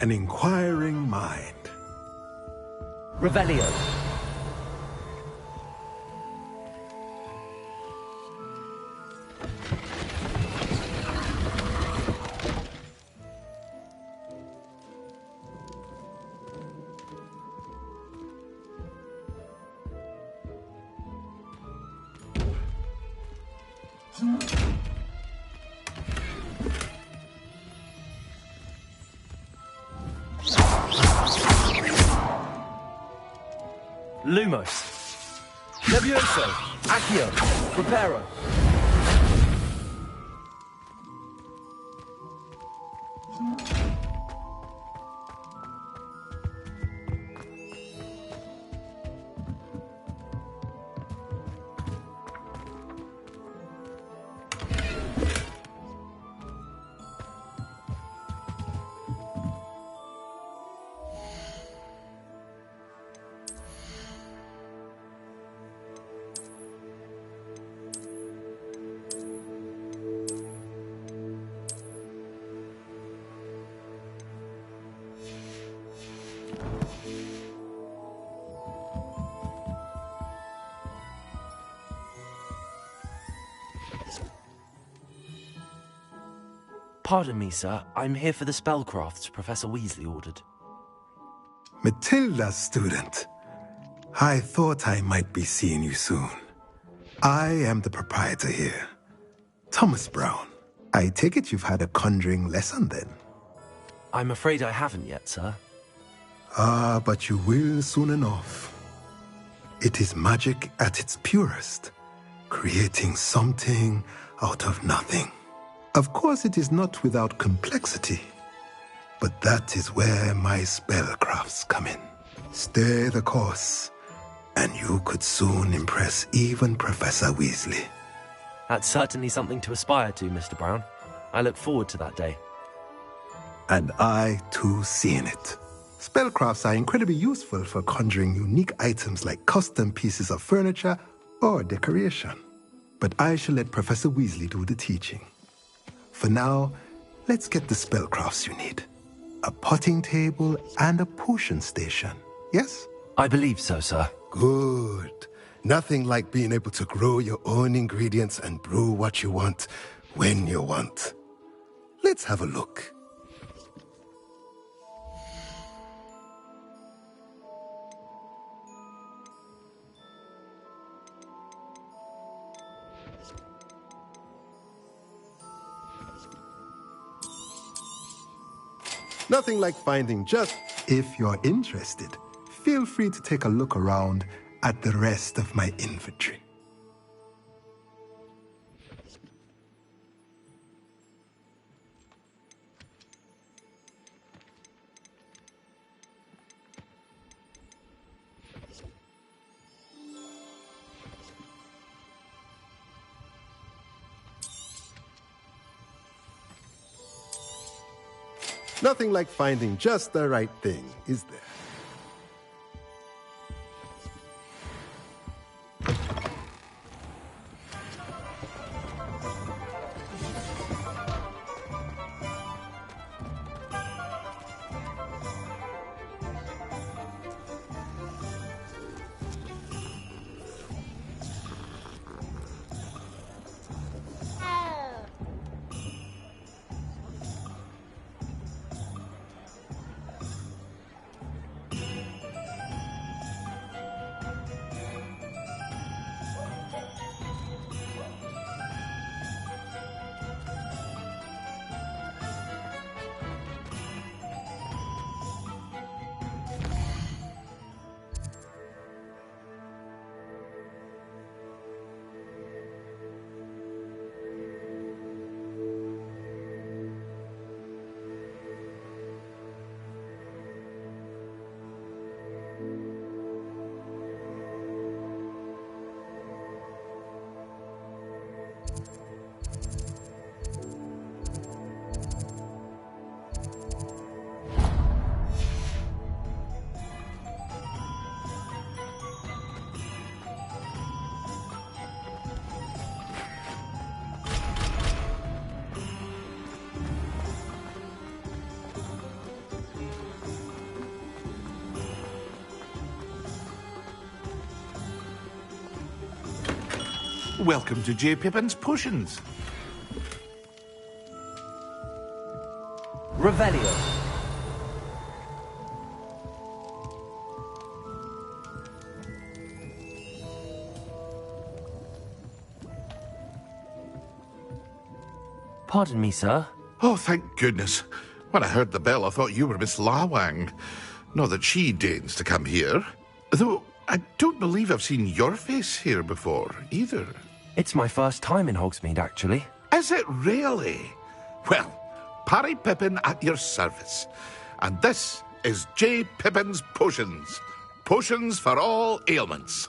an inquiring mind. Revelio. Lumos. Levioso. Accio. Preparo. Pardon me, sir. I'm here for the spellcrafts Professor Weasley ordered. Matilda's student. I thought I might be seeing you soon. I am the proprietor here, Thomas Brown. I take it you've had a conjuring lesson then? I'm afraid I haven't yet, sir. Ah, but you will soon enough. It is magic at its purest, creating something out of nothing. Of course, it is not without complexity, but that is where my spellcrafts come in. Stay the course, and you could soon impress even Professor Weasley. That's certainly something to aspire to, Mr. Brown. I look forward to that day. And I, too, seeing it. Spellcrafts are incredibly useful for conjuring unique items like custom pieces of furniture or decoration. But I shall let Professor Weasley do the teaching. For now, let's get the spellcrafts you need. A potting table and a potion station, yes? I believe so, sir. Good. Nothing like being able to grow your own ingredients and brew what you want, when you want. Let's have a look. Nothing like finding just... If you're interested, feel free to take a look around at the rest of my inventory. Nothing like finding just the right thing, is there? Welcome to J. Pippin's Potions. Revelio. Pardon me, sir. Oh, thank goodness. When I heard the bell, I thought you were Miss Lawang. Not that she deigns to come here. Though I don't believe I've seen your face here before, either. It's my first time in Hogsmeade, actually. Is it really? Well, Parry Pippin at your service. And this is J. Pippin's Potions. Potions for all ailments.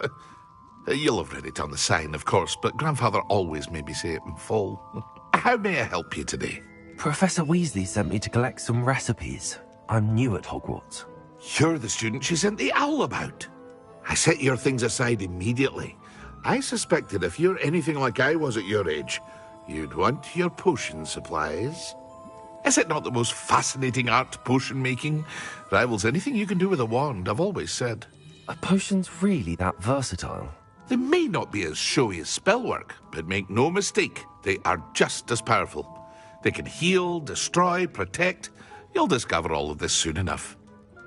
You'll have read it on the sign, of course, but Grandfather always made me say it in full. How may I help you today? Professor Weasley sent me to collect some recipes. I'm new at Hogwarts. You're the student she sent the owl about. I set your things aside immediately. I suspected if you're anything like I was at your age, you'd want your potion supplies. Is it not the most fascinating art, potion making? Rivals anything you can do with a wand, I've always said. Are potions really that versatile? They may not be as showy as spellwork, but make no mistake, they are just as powerful. They can heal, destroy, protect. You'll discover all of this soon enough.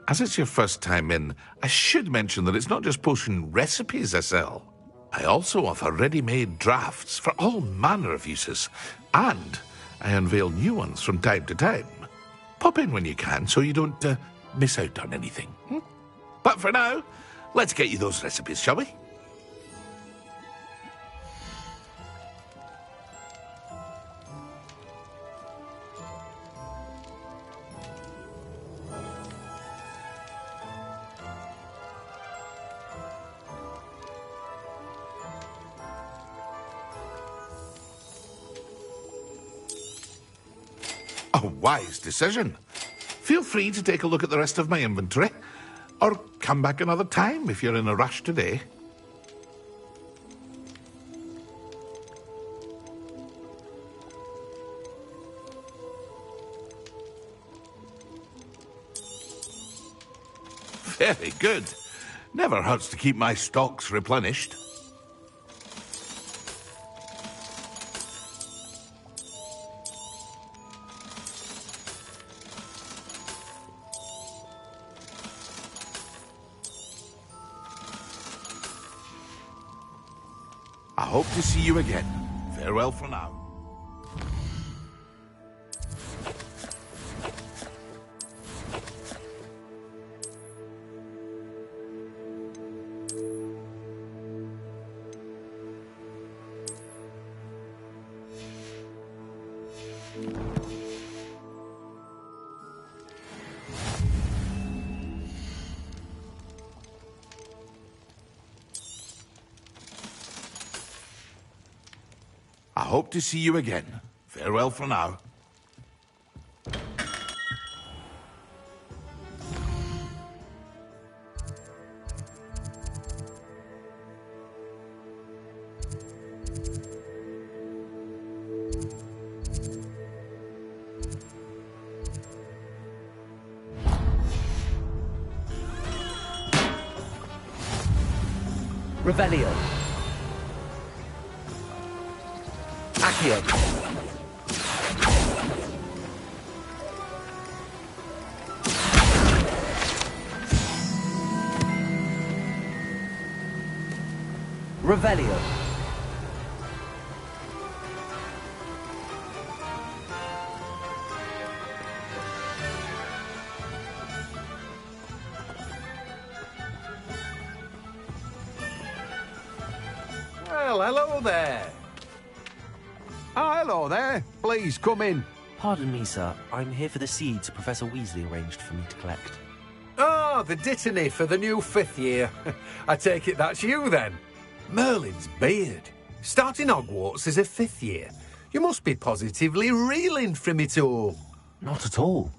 As it's your first time in, I should mention that it's not just potion recipes I sell. I also offer ready-made drafts for all manner of uses, and I unveil new ones from time to time. Pop in when you can so you don't miss out on anything. But for now, let's get you those recipes, shall we? A wise decision. Feel free to take a look at the rest of my inventory, or come back another time if you're in a rush today. Very good. Never hurts to keep my stocks replenished. I hope to see you again. Farewell for now. I hope to see you again. Farewell for now. Revelio. Accio. Revelio. Well, hello there. Hello there. Please come in. Pardon me, sir. I'm here for the seeds Professor Weasley arranged for me to collect. Oh, the dittany for the new 5th year. I take it that's you then. Merlin's beard. Starting Hogwarts as a 5th year. You must be positively reeling from it all. Not at all.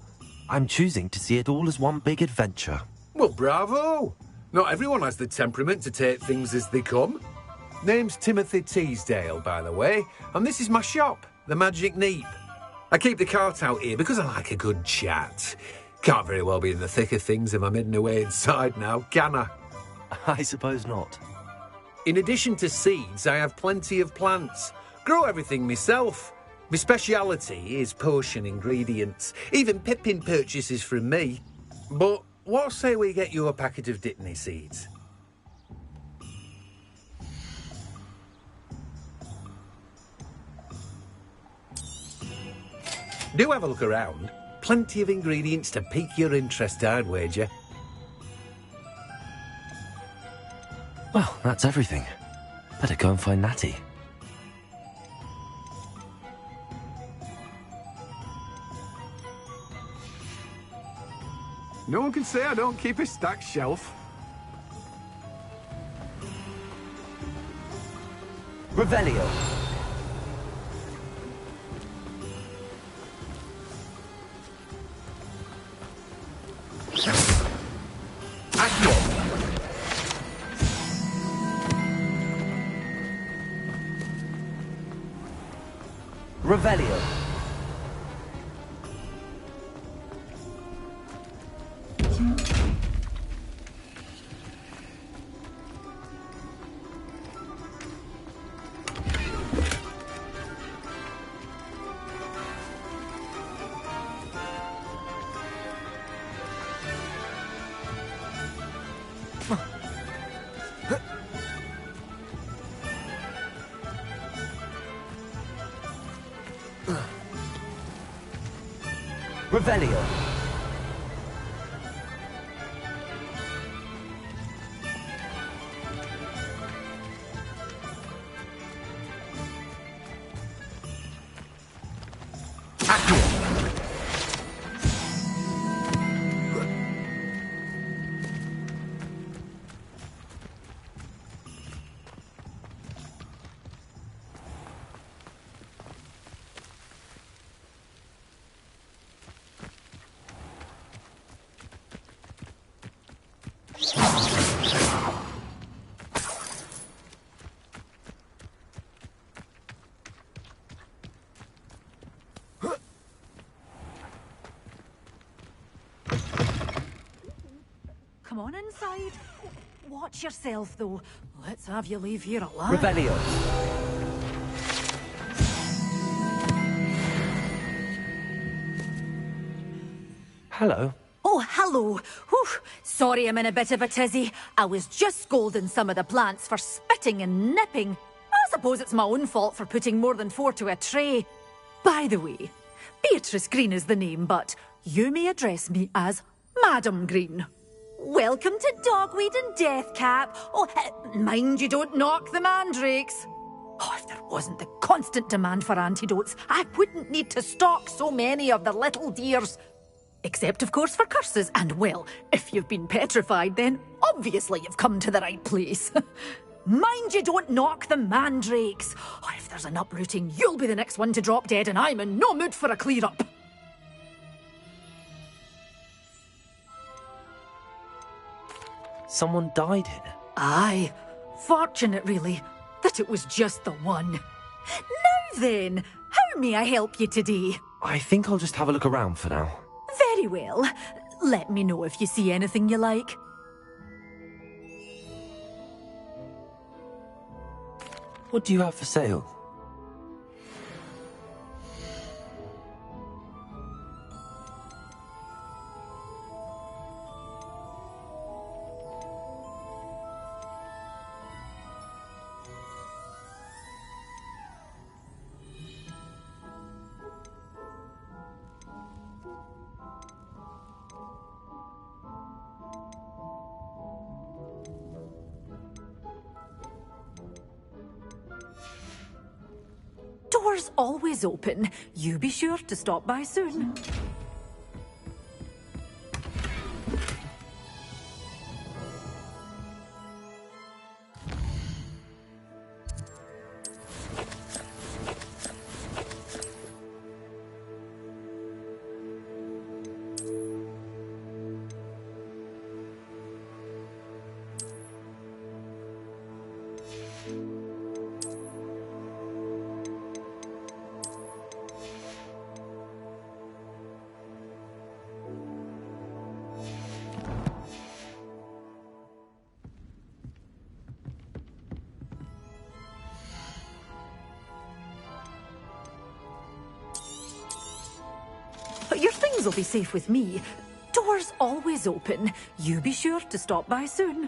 I'm choosing to see it all as one big adventure. Well, bravo. Not everyone has the temperament to take things as they come. Name's Timothy Teasdale, by the way, and this is my shop, the Magic Neep. I keep the cart out here because I like a good chat. Can't very well be in the thick of things if I'm hidden away inside now, can I? I suppose not. In addition to seeds, I have plenty of plants. Grow everything myself. My speciality is potion ingredients. Even Pippin purchases from me. But what say we get you a packet of Dittany seeds? Do have a look around. Plenty of ingredients to pique your interest, I'd wager. Well, that's everything. Better go and find Natty. No one can say I don't keep a stacked shelf. Revelio. Revelio. Revelio. Come on inside. Watch yourself, though. Let's have you leave here alive. Revelio. Hello. Oh, hello. Whew. Sorry I'm in a bit of a tizzy. I was just scolding some of the plants for spitting and nipping. I suppose it's my own fault for putting more than 4 to a tray. By the way, Beatrice Green is the name, but you may address me as Madam Green. Welcome to Dogweed and Deathcap. Oh, mind you don't knock the mandrakes. Oh, if there wasn't the constant demand for antidotes, I wouldn't need to stock so many of the little dears. Except, of course, for curses. And, well, if you've been petrified, then obviously you've come to the right place. Mind you don't knock the mandrakes. Oh, if there's an uprooting, you'll be the next one to drop dead, and I'm in no mood for a clear-up. Someone died here. Aye. Fortunate, really, that it was just the one. Now then, how may I help you today? I think I'll just have a look around for now. Very well. Let me know if you see anything you like. What do you have for sale? Doors always open. You be sure to stop by soon. will be safe with me. Doors always open. You be sure to stop by soon.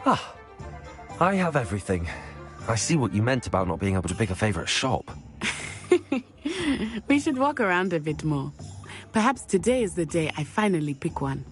Ah, I have everything. I see what you meant about not being able to pick a favorite shop. We should walk around a bit more. Perhaps today is the day I finally pick one.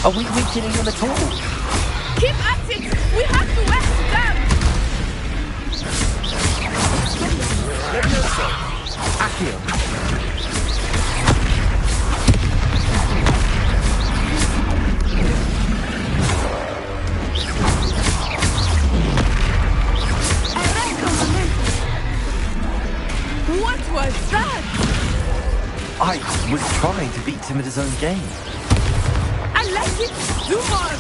Are we weakening him at all? Keep at it! We have to wear him down! Levioso! Accio! What was that? I was trying to beat him at his own game. Let it do more!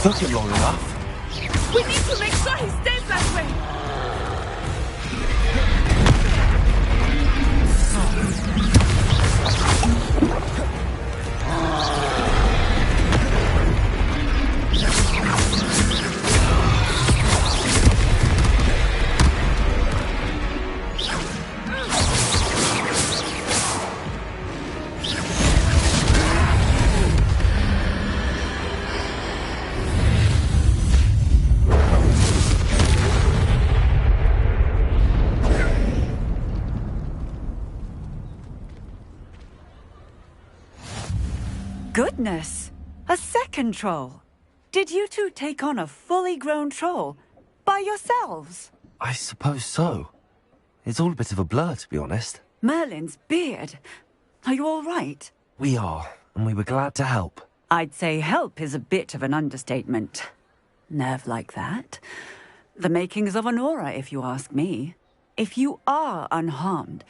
Took him long enough. We need to make sure he stays that way. goodness! A second troll! Did you two take on a fully grown troll? By yourselves? I suppose so. It's all a bit of a blur, to be honest. Merlin's beard. Are you all right? We are, and we were glad to help. I'd say help is a bit of an understatement. Nerve like that. The makings of an aura, if you ask me. If you are unharmed,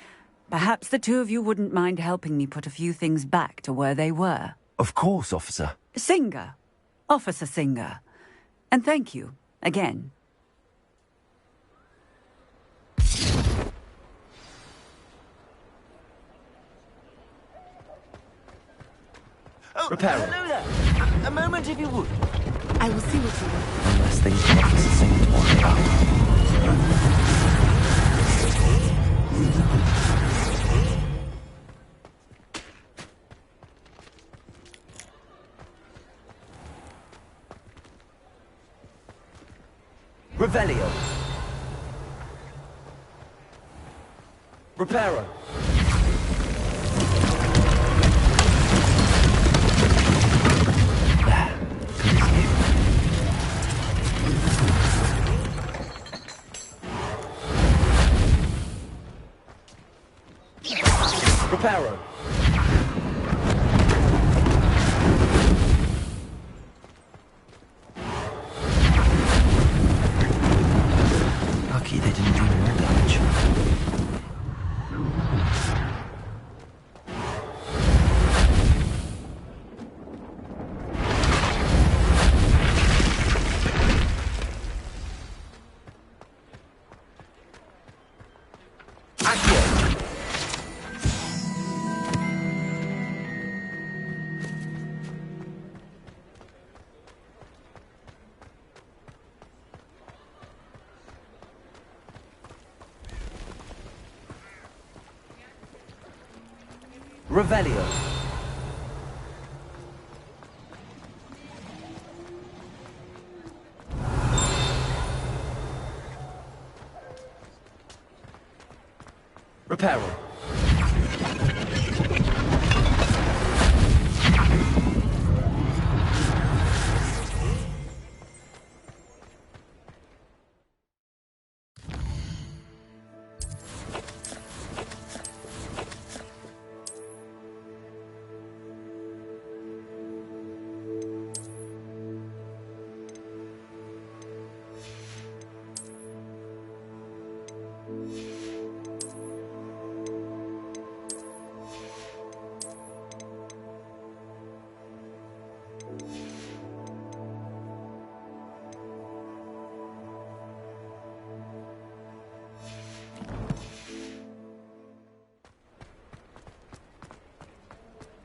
perhaps the two of you wouldn't mind helping me put a few things back to where they were. Of course, officer. Singer. Officer Singer. And thank you, again. Oh, Repairer. hello there. A moment, if you would. I will see what you want. Unless things get Officer Singer to worry about. Revelio. Reparo. Reparo. Lucky they didn't do more damage. Revelio. Reparo.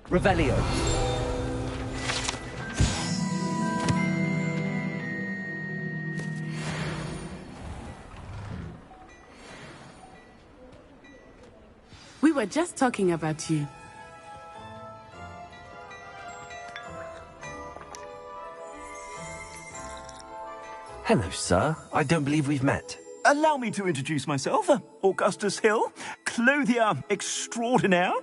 Revelio. We were just talking about you. Hello, sir. I don't believe we've met. Allow me to introduce myself, Augustus Hill, clothier extraordinaire.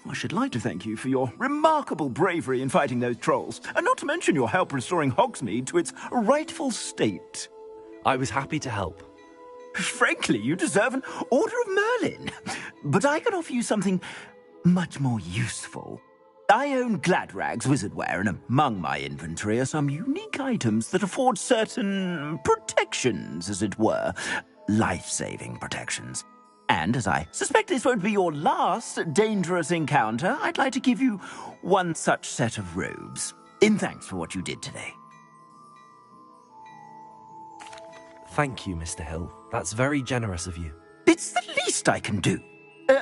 I should like to thank you for your remarkable bravery in fighting those trolls, and not to mention your help restoring Hogsmeade to its rightful state. I was happy to help. Frankly, you deserve an Order of Merlin. But I can offer you something much more useful. I own Gladrag's wizardware, and among my inventory are some unique items that afford certain protections, as it were. Life-saving protections. And as I suspect this won't be your last dangerous encounter, I'd like to give you one such set of robes, in thanks for what you did today. Thank you, Mr. Hill. That's very generous of you. It's the least I can do.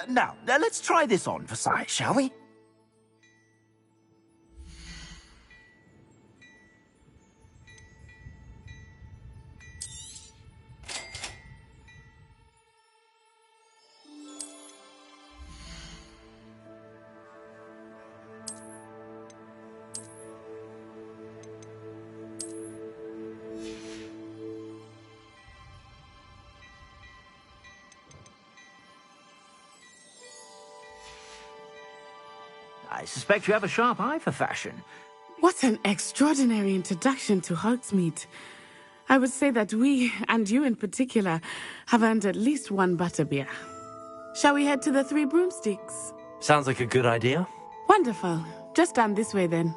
Now, let's try this on for size, shall we? I suspect you have a sharp eye for fashion. What an extraordinary introduction to Hogsmeade. I would say that we, and you in particular, have earned at least one butterbeer. Shall we head to the Three Broomsticks? Sounds like a good idea. Wonderful. Just down this way then.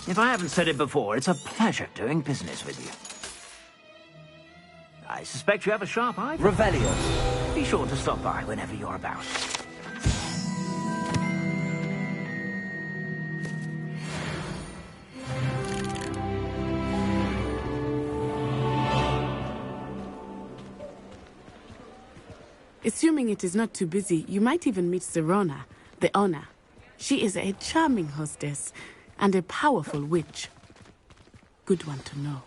If I haven't said it before, it's a pleasure doing business with you. I suspect you have a sharp eye. Revelio. Be sure to stop by whenever you're about. Assuming it is not too busy, you might even meet Sirona, the owner. She is a charming hostess and a powerful witch. Good one to know.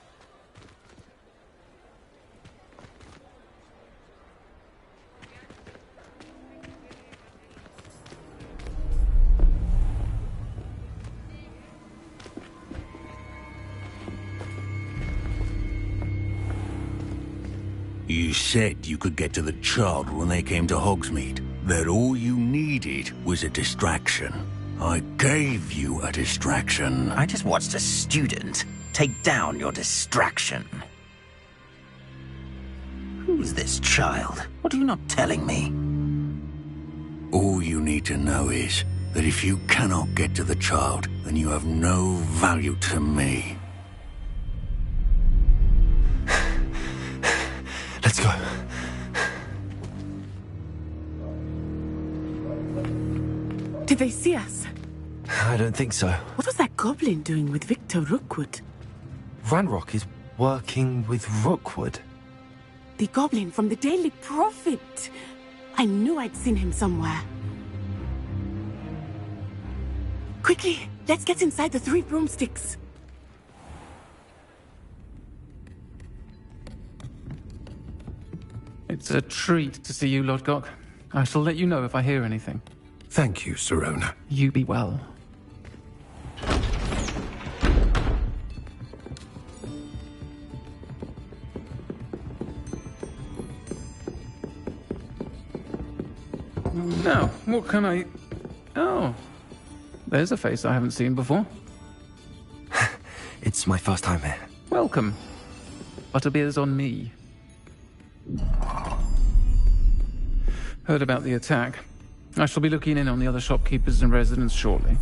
You said you could get to the child when they came to Hogsmeade. That all you needed was a distraction. I gave you a distraction. I just watched a student take down your distraction. Who's this child? What are you not telling me? All you need to know is that if you cannot get to the child, then you have no value to me. Let's go. Did they see us? I don't think so. What was that goblin doing with Victor Rookwood? Ranrock is working with Rookwood. The goblin from the Daily Prophet. I knew I'd seen him somewhere. Quickly, let's get inside the Three Broomsticks. It's a treat to see you, Lodgok. I shall let you know if I hear anything. Thank you, Sirona. You be well. Now, what can I... Oh, there's a face I haven't seen before. It's my first time here. Welcome. Butterbeer's on me. Heard about the attack. I shall be looking in on the other shopkeepers and residents shortly.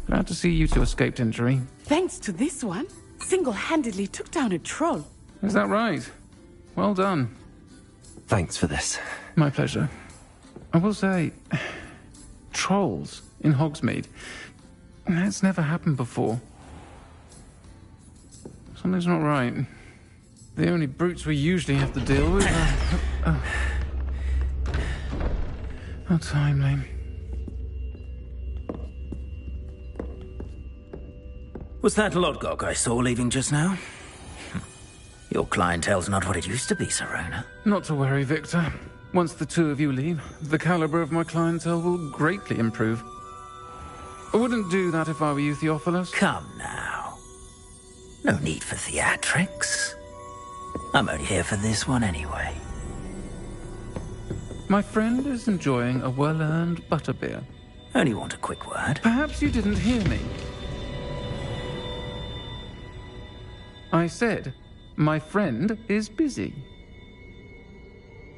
Glad to see you two escaped injury. Thanks to this one, single-handedly took down a troll. Is that right? Well done. Thanks for this. My pleasure. I will say, trolls in Hogsmeade. That's never happened before. Something's not right. The only brutes we usually have to deal with are... How timely. Was that Lodgok I saw leaving just now? Your clientele's not what it used to be, Sirona. Not to worry, Victor. Once the two of you leave, the caliber of my clientele will greatly improve. I wouldn't do that if I were you, Theophilus. Come now. No need for theatrics. I'm only here for this one anyway. My friend is enjoying a well-earned butterbeer. Only want a quick word. Perhaps you didn't hear me. I said, my friend is busy.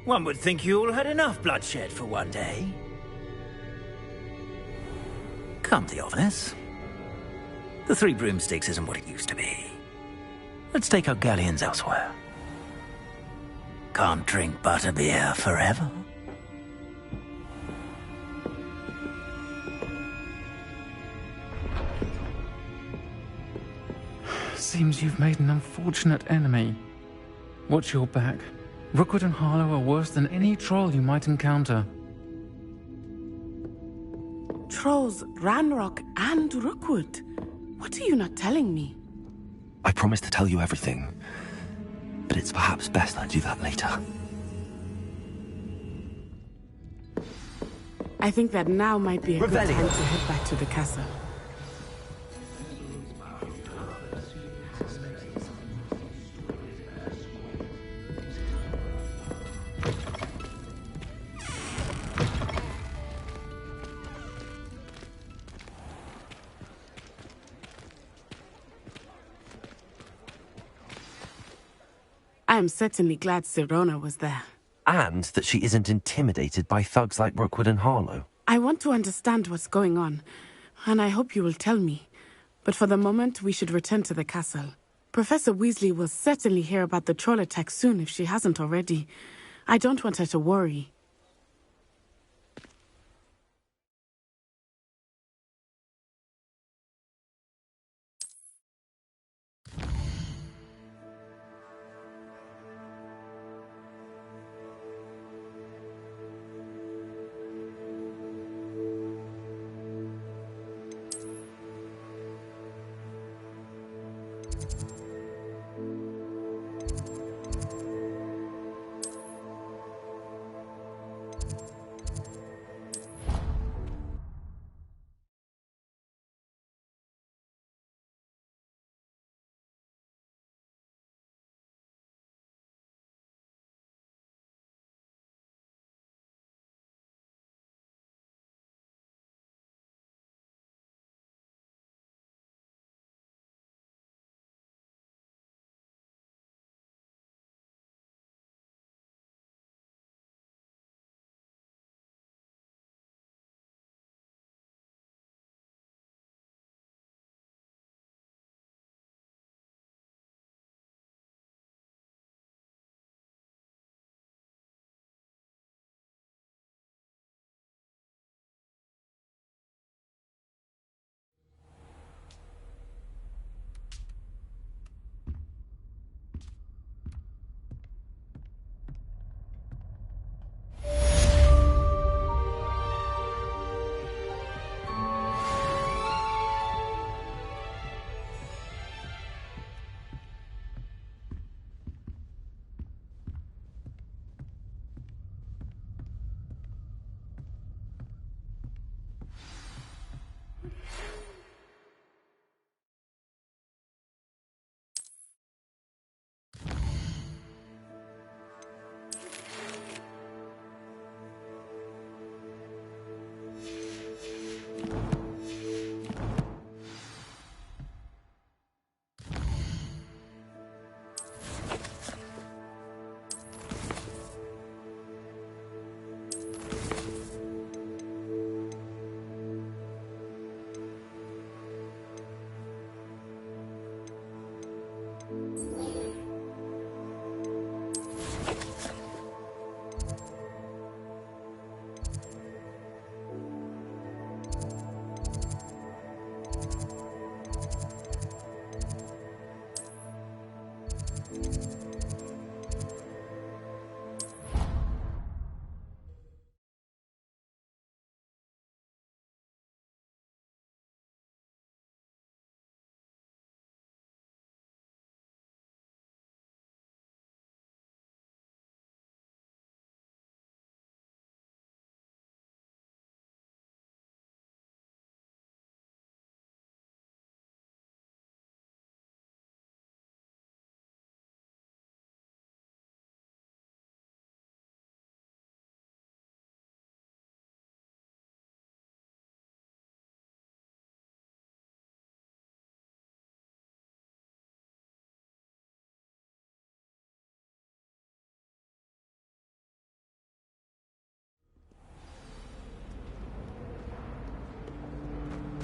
One would think you all had enough bloodshed for one day. Come, Theophilus. The Three Broomsticks isn't what it used to be. Let's take our galleons elsewhere. Can't drink butterbeer forever. Seems you've made an unfortunate enemy. Watch your back. Rookwood and Harlow are worse than any troll you might encounter. Trolls, Ranrock, and Rookwood. What are you not telling me? I promised to tell you everything, but it's perhaps best I do that later. I think that now might be a good time to head back to the castle. I am certainly glad Sirona was there. And that she isn't intimidated by thugs like Rookwood and Harlow. I want to understand what's going on, and I hope you will tell me. But for the moment, we should return to the castle. Professor Weasley will certainly hear about the troll attack soon if she hasn't already. I don't want her to worry.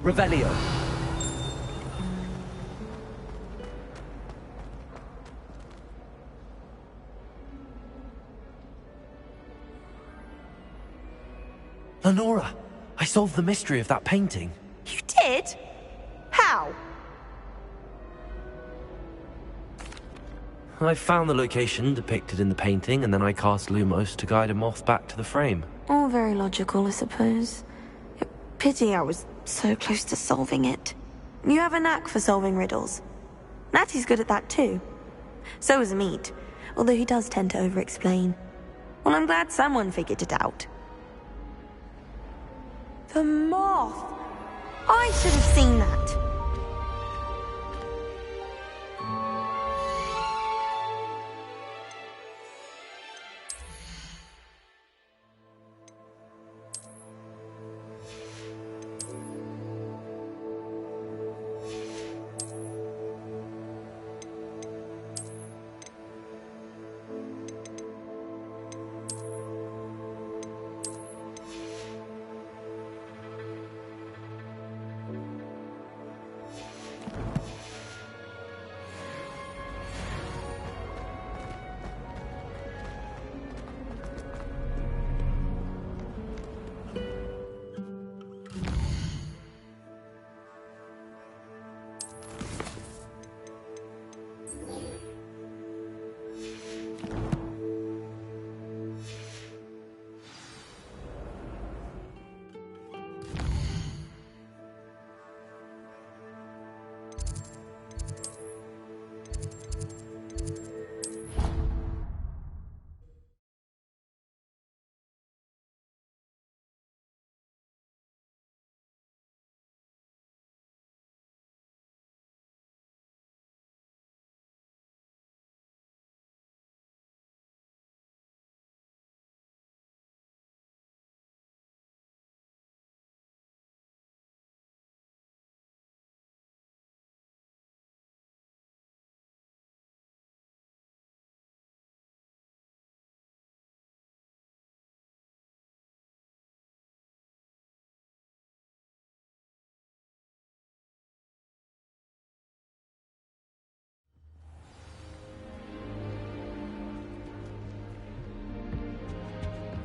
Revelio. Lenora, I solved the mystery of that painting. You did? How? I found the location depicted in the painting, and then I cast Lumos to guide a moth back to the frame. All very logical, I suppose. Pity I was so close to solving it. You have a knack for solving riddles. Natty's good at that too. So is Meat, although he does tend to over-explain. Well, I'm glad someone figured it out. The moth! I should have seen that.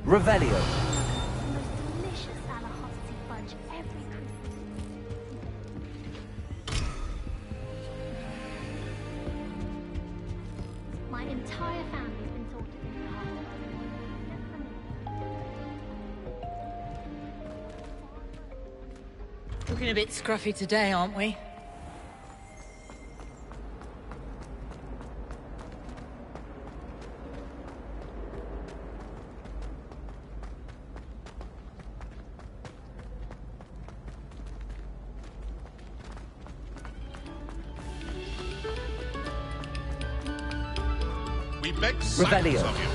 Revelio. Delicious Alahosty fudge every Christmas. My entire family's been taught to think hard. Looking a bit scruffy today, aren't we? We beg silence of you.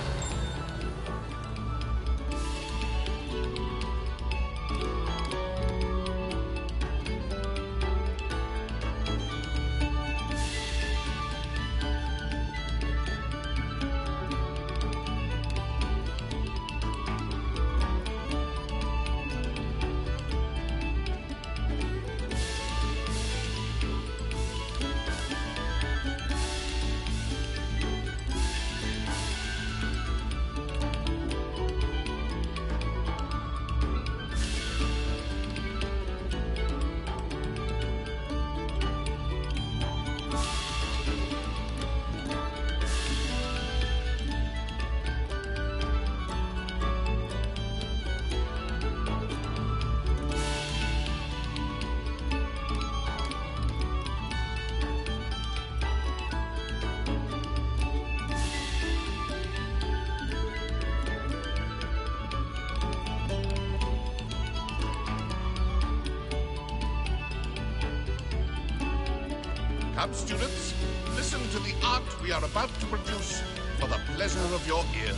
Come, students, listen to the art we are about to produce for the pleasure of your ears.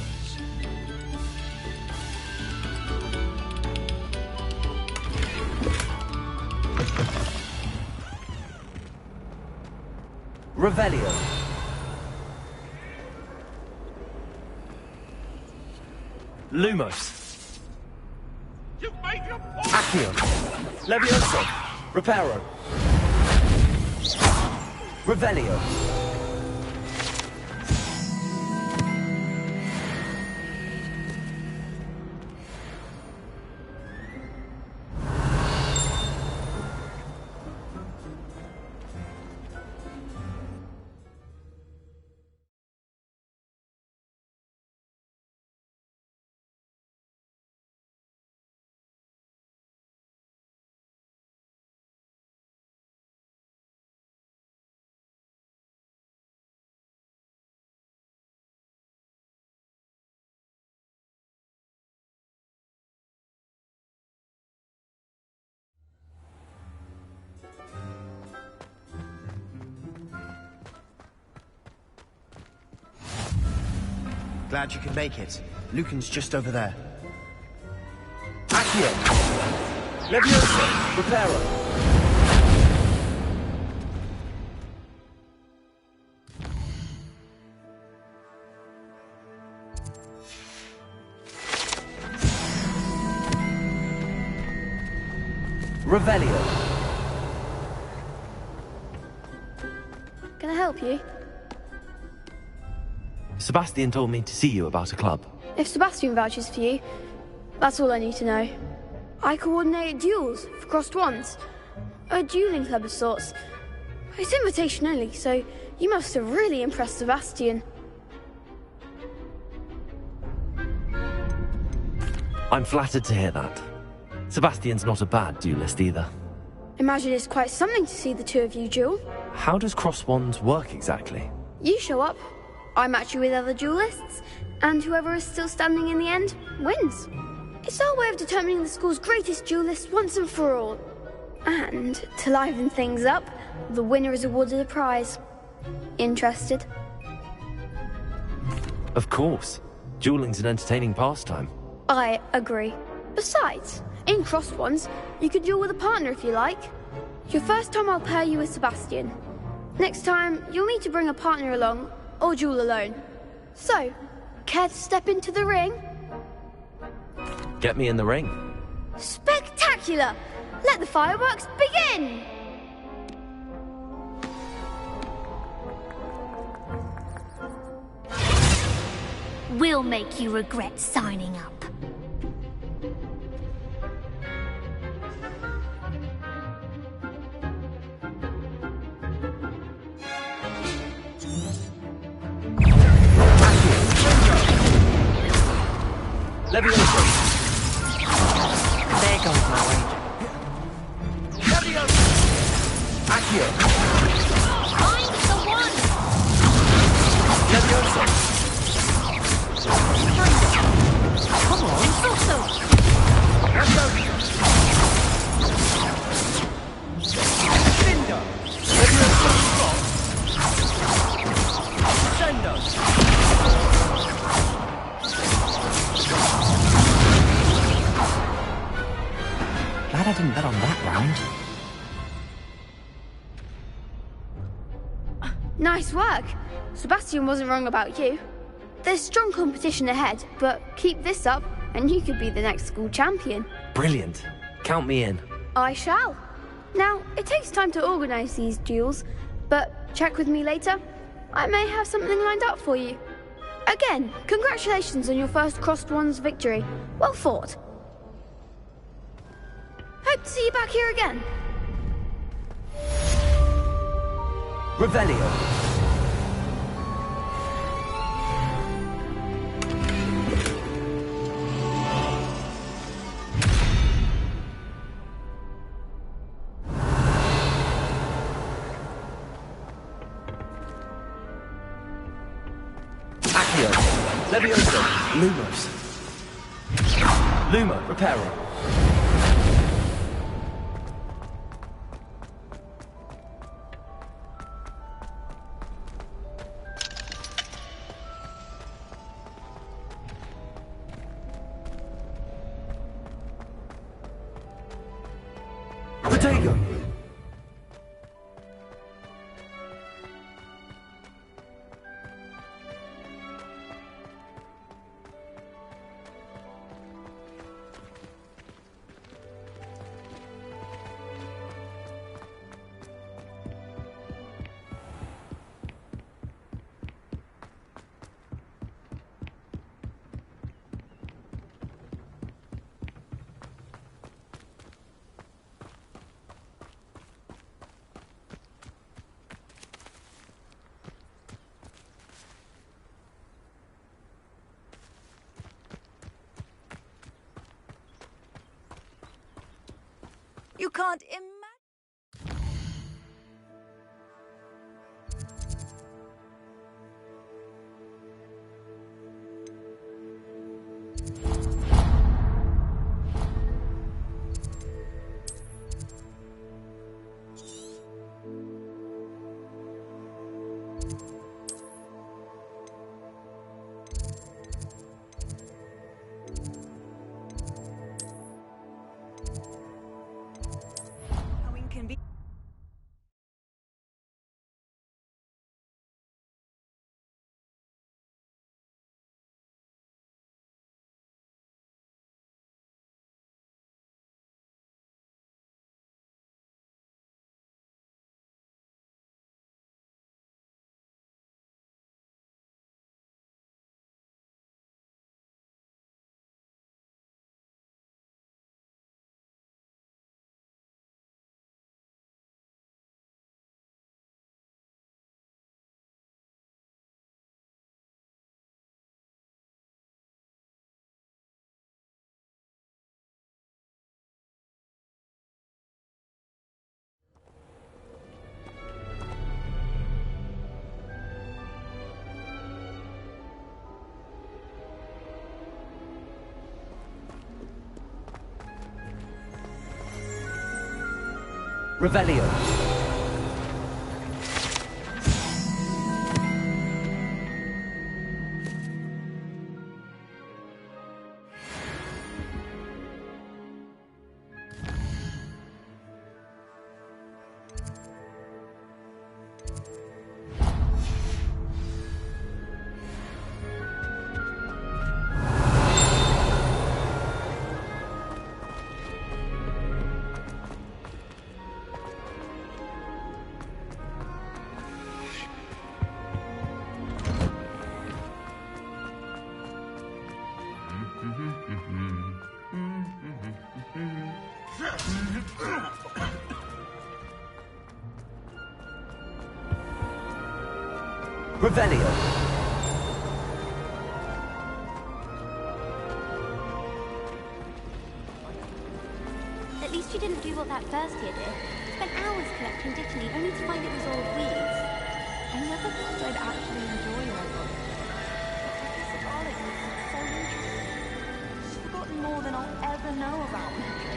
Revelio. Lumos. You've made your point! Accio. Levioso. Reparo. Revelio. Glad you could make it. Lucan's just over there. Accio! Leviosa! Reparo! Revelio. Can I help you? Sebastian told me to see you about a club. If Sebastian vouches for you, that's all I need to know. I coordinate duels for crossed wands. A dueling club of sorts. It's invitation only, so you must have really impressed Sebastian. I'm flattered to hear that. Sebastian's not a bad duelist either. Imagine it's quite something to see the two of you duel. How does cross wands work exactly? You show up, I match you with other duelists, and whoever is still standing in the end wins. It's our way of determining the school's greatest duelist once and for all. And to liven things up, the winner is awarded a prize. Interested? Of course. Dueling's an entertaining pastime. I agree. Besides, in crossed ones, you could duel with a partner if you like. Your first time I'll pair you with Sebastian. Next time, you'll need to bring a partner along, or duel alone. So, care to step into the ring? Get me in the ring. Spectacular! Let the fireworks begin! We'll make you regret signing up. Leviosa! There goes my wager. Leviosa! Accio! I'm the one! Leviosa! Come on, Soso! Cinder! Leviosa! Sendo! Glad I didn't bet on that round. Nice work. Sebastian wasn't wrong about you. There's strong competition ahead, but keep this up and you could be the next school champion. Brilliant. Count me in. I shall. Now, it takes time to organise these duels, but check with me later. I may have something lined up for you. Again, congratulations on your first crossed wands victory. Well fought. Hope to see you back here again. Revelio. Accio. Leviosa. Lumos. Luma. Reparo. Protego! You can't imagine. Revelio. Revelio. At least you didn't do what that first year did. Spent hours collecting Dittany only to find it was all weeds. I never thought I'd actually enjoy Hogwarts. The symbolic is so interesting. I've forgotten more than I'll ever know about magic.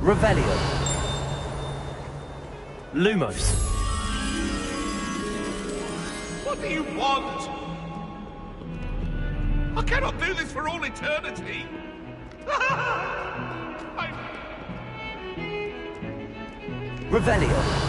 Revelio. Lumos. What do you want? I cannot do this for all eternity. Revelio.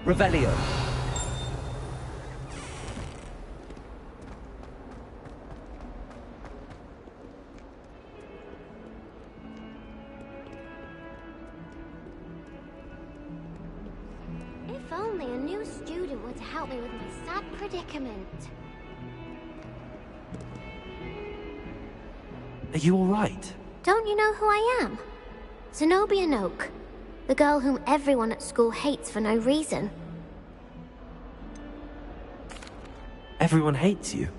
Revelio. If only a new student were to help me with my sad predicament. Are you all right? Don't you know who I am? Zenobia Noak. The girl whom everyone at school hates for no reason. Everyone hates you.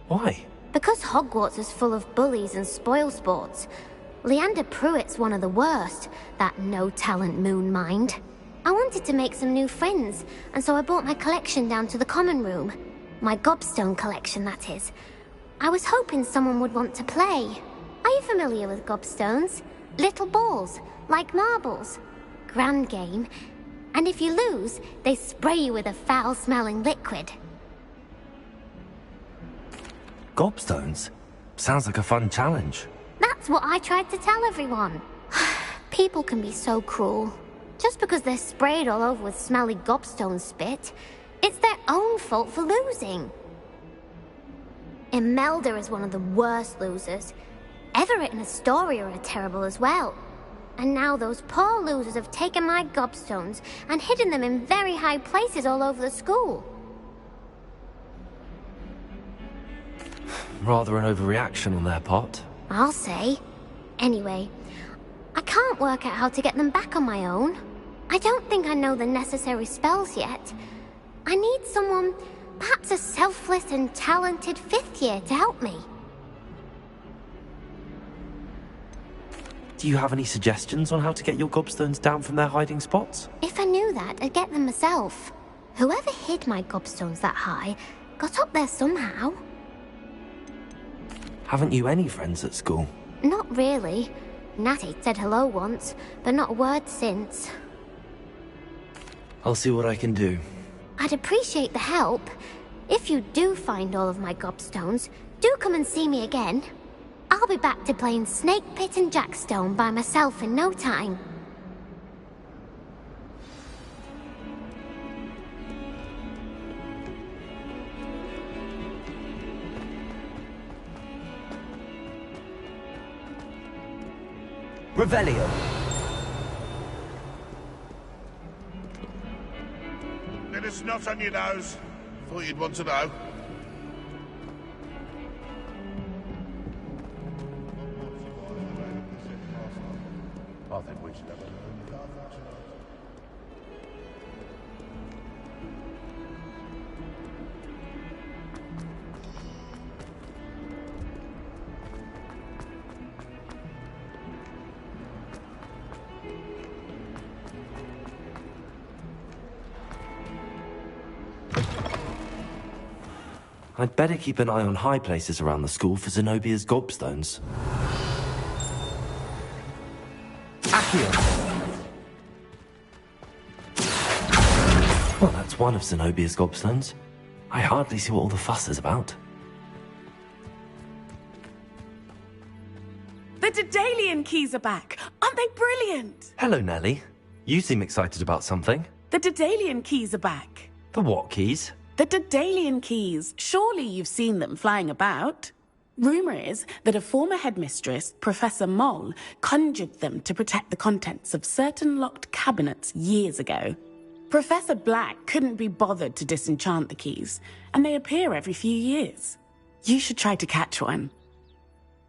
Why? Because Hogwarts is full of bullies and spoilsports. Leander Pruitt's one of the worst, that no-talent moon mind. I wanted to make some new friends, and so I brought my collection down to the common room. My gobstone collection, that is. I was hoping someone would want to play. Are you familiar with gobstones? Little balls, like marbles. Grand game. And if you lose, they spray you with a foul-smelling liquid. Gobstones? Sounds like a fun challenge. That's what I tried to tell everyone. People can be so cruel. Just because they're sprayed all over with smelly gobstone spit, it's their own fault for losing. Imelda is one of the worst losers. Everett and Astoria are terrible as well. And now those poor losers have taken my gobstones and hidden them in very high places all over the school. Rather an overreaction on their part. I'll say. Anyway, I can't work out how to get them back on my own. I don't think I know the necessary spells yet. I need someone, perhaps a selfless and talented 5th year to help me. Do you have any suggestions on how to get your gobstones down from their hiding spots? If I knew that, I'd get them myself. Whoever hid my gobstones that high got up there somehow. Haven't you any friends at school? Not really. Natty said hello once, but not a word since. I'll see what I can do. I'd appreciate the help. If you do find all of my gobstones, do come and see me again. I'll be back to playing Snake Pit and Jackstone by myself in no time. Revelio. Bit of snot on your nose. Thought you'd want to know. I think we should have a I'd better keep an eye on high places around the school for Zenobia's gobstones. Accio! Well, that's one of Zenobia's gobstones. I hardly see what all the fuss is about. The Daedalian keys are back! Aren't they brilliant? Hello, Nellie. You seem excited about something. The Daedalian keys are back. The what keys? The Daedalian keys. Surely you've seen them flying about. Rumour is that a former headmistress, Professor Moll, conjured them to protect the contents of certain locked cabinets years ago. Professor Black couldn't be bothered to disenchant the keys, and they appear every few years. You should try to catch one.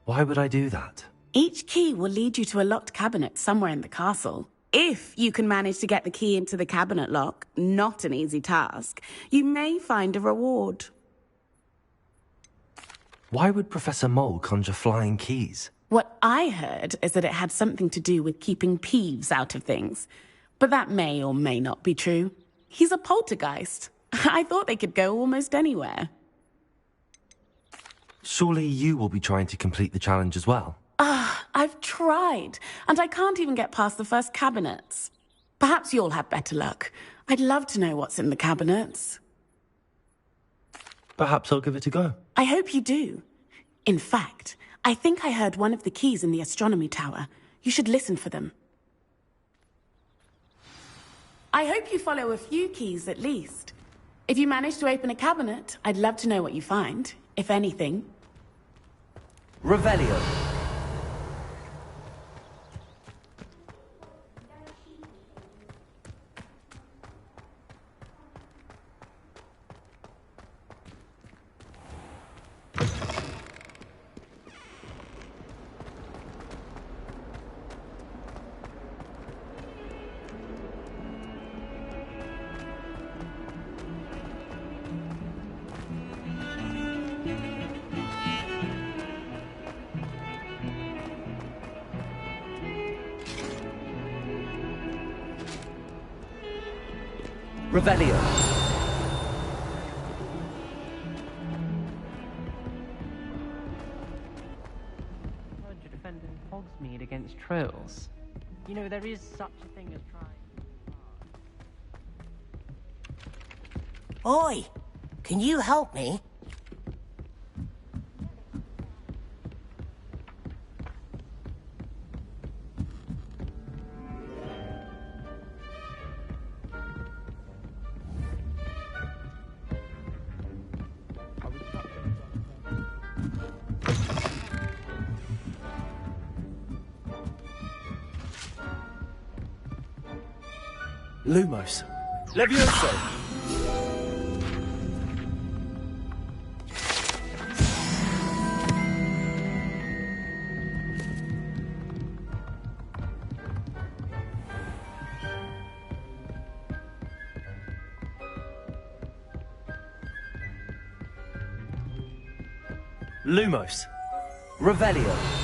Why would I do that? Each key will lead you to a locked cabinet somewhere in the castle. If you can manage to get the key into the cabinet lock, not an easy task, you may find a reward. Why would Professor Moll conjure flying keys? What I heard is that it had something to do with keeping Peeves out of things. But that may or may not be true. He's a poltergeist. I thought they could go almost anywhere. Surely you will be trying to complete the challenge as well? I've tried, and I can't even get past the first cabinets. Perhaps you'll have better luck. I'd love to know what's in the cabinets. Perhaps I'll give it a go. I hope you do. In fact, I think I heard one of the keys in the astronomy tower. You should listen for them. I hope you follow a few keys at least. If you manage to open a cabinet, I'd love to know what you find, if anything. Revelio. Revelio. You're defending Hogsmeade against trolls. You know, there is such a thing as trying. Oi! Can you help me? Lumos. Levioso! Lumos. Revelio.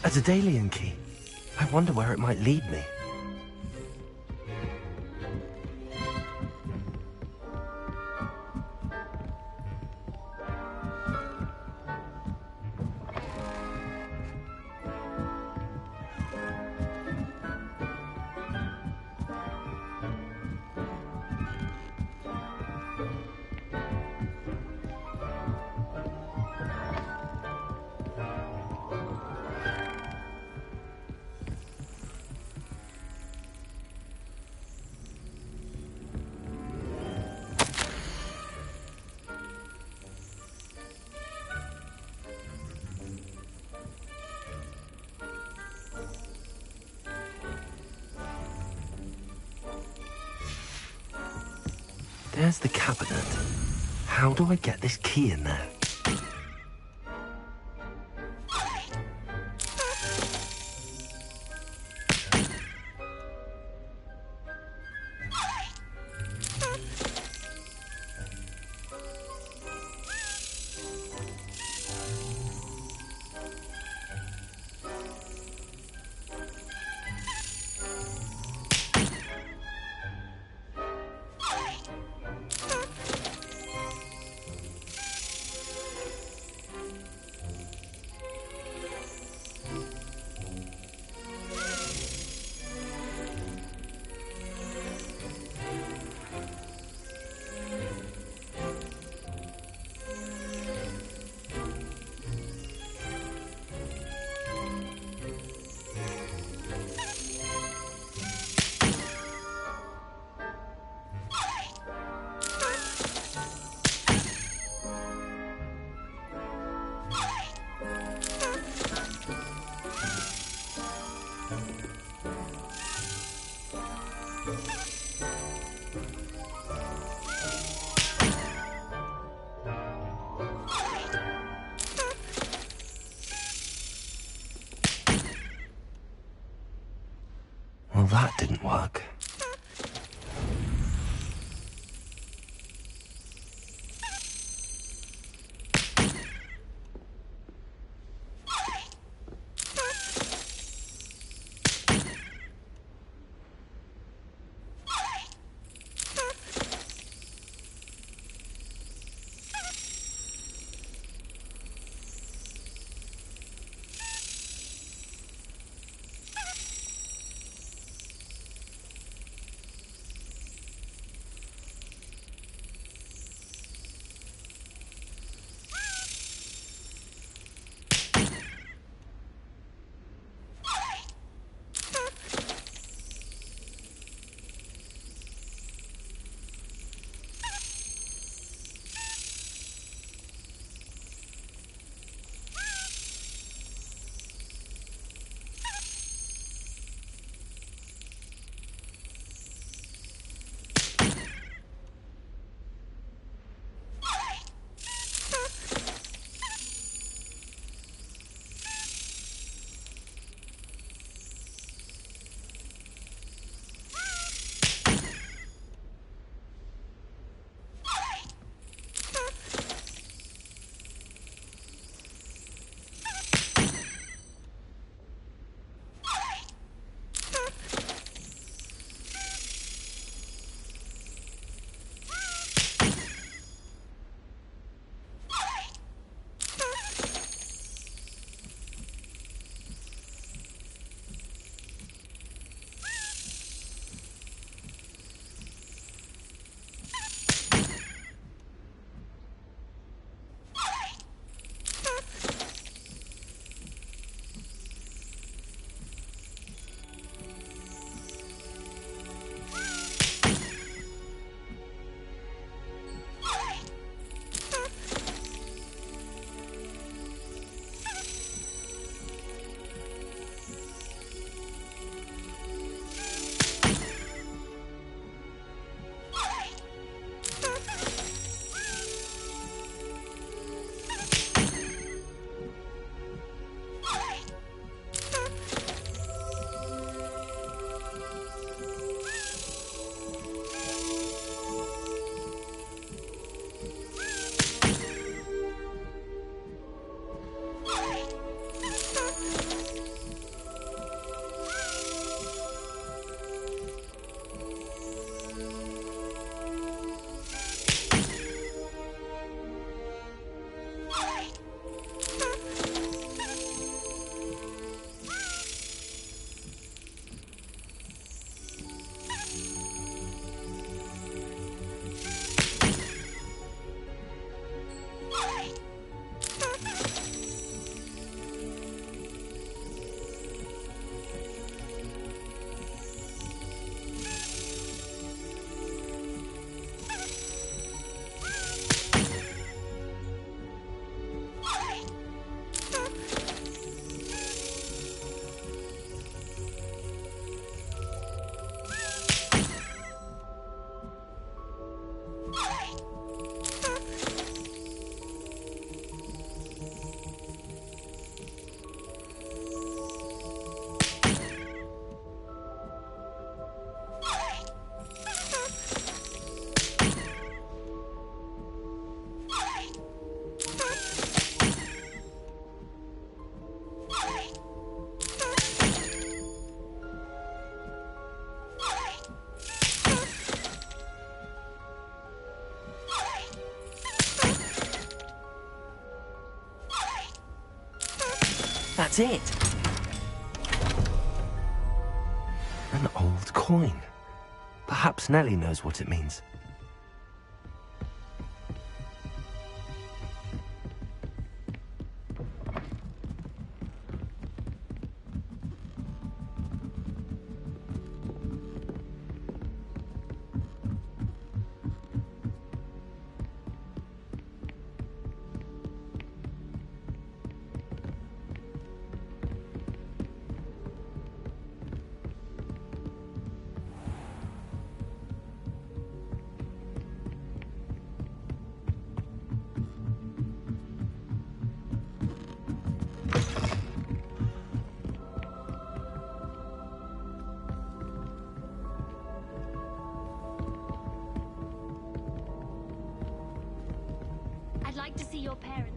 A Daedalian key. I wonder where it might lead me. There's the cabinet. How do I get this key in there? Well, that didn't work. That's it. An old coin. Perhaps Nellie knows what it means. I'd like to see your parents.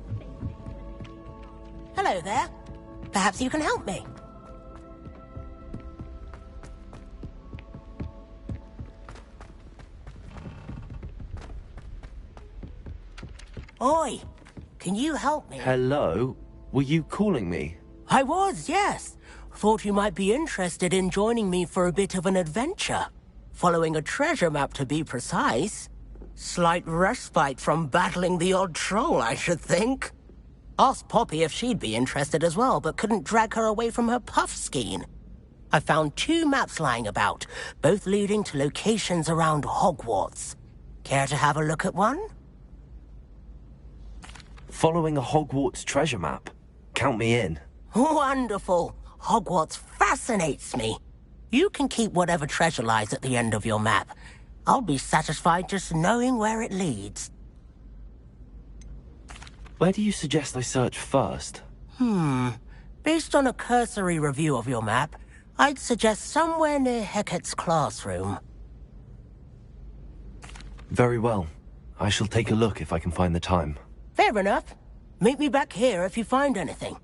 Hello there. Perhaps you can help me. Oi, can you help me? Hello? Were you calling me? I was, yes. Thought you might be interested in joining me for a bit of an adventure. Following a treasure map, to be precise. Slight respite from battling the odd troll, I should think. Asked Poppy if she'd be interested as well, but couldn't drag her away from her puff skein. I found 2 maps lying about, both leading to locations around Hogwarts. Care to have a look at one? Following a Hogwarts treasure map? Count me in. Wonderful. Hogwarts fascinates me. You can keep whatever treasure lies at the end of your map. I'll be satisfied just knowing where it leads. Where do you suggest I search first? Based on a cursory review of your map, I'd suggest somewhere near Hecate's classroom. Very well. I shall take a look if I can find the time. Fair enough. Meet me back here if you find anything.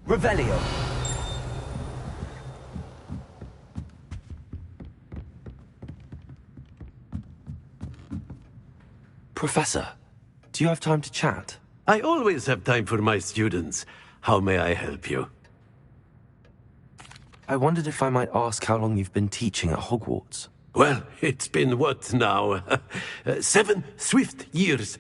Revelio. Professor, do you have time to chat? I always have time for my students. How may I help you? I wondered if I might ask how long you've been teaching at Hogwarts. Well, it's been what now? 7 swift years.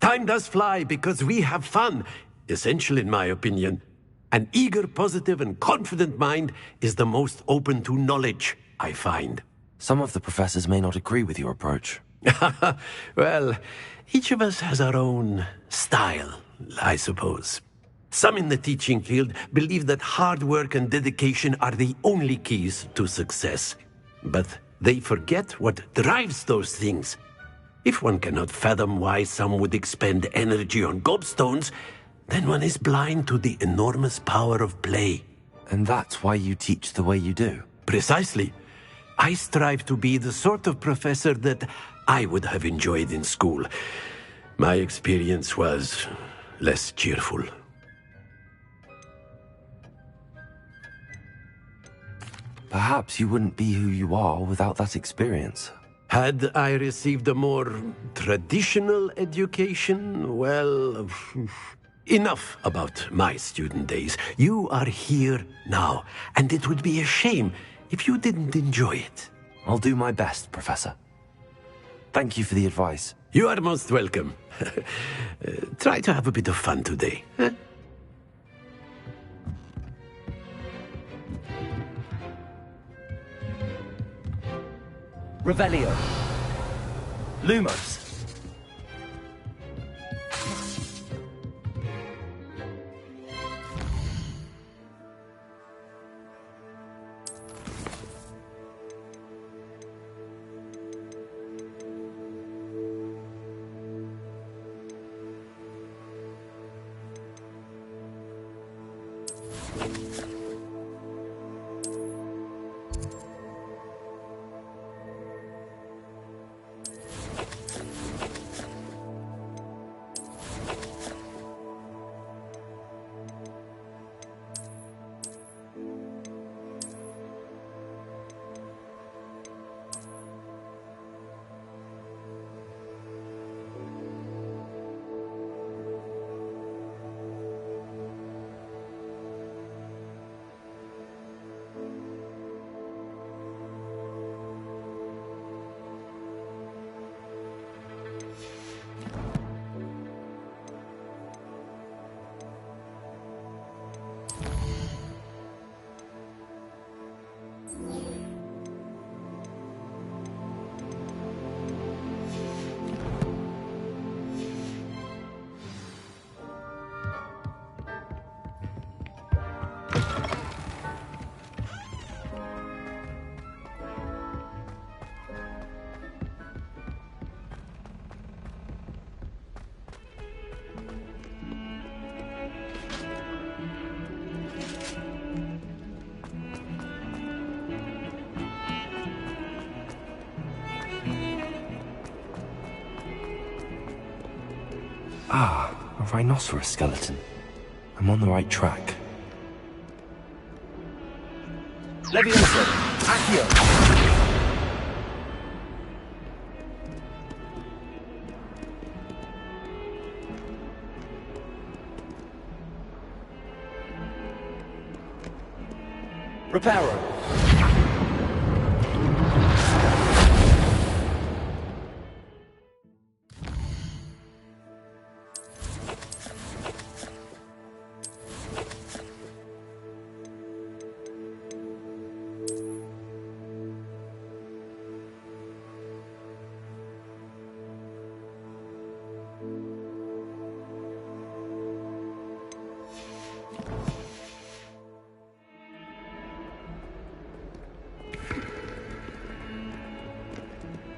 Time does fly because we have fun. Essential in my opinion. An eager, positive, and confident mind is the most open to knowledge, I find. Some of the professors may not agree with your approach. Well, each of us has our own style, I suppose. Some in the teaching field believe that hard work and dedication are the only keys to success. But they forget what drives those things. If one cannot fathom why some would expend energy on gobstones, then one is blind to the enormous power of play. And that's why you teach the way you do? Precisely. I strive to be the sort of professor that I would have enjoyed in school. My experience was less cheerful. Perhaps you wouldn't be who you are without that experience. Had I received a more traditional education, well... Enough about my student days. You are here now, and it would be a shame if you didn't enjoy it. I'll do my best, Professor. Thank you for the advice. You are most welcome. Try to have a bit of fun today. Huh? Revelio. Lumos. Ah, a rhinoceros skeleton. I'm on the right track. Levioso! Accio! Reparo!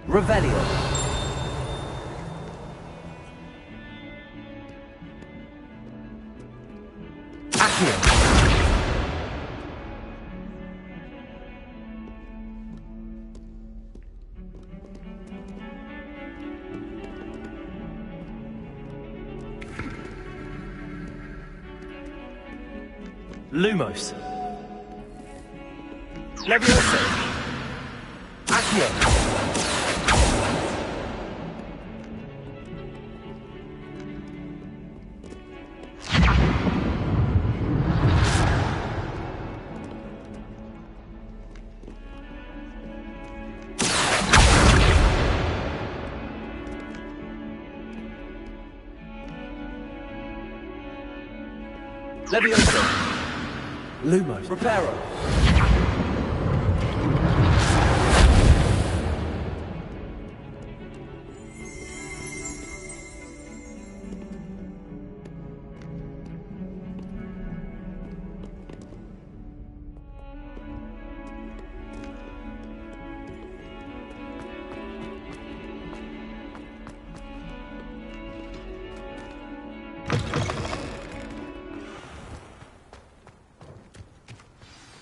Revelio. Accio. Lumos. Levioso. Accio. Levioso. Lumos. Reparo.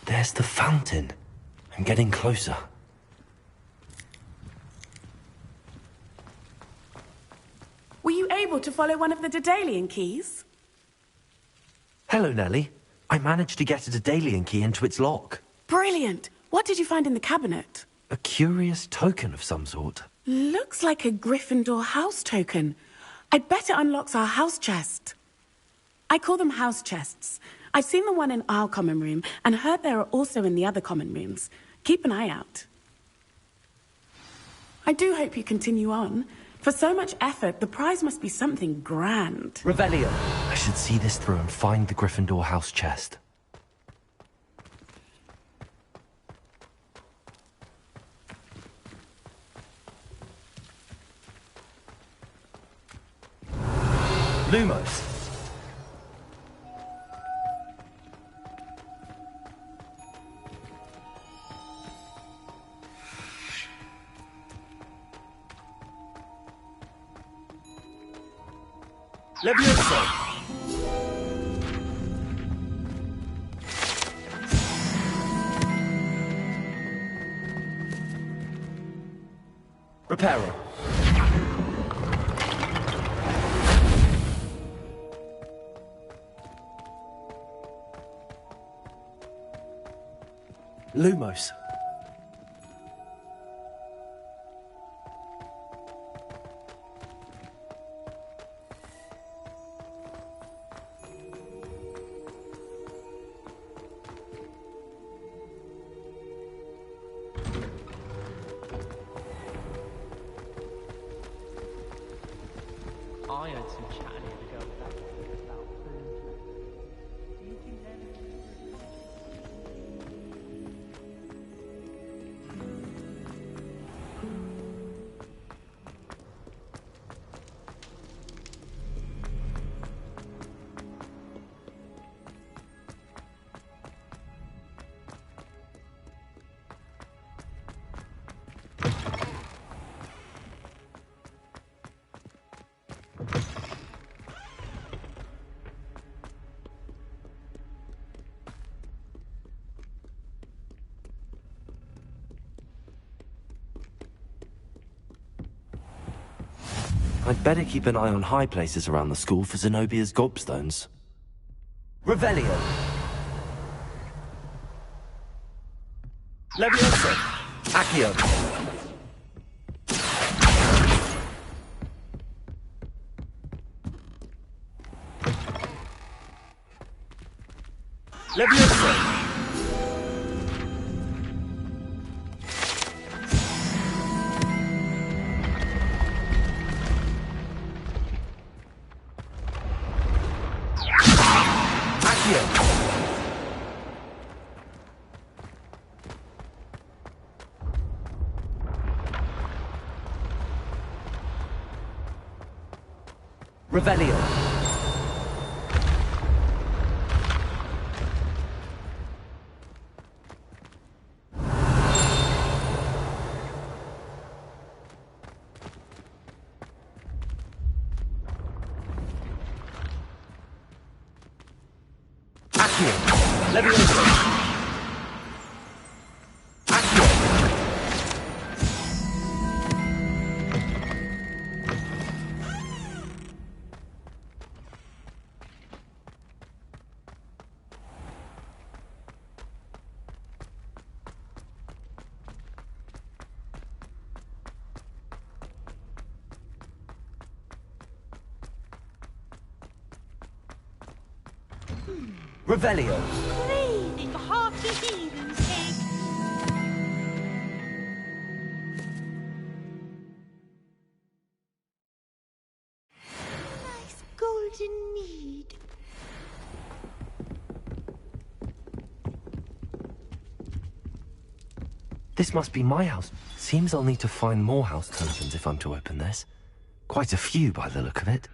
There's the fountain. I'm getting closer. Were you able to follow one of the Daedalian keys? Hello, Nellie. I managed to get a Daedalian key into its lock. Brilliant! What did you find in the cabinet? A curious token of some sort. Looks like a Gryffindor house token. I bet it unlocks our house chest. I call them house chests. I've seen the one in our common room and heard there are also in the other common rooms. Keep an eye out. I do hope you continue on. For so much effort, the prize must be something grand. Revelio. I should see this through and find the Gryffindor house chest. Lumos. Levioso. Reparo. Lumos. I heard some chatting the other girl about food. Do you think they're I'd better keep an eye on high places around the school for Zenobia's gobstones. Revelio. Levioso. Accio. Levioso. Revelio. Accio. Levioso. Accio. Revelio. Please, if half the heathens take. Nice golden mead. This must be my house. Seems I'll need to find more house tokens if I'm to open this. Quite a few by the look of it.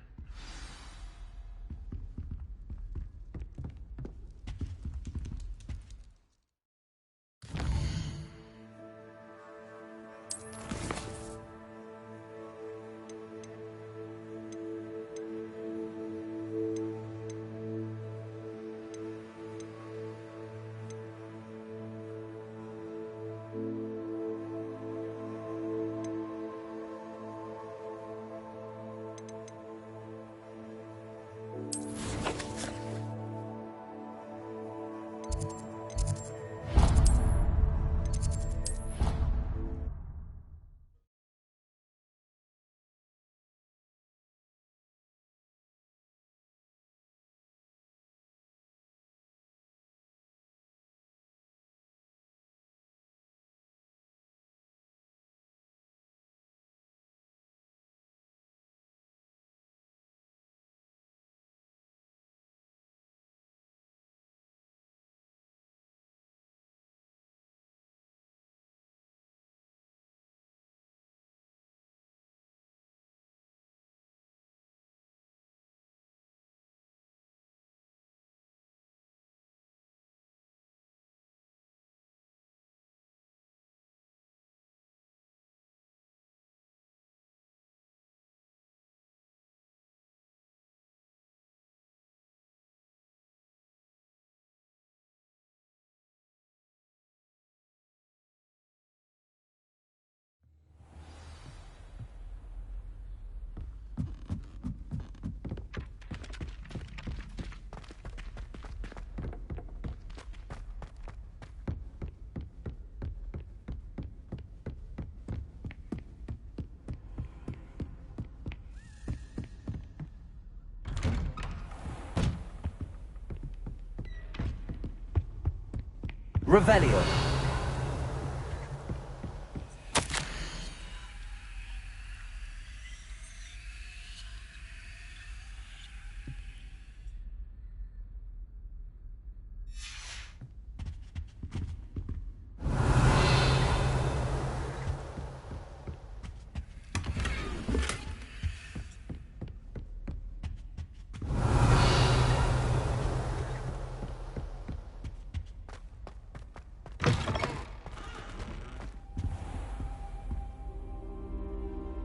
Revelio.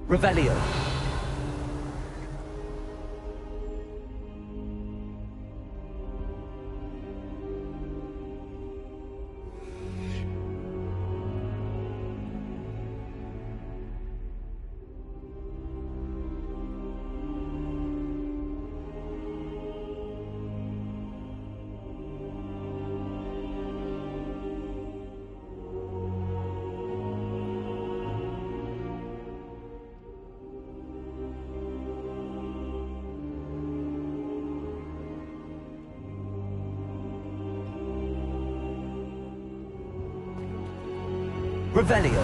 Revelio. Revelio.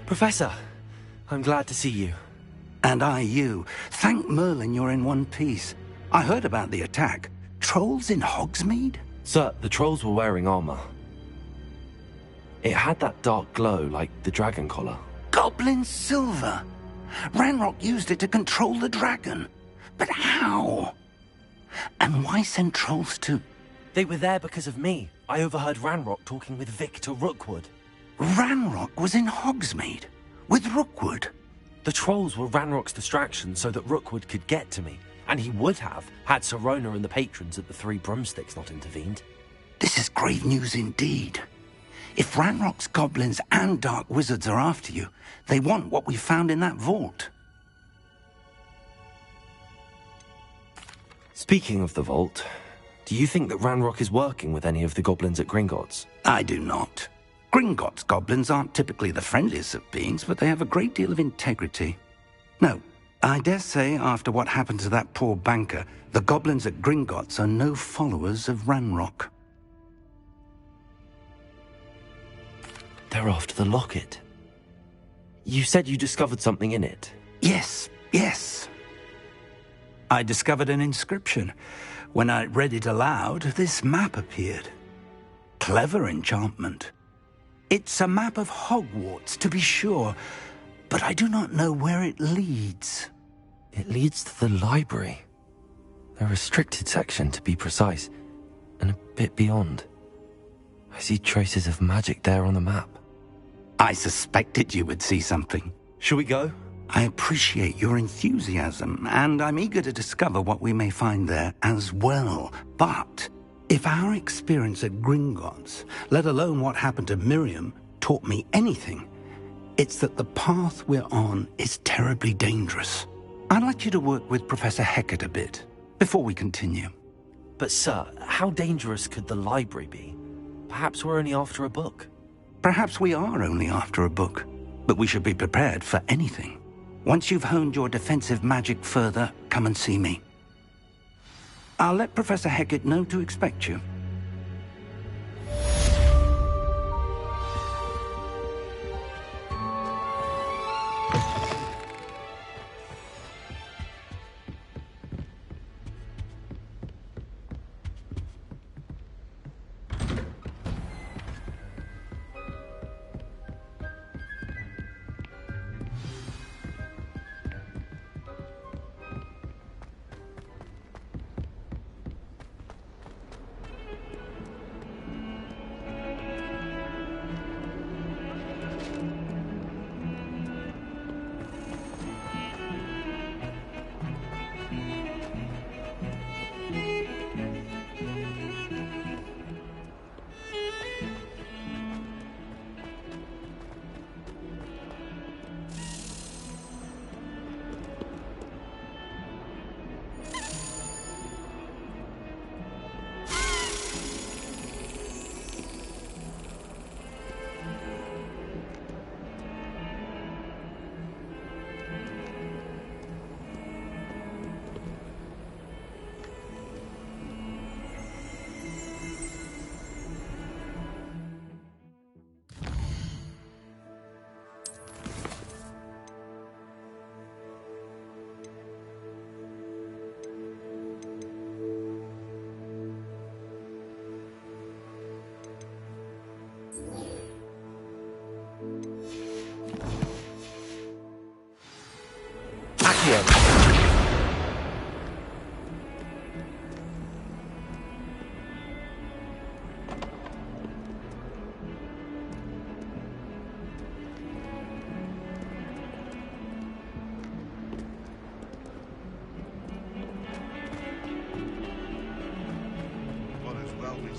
Professor, I'm glad to see you. And I you. Thank Merlin you're in one piece. I heard about the attack. Trolls in Hogsmeade? Sir, the trolls were wearing armor. It had that dark glow like the dragon collar. Goblin silver. Ranrock used it to control the dragon. But how? And why send trolls to... They were there because of me. I overheard Ranrock talking with Victor Rookwood. Ranrock was in Hogsmeade? With Rookwood? The trolls were Ranrock's distraction so that Rookwood could get to me. And he would have, had Sirona and the patrons at the Three Broomsticks not intervened. This is grave news indeed. If Ranrock's goblins and dark wizards are after you, they want what we found in that vault. Speaking of the vault, do you think that Ranrock is working with any of the goblins at Gringotts? I do not. Gringotts goblins aren't typically the friendliest of beings, but they have a great deal of integrity. No, I dare say after what happened to that poor banker, the goblins at Gringotts are no followers of Ranrock. They're after the locket. You said you discovered something in it. Yes. I discovered an inscription. When I read it aloud, this map appeared. Clever enchantment. It's a map of Hogwarts, to be sure, but I do not know where it leads. It leads to the library. A restricted section, to be precise, and a bit beyond. I see traces of magic there on the map. I suspected you would see something. Shall we go? I appreciate your enthusiasm, and I'm eager to discover what we may find there as well. But if our experience at Gringotts, let alone what happened to Miriam, taught me anything, it's that the path we're on is terribly dangerous. I'd like you to work with Professor Hecat a bit before we continue. But sir, how dangerous could the library be? Perhaps we're only after a book. Perhaps we are only after a book, but we should be prepared for anything. Once you've honed your defensive magic further, come and see me. I'll let Professor Hecat know to expect you.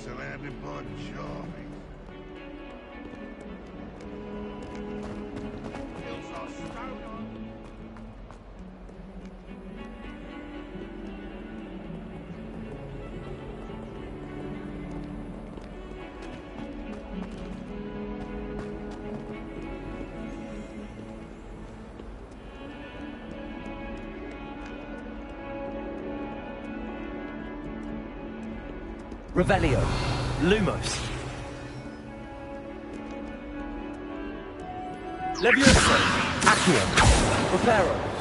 surrounded by the charming. Hills are stone on. Revelio. Lumos. Levioso. Accio. Reparo.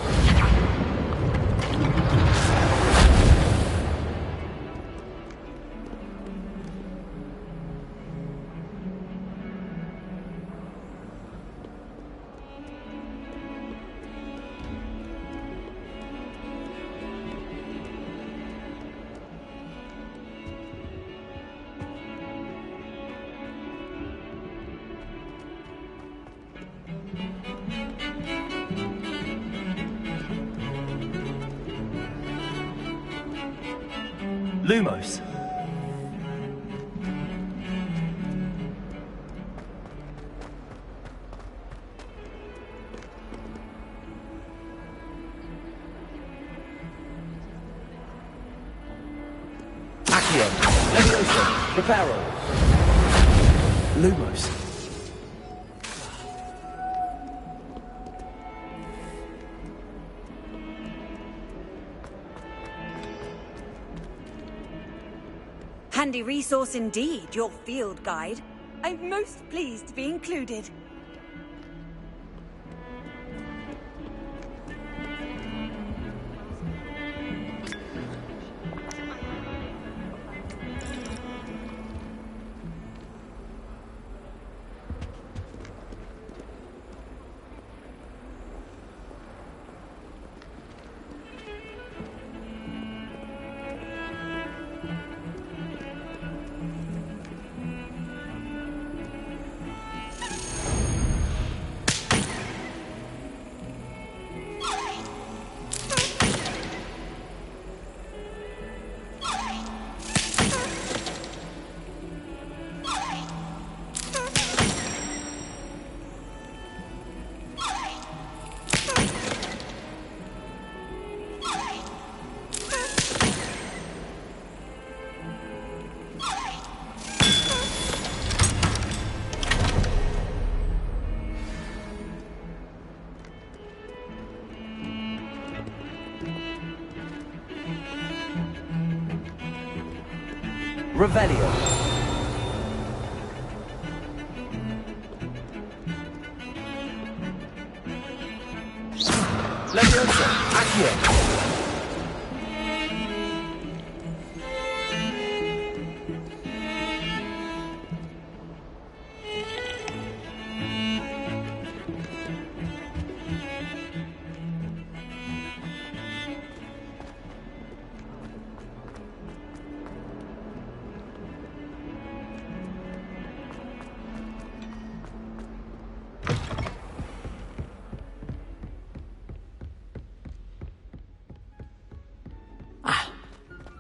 Lumos. Accio. Levioso. Reparo. Lumos. Handy resource indeed, your field guide. I'm most pleased to be included. Revelio. Levioso. Accio.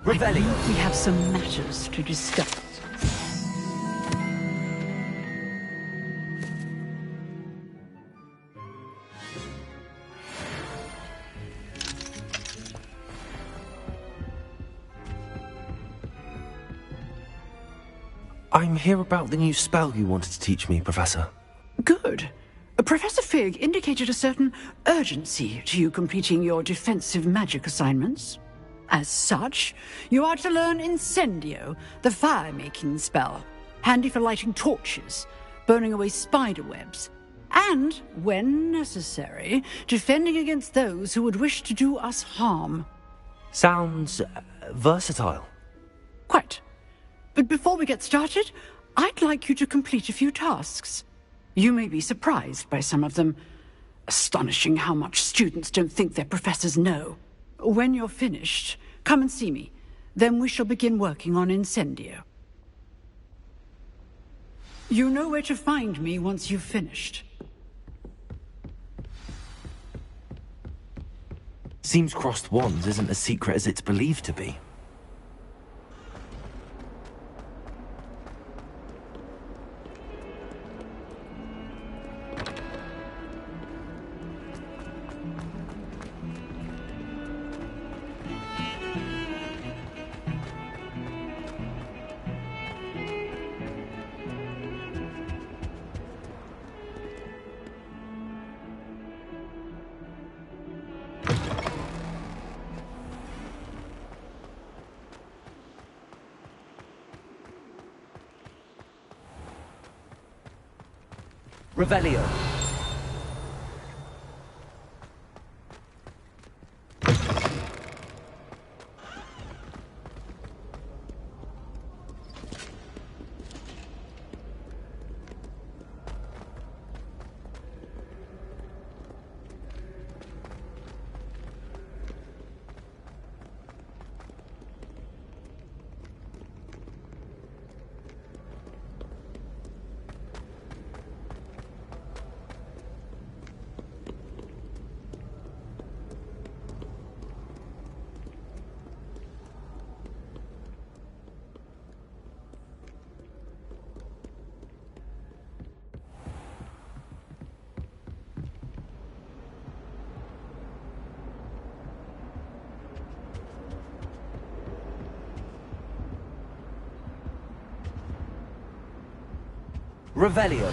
Revelio. We have some matters to discuss. I'm here about the new spell you wanted to teach me, Professor. Good. Professor Fig indicated a certain urgency to you completing your defensive magic assignments. As such, you are to learn Incendio, the fire-making spell, handy for lighting torches, burning away spider webs, and, when necessary, defending against those who would wish to do us harm. Sounds versatile. Quite. But before we get started, I'd like you to complete a few tasks. You may be surprised by some of them. Astonishing how much students don't think their professors know. When you're finished, come and see me. Then we shall begin working on Incendio. You know where to find me once you've finished. Seems crossed wands isn't as secret as it's believed to be. Revelio. Revelio.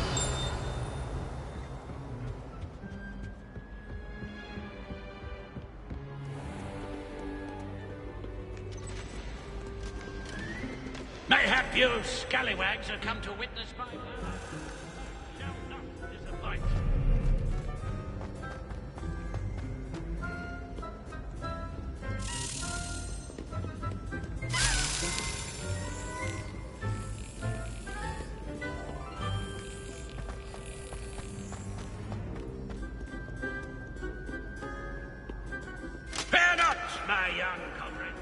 Mayhap you scallywags have come to witness my shall not disappoint. Fear not, my young comrade.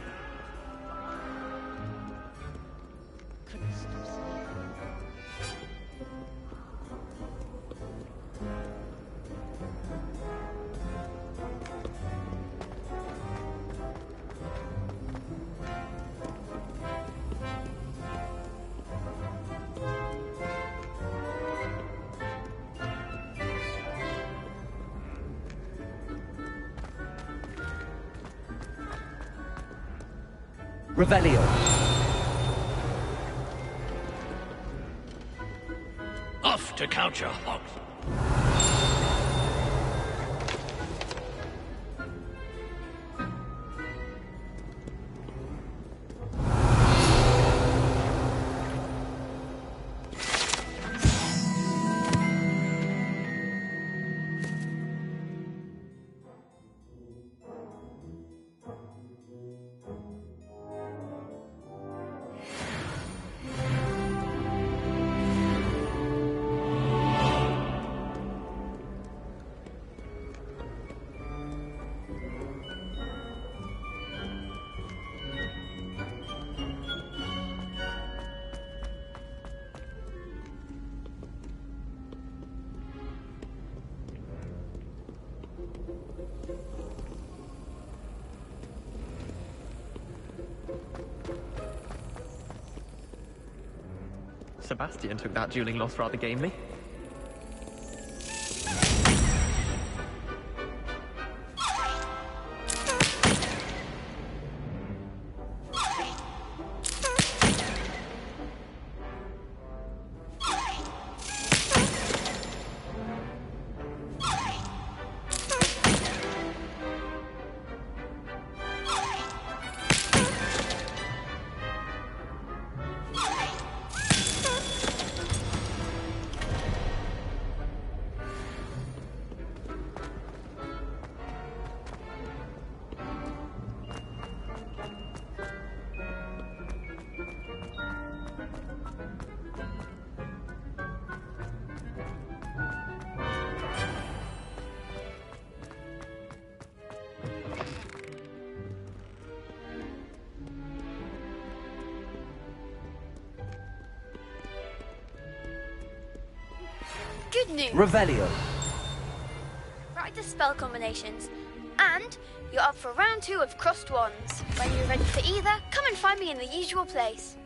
Revelio. Off to count your hogs. Sebastian took that dueling loss rather gamely. Good news! Revelio. Practice spell combinations. And you're up for round 2 of Crossed Wands. When you're ready for either, come and find me in the usual place.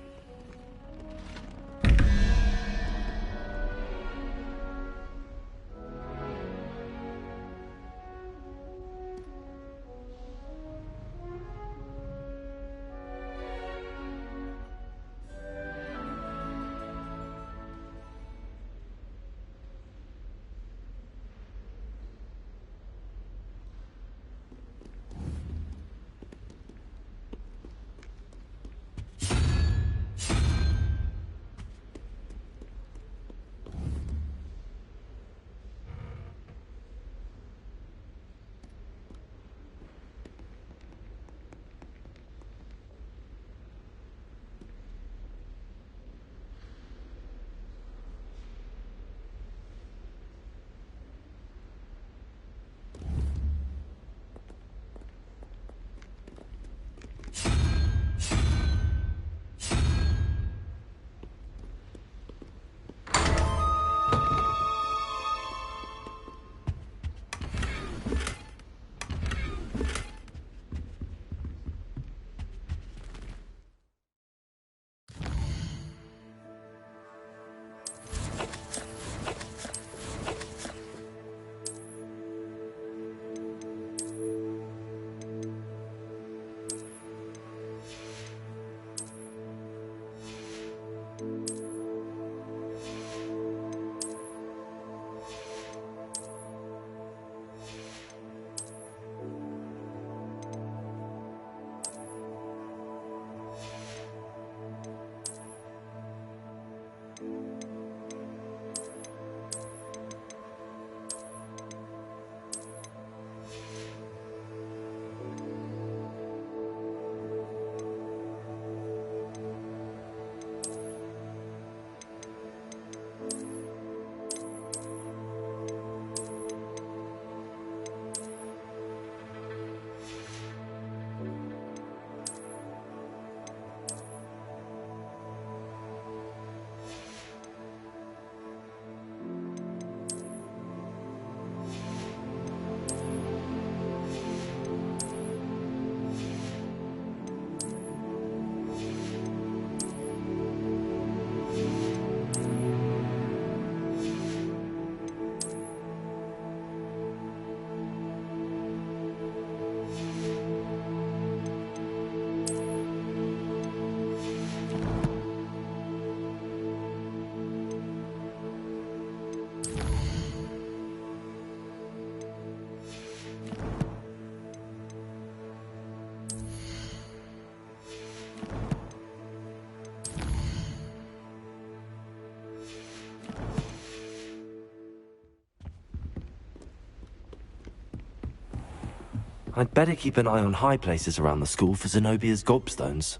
I'd better keep an eye on high places around the school for Zenobia's gobstones.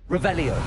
Revelio.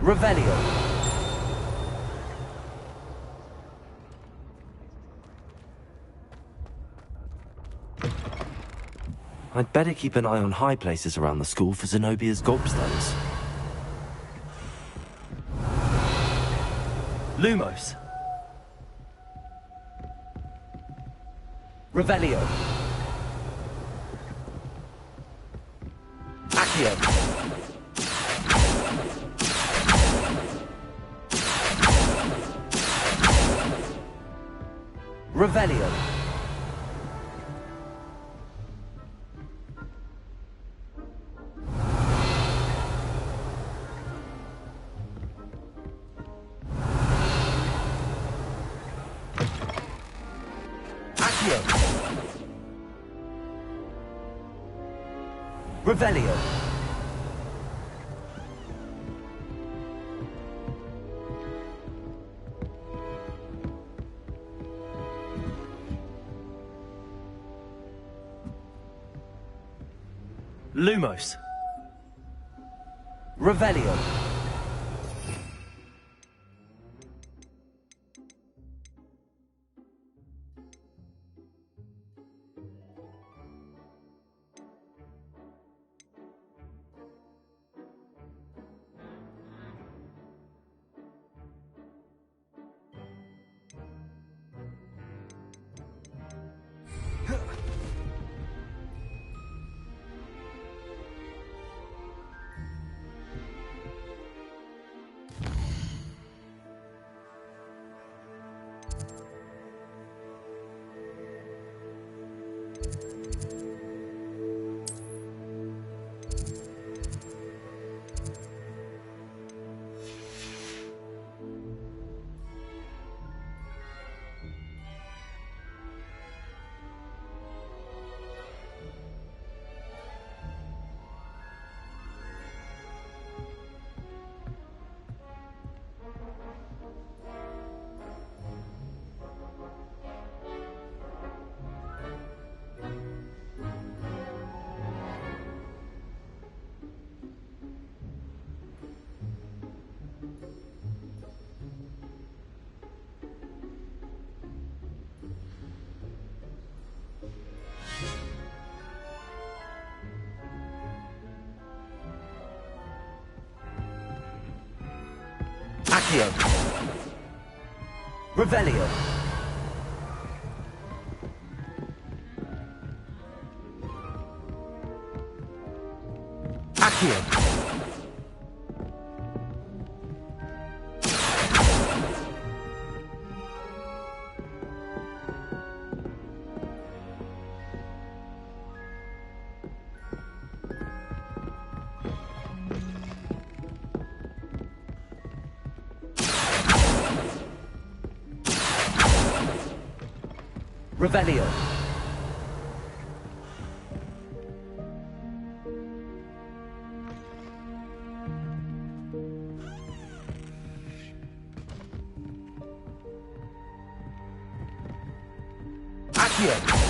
Revelio. I'd better keep an eye on high places around the school for Zenobia's gobstones. Lumos. Revelio. Accio. Revelio. Accio. Revelio. Lumos. Revelio. Accio. Revelio. Accio. Revelio. Accio.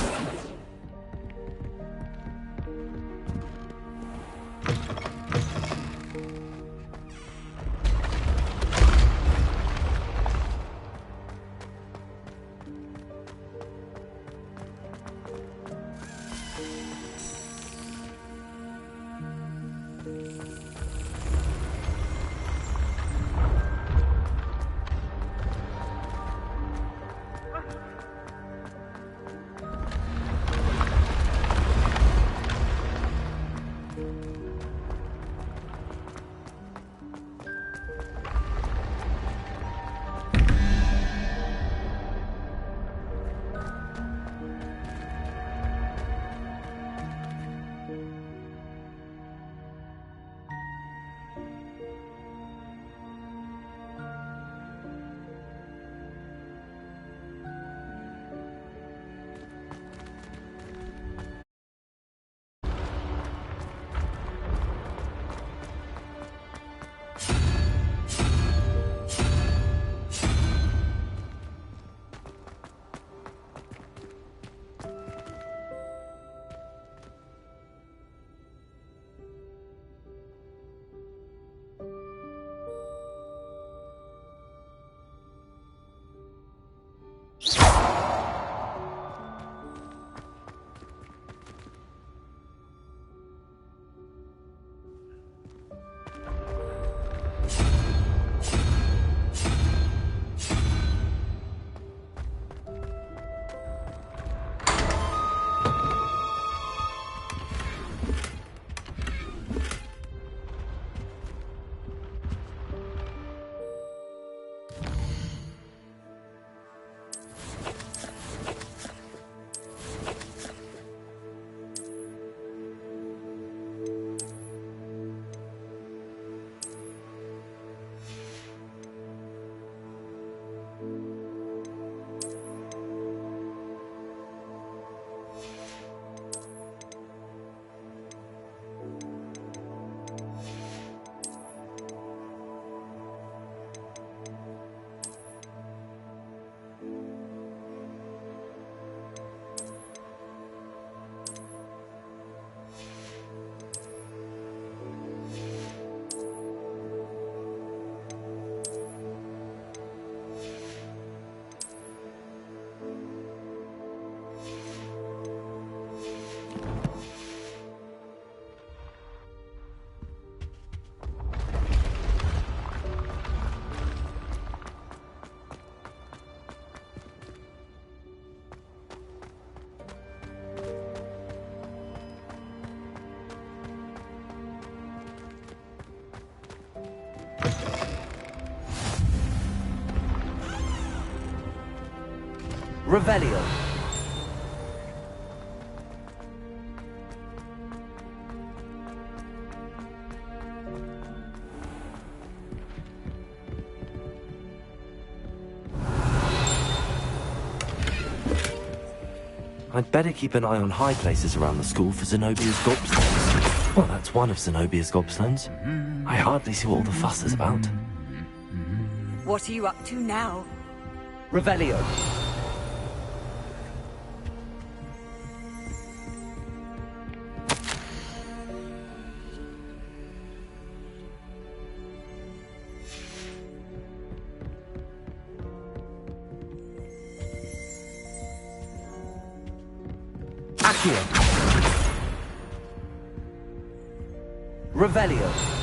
Revelio. I'd better keep an eye on high places around the school for Zenobia's gobstones. Well, that's one of Zenobia's gobstones. I hardly see what all the fuss is about. What are you up to now? Revelio. Accio. Revelio.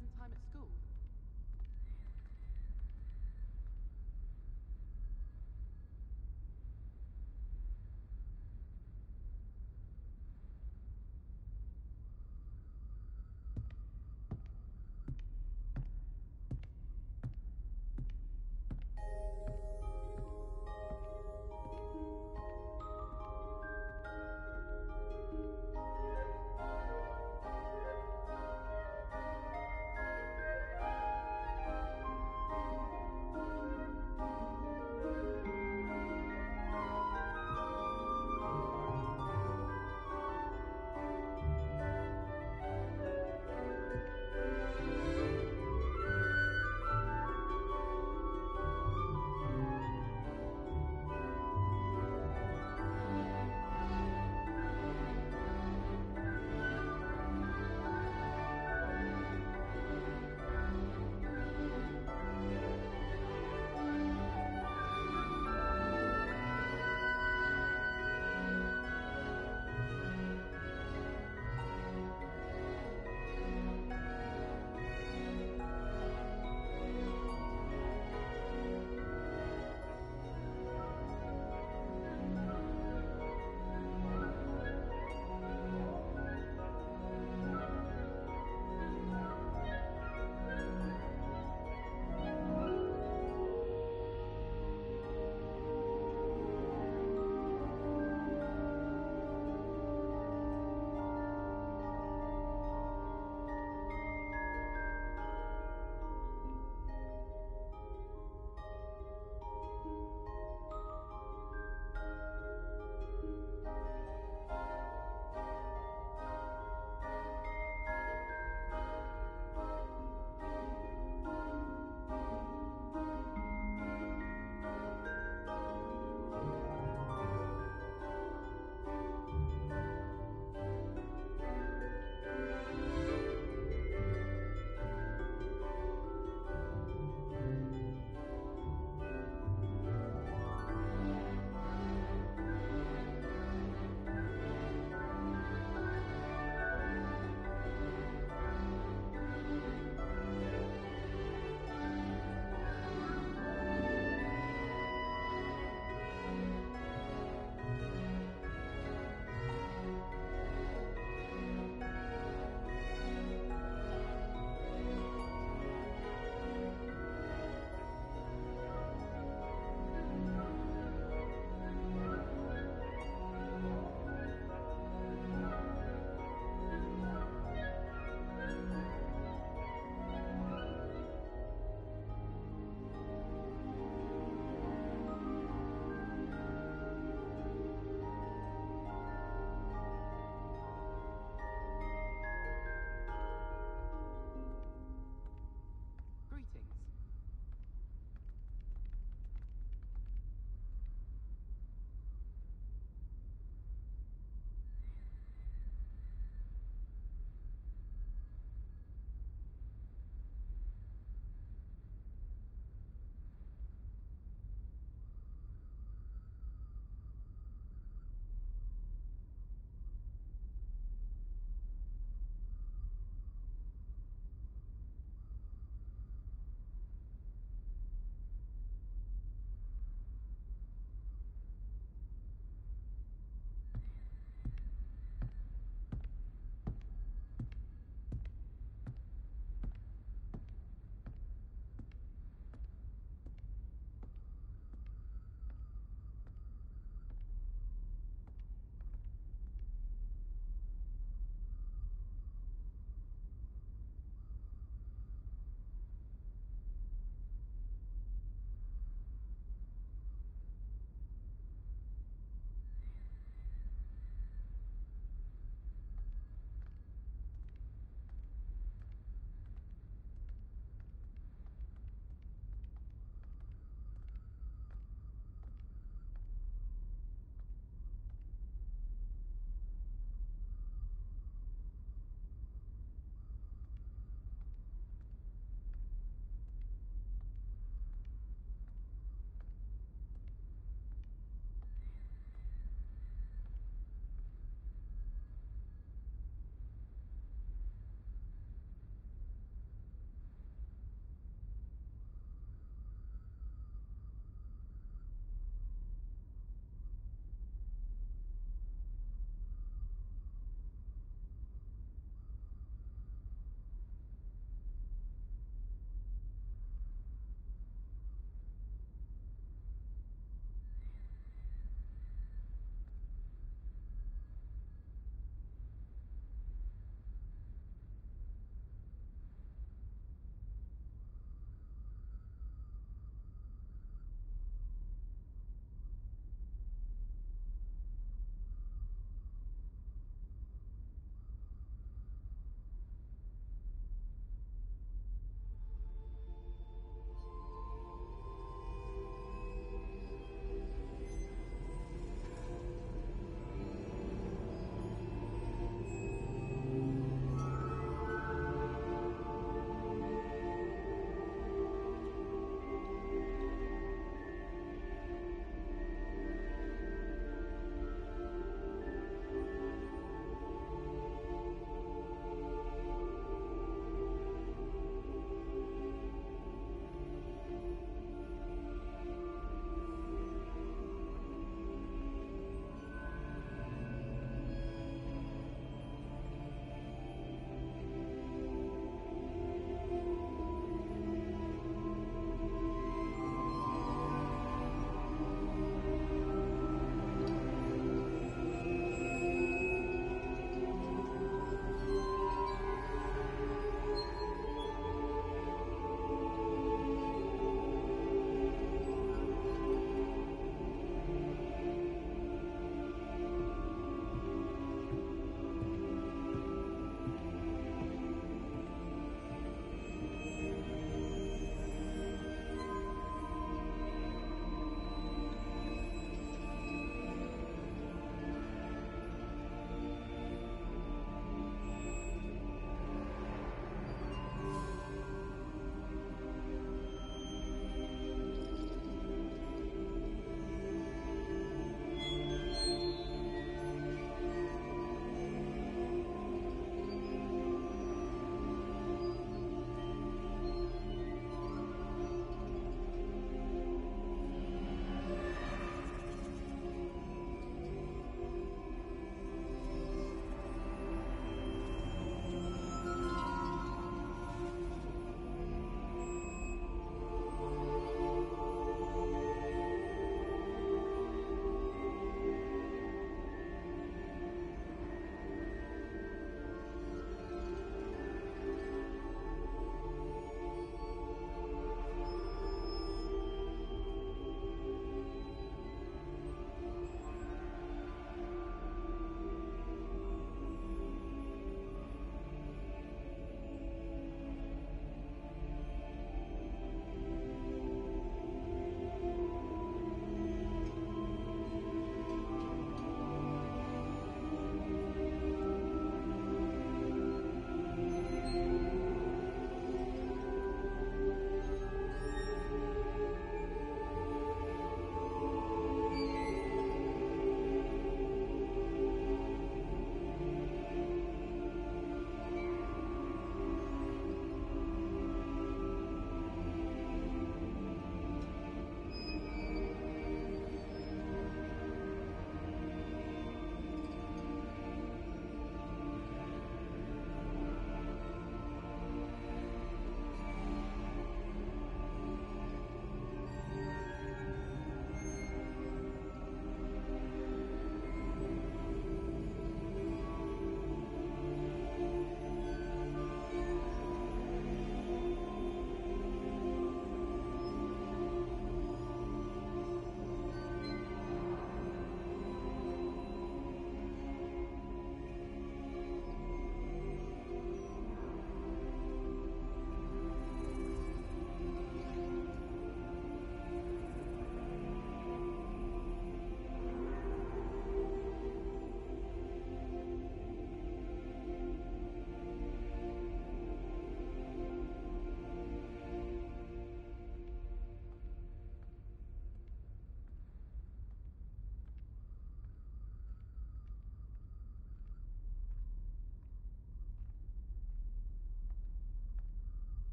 unpleasant time at school?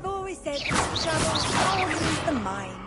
I've always said that travel broadens the mind.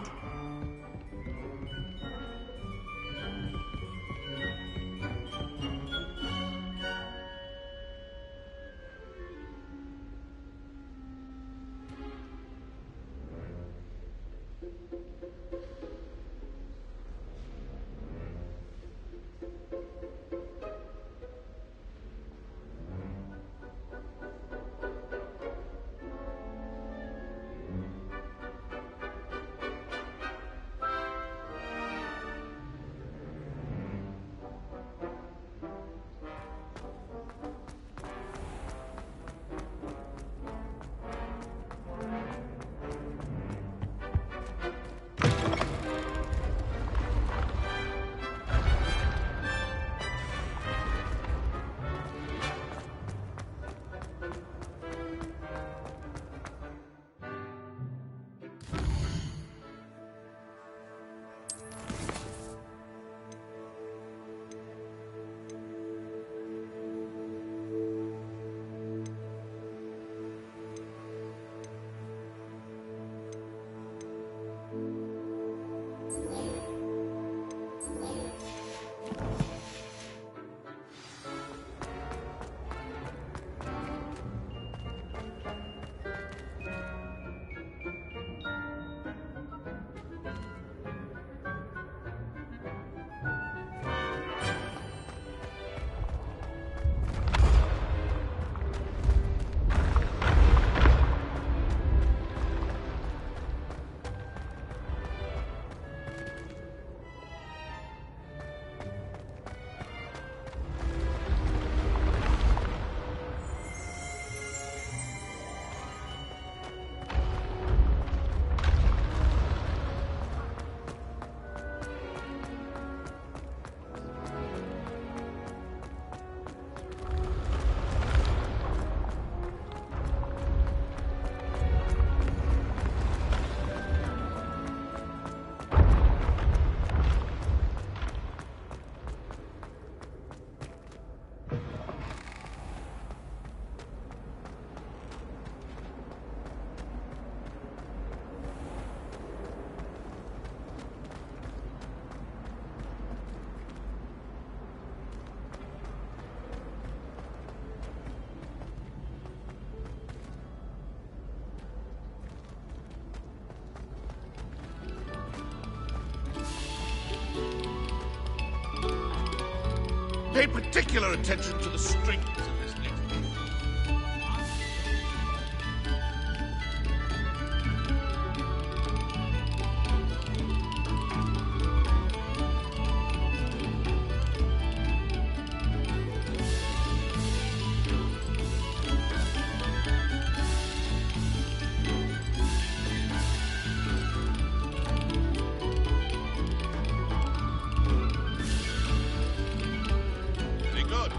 Pay particular attention to the strings in this next piece. Very good.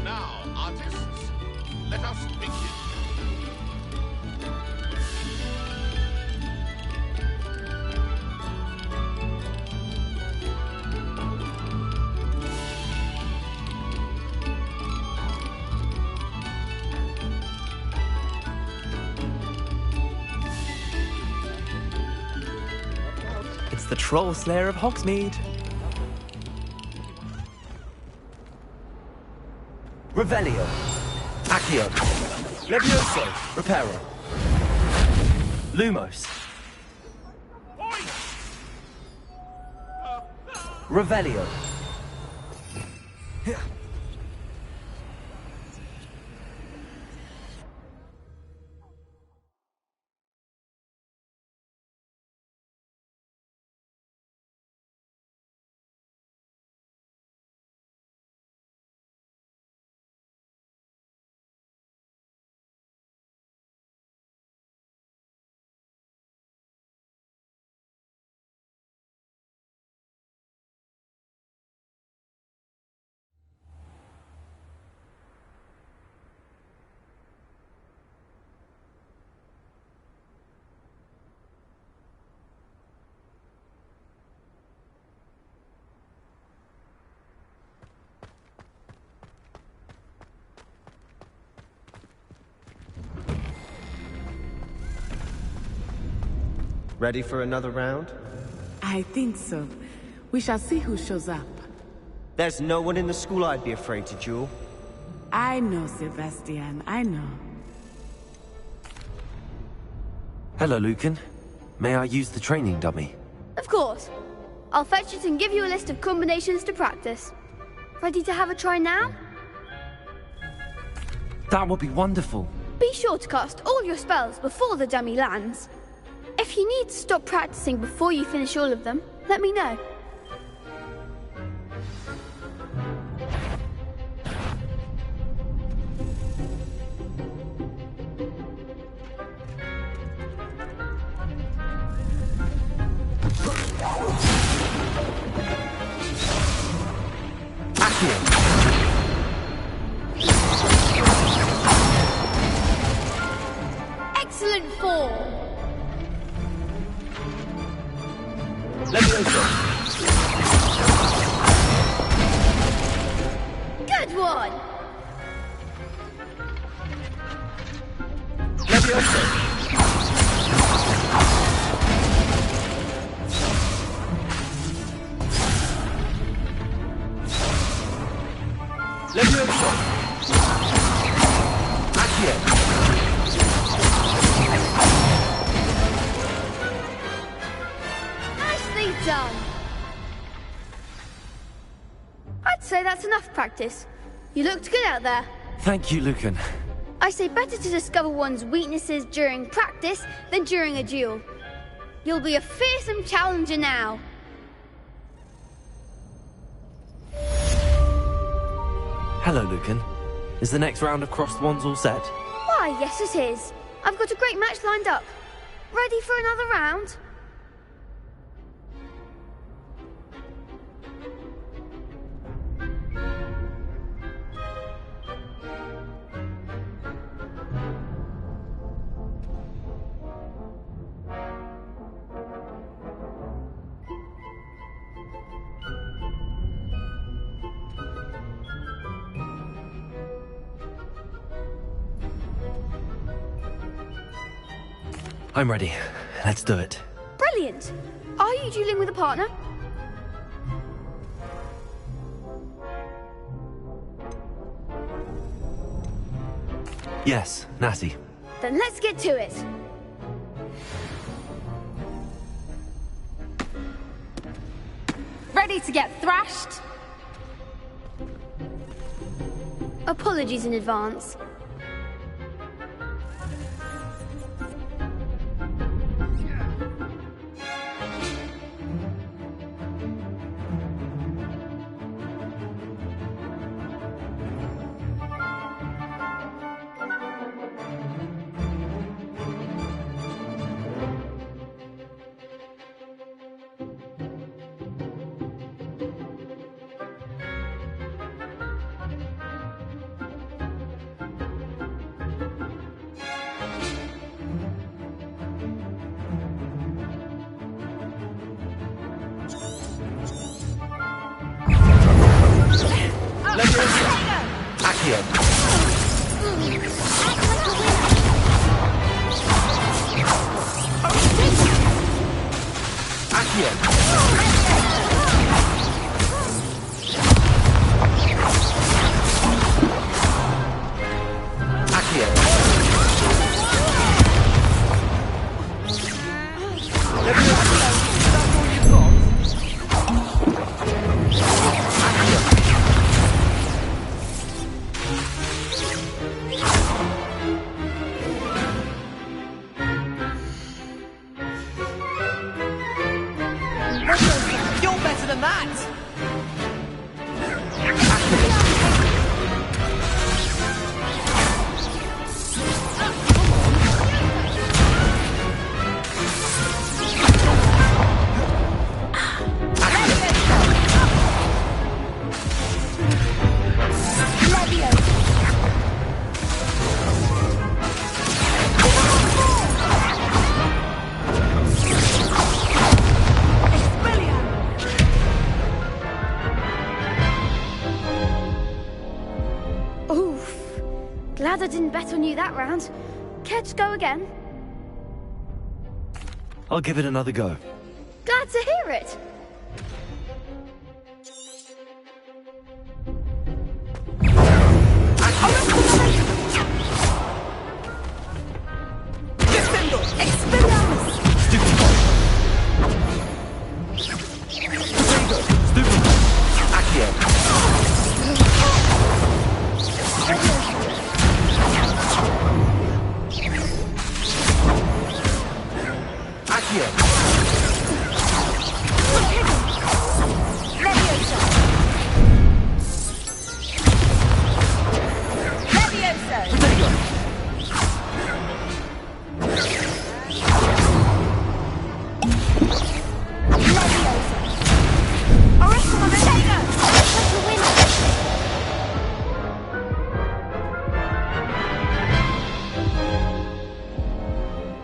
Now, artists, let us begin. It's the Troll Slayer of Hogsmeade. Revelio. Accio. Levioso. Reparo. Lumos. Revelio. Ready for another round? I think so. We shall see who shows up. There's no one in the school I'd be afraid to duel. I know, Sebastian, I know. Hello, Lucan. May I use the training dummy? Of course. I'll fetch it and give you a list of combinations to practice. Ready to have a try now? That would be wonderful. Be sure to cast all your spells before the dummy lands. If you need to stop practicing before you finish all of them, let me know. Excellent form. Good one. Nicely done. I'd say that's enough practice. You looked good out there. Thank you, Lucan. I say better to discover one's weaknesses during practice than during a duel. You'll be a fearsome challenger now. Hello, Lucan. Is the next round of crossed wands all set? Why, yes it is. I've got a great match lined up. Ready for another round? I'm ready. Let's do it. Brilliant. Are you dueling with a partner? Yes, Natty. Then let's get to it. Ready to get thrashed? Apologies in advance. Glad I didn't bet on you that round. Care to go again? I'll give it another go. Glad to hear it.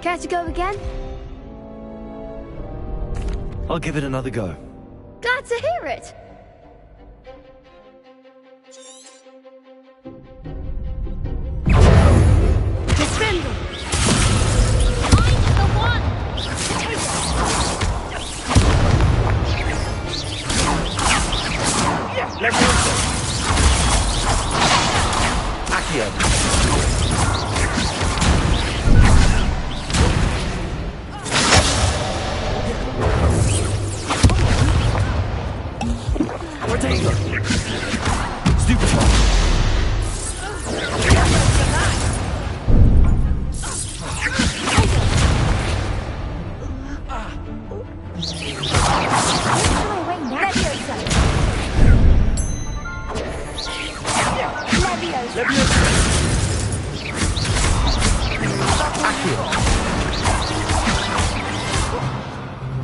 Care to go again? I'll give it another go. Glad to hear it. Defender! I'm the one! Levioso! Accio! Protego! Stupefy!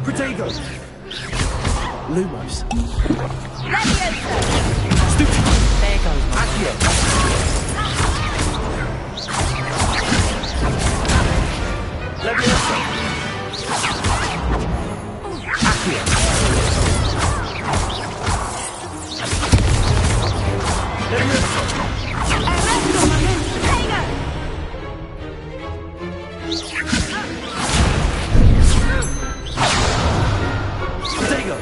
Protego! Lumos! There goes my Accio! Levioso! Accio! Levioso! Protego!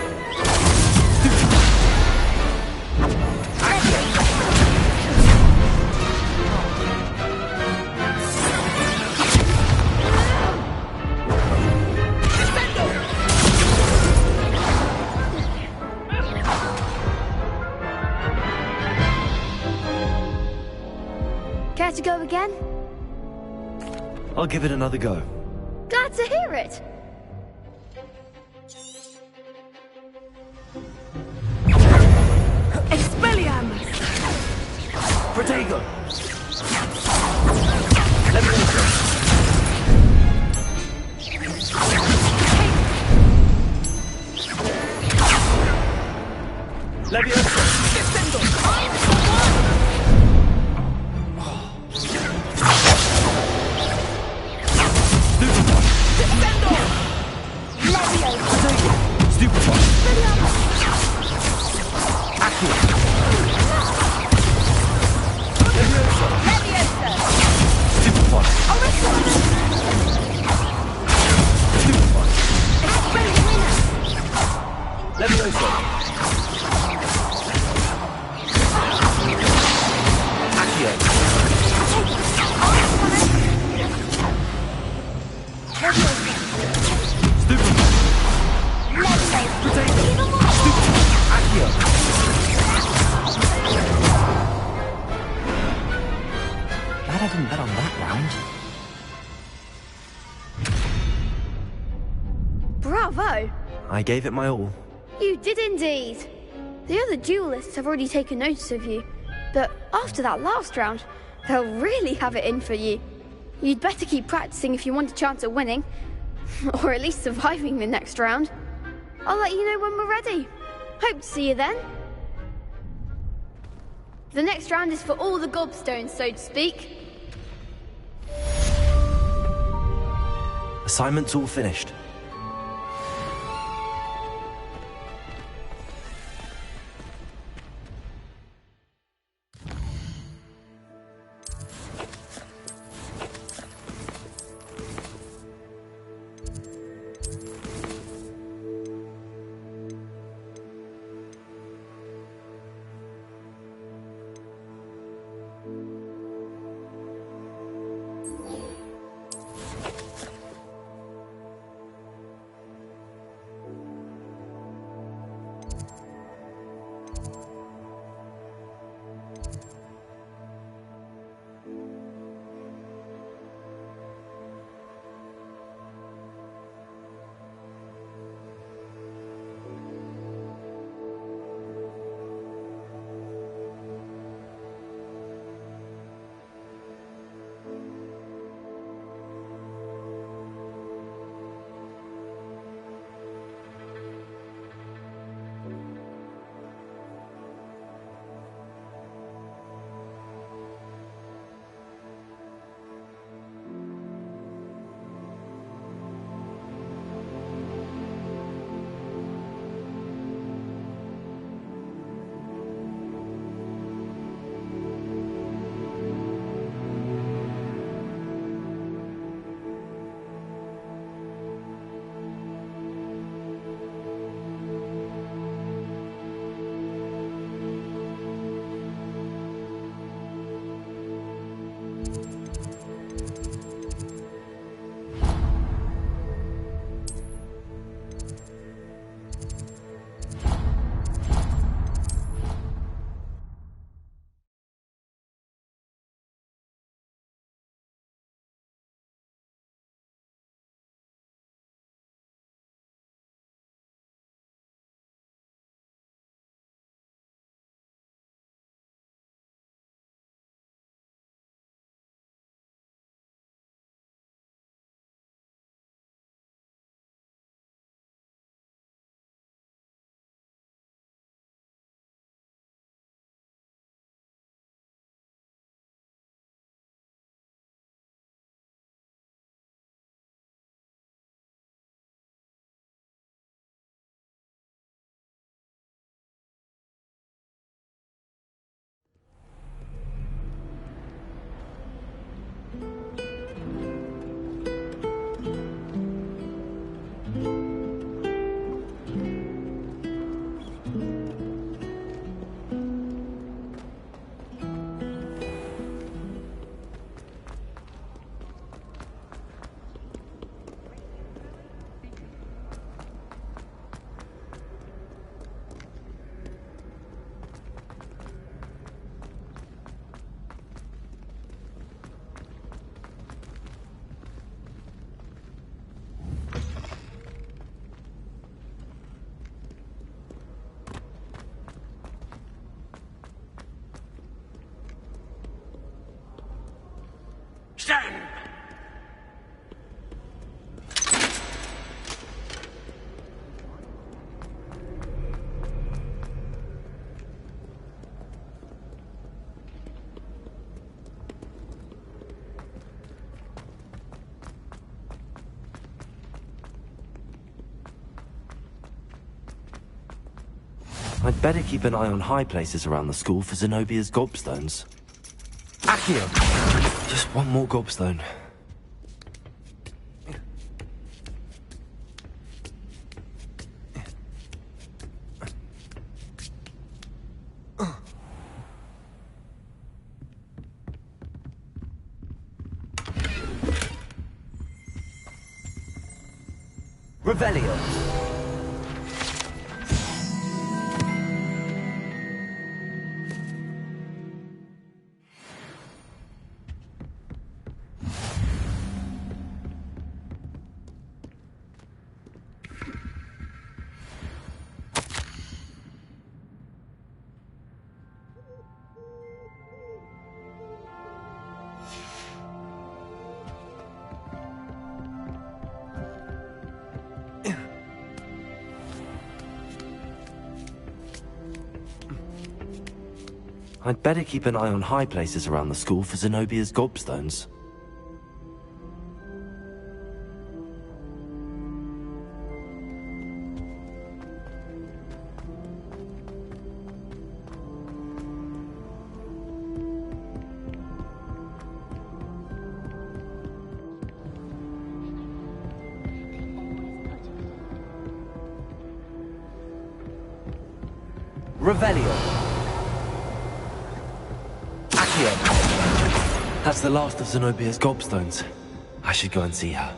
Care to go again? I'll give it another go. Glad to hear it. Expelliarmus! Protego! Levioso! Levioso! Stupefy! Accio! Levioso! Stupefy! Stupefy! Levioso! Accio! Stupefy! Protego! Stupefy! Accio! Glad I didn't bet on that round. Bravo! I gave it my all. You did indeed. The other duelists have already taken notice of you, but after that last round, they'll really have it in for you. You'd better keep practicing if you want a chance at winning, or at least surviving the next round. I'll let you know when we're ready. Hope to see you then. The next round is for all the gobstones, so to speak. Assignment's all finished. I'd better keep an eye on high places around the school for Zenobia's gobstones. Accio! Just one more gobstone. Revelio. I'd better keep an eye on high places around the school for Zenobia's gobstones. Revelio. That's the last of Zenobia's gobstones. I should go and see her.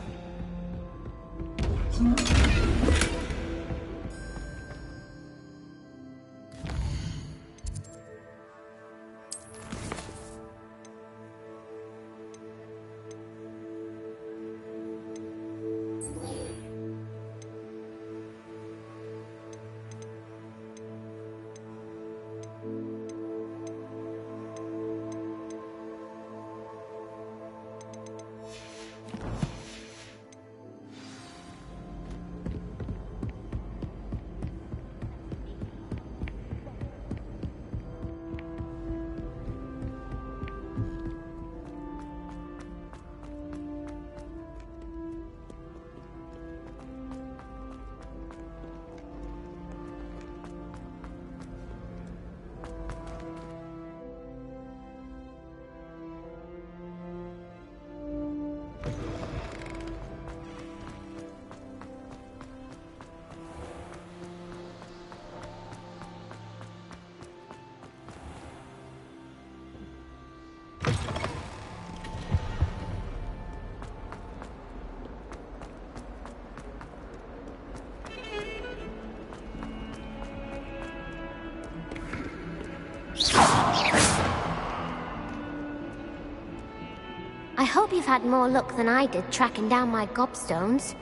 I hope you've had more luck than I did tracking down my gobstones.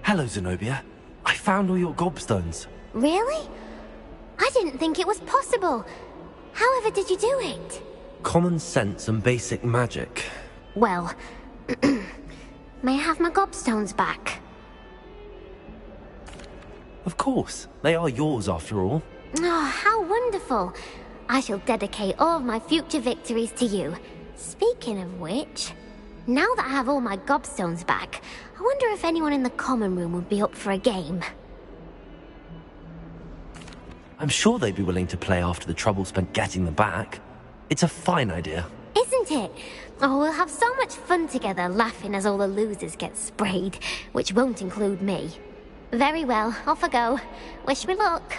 Hello, Zenobia. I found all your gobstones. Really? I didn't think it was possible. However did you do it? Common sense and basic magic. Well, may I have my gobstones back? Of course. They are yours after all. Oh, how wonderful. I shall dedicate all of my future victories to you. Speaking of which, now that I have all my gobstones back, I wonder if anyone in the common room would be up for a game. I'm sure they'd be willing to play after the trouble spent getting them back. It's a fine idea. Isn't it? Oh, we'll have so much fun together laughing as all the losers get sprayed, which won't include me. Very well, off I go. Wish me luck.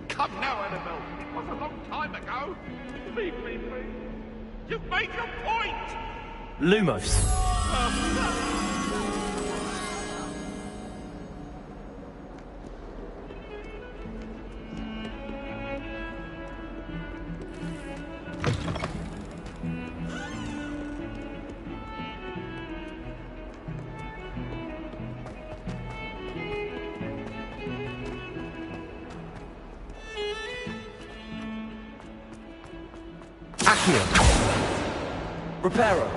Come now, Annabelle. It was a long time ago. Leave me, please. You've made your point. Lumos. Reparo.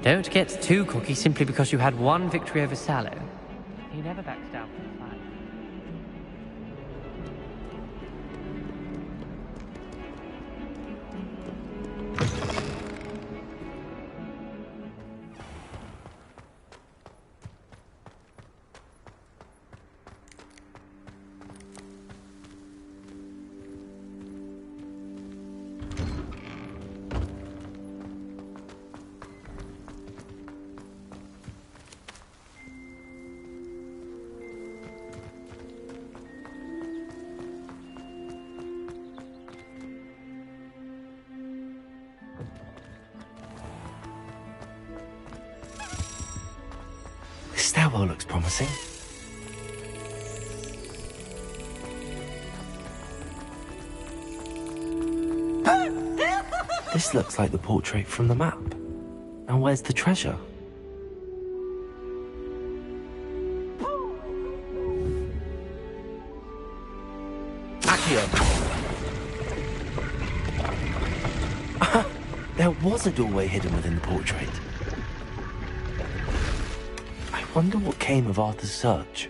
Don't get too cocky simply because you had one victory over Sallow. He never backs down from the fight. This stairwell looks promising. This looks like the portrait from the map. Now where's the treasure? There was a doorway hidden within the portrait. I wonder what came of Arthur's search.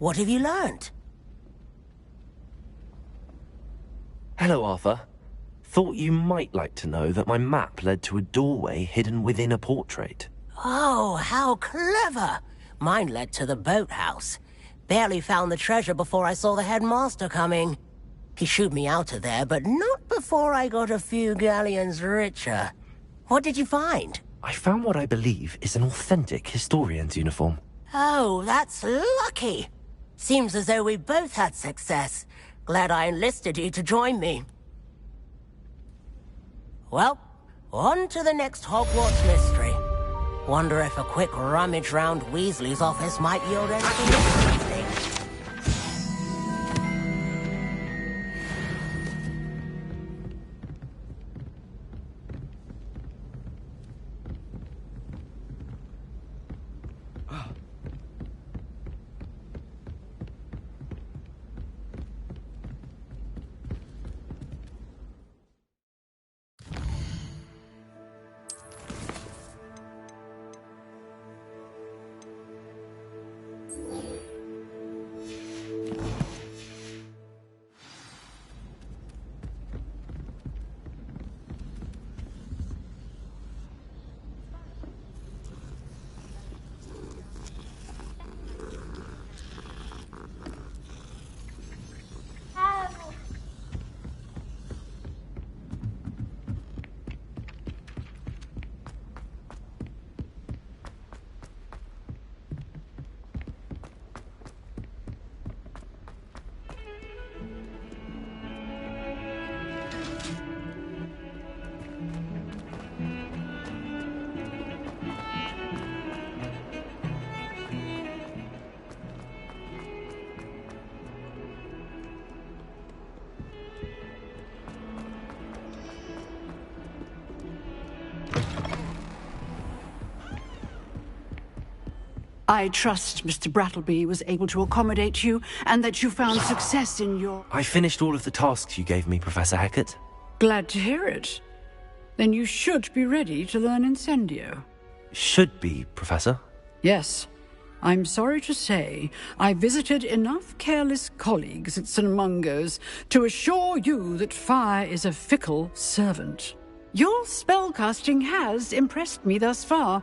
What have you learned? Hello, Arthur. Thought you might like to know that my map led to a doorway hidden within a portrait. Oh, how clever! Mine led to the boathouse. Barely found the treasure before I saw the headmaster coming. He shooed me out of there, but not before I got a few galleons richer. What did you find? I found what I believe is an authentic historian's uniform. Oh, that's lucky. Seems as though we both had success. Glad I enlisted you to join me. Well, on to the next Hogwarts mystery. Wonder if a quick rummage round Weasley's office might yield anything interesting. I trust Mr. Brattleby was able to accommodate you, and that you found success in your... I finished all of the tasks you gave me, Professor Hecat. Glad to hear it. Then you should be ready to learn Incendio. Should be, Professor. Yes. I'm sorry to say, I visited enough careless colleagues at St. Mungo's to assure you that fire is a fickle servant. Your spellcasting has impressed me thus far,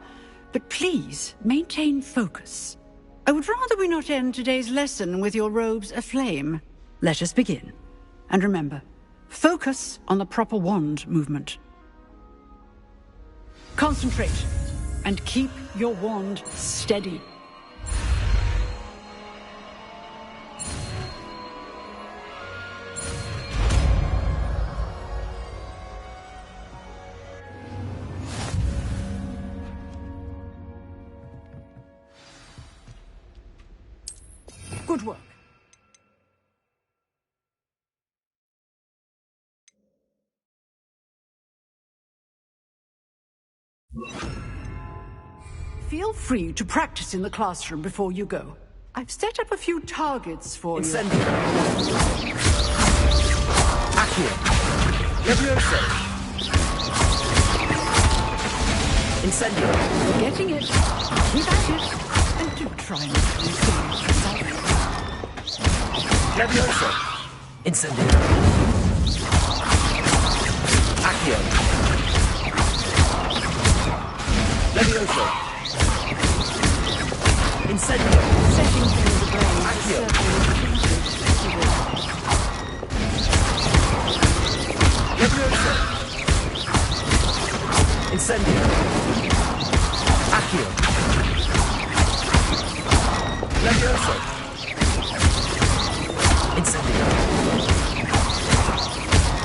but please maintain focus. I would rather we not end today's lesson with your robes aflame. Let us begin. And remember, focus on the proper wand movement. Concentrate, and keep your wand steady. Good work. Feel free to practice in the classroom before you go. I've set up a few targets for you. Incendio. Accio. Levioso. Incendio. You're getting it. Keep at it. And do try not to lose yourself. Levioso. Incendio. Accio. Levioso. Incendio. Setting through the brain. Accio. Levioso. Incendio. Accio. Levioso. Incendio.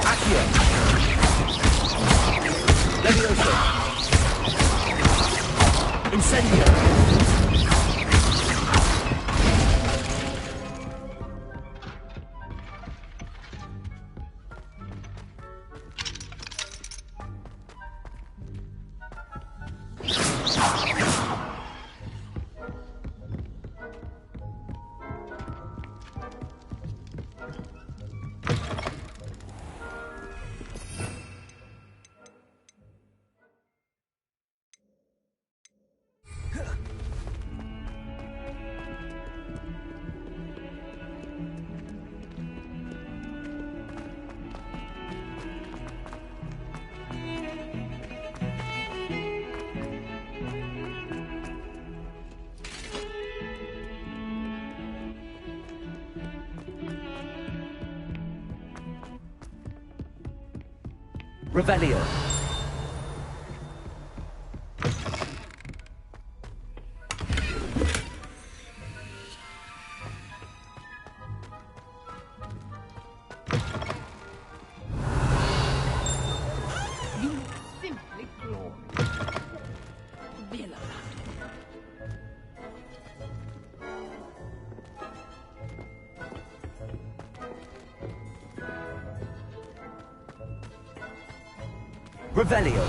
Accio. Levioso. Incendio. Revelio. You simply glorious. Villa. Revelio.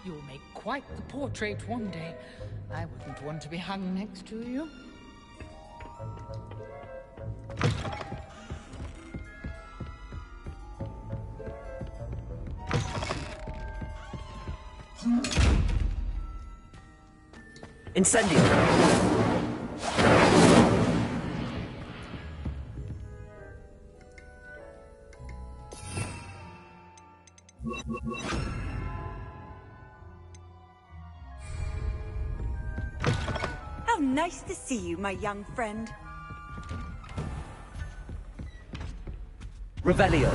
You'll make quite the portrait one day. I wouldn't want to be hung next to you. Incendio. How nice to see you, my young friend. Revelio.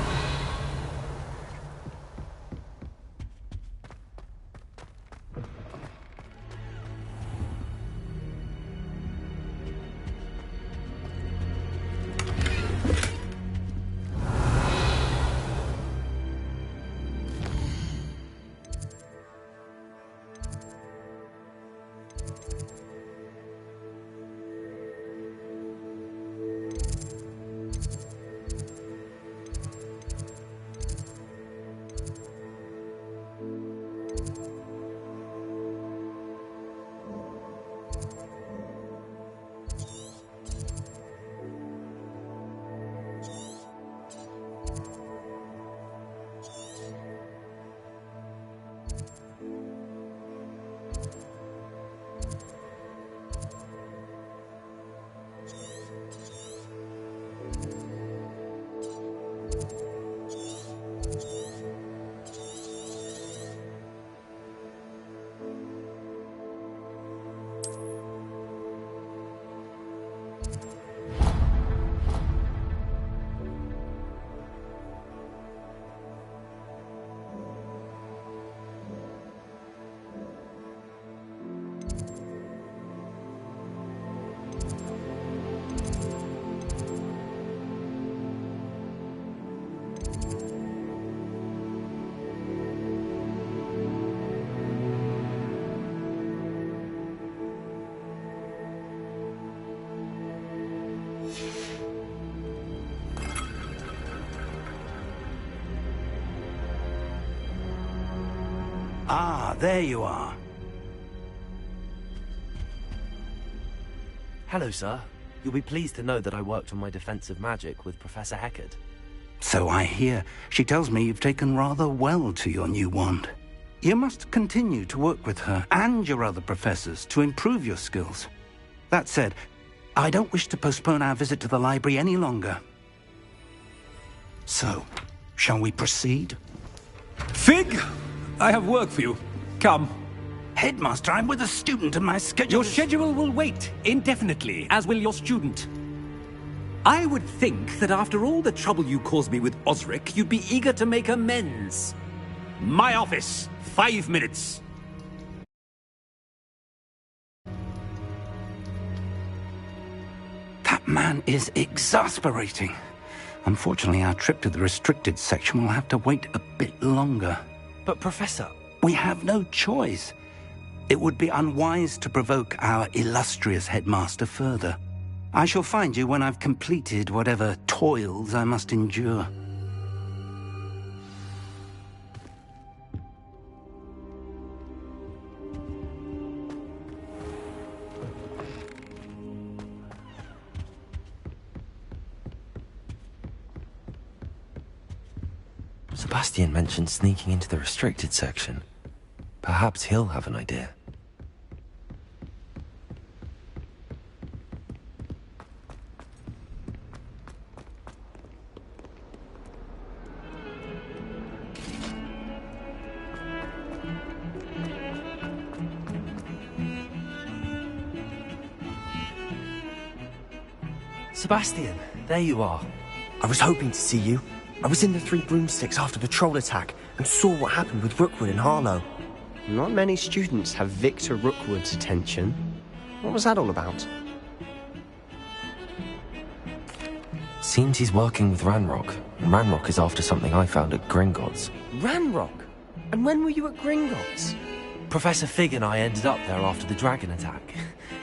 Ah, there you are. Hello, sir. You'll be pleased to know that I worked on my defensive magic with Professor Heckard. So I hear. She tells me you've taken rather well to your new wand. You must continue to work with her and your other professors to improve your skills. That said, I don't wish to postpone our visit to the library any longer. So, shall we proceed? Fig, I have work for you. Come. Headmaster, I'm with a student and my schedule Your schedule will wait indefinitely, as will your student. I would think that after all the trouble you caused me with Osric, you'd be eager to make amends. My office, 5 minutes. That man is exasperating. Unfortunately, our trip to the restricted section will have to wait a bit longer. But, Professor... We have no choice. It would be unwise to provoke our illustrious headmaster further. I shall find you when I've completed whatever toils I must endure. Sebastian mentioned sneaking into the restricted section. Perhaps he'll have an idea. Sebastian, there you are. I was hoping to see you. I was in the Three Broomsticks after the troll attack and saw what happened with Rookwood and Harlow. Not many students have Victor Rookwood's attention. What was that all about? Seems he's working with Ranrock, and Ranrock is after something I found at Gringotts. Ranrock? And when were you at Gringotts? Professor Fig and I ended up there after the dragon attack.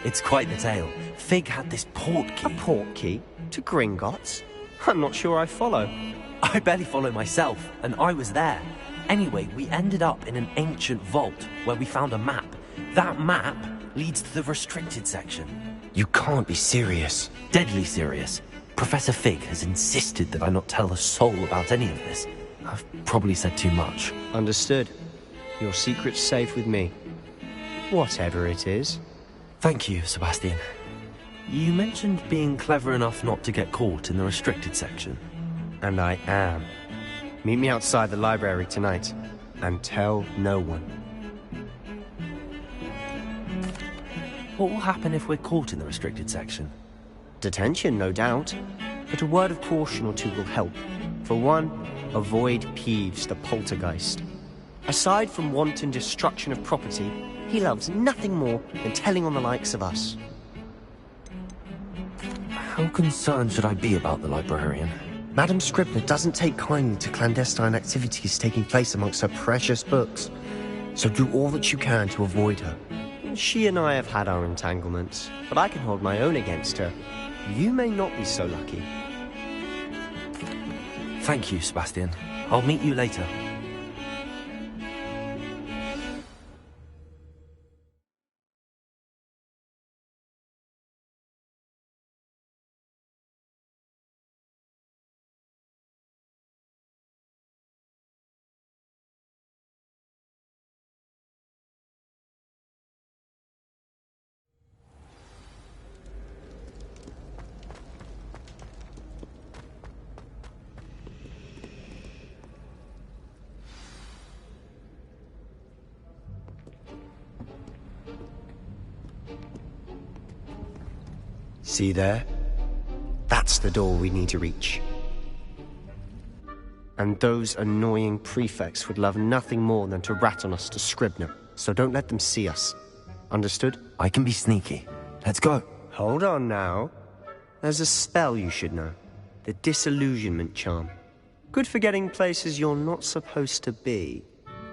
It's quite the tale. Fig had this port key. A port key? To Gringotts? I'm not sure I follow. I barely follow myself, and I was there. Anyway, we ended up in an ancient vault where we found a map. That map leads to the restricted section. You can't be serious. Deadly serious. Professor Fig has insisted that I not tell a soul about any of this. I've probably said too much. Understood. Your secret's safe with me. Whatever it is. Thank you, Sebastian. You mentioned being clever enough not to get caught in the restricted section. And I am. Meet me outside the library tonight, and tell no one. What will happen if we're caught in the restricted section? Detention, no doubt. But a word of caution or two will help. For one, avoid Peeves the poltergeist. Aside from wanton destruction of property, he loves nothing more than telling on the likes of us. How concerned should I be about the librarian? Madam Scribner doesn't take kindly to clandestine activities taking place amongst her precious books. So do all that you can to avoid her. She and I have had our entanglements, but I can hold my own against her. You may not be so lucky. Thank you, Sebastian. I'll meet you later. See there? That's the door we need to reach. And those annoying prefects would love nothing more than to rat on us to Scribner, so don't let them see us. Understood? I can be sneaky. Let's go. Hold on now. There's a spell you should know. The Disillusionment Charm. Good for getting places you're not supposed to be.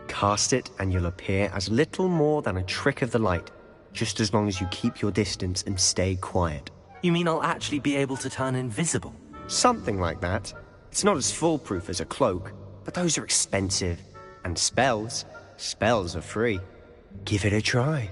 Cast it and you'll appear as little more than a trick of the light, just as long as you keep your distance and stay quiet. You mean I'll actually be able to turn invisible? Something like that. It's not as foolproof as a cloak, but those are expensive. And spells are free. Give it a try.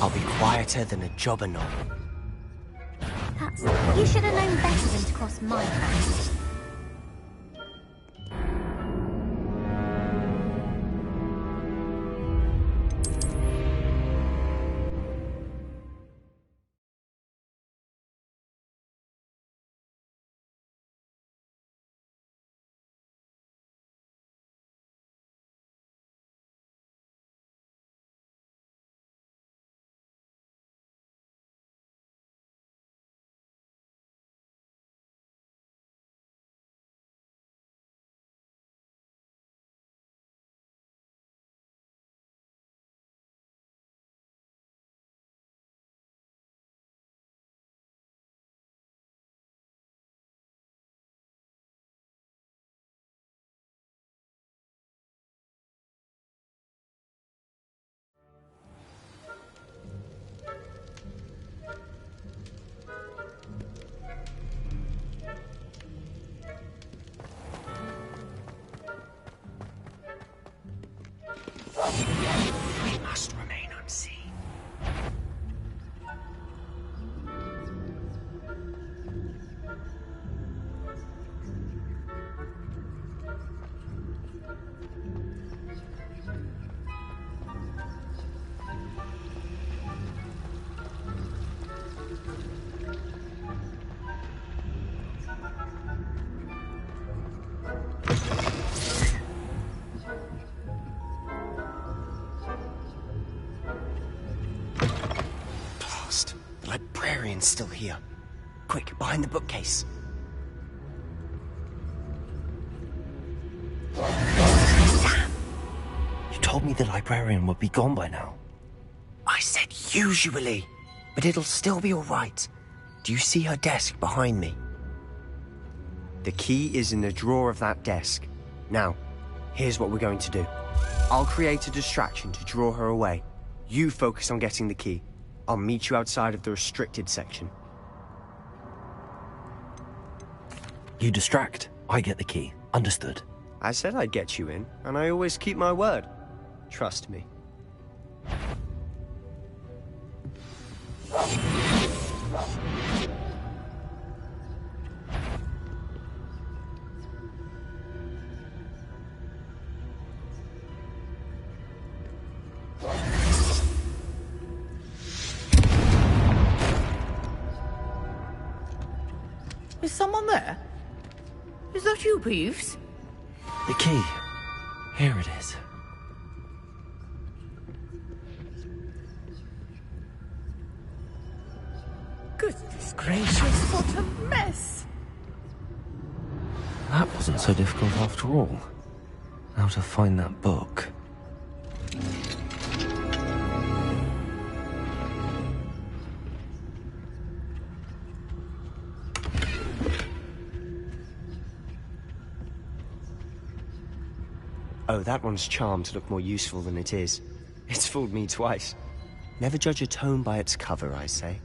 I'll be quieter than a jobberknoll. You should have known better than to cross my path. librarian's still here. Quick, behind the bookcase. Sam! You told me the librarian would be gone by now. I said usually, but it'll still be all right. Do you see her desk behind me? The key is in the drawer of that desk. Now, here's what we're going to do. I'll create a distraction to draw her away. You focus on getting the key. I'll meet you outside of the restricted section. You distract, I get the key. Understood. I said I'd get you in, and I always keep my word. Trust me. Is someone there? Is that you, Peeves? The key. Here it is. Goodness gracious, what a mess! That wasn't so difficult after all. Now to find that book. Oh, that one's charmed to look more useful than it is. It's fooled me twice. Never judge a tome by its cover, I say.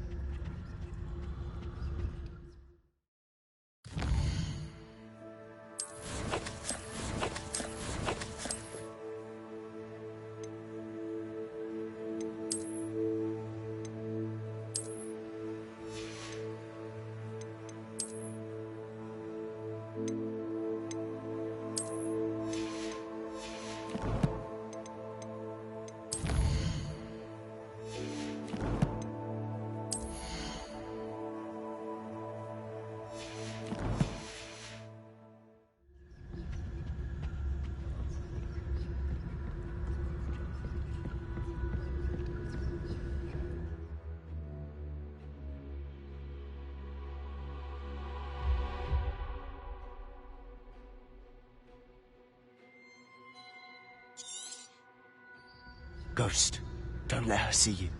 Ghost, don't let her see you.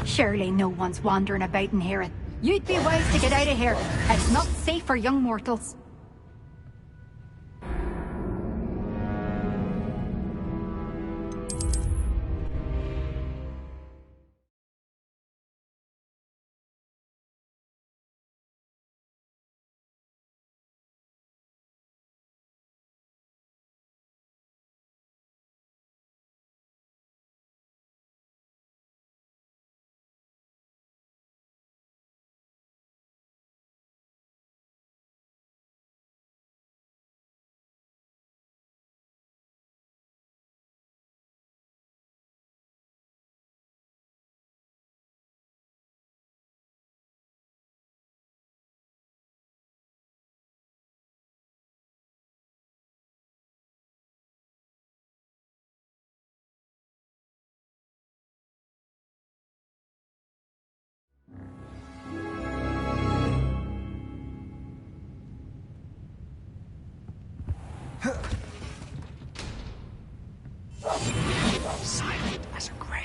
Surely no one's wandering about in here. You'd be wise to get out of here. It's not safe for young mortals. Silent as a grave.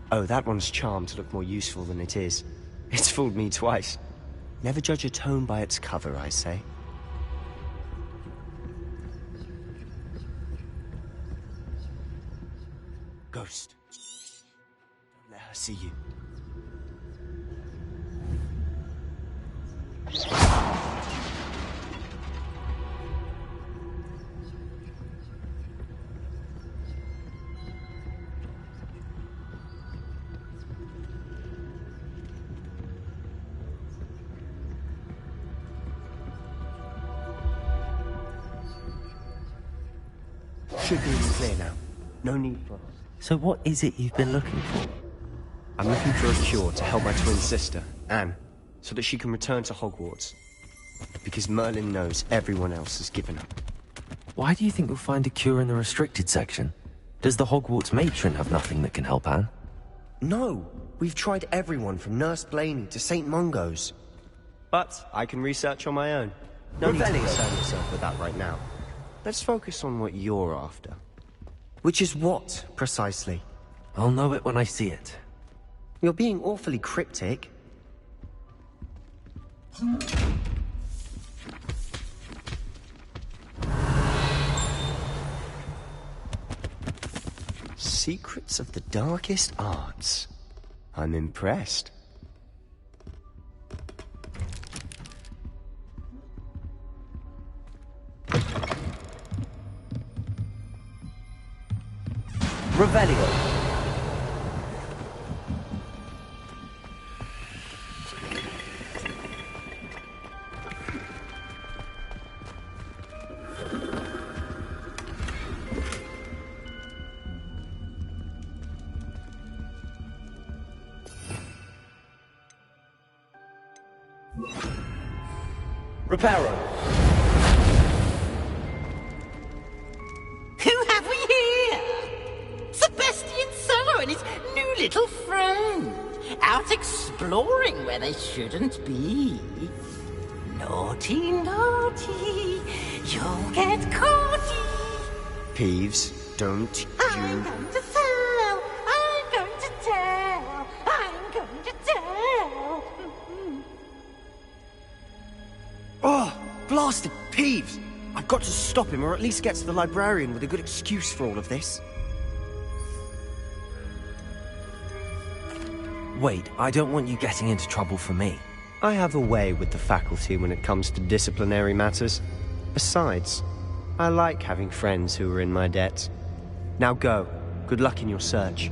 Oh, that one's charmed to look more useful than it is. It's fooled me twice. Never judge a tome by its cover, I say. Ghost. Don't let her see you. Should be clear now. No need for... So what is it you've been looking for? I'm looking for a cure to help my twin sister, Anne, so that she can return to Hogwarts. Because Merlin knows everyone else has given up. Why do you think you'll find a cure in the restricted section? Does the Hogwarts matron have nothing that can help Anne? No! We've tried everyone from Nurse Blaney to St. Mungo's. But I can research on my own. No need to concern yourself with that right now. Let's focus on what you're after. Which is what, precisely? I'll know it when I see it. You're being awfully cryptic. Secrets of the darkest arts. I'm impressed. Revelio. Reparo. Who have we here? Sebastian Cello and his new little friend. Out exploring where they shouldn't be. Naughty, naughty. You'll get caughty. Peeves, don't you... I'm going to tell. I'm going to tell. I'm going to tell. Oh, blasted Peeves! I've got to stop him, or at least get to the librarian with a good excuse for all of this. Wait, I don't want you getting into trouble for me. I have a way with the faculty when it comes to disciplinary matters. Besides, I like having friends who are in my debt. Now go. Good luck in your search.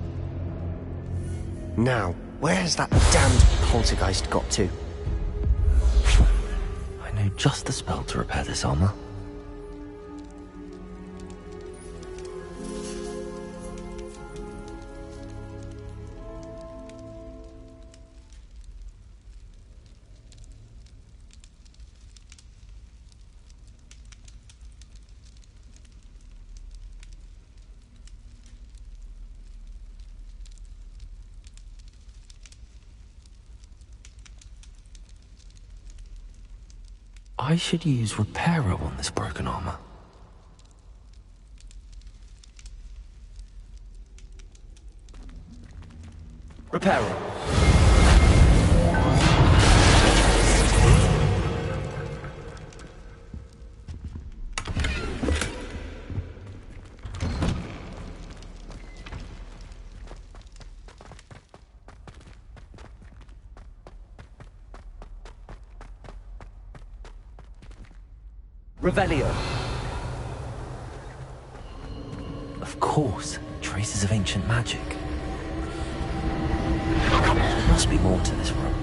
Now, where's that damned poltergeist got to? I know just the spell to repair this armor. I should use Reparo on this broken armor. Reparo. Revelio. Of course, traces of ancient magic. There must be more to this room.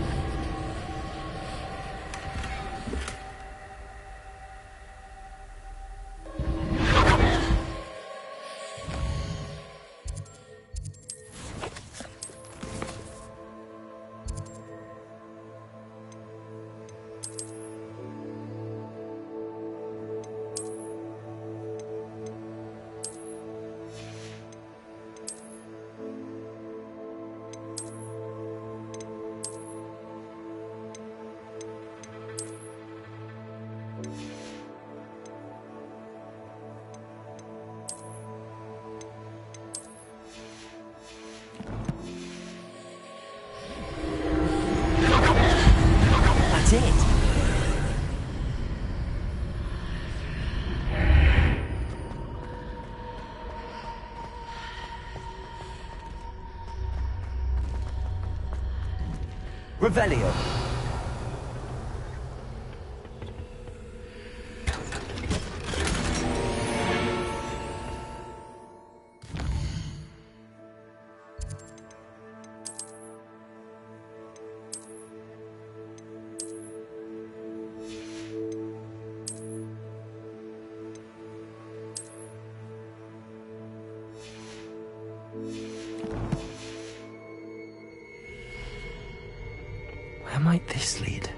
Revelio. Where might this lead?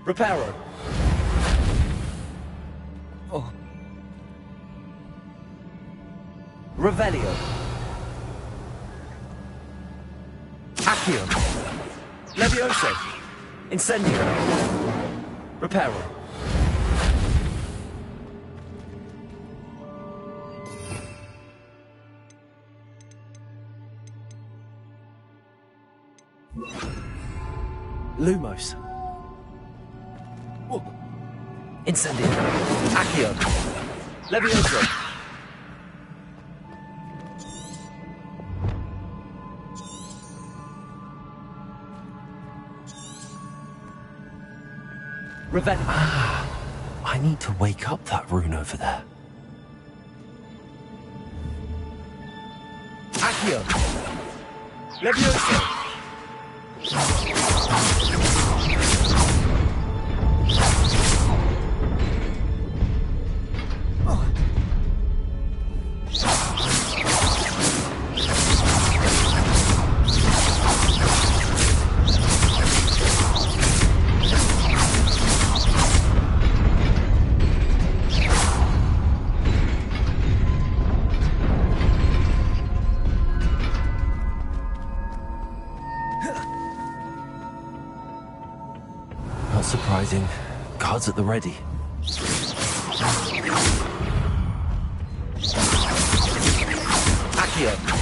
Reparo. Oh. Revelio. Accio. Levioso. Incendio. Reparo. Lumos. Incendio. Accio. Levioso. Revenge. I need to wake up that rune over there. Accio. Levioso. Not surprising. Guards at the ready. Accio.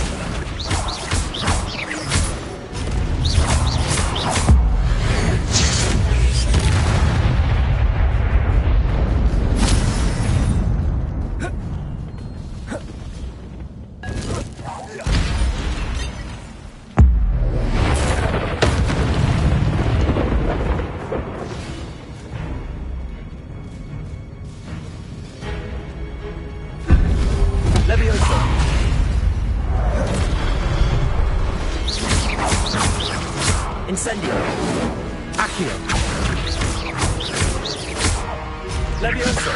Incendio. Accio. Levioso.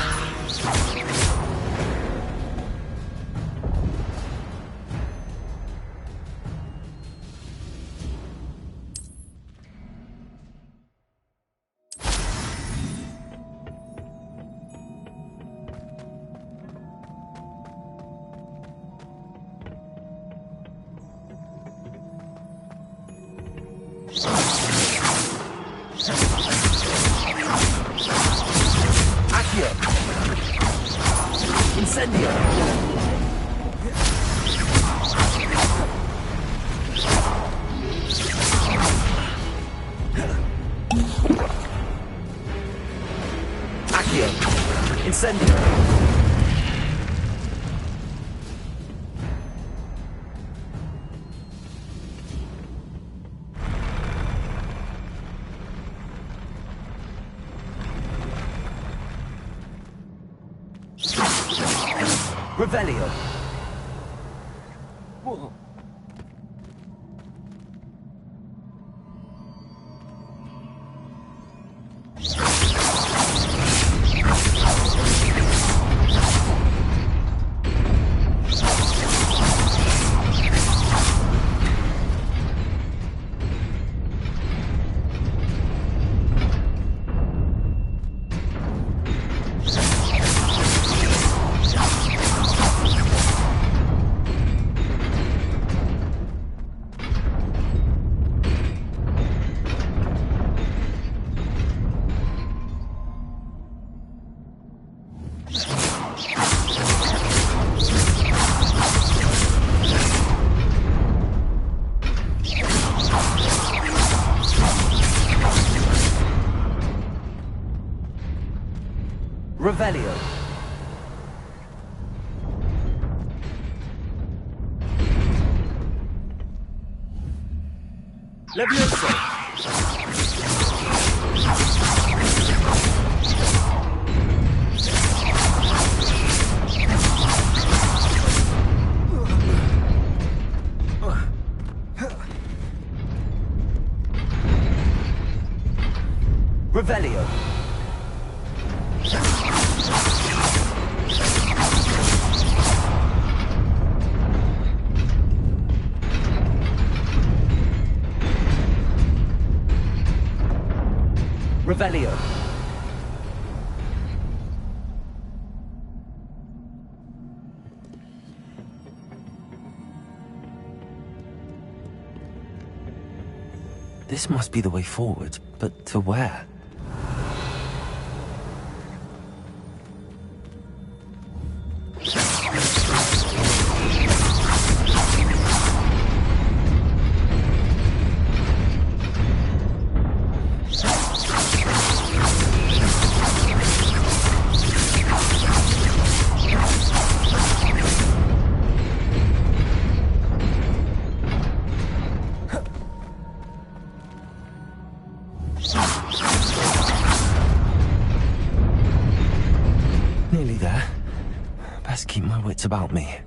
Accio. Incendio. Accio. Incendio. Revelio. Revelio. Levioso. Revelio. Revelio. This must be the way forward, but to where? Nearly there. Best keep my wits about me.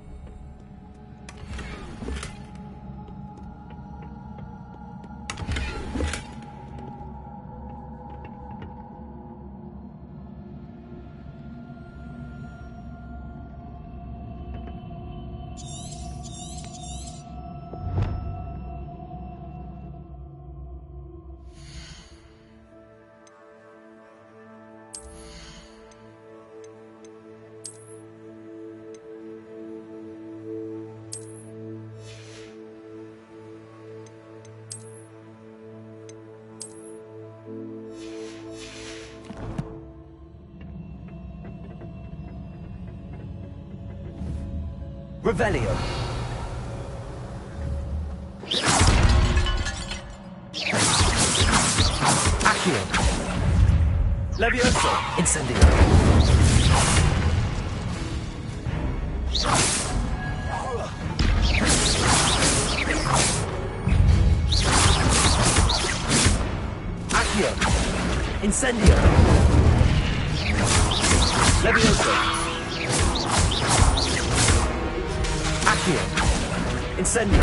Revelio. Accio. Levioso. Incendio. Accio. Incendio. Levioso. Accio. Incendio.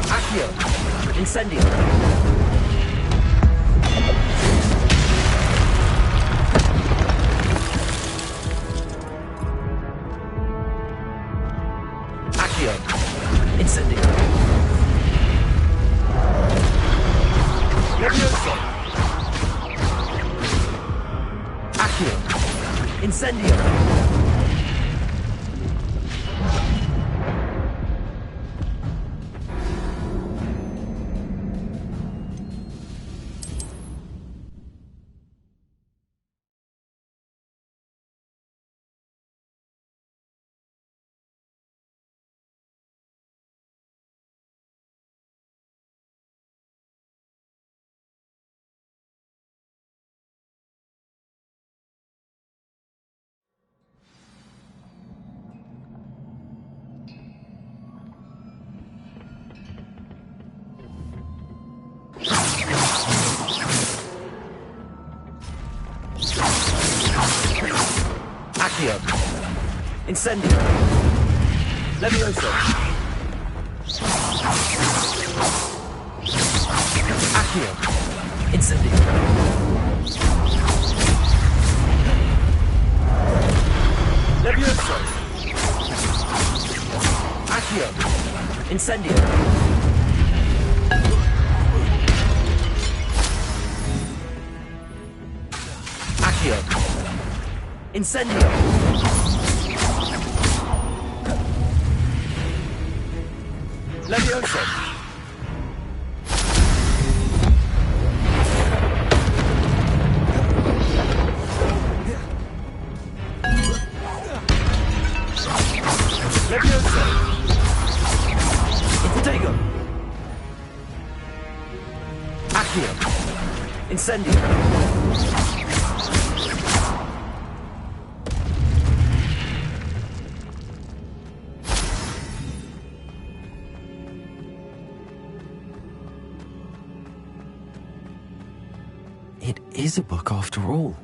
Accio. Incendio. Incendio. Levioso. Accio. Incendio. Accio. Incendio. Levioso. Accio. Incendio. Levioso. Accio. Incendio. Accio. Incendio. Levioso. Levioso. Infitego. Accio. Incendio. It is a book after all.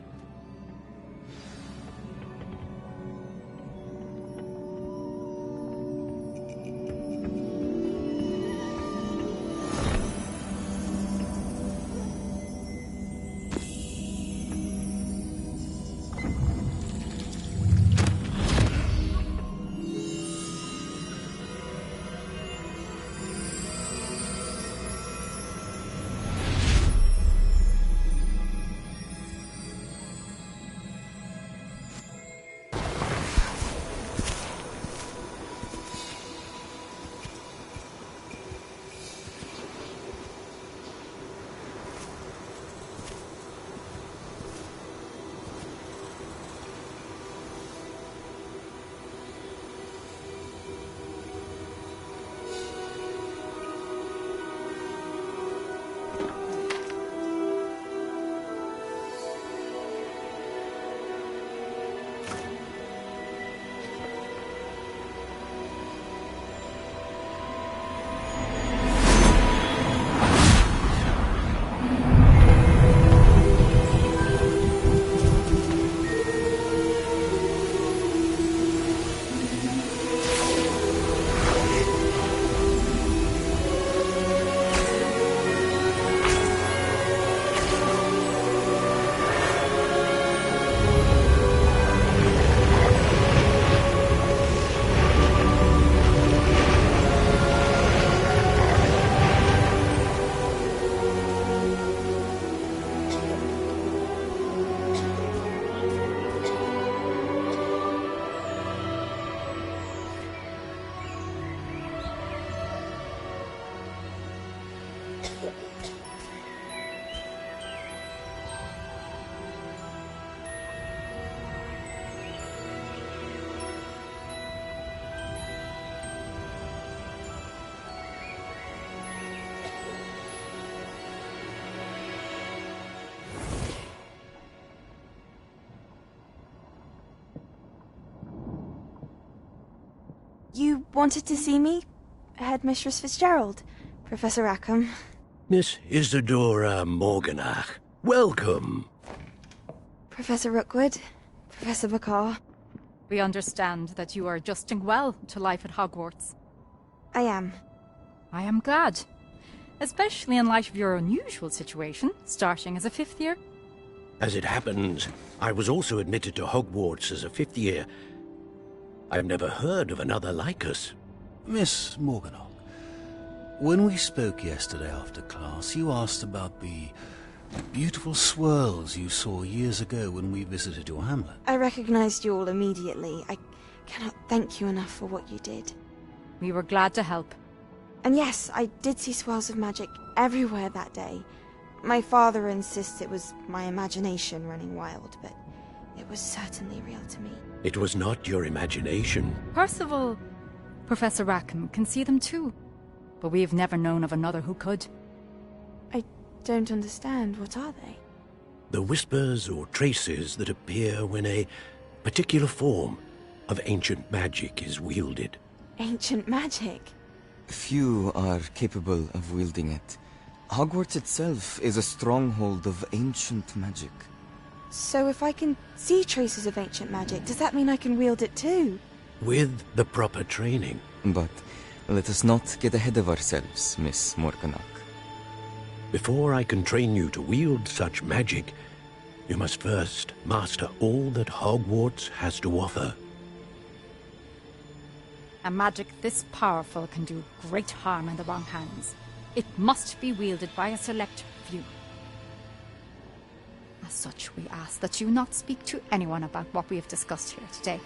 You wanted to see me? Headmistress Fitzgerald, Professor Rackham. Miss Isadora Morganach, welcome. Professor Rookwood, Professor Bakar. We understand that you are adjusting well to life at Hogwarts. I am. I am glad. Especially in light of your unusual situation, starting as a 5th year. As it happens, I was also admitted to Hogwarts as a 5th year. I've never heard of another like us. Miss Morganach, when we spoke yesterday after class, you asked about the beautiful swirls you saw years ago when we visited your hamlet. I recognized you all immediately. I cannot thank you enough for what you did. We were glad to help. And yes, I did see swirls of magic everywhere that day. My father insists it was my imagination running wild, but it was certainly real to me. It was not your imagination. Percival, Professor Rackham can see them too. But we have never known of another who could. I don't understand. What are they? The whispers or traces that appear when a particular form of ancient magic is wielded. Ancient magic? Few are capable of wielding it. Hogwarts itself is a stronghold of ancient magic. So if I can see traces of ancient magic, does that mean I can wield it too? With the proper training. But let us not get ahead of ourselves, Miss Morganach. Before I can train you to wield such magic, you must first master all that Hogwarts has to offer. A magic this powerful can do great harm in the wrong hands. It must be wielded by a select few. As such, we ask that you not speak to anyone about what we have discussed here today.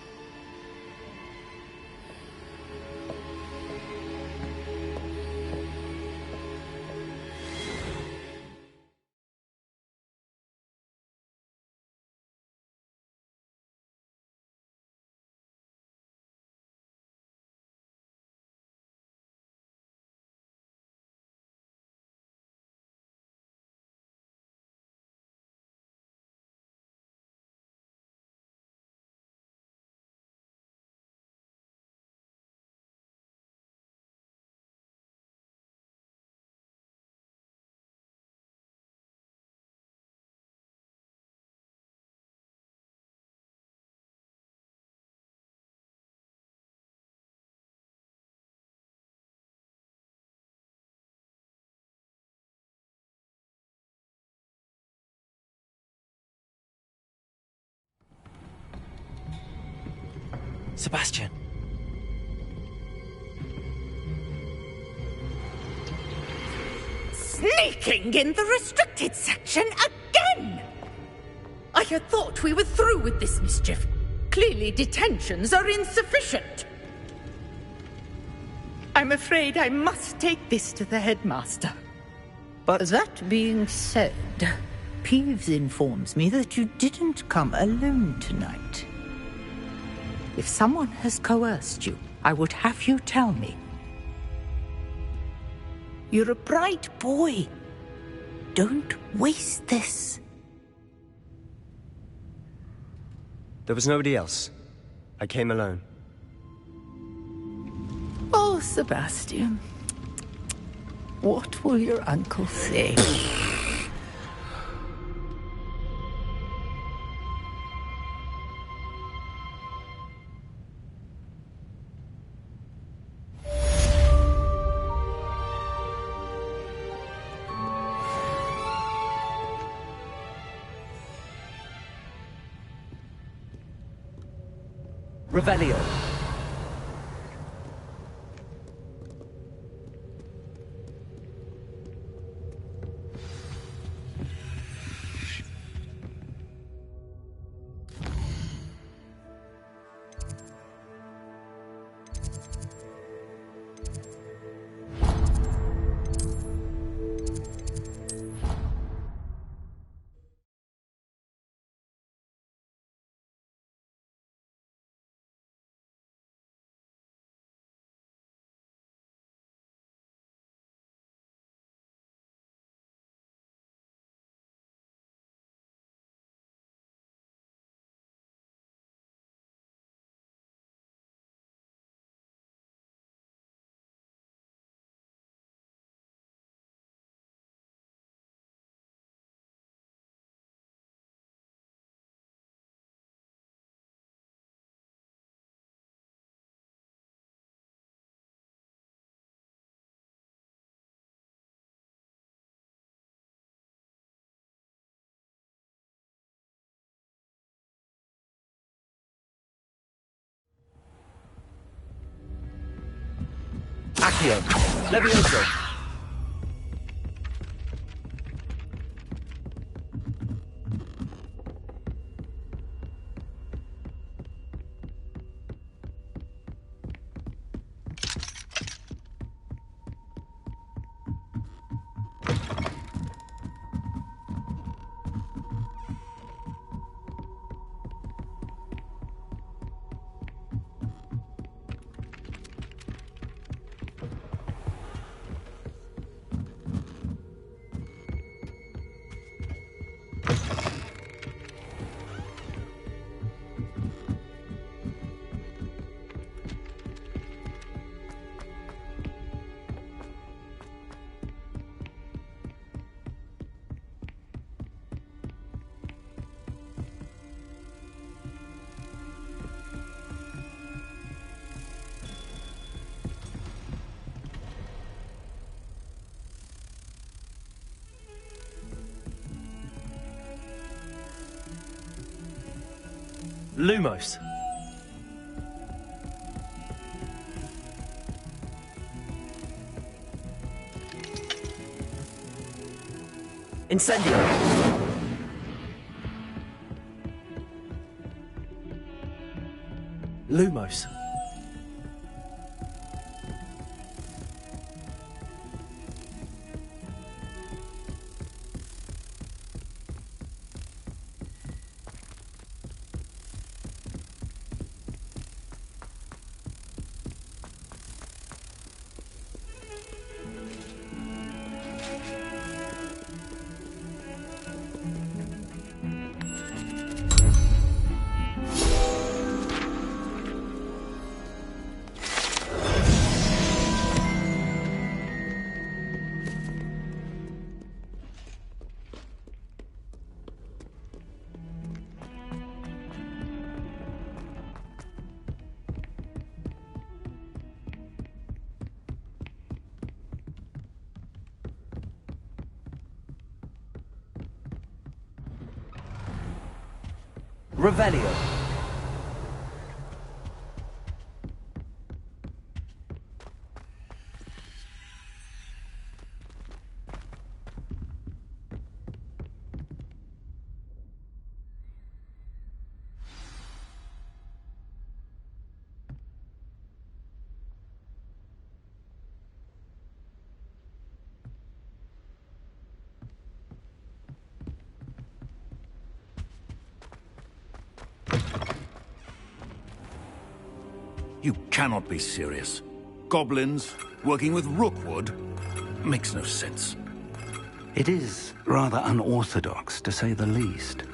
Sebastian. Sneaking in the restricted section again! I had thought we were through with this mischief. Clearly detentions are insufficient. I'm afraid I must take this to the headmaster. But that being said, Peeves informs me that you didn't come alone tonight. If someone has coerced you, I would have you tell me. You're a bright boy. Don't waste this. There was nobody else. I came alone. Oh, Sebastian. What will your uncle say? Revelio. Accio. Levioso. Lumos. Incendio. Lumos. Revelio. You cannot be serious. Goblins working with Rookwood makes no sense. It is rather unorthodox, to say the least.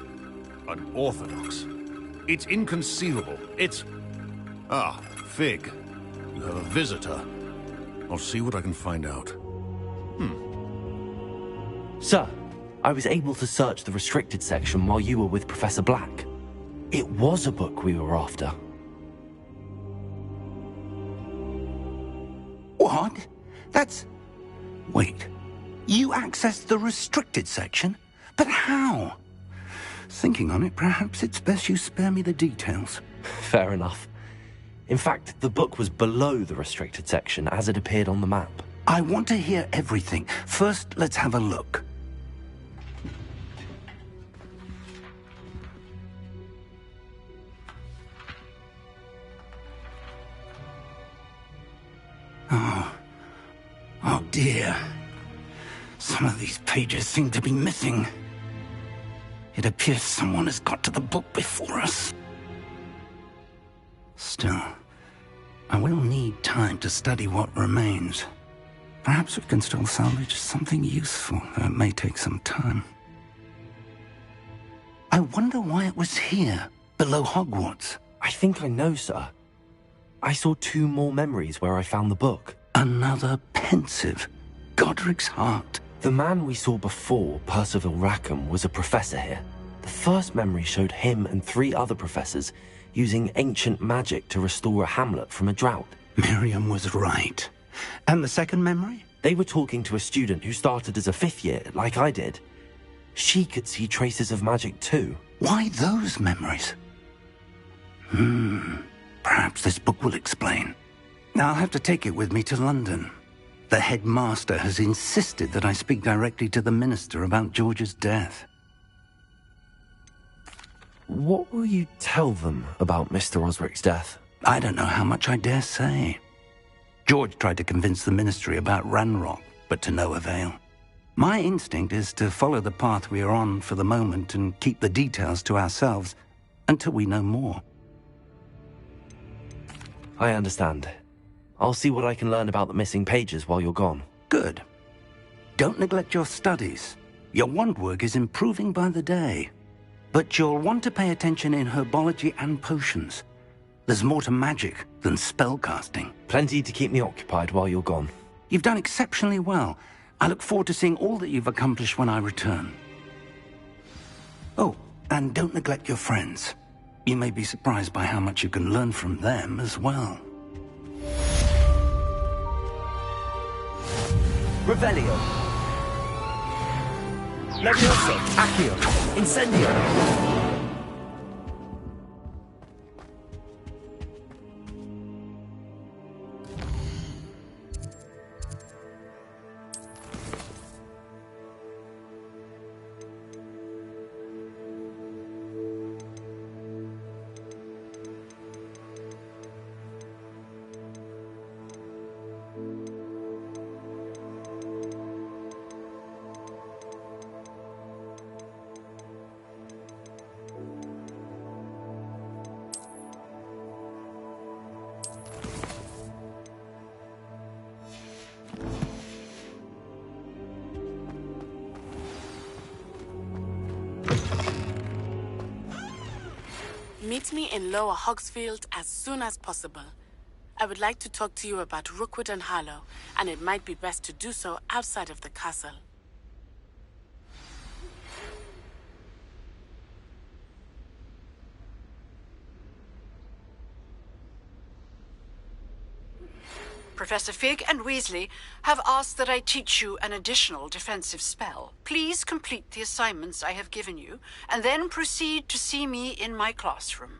Unorthodox? It's inconceivable. It's... Ah, Fig. You have a visitor. I'll see what I can find out. Sir, I was able to search the restricted section while you were with Professor Black. It was a book we were after. What? That's... Wait. You accessed the restricted section? But how? Thinking on it, perhaps it's best you spare me the details. Fair enough. In fact, the book was below the restricted section as it appeared on the map. I want to hear everything. First, let's have a look. Oh dear. Some of these pages seem to be missing. It appears someone has got to the book before us. Still, I will need time to study what remains. Perhaps we can still salvage something useful, though it may take some time. I wonder why it was here, below Hogwarts. I think I know, sir. I saw 2 more memories where I found the book. Another pensive. Godric's heart. The man we saw before, Percival Rackham, was a professor here. The first memory showed him and 3 other professors using ancient magic to restore a hamlet from a drought. Miriam was right. And the second memory? They were talking to a student who started as a 5th year, like I did. She could see traces of magic too. Why those memories? Perhaps this book will explain. Now I'll have to take it with me to London. The headmaster has insisted that I speak directly to the minister about George's death. What will you tell them about Mr. Osric's death? I don't know how much I dare say. George tried to convince the ministry about Ranrock, but to no avail. My instinct is to follow the path we are on for the moment and keep the details to ourselves until we know more. I understand. I'll see what I can learn about the missing pages while you're gone. Good. Don't neglect your studies. Your wand work is improving by the day. But you'll want to pay attention in herbology and potions. There's more to magic than spellcasting. Plenty to keep me occupied while you're gone. You've done exceptionally well. I look forward to seeing all that you've accomplished when I return. Oh, and don't neglect your friends. You may be surprised by how much you can learn from them as well. Revelio. Levioso. Accio. Incendio. Meet me in Lower Hogsfield as soon as possible. I would like to talk to you about Rookwood and Harlow, and it might be best to do so outside of the castle. Professor Fig and Weasley have asked that I teach you an additional defensive spell. Please complete the assignments I have given you, and then proceed to see me in my classroom.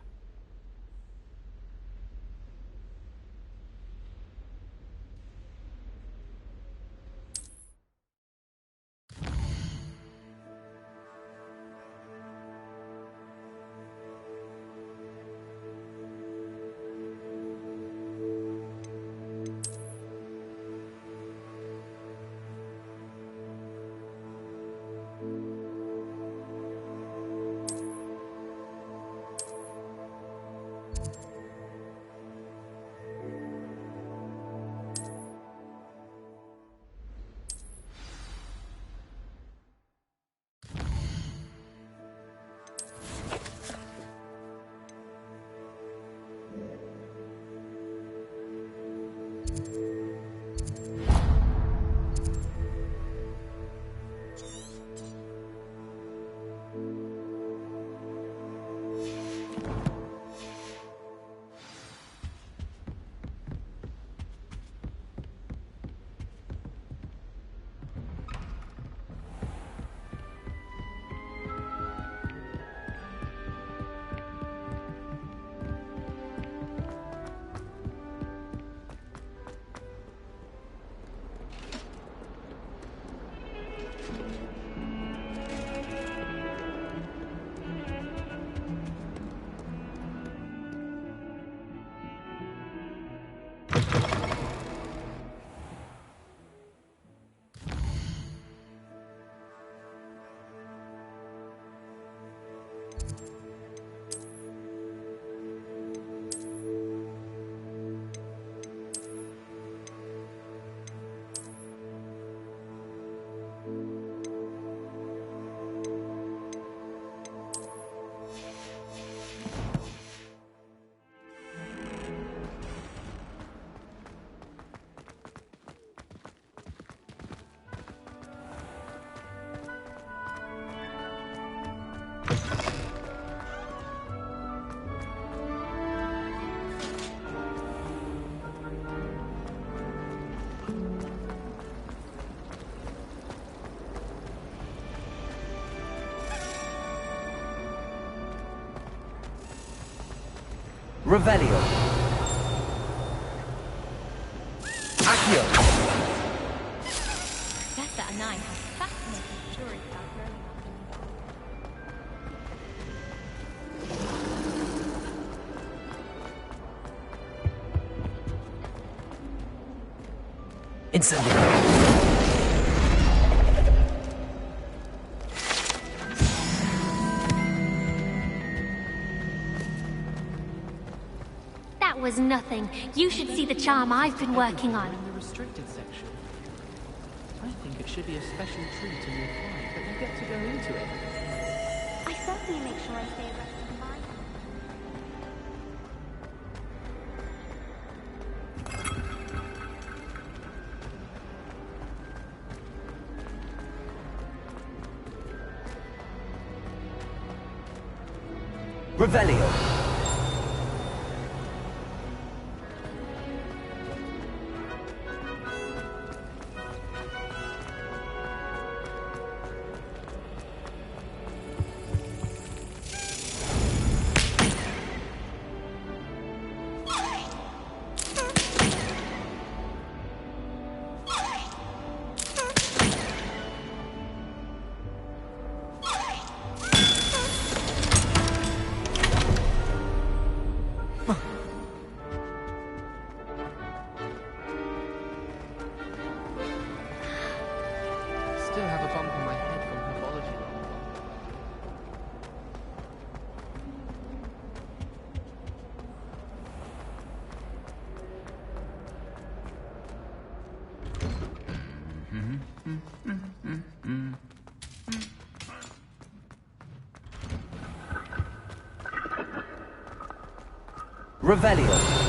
Revelio. Accio. Professor and I have fascinating stories about growing up. Incendio. That was nothing. You should see the charm I've been working on. In the restricted section. I think it should be a special treat in your flight, but you get to go into it. I certainly make sure I stay abreast of the mind. Revelio. Still have a bump on my head from herbology. Revelio.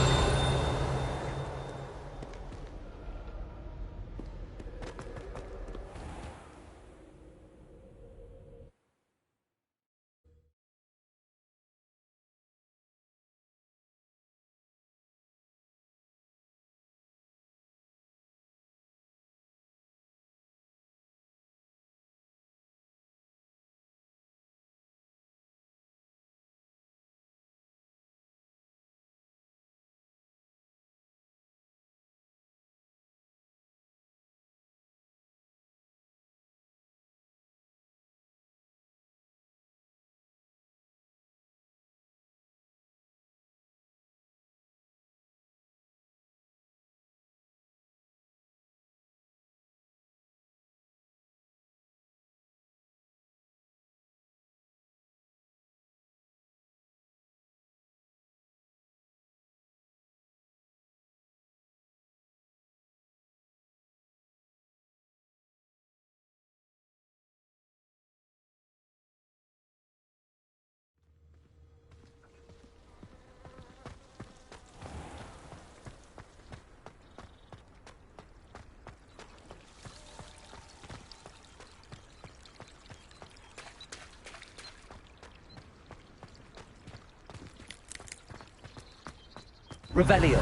Revelio.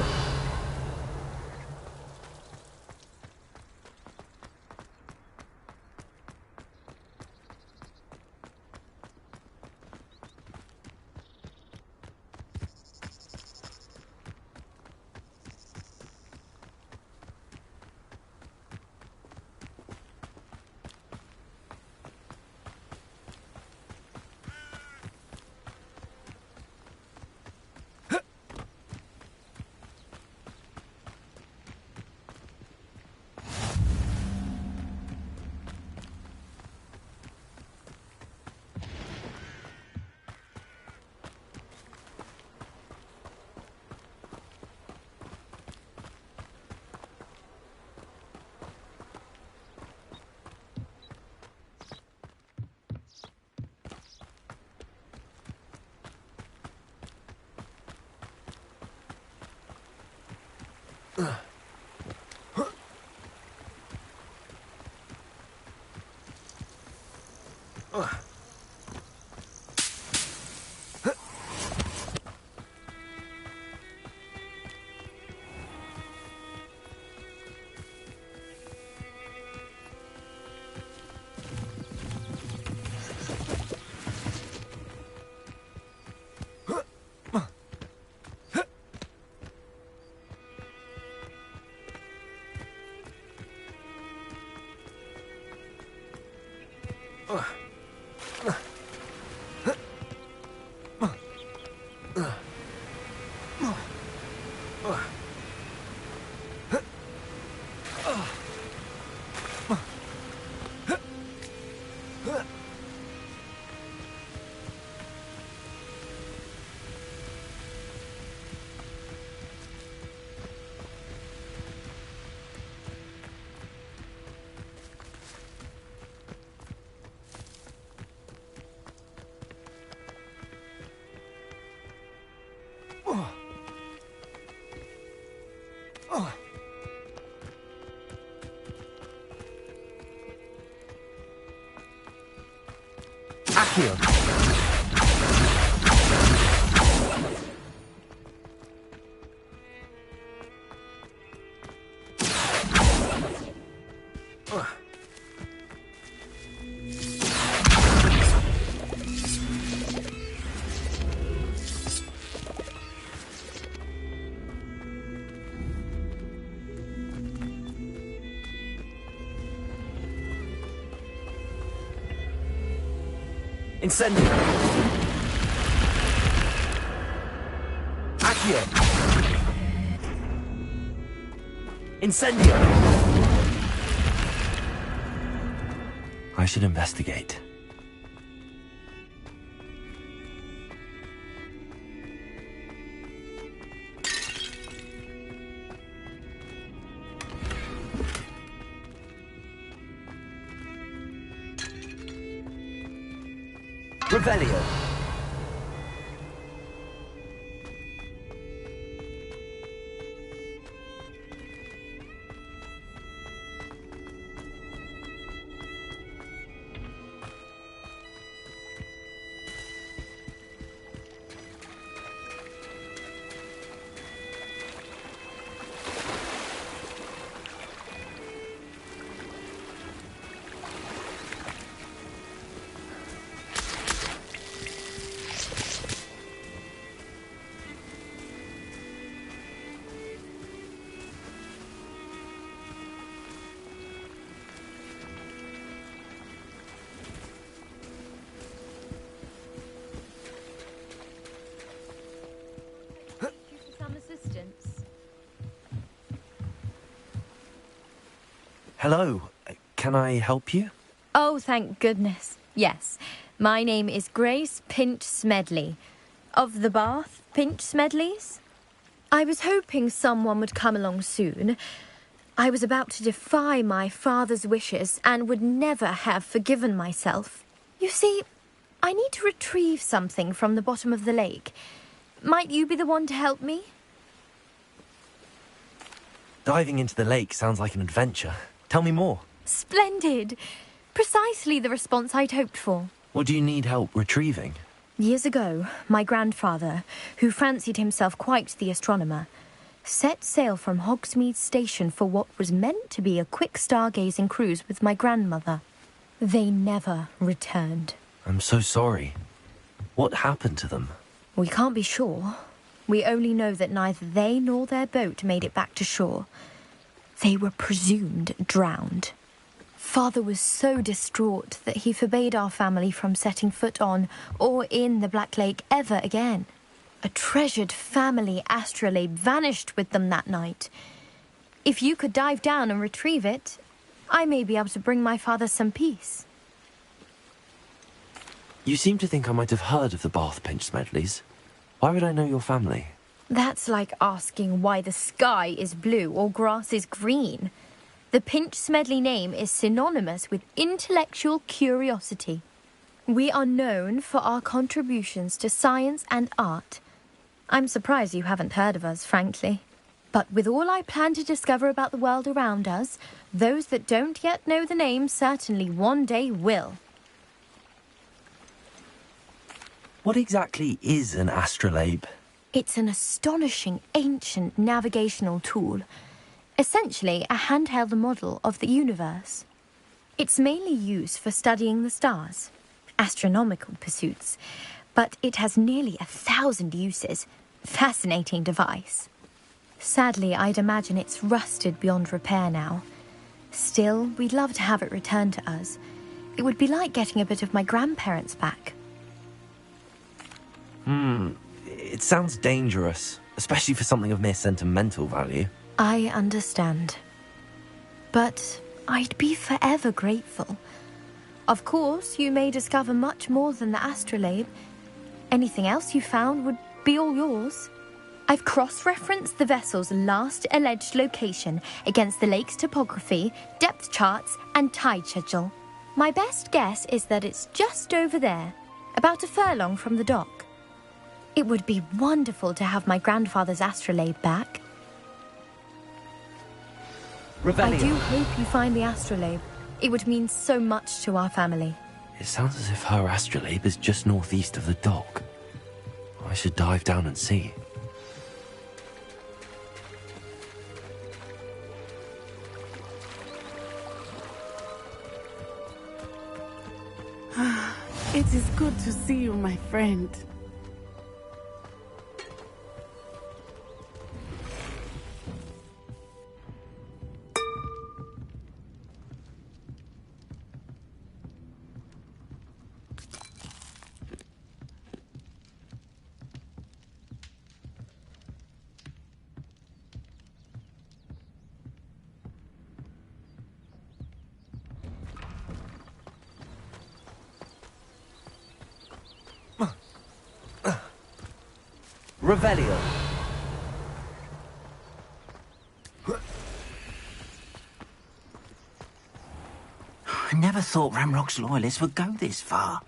Accio. Incendio. Accio. Incendio. I should investigate. Revelio. Hello. Can I help you? Oh, thank goodness. Yes. My name is Grace Pinch Smedley. Of the Bath Pinch Smedleys? I was hoping someone would come along soon. I was about to defy my father's wishes and would never have forgiven myself. You see, I need to retrieve something from the bottom of the lake. Might you be the one to help me? Diving into the lake sounds like an adventure. Tell me more. Splendid. Precisely the response I'd hoped for. What do you need help retrieving? Years ago, my grandfather, who fancied himself quite the astronomer, set sail from Hogsmeade station for what was meant to be a quick stargazing cruise with my grandmother. They never returned. I'm so sorry. What happened to them? We can't be sure. We only know that neither they nor their boat made it back to shore. They were presumed drowned. Father was so distraught that he forbade our family from setting foot on or in the Black Lake ever again. A treasured family astrolabe vanished with them that night. If you could dive down and retrieve it, I may be able to bring my father some peace. You seem to think I might have heard of the Bath Pinch Smedleys. Why would I know your family? That's like asking why the sky is blue or grass is green. The Pinch Smedley name is synonymous with intellectual curiosity. We are known for our contributions to science and art. I'm surprised you haven't heard of us, frankly. But with all I plan to discover about the world around us, those that don't yet know the name certainly one day will. What exactly is an astrolabe? It's an astonishing ancient navigational tool. Essentially a handheld model of the universe. It's mainly used for studying the stars, astronomical pursuits, but it has nearly 1,000 uses. Fascinating device. Sadly, I'd imagine it's rusted beyond repair now. Still, we'd love to have it returned to us. It would be like getting a bit of my grandparents back. It sounds dangerous, especially for something of mere sentimental value. I understand. But I'd be forever grateful. Of course, you may discover much more than the astrolabe. Anything else you found would be all yours. I've cross-referenced the vessel's last alleged location against the lake's topography, depth charts, and tide schedule. My best guess is that it's just over there, about a furlong from the dock. It would be wonderful to have my grandfather's astrolabe back. Revelio. I do hope you find the astrolabe. It would mean so much to our family. It sounds as if her astrolabe is just northeast of the dock. I should dive down and see. It is good to see you, my friend. Revelio. I never thought Ramrock's loyalists would go this far.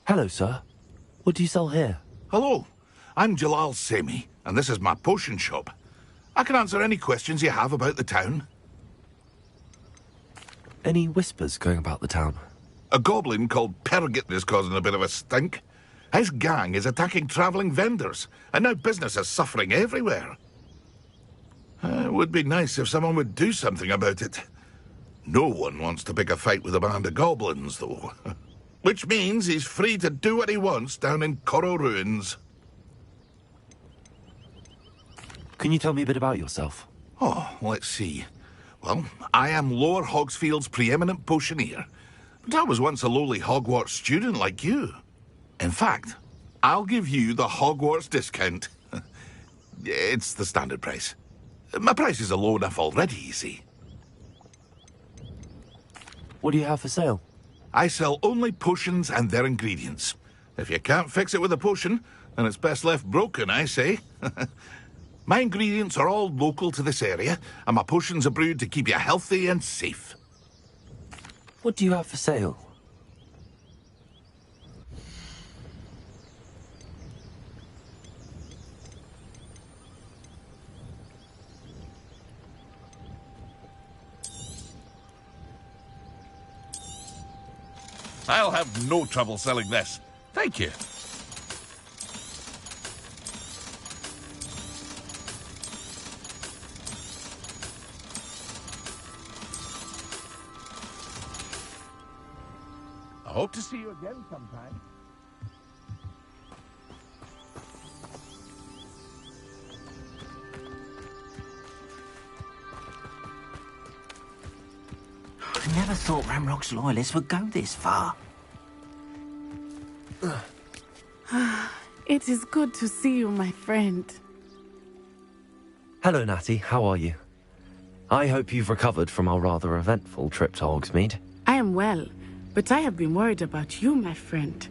Hello, sir. What do you sell here? Hello, I'm Jalal Semi, and this is my potion shop. I can answer any questions you have about the town. Any whispers going about the town? A goblin called Pergit is causing a bit of a stink. His gang is attacking travelling vendors, and now business is suffering everywhere. It would be nice if someone would do something about it. No one wants to pick a fight with a band of goblins, though. Which means he's free to do what he wants down in Coral Ruins. Can you tell me a bit about yourself? Oh, let's see. Well, I am Lower Hogsfield's preeminent potioneer, but I was once a lowly Hogwarts student like you. In fact, I'll give you the Hogwarts discount. It's the standard price. My prices are low enough already, you see. What do you have for sale? I sell only potions and their ingredients. If you can't fix it with a potion, then it's best left broken, I say. My ingredients are all local to this area, and my potions are brewed to keep you healthy and safe. What do you have for sale? I'll have no trouble selling this. Thank you. I hope to see you again sometime. I never thought Ramrock's loyalists would go this far. It is good to see you, my friend. Hello, Natty. How are you? I hope you've recovered from our rather eventful trip to Hogsmeade. I am well, but I have been worried about you, my friend.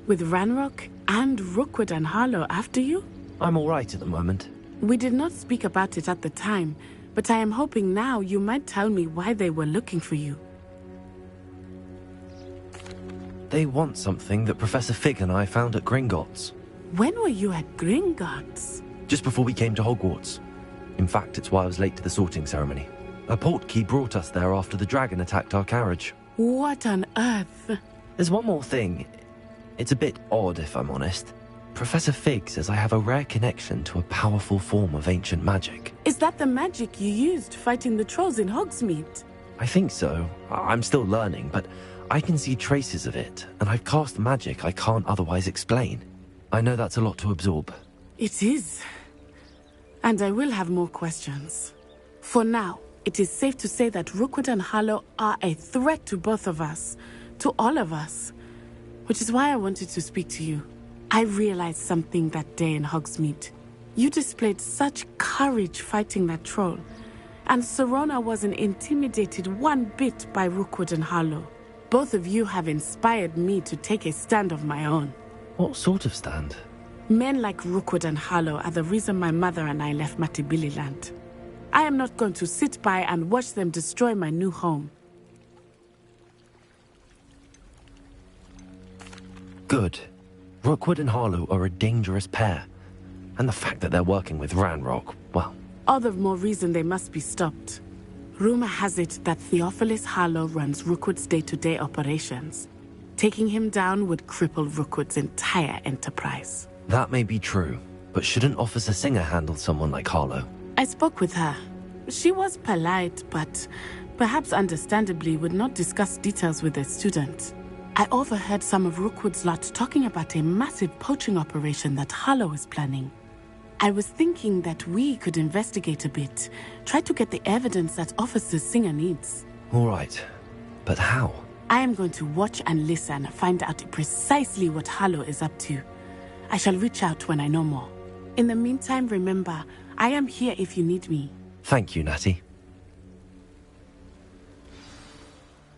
With Ranrock and Rookwood and Harlow after you? I'm all right at the moment. We did not speak about it at the time, but I am hoping now you might tell me why they were looking for you. They want something that Professor Fig and I found at Gringotts. When were you at Gringotts? Just before we came to Hogwarts. In fact, it's why I was late to the sorting ceremony. A portkey brought us there after the dragon attacked our carriage. What on earth? There's one more thing. It's a bit odd, if I'm honest. Professor Fig says I have a rare connection to a powerful form of ancient magic. Is that the magic you used fighting the trolls in Hogsmeade? I think so. I'm still learning, but I can see traces of it, and I've cast magic I can't otherwise explain. I know that's a lot to absorb. It is. And I will have more questions. For now, it is safe to say that Rookwood and Harlow are a threat to both of us, to all of us. Which is why I wanted to speak to you. I realized something that day in Hogsmeade. You displayed such courage fighting that troll, and Serona wasn't intimidated one bit by Rookwood and Harlow. Both of you have inspired me to take a stand of my own. What sort of stand? Men like Rookwood and Harlow are the reason my mother and I left Matibililand. I am not going to sit by and watch them destroy my new home. Good. Rookwood and Harlow are a dangerous pair. And the fact that they're working with Ranrock, well... All the more reason they must be stopped. Rumor has it that Theophilus Harlow runs Rookwood's day-to-day operations. Taking him down would cripple Rookwood's entire enterprise. That may be true, but shouldn't Officer Singer handle someone like Harlow? I spoke with her. She was polite, but perhaps understandably would not discuss details with a student. I overheard some of Rookwood's lot talking about a massive poaching operation that Harlow is planning. I was thinking that we could investigate a bit, try to get the evidence that Officer Singer needs. All right, but how? I am going to watch and listen, find out precisely what Harlow is up to. I shall reach out when I know more. In the meantime, remember, I am here if you need me. Thank you, Natty.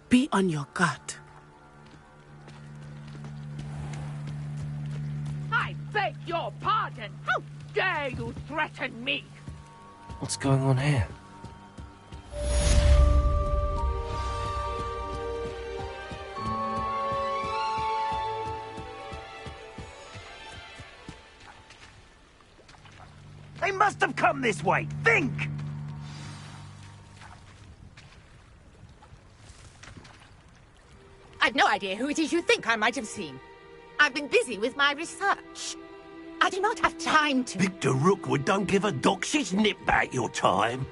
Be on your guard. I beg your pardon. How dare you threaten me? What's going on here? They must must have come this way. Think! I've no idea who it is you think I might have seen. I've been busy with my research. I do not have time to... Victor Rookwood don't give a doxy's nip back your time.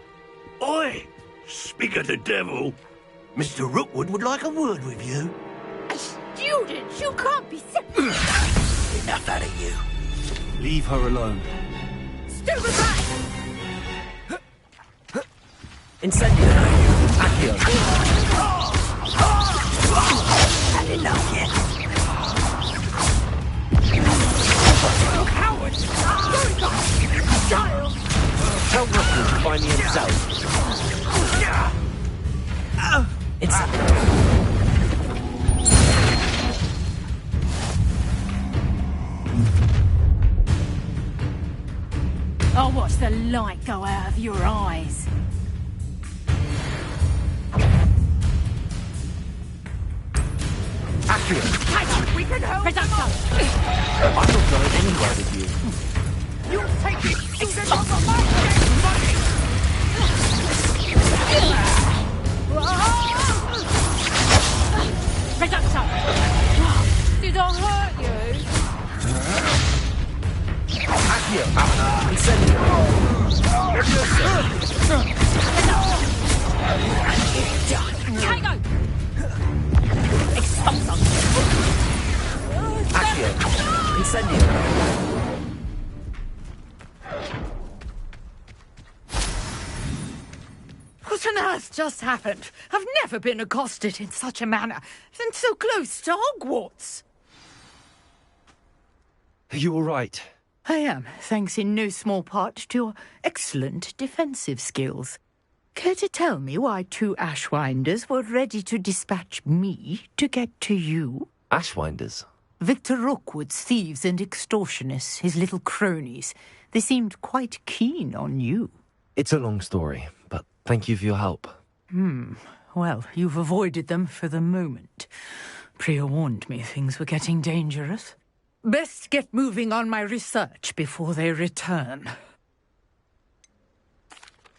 Oi! Speak of the devil. Mr. Rookwood would like a word with you. Students, you can't be Enough out of you. Leave her alone. Stupid rat! Incendio. Accio. Had enough yet. Coward! Child! Tell Rookwood to find me himself. I'll watch the light go out of your eyes. Accio. We can help! Reduction! I'm not going anywhere with you. You'll take it! Student on the mark! Reduction! Did I hurt you? Accio. Incendio. Tango! Expulso. Accio. Incendio. What on earth just happened? I've never been accosted in such a manner, and so close to Hogwarts. Are you all right? I am, thanks in no small part to your excellent defensive skills. Care to tell me why 2 Ashwinders were ready to dispatch me to get to you? Ashwinders? Victor Rookwood's thieves and extortionists, his little cronies. They seemed quite keen on you. It's a long story, but thank you for your help. Well, you've avoided them for the moment. Priya warned me things were getting dangerous. Best get moving on my research before they return.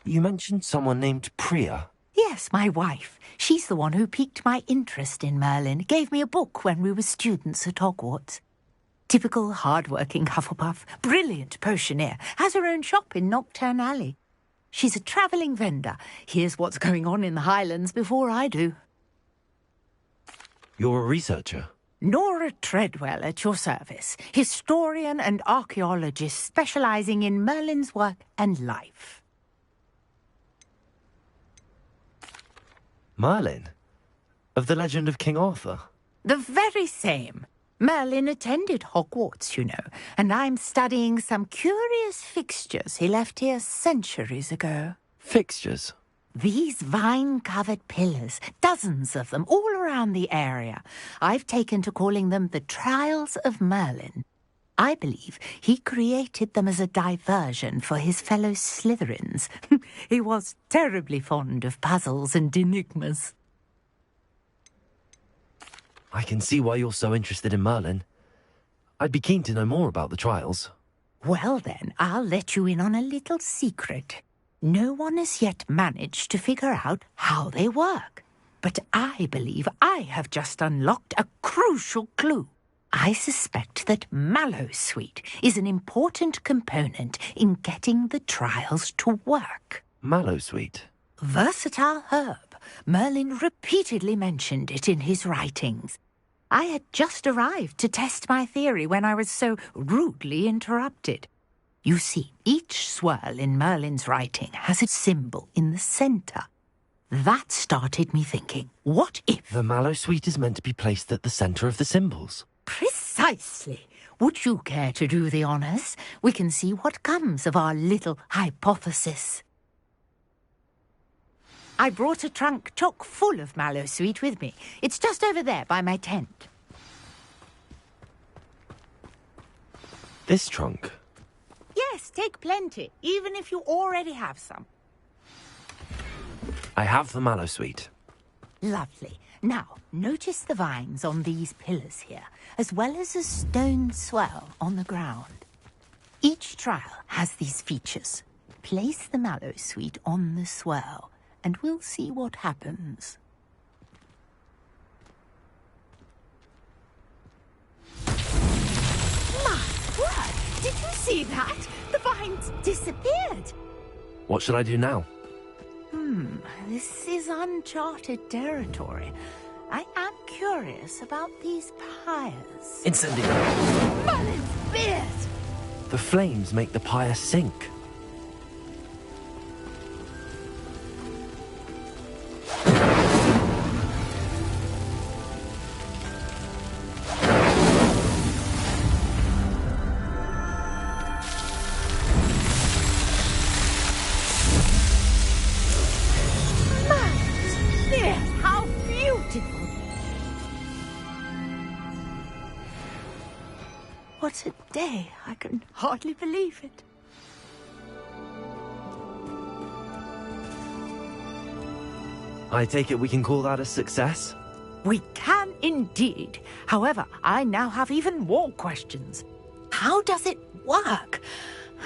You mentioned someone named Priya. Yes, my wife. She's the one who piqued my interest in Merlin. Gave me a book when we were students at Hogwarts. Typical hard-working Hufflepuff. Brilliant potioneer. Has her own shop in Nocturne Alley. She's a travelling vendor. Hears what's going on in the Highlands before I do. You're a researcher? Nora Treadwell at your service. Historian and archaeologist specialising in Merlin's work and life. Merlin? Of the legend of King Arthur? The very same. Merlin attended Hogwarts, you know, and I'm studying some curious fixtures he left here centuries ago. Fixtures? These vine-covered pillars, dozens of them, all around the area. I've taken to calling them the Trials of Merlin. I believe he created them as a diversion for his fellow Slytherins. He was terribly fond of puzzles and enigmas. I can see why you're so interested in Merlin. I'd be keen to know more about the trials. Well then, I'll let you in on a little secret. No one has yet managed to figure out how they work. But I believe I have just unlocked a crucial clue. I suspect that Mallowsweet is an important component in getting the trials to work. Mallowsweet? Versatile herb. Merlin repeatedly mentioned it in his writings. I had just arrived to test my theory when I was so rudely interrupted. You see, each swirl in Merlin's writing has a symbol in the centre. That started me thinking, what if... The Mallowsweet is meant to be placed at the centre of the symbols. Precisely. Would you care to do the honours? We can see what comes of our little hypothesis. I brought a trunk chock full of Mallowsweet with me. It's just over there by my tent. This trunk? Yes, take plenty, even if you already have some. I have the Mallowsweet. Lovely. Now, notice the vines on these pillars here, as well as a stone swell on the ground. Each trial has these features. Place the mallow sweet on the swirl, and we'll see what happens. My word! Did you see that? The vines disappeared. What should I do now? This is uncharted territory. I am curious about these pyres. Incendio! Merlin's beard! The flames make the pyre sink. How beautiful! What a day! I can hardly believe it. I take it we can call that a success? We can indeed. However, I now have even more questions. How does it work?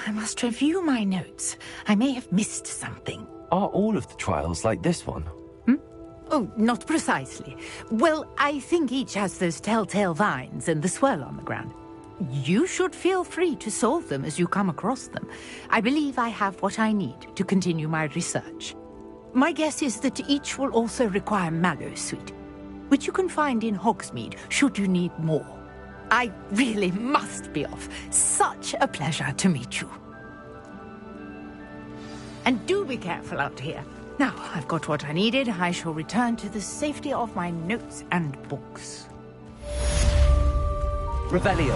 I must review my notes. I may have missed something. Are all of the trials like this one? Oh, not precisely. Well, I think each has those telltale vines and the swirl on the ground. You should feel free to solve them as you come across them. I believe I have what I need to continue my research. My guess is that each will also require mallow sweet, which you can find in Hogsmeade should you need more. I really must be off. Such a pleasure to meet you. And do be careful out here. Now, I've got what I needed. I shall return to the safety of my notes and books. Revelio.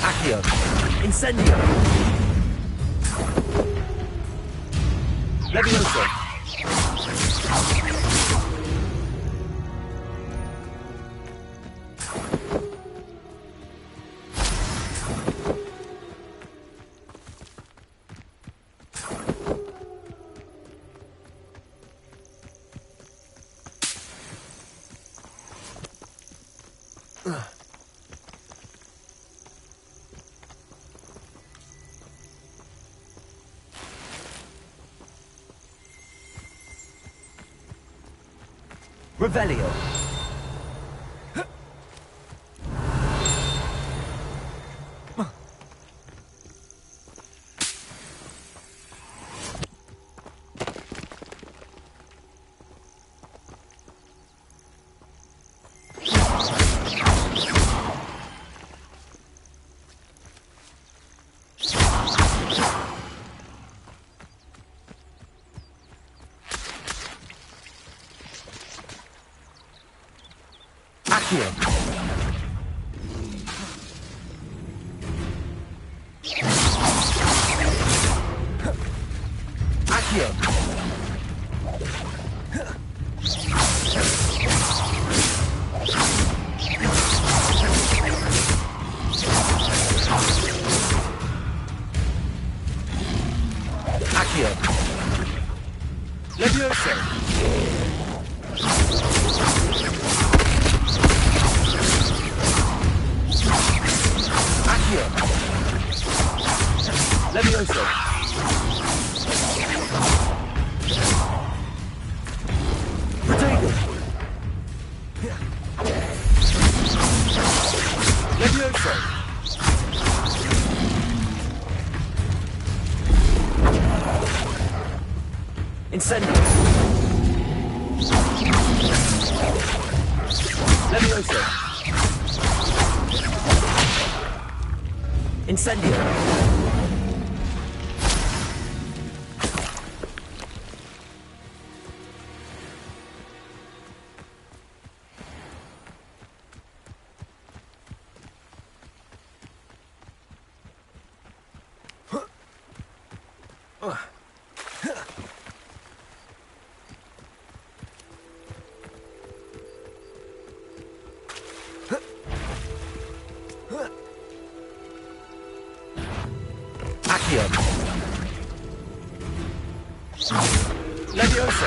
Accio. Incendio. Levioso. Revelio. Accio. Accio. Accio. Levioso. Accio. Levioso. Protego. Levioso. Incendio. Levioso. Incendio. Accio. Levioso.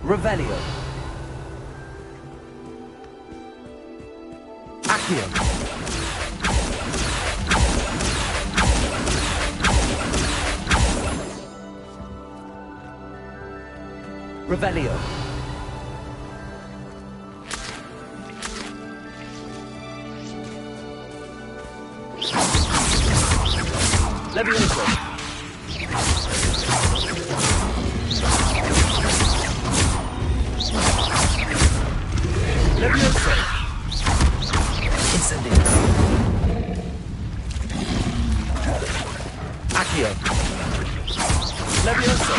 Revelio. Accio. Revelio. Levioso. Levioso. Incendio. Accio. Levioso.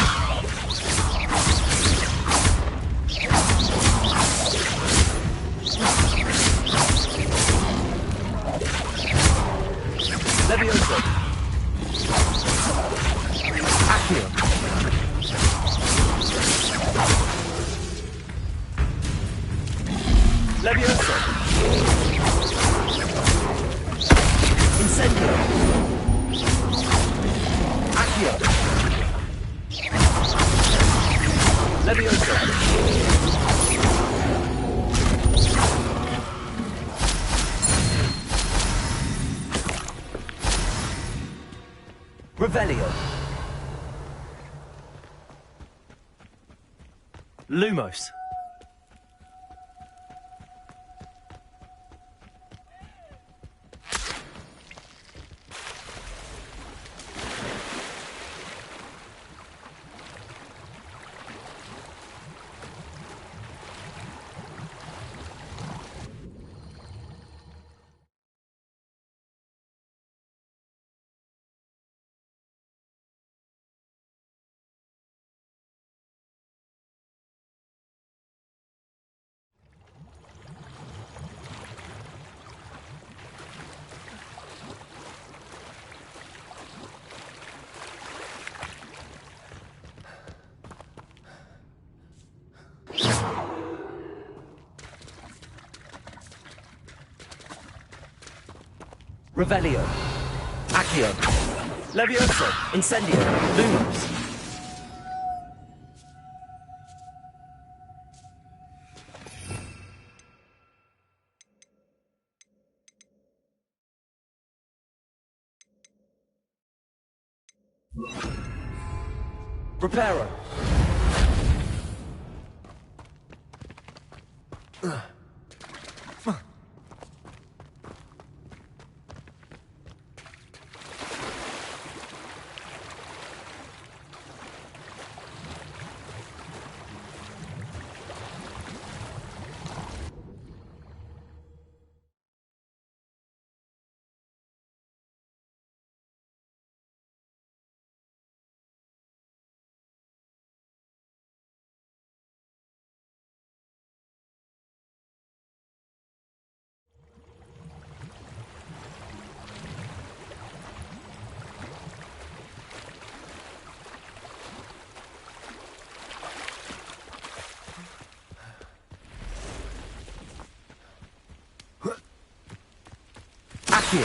Levioso. Accio. Levioso. Incendio. Accio. Levioso. Revelio. Lumos. Revelio. Accio. Levioso. Incendio. Lumos. Reparo. Accio.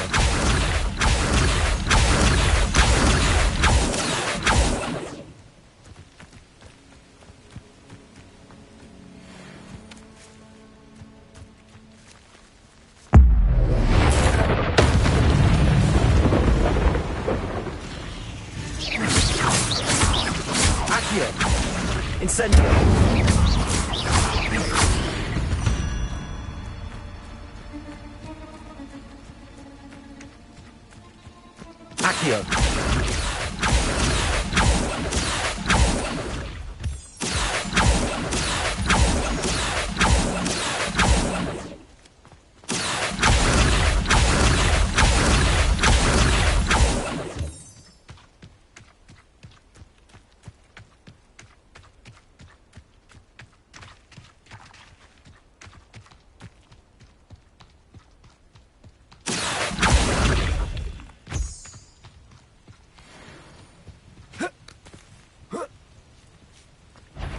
Accio. Incendio. Accio.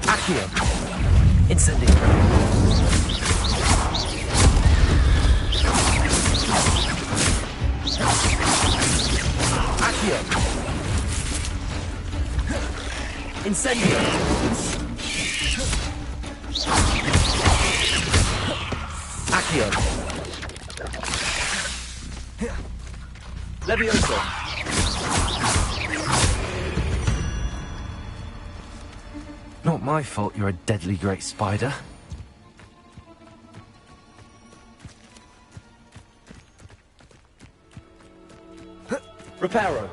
Accio. Incendio. Accio. Incendio. Accio. Levioso. Not my fault you're a deadly great spider. Reparo.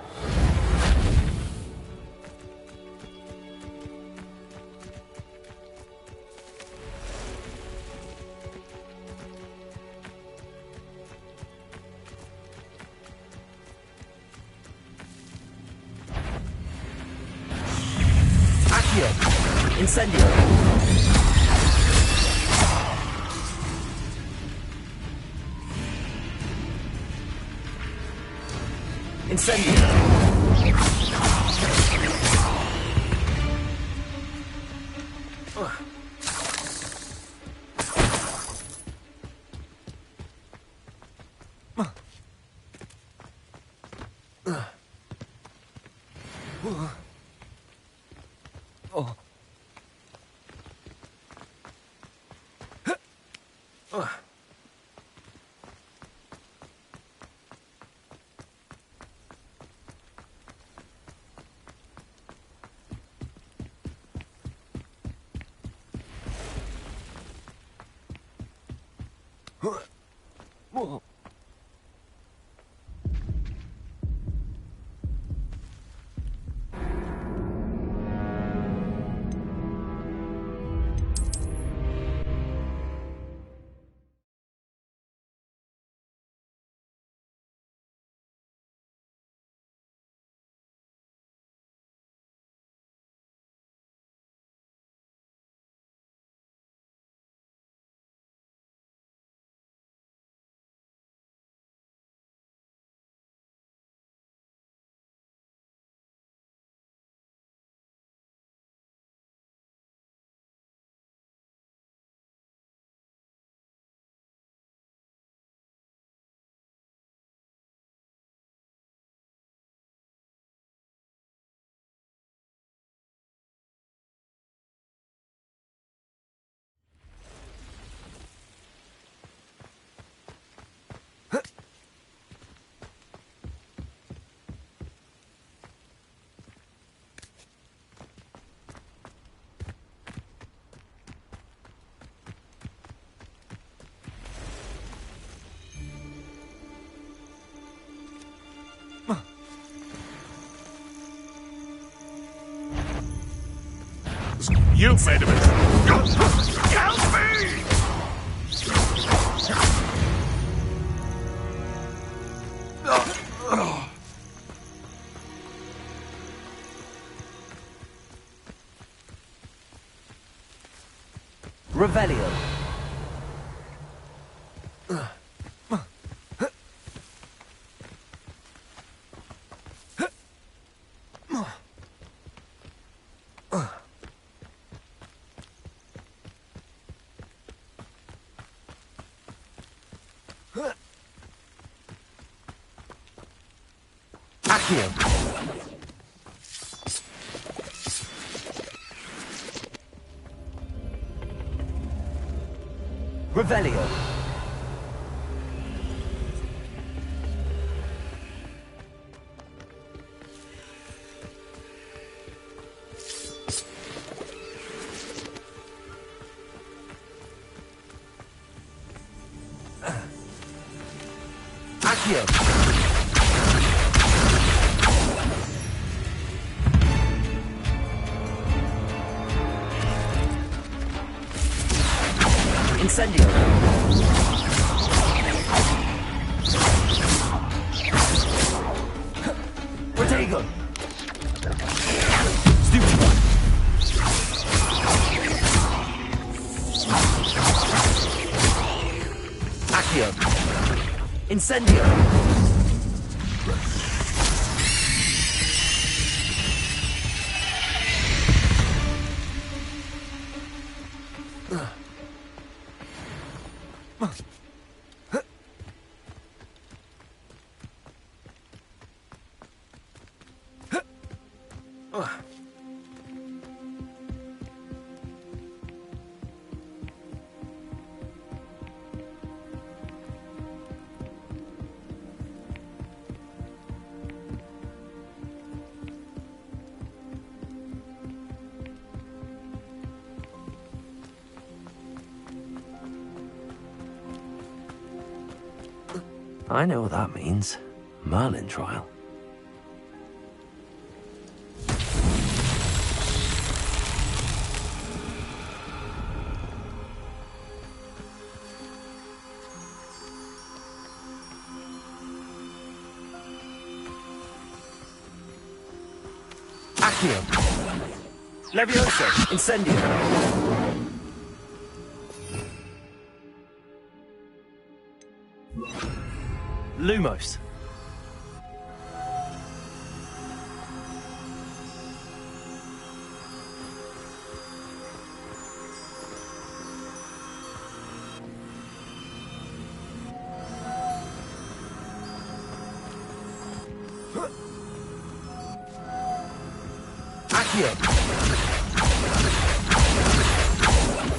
Accio. Incendio. Incendio. Whoa. You've made a mistake. Help me! Revelio. Accio. Revelio. Accio. Incendio. Protego. Stupido. Accio. Incendio. I know what that means. Merlin trial. Accio. Levioso. Incendio. Lumos. Accio.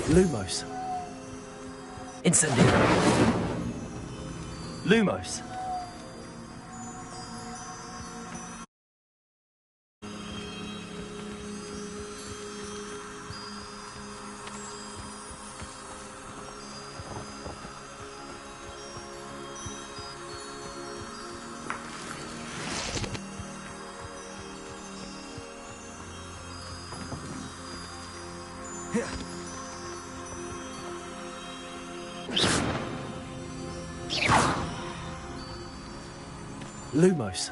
Lumos. Incendio. Lumos. Lumos.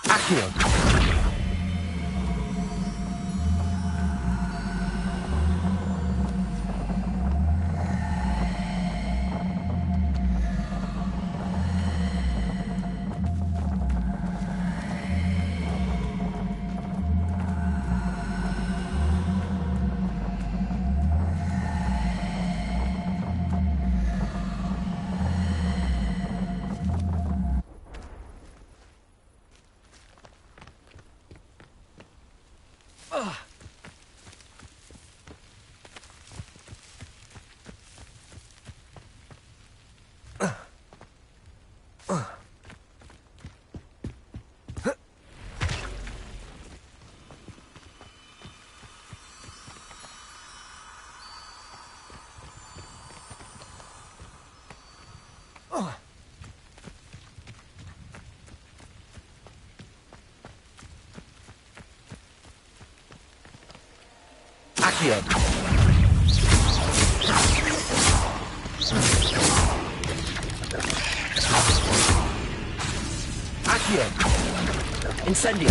Accio. Accio. Accio. Incendio.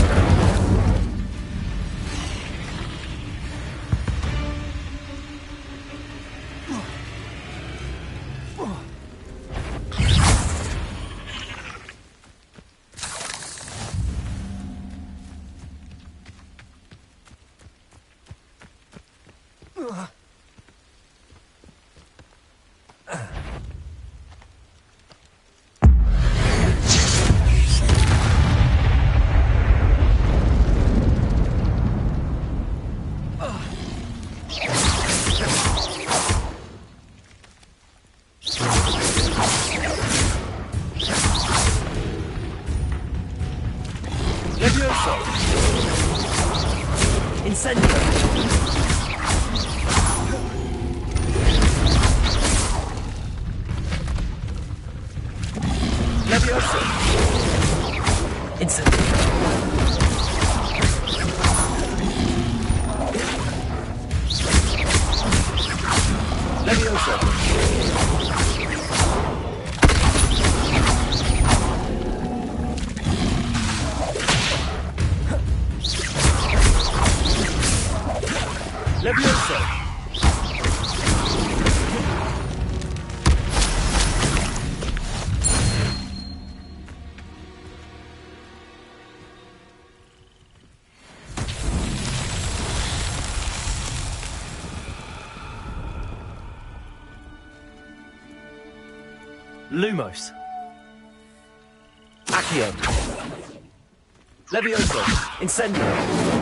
Lumos. Accio. Levioso. Incendio.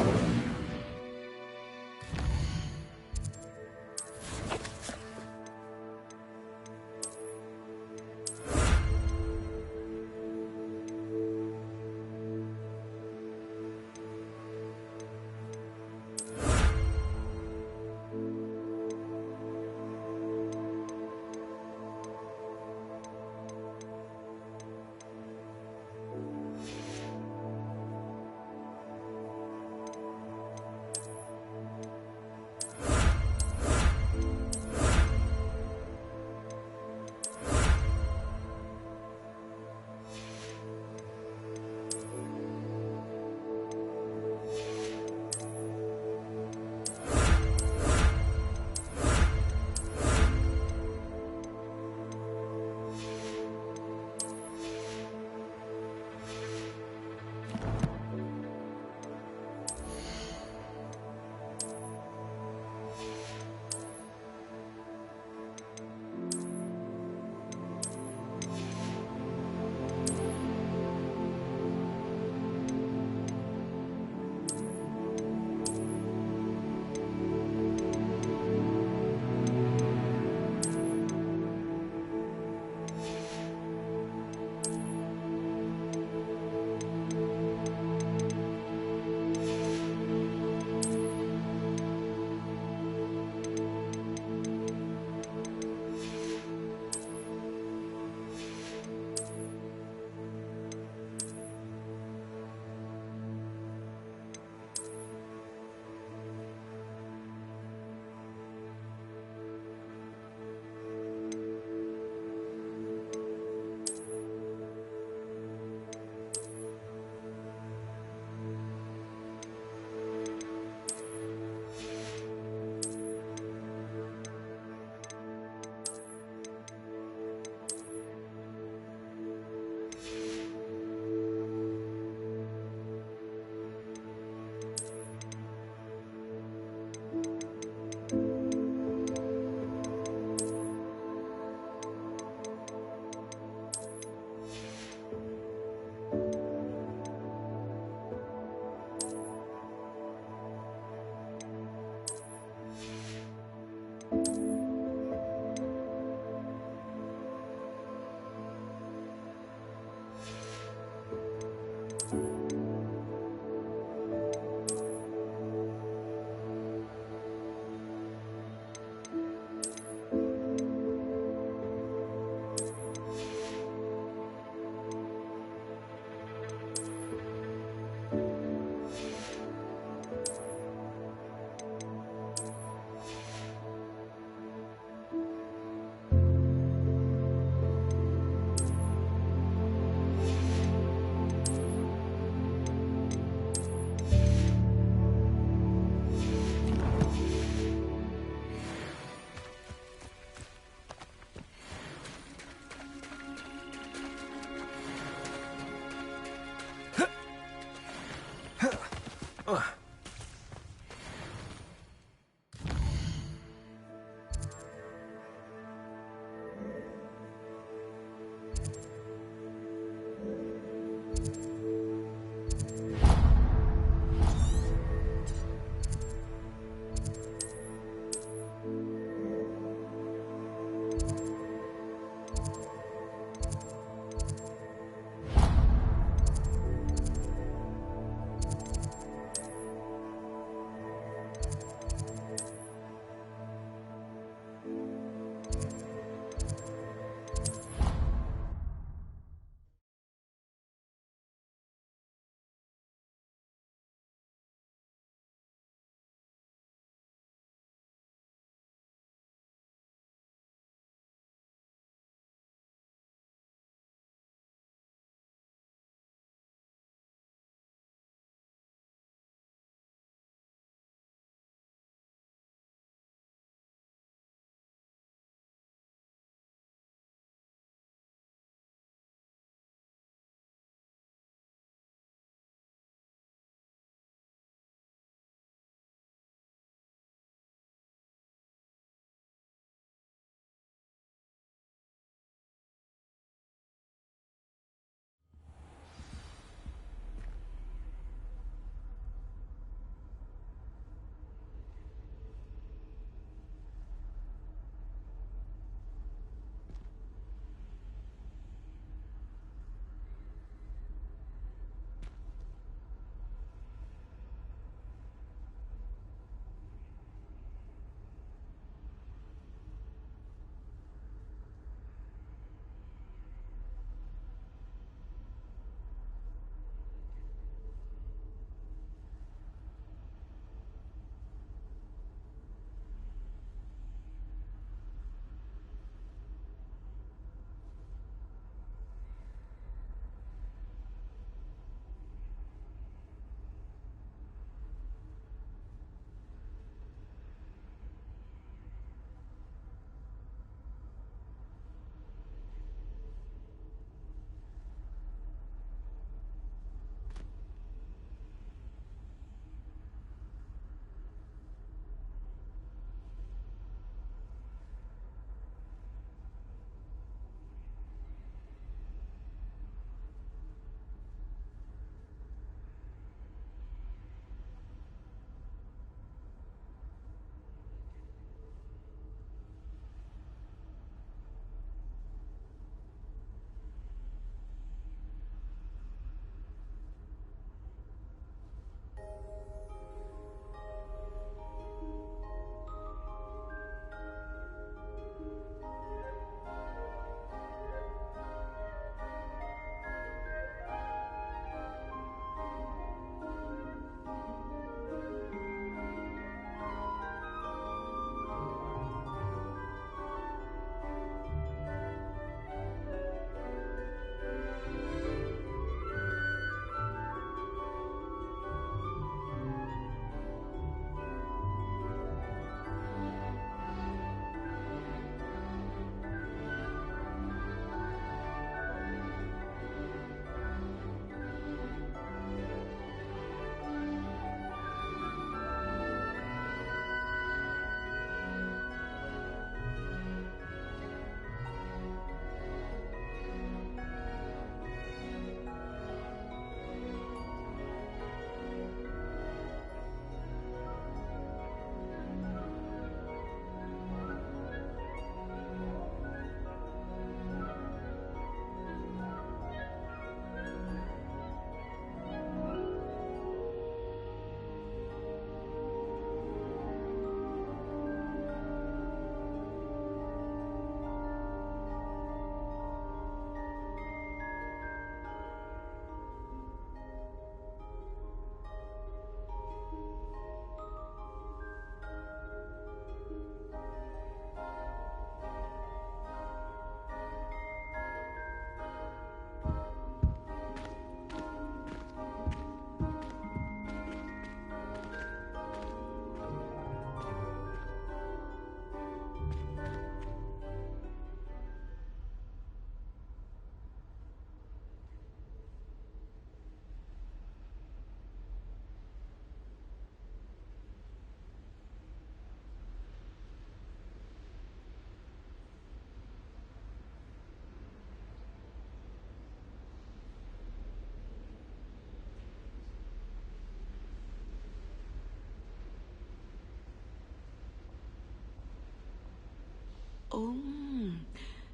Oh,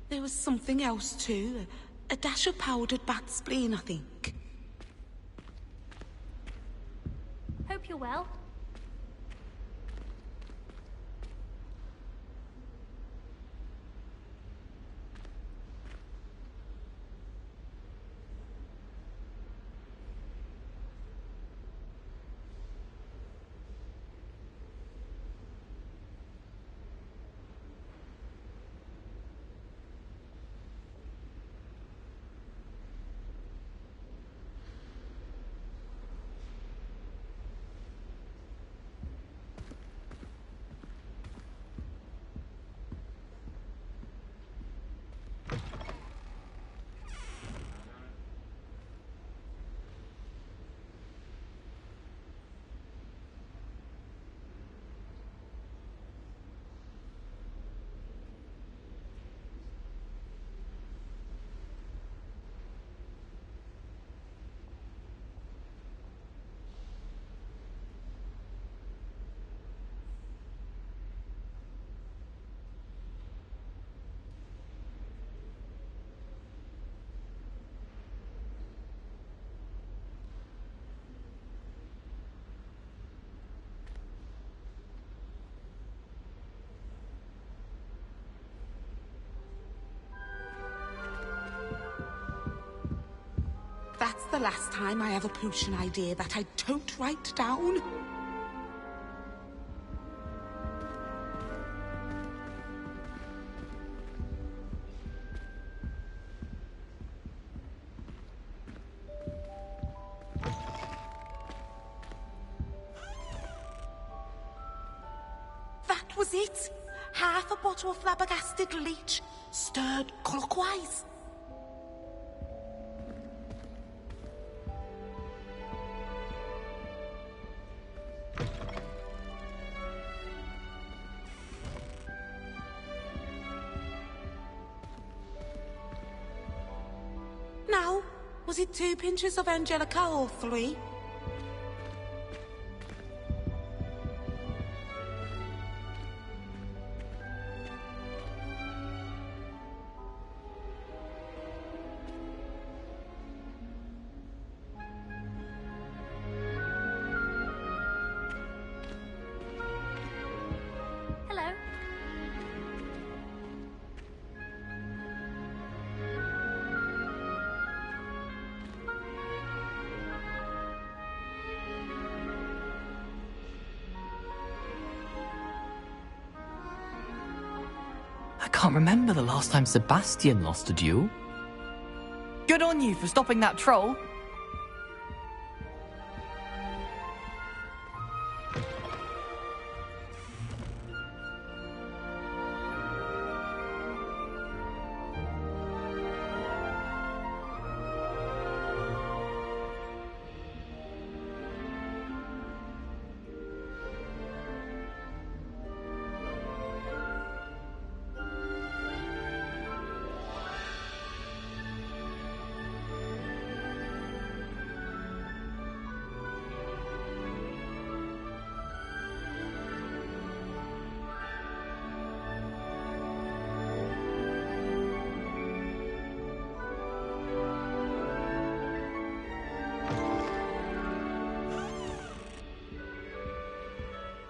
there was something else too. A dash of powdered bat spleen, I think. Hope you're well. That's the last time I have a potion idea that I don't write down. That was it. Half a bottle of flabbergasted leech, stirred clockwise. Now, was it 2 pinches of Angelica or 3? Hello. I can't remember the last time Sebastian lost a duel. Good on you for stopping that troll.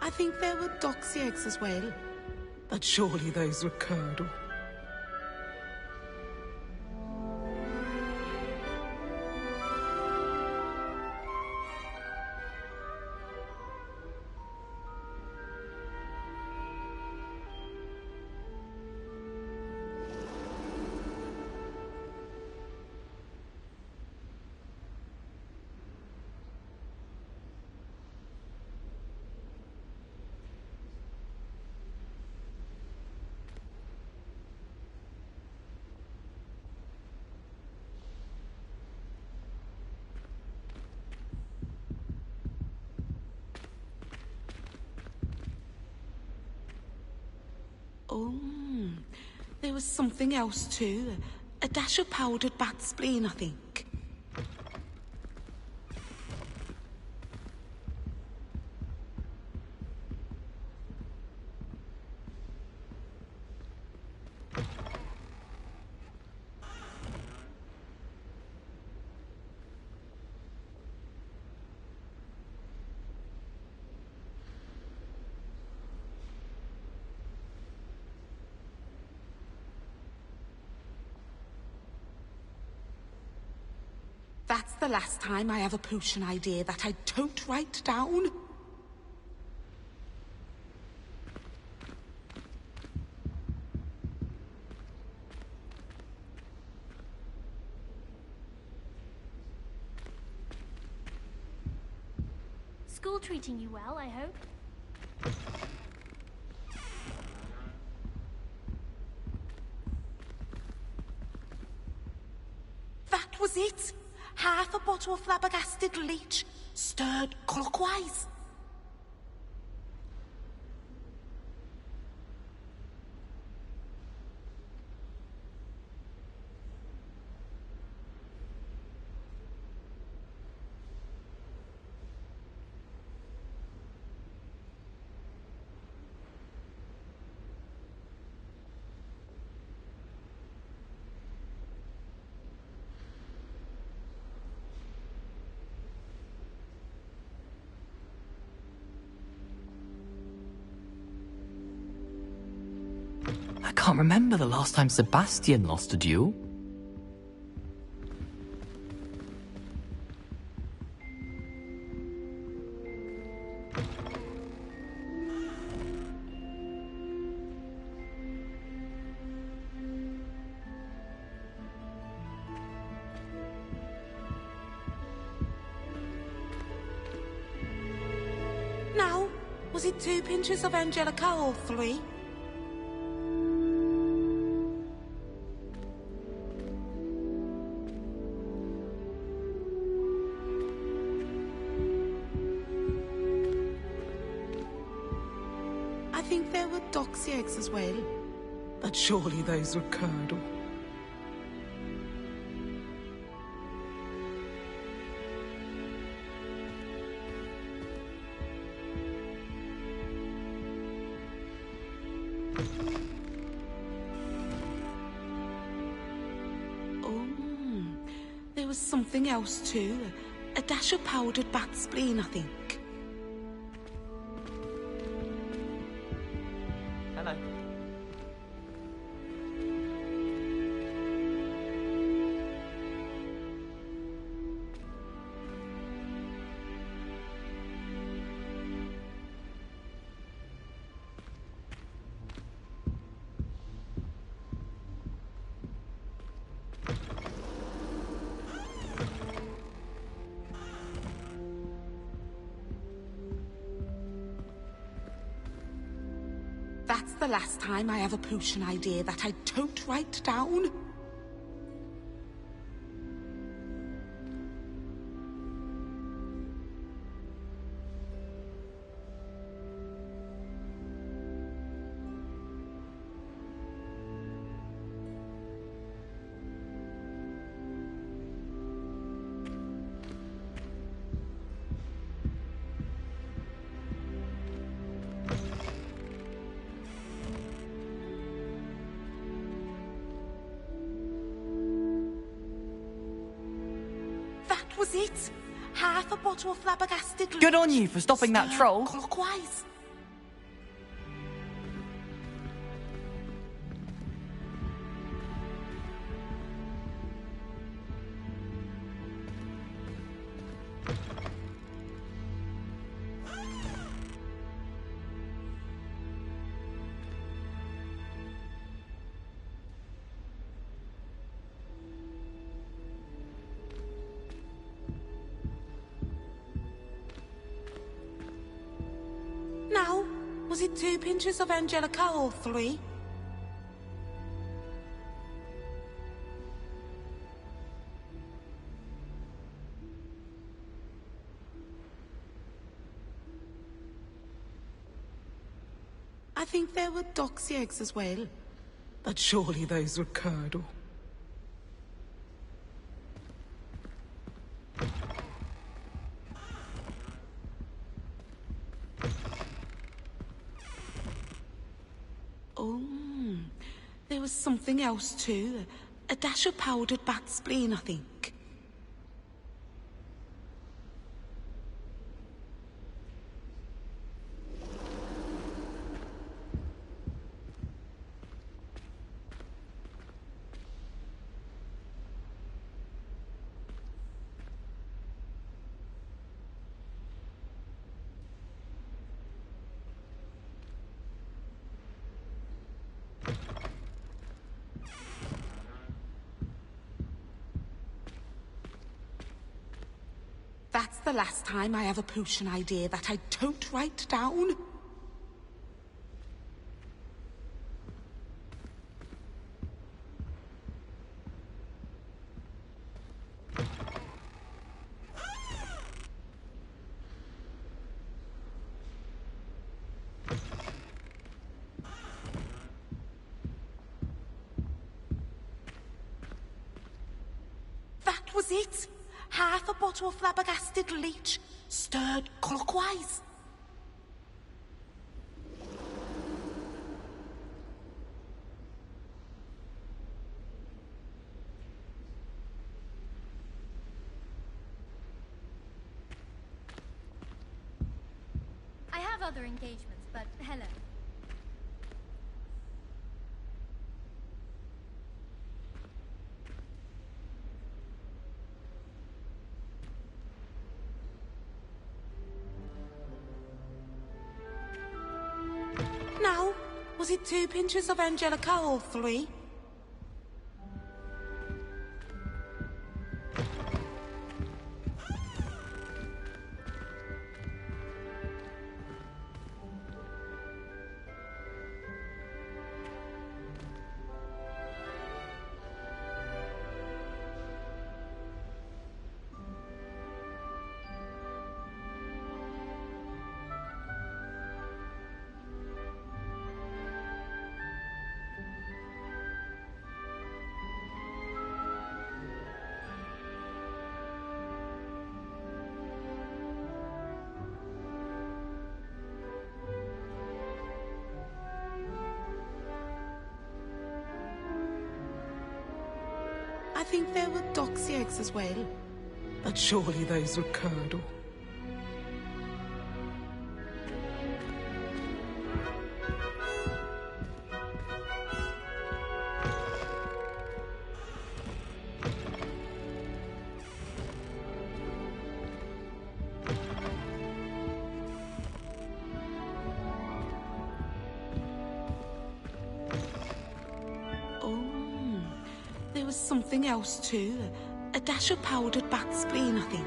I think there were doxy eggs as well. But surely those were curdle. Oh, there was something else too. A dash of powdered bat spleen, I think. That's the last time I have a potion idea that I don't write down. School treating you well, I hope? That was it! Half a bottle of flabbergasted leech, stirred clockwise. I can't remember the last time Sebastian lost a duel. Now, was it 2 pinches of Angelica or 3? I think there were doxy eggs as well. But surely those were curdle. There was something else too. A dash of powdered bat spleen, I think. Hello. That's the last time I have a potion idea that I don't write down. That was it. Half a bottle of flabbergasted. Good on you for stopping that troll. Clockwise. Now, was it 2 pinches of Angelica or 3? I think there were doxy eggs as well. But surely those were curdle. There was something else too. A dash of powdered bat spleen, I think. That's the last time I have a potion idea that I don't write down. That was it. Half a bottle of flabbergasted leech, stirred clockwise. I have other engagements, but hello. Now, was it 2 pinches of Angelica or 3? I think there were doxy eggs as well. But surely those were curdle. There was something else too. A dash of powdered bat spleen, I think.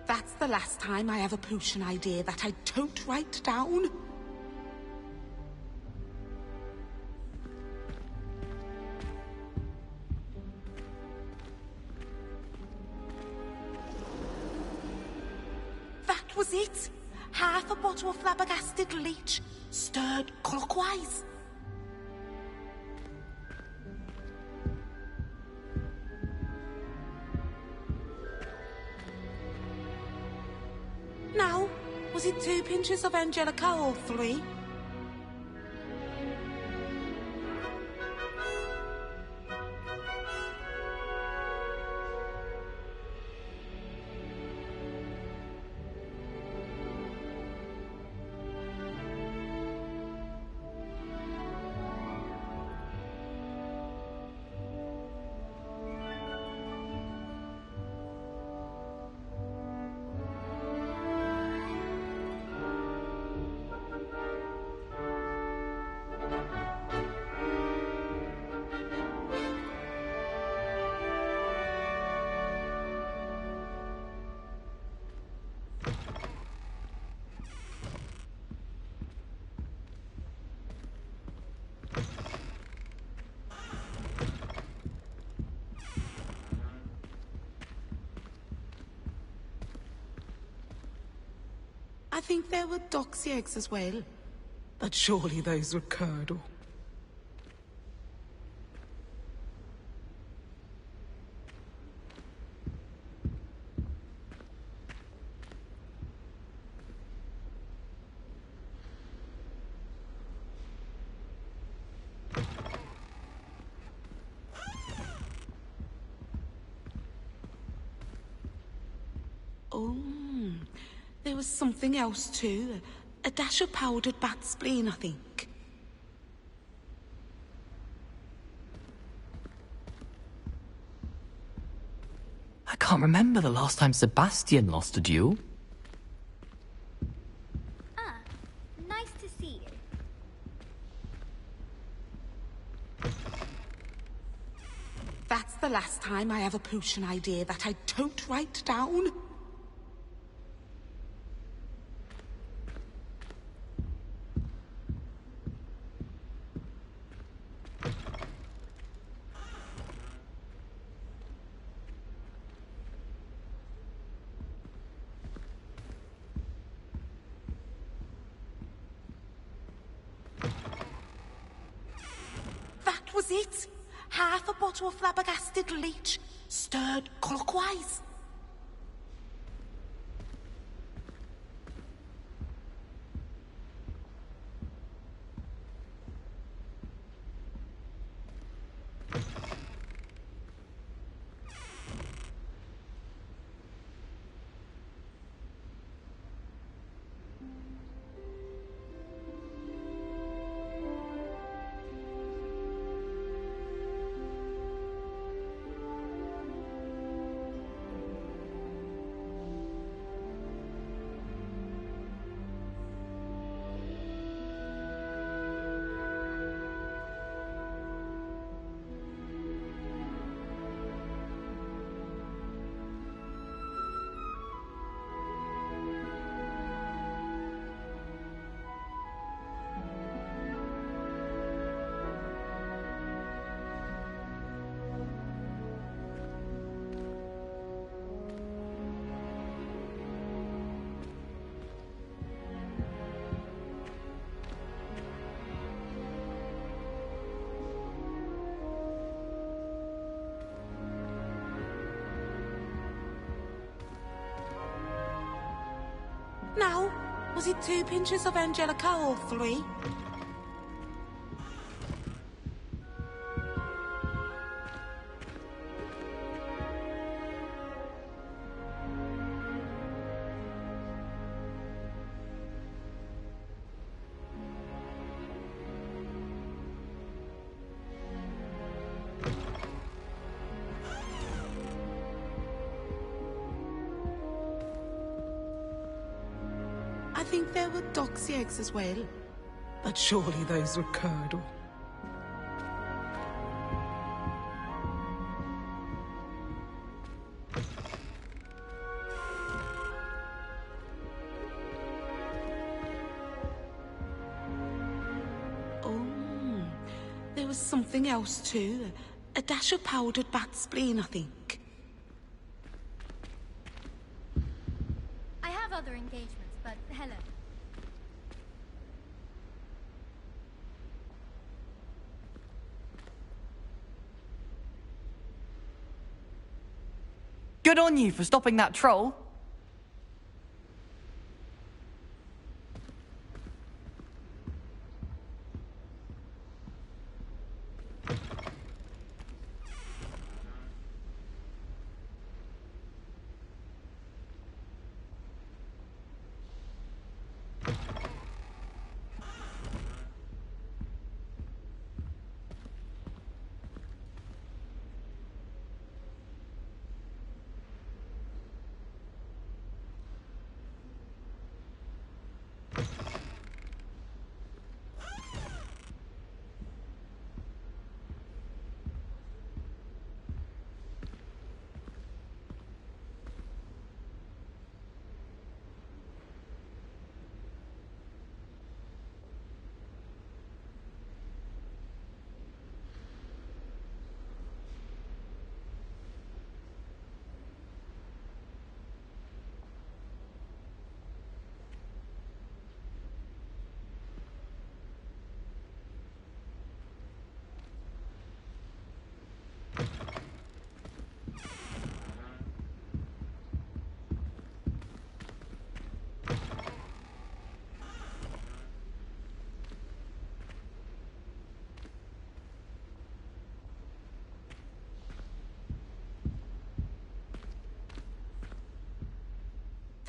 That's the last time I have a potion idea that I don't write down. That was it. Half a bottle of flabbergasted leech, stirred clockwise. Now, was it 2 pinches of Angelica or 3? I think there were doxy eggs as well. But surely those were curdle. Oh, there was something else too. A dash of powdered bat spleen, I think. I can't remember the last time Sebastian lost a duel. Ah, nice to see you. That's the last time I have a potion idea that I don't write down. That was it. Half a bottle of flabbergasted leech, stirred clockwise. Now, was it 2 pinches of Angelica or 3? I think there were doxy eggs as well. But surely those were curdle. Oh, there was something else too. A dash of powdered bat spleen, I think. I have other engagements, but hello. Good on you for stopping that troll.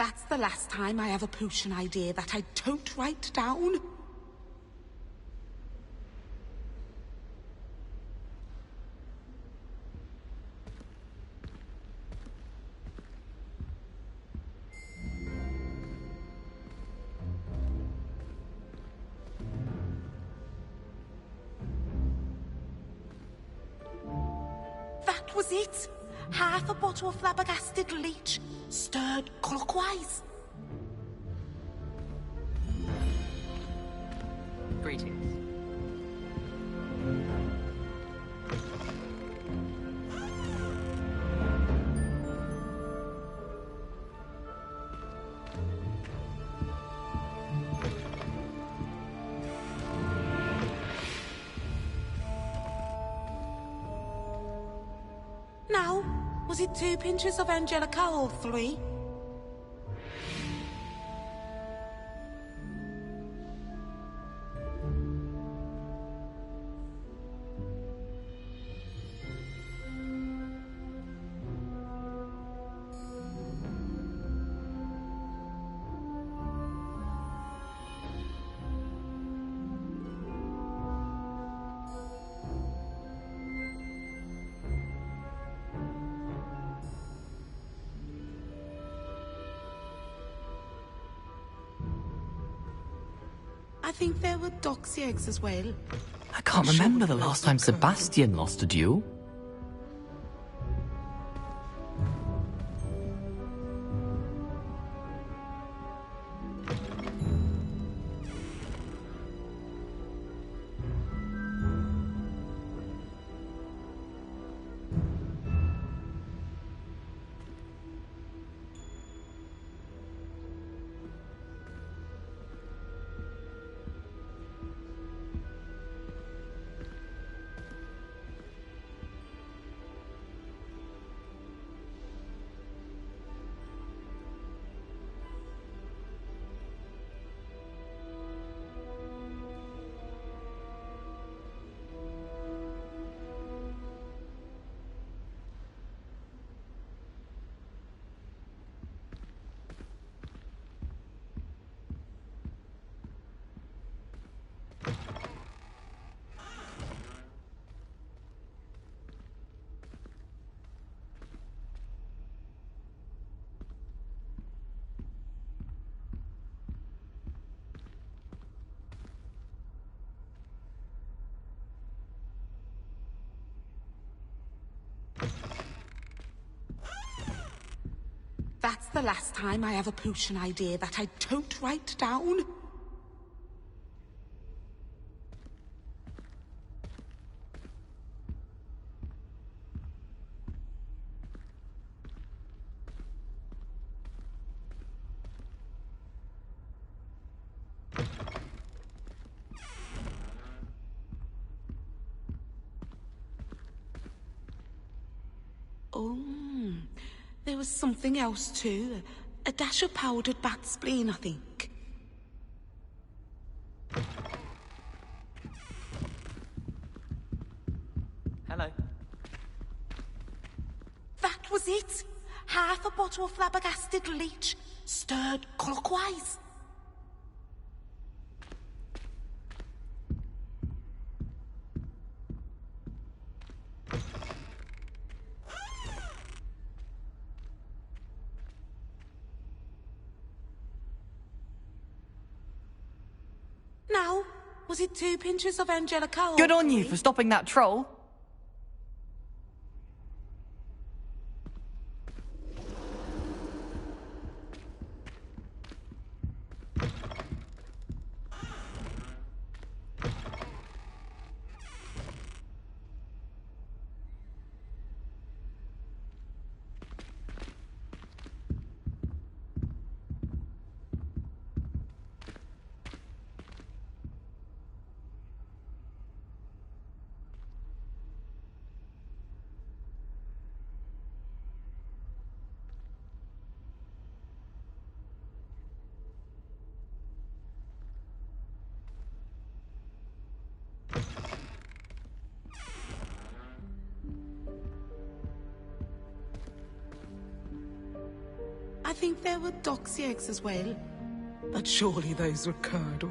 That's the last time I have a potion idea that I don't write down. That was it. Half a bottle of flabbergasted leech, stirred clockwise. Greetings. Now, was it 2 pinches of Angelica or 3? I think there were doxy eggs as well. I can't remember the last time Sebastian lost a duel. That's the last time I have a potion idea that I don't write down. Oh, there was something else too. A dash of powdered bat spleen, I think. Hello. That was it. Half a bottle of flabbergasted leech, stirred clockwise. Now, was it 2 pinches of Angelica or Good on you 3? for stopping that troll. I think there were doxy eggs as well. But surely those were curdle.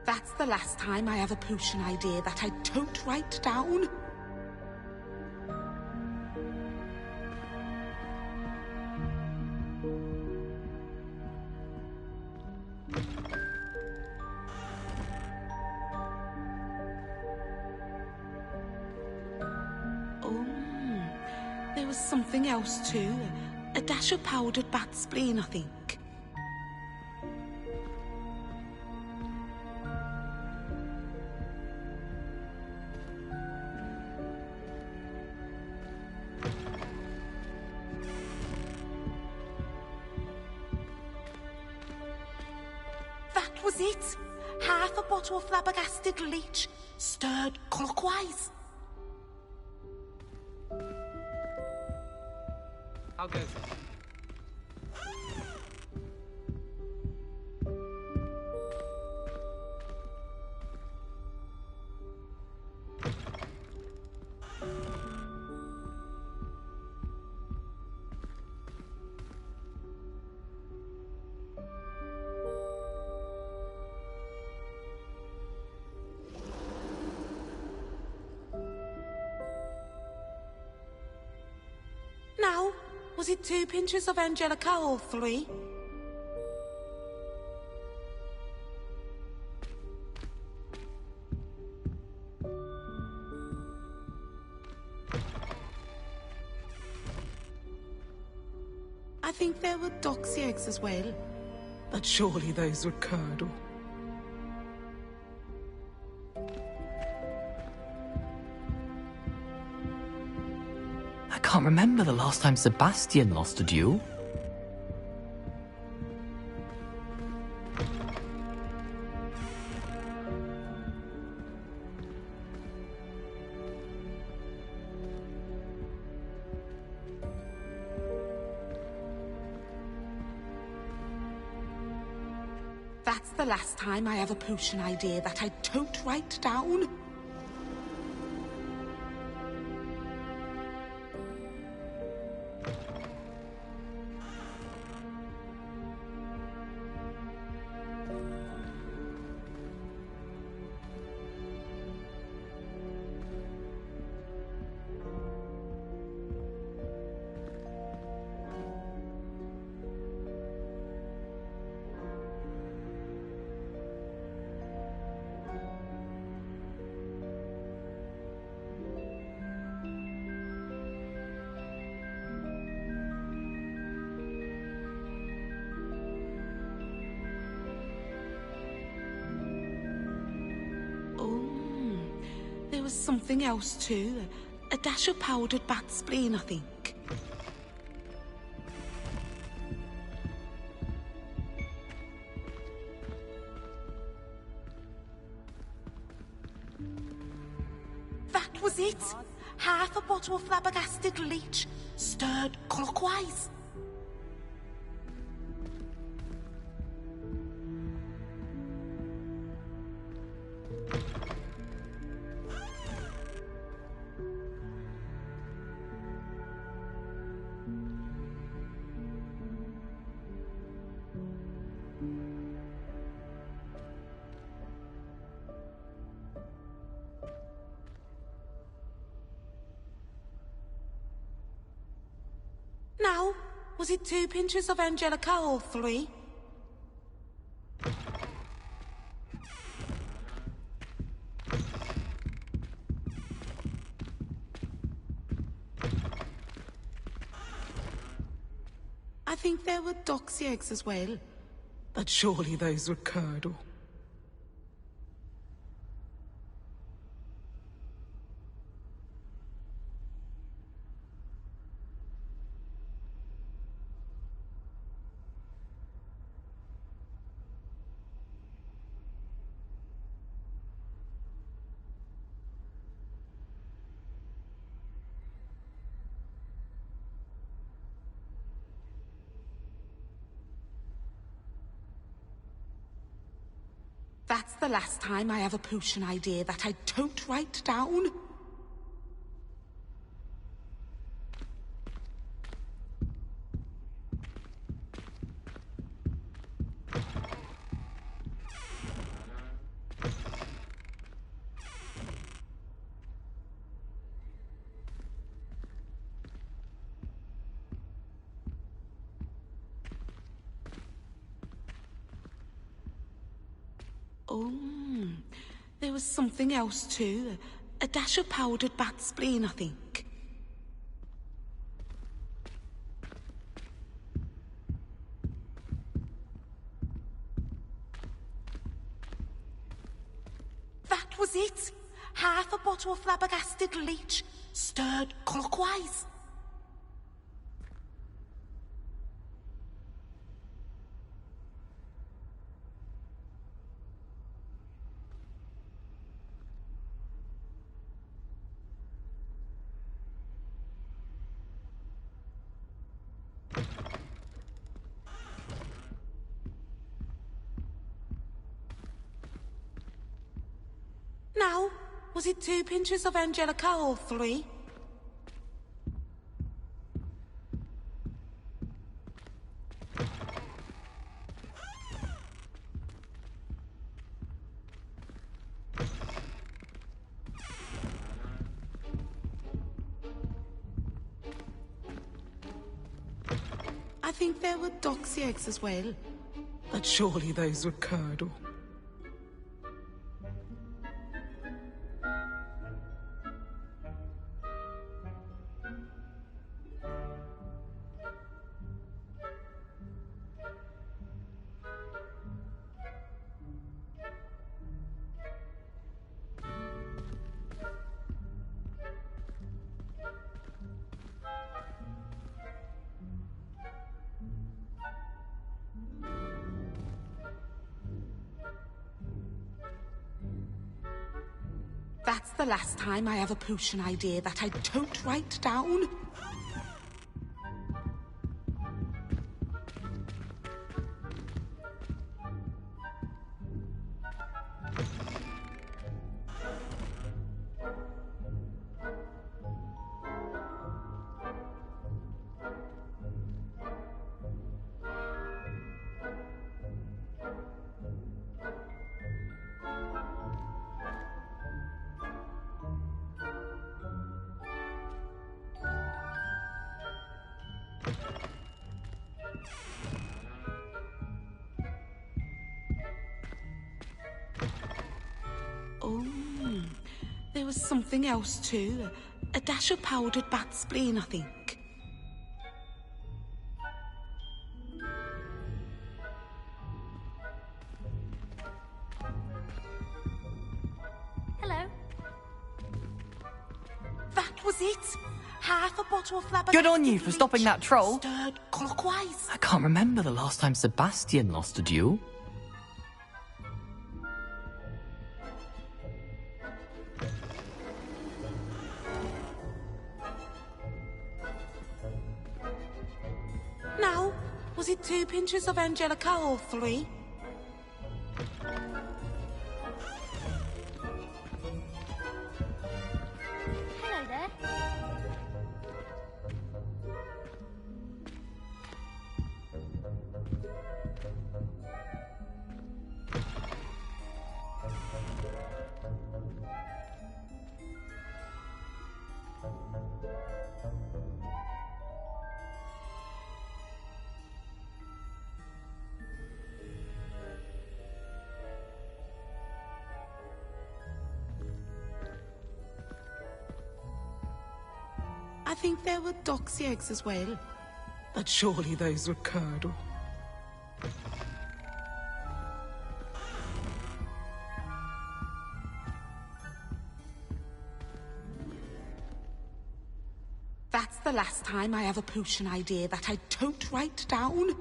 That's the last time I have a potion idea that I don't write down. Oh, there was something else too. A dash of powdered bat spleen, I think. Was it? Half a bottle of flabbergasted leech, stirred clockwise. I'll go. Now, was it 2 pinches of Angelica or 3? I think there were doxy eggs as well. But surely those were curdle. I can't remember the last time Sebastian lost a duel. That's the last time I have a potion idea that I don't write down. There was something else too. A dash of powdered bat spleen, I think. That was it! Half a bottle of flabbergasted leech, stirred clockwise. Now, was it 2 pinches of Angelica or 3? I think there were doxy eggs as well. But surely those were curdle. the last time I have a potion idea that I don't write down. Oh, there was something else too. A dash of powdered bat spleen, I think. That was it! Half a bottle of flabbergasted leech, stirred clockwise. Now, was it 2 pinches of Angelica or 3? I think there were doxy eggs as well. But surely those were curdle. That's the last time I have a potion idea that I don't write down. Oh, there was something else too. A dash of powdered bat spleen, I think. Hello. That was it! Half a bottle of flabbergasted Good on you for stopping that troll. Stirred clockwise. I can't remember the last time Sebastian lost a duel. Now, was it 2 pinches of Angelica or 3? Hello there. I think there were doxy eggs as well. But surely those were curdle. That's the last time I have a potion idea that I don't write down.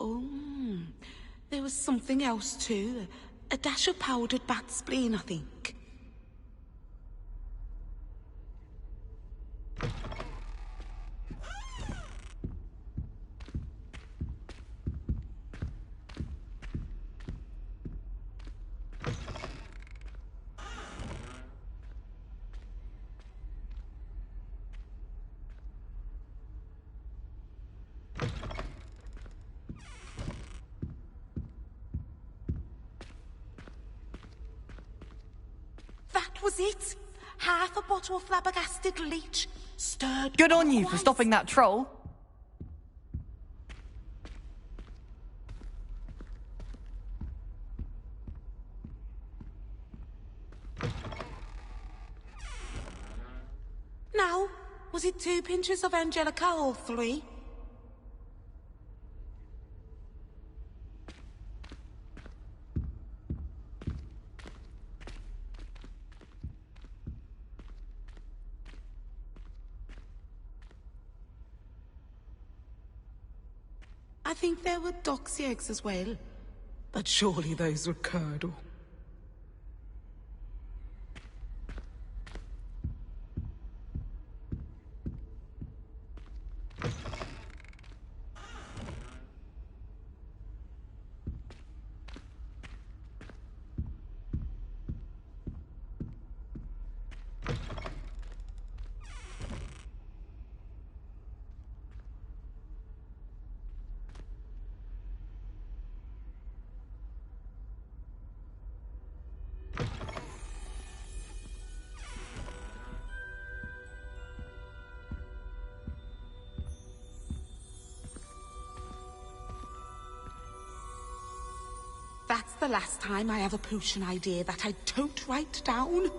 Oh, there was something else too. A dash of powdered bat spleen, I think. That was it. Half a bottle of flabbergasted leech, stirred. Good on you for stopping that troll. Now, was it 2 pinches of Angelica or 3? I think there were doxy eggs as well. But surely those were curdle. That's the last time I have a potion idea that I don't write down.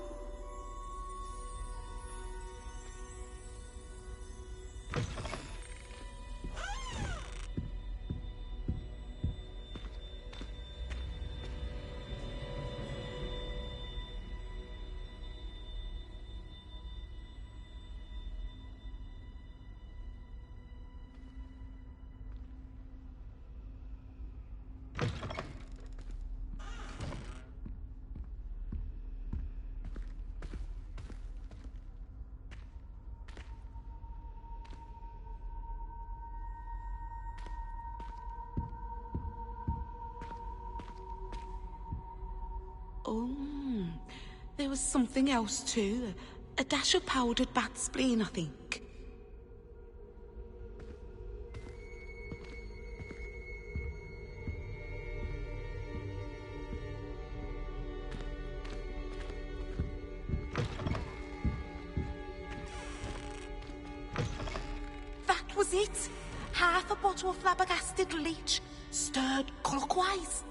Oh, there was something else too. A dash of powdered bat spleen, I think. That was it. Half a bottle of flabbergasted leech, stirred clockwise.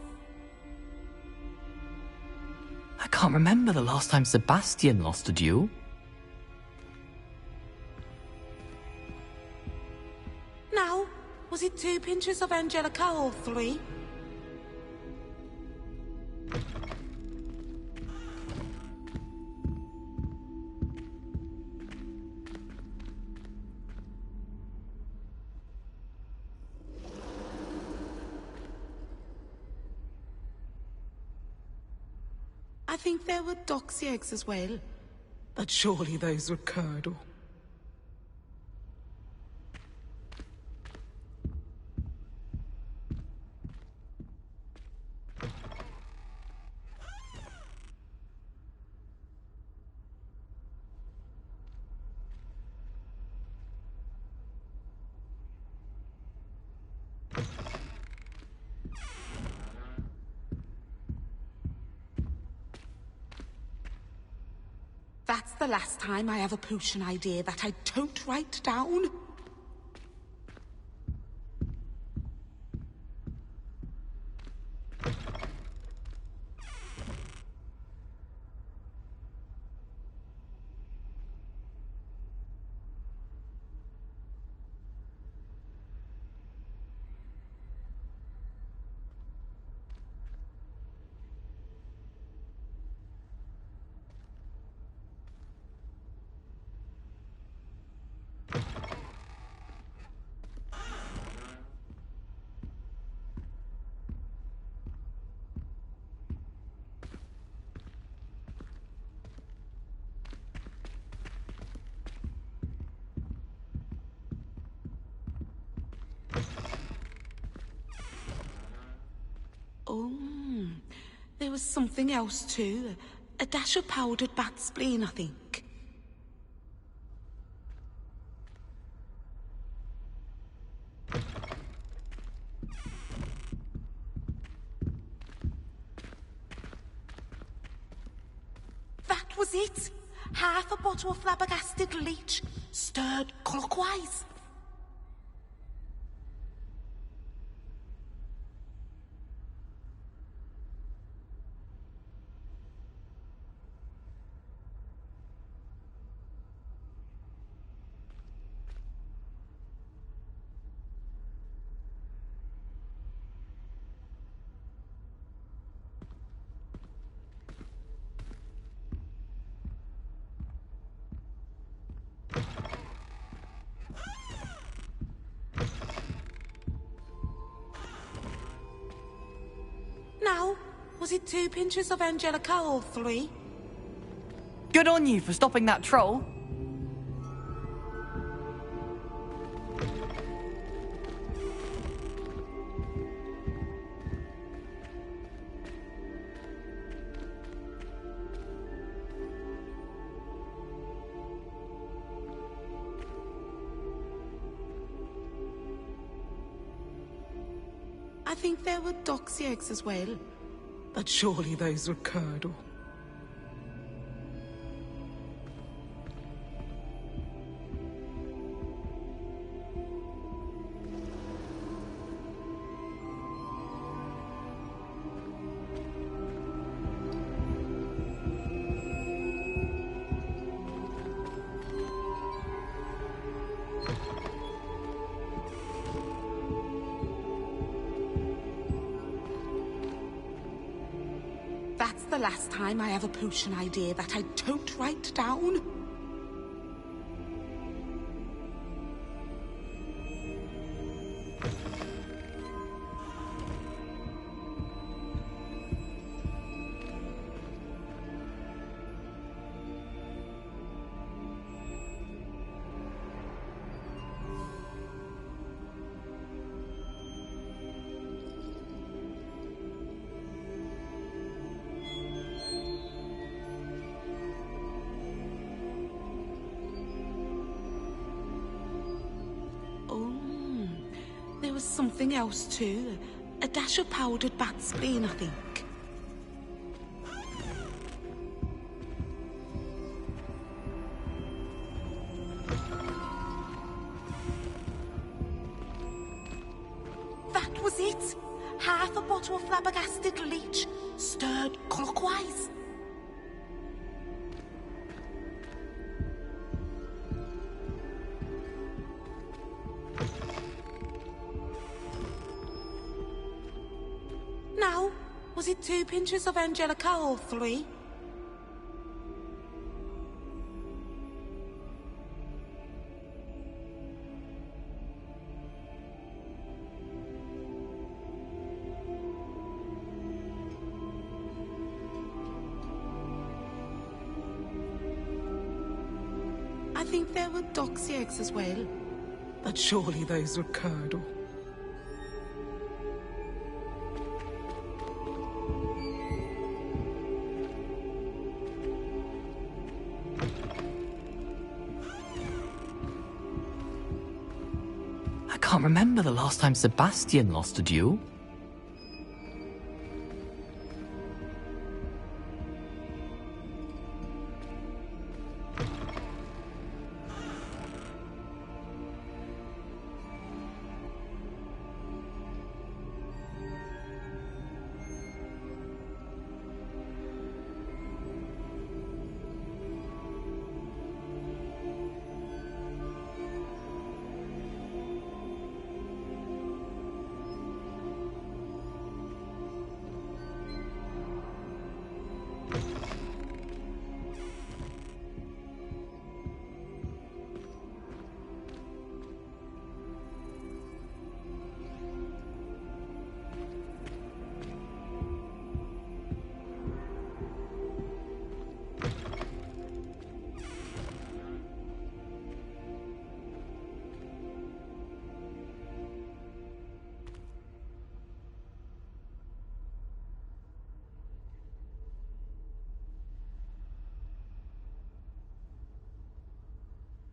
I can't remember the last time Sebastian lost a duel. Now, was it 2 pinches of Angelica or 3? I think there were doxy eggs as well. But surely those were curdle. That's the last time I have a potion idea that I don't write down. What? Oh, there was something else too. A dash of powdered bat spleen, I think. That was it! Half a bottle of flabbergasted leech, stirred clockwise. Now, was it 2 pinches of Angelica or 3? Good on you for stopping that troll. I think there were doxy eggs as well. But surely those were curdle. That's the last time I have a potion idea that I don't write down. There was something else too. A dash of powdered bat spleen, I think. That was it! Half a bottle of flabbergasted leech, stirred clockwise. Now, was it 2 pinches of Angelica or 3? I think there were doxy eggs as well. But surely those were curdle. I can't remember the last time Sebastian lost a duel.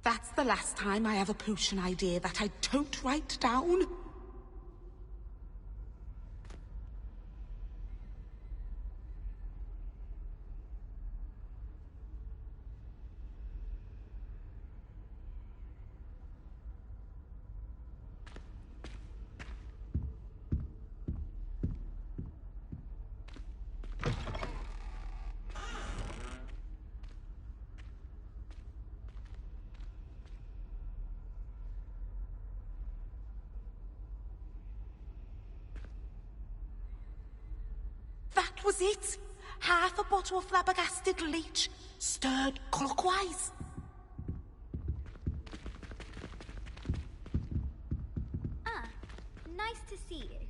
That's the last time I have a potion idea that I don't write down. That was it. Half a bottle of flabbergasted leech, stirred clockwise. Ah, nice to see you.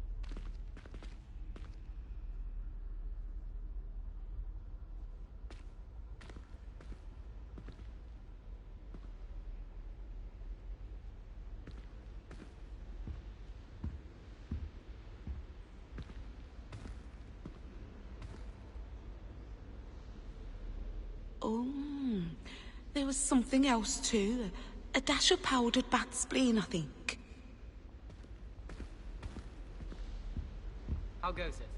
Oh, there was something else too. A dash of powdered bat spleen, I think. How goes it?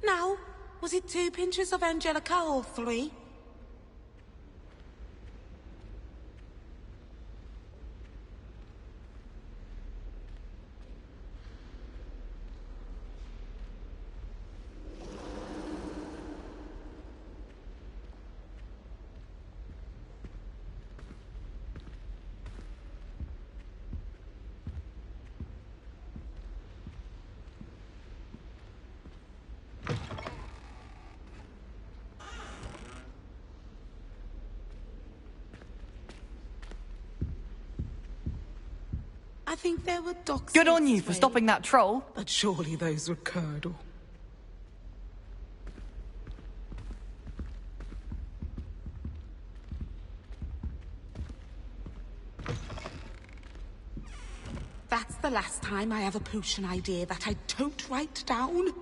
Now, was it 2 pinches of Angelica or 3? I think there were ducks. Good on you for stopping that troll. But surely those would curdle. That's the last time I have a potion idea that I don't write down.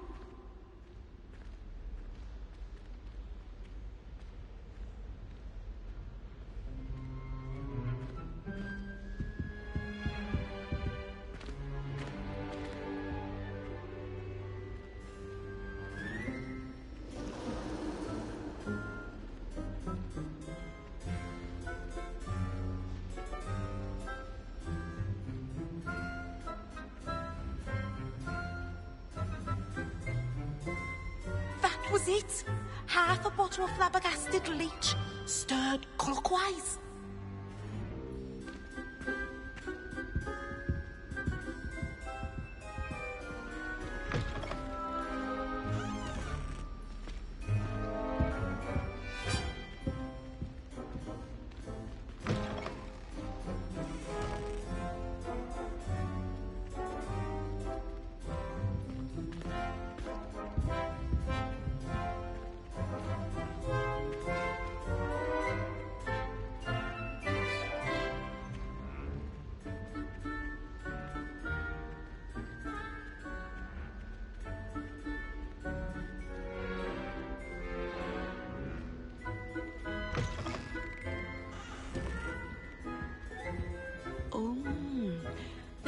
Was it? Half a bottle of flabbergasted leech, stirred clockwise.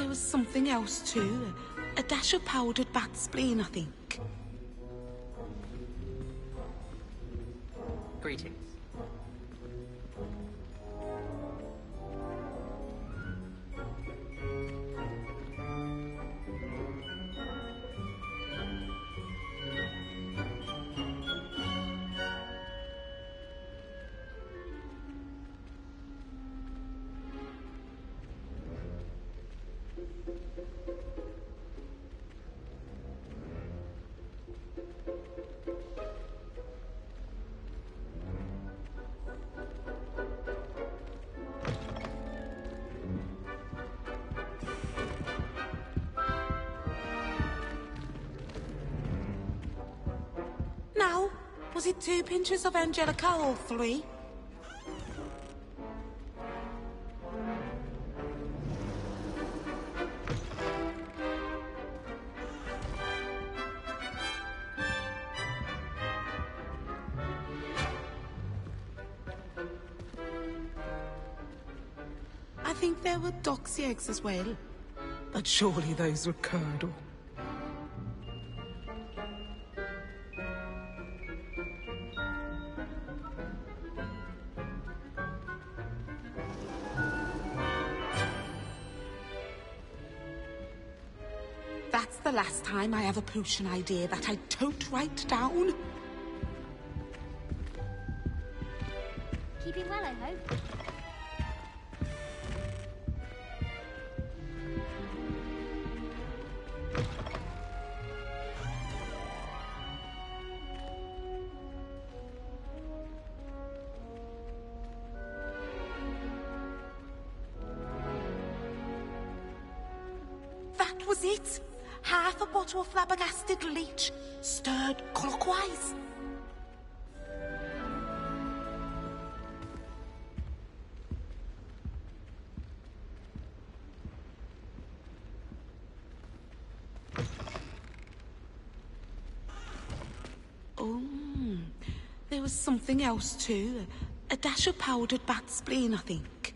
Was something else too. A dash of powdered bat spleen, I think. Greetings. Was it 2 pinches of Angelica or 3? I think there were doxy eggs as well. But surely those were curdle. That's the last time I have a potion idea that I don't write down. Keeping well, I hope. That was it. Half a bottle of flabbergasted leech, stirred clockwise. Oh, there was something else too. A dash of powdered bat spleen, I think.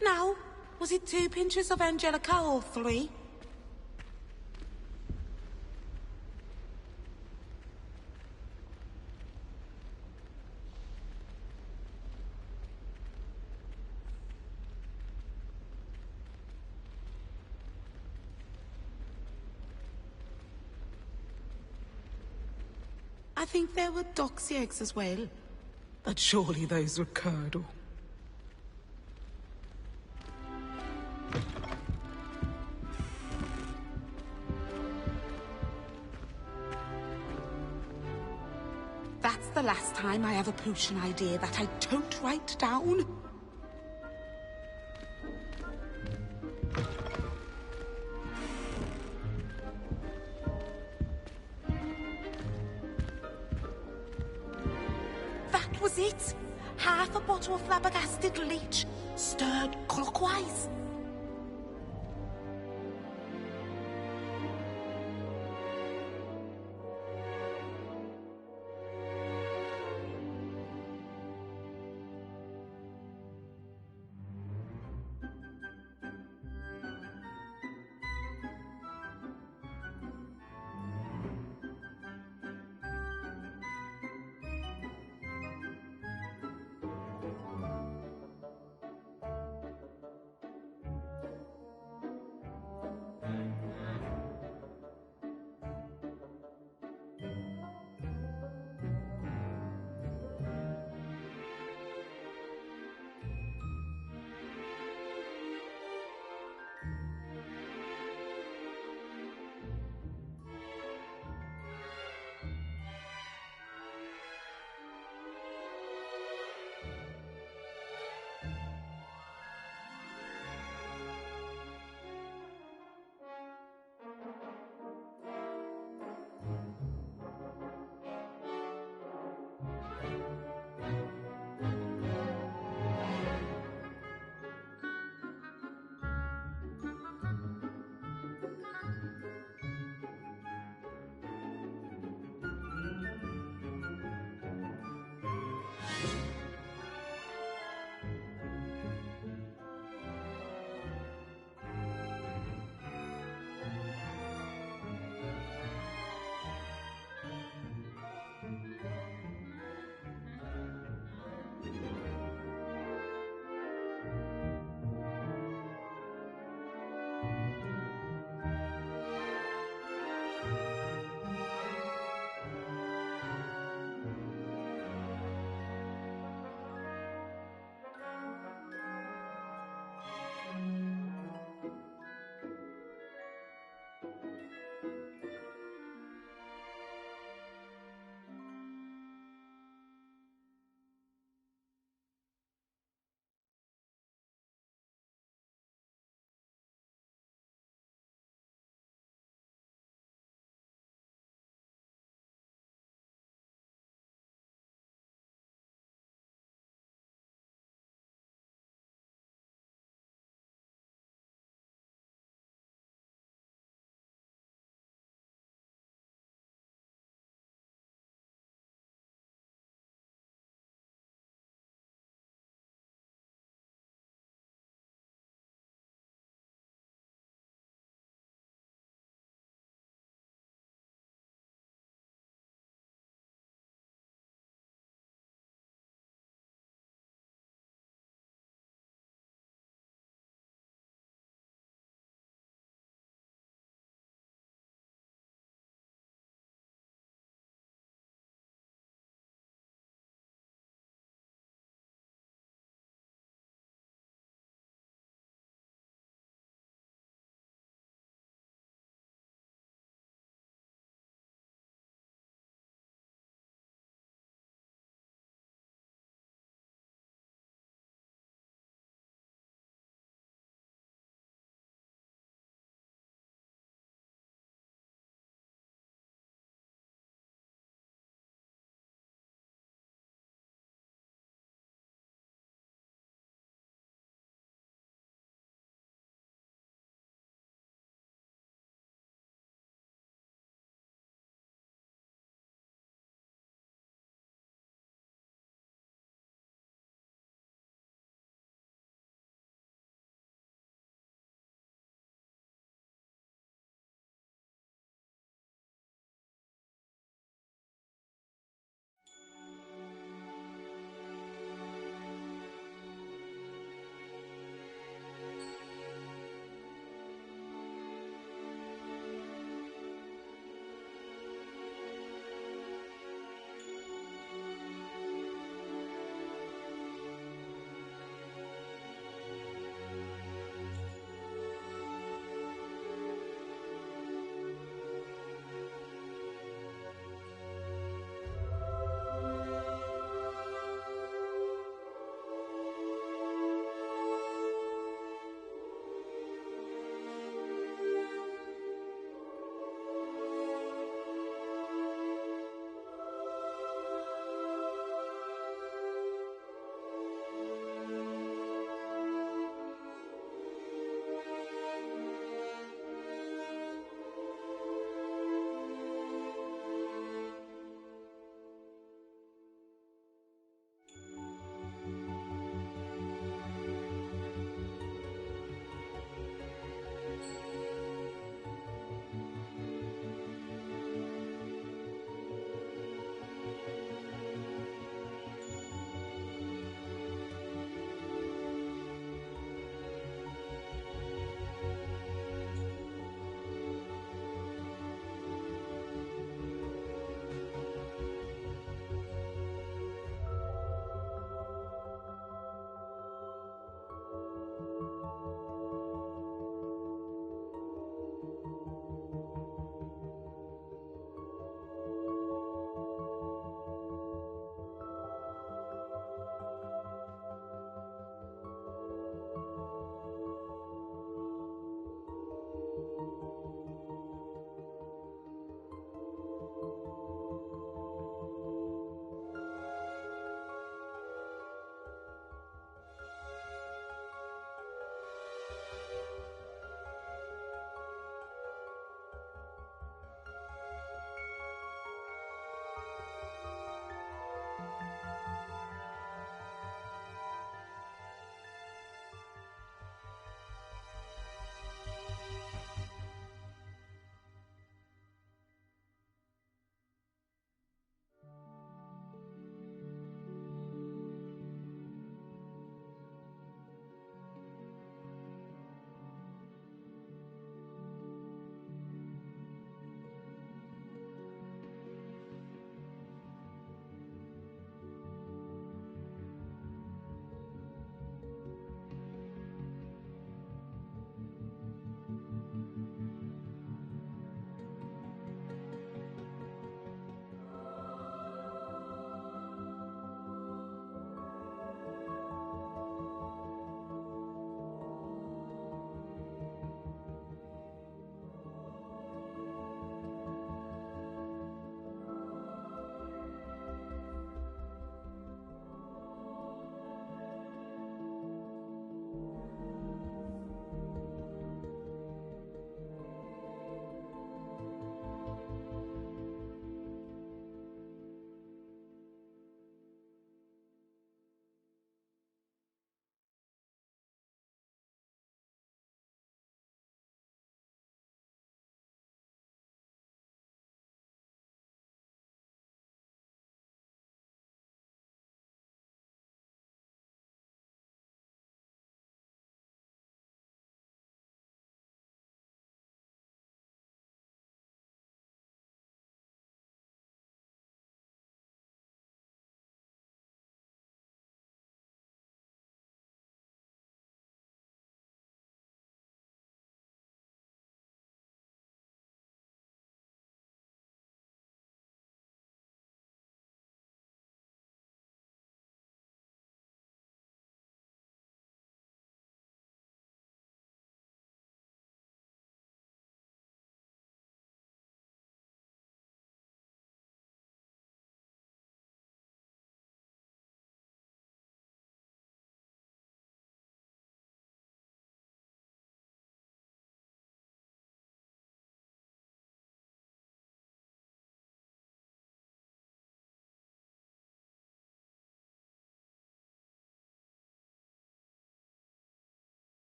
Now, was it 2 pinches of Angelica or 3? I think there were doxy eggs as well. But surely those were curdle. That's the last time I have a potion idea that I don't write down. That was it. Half a bottle of flabbergasted leech, stirred clockwise.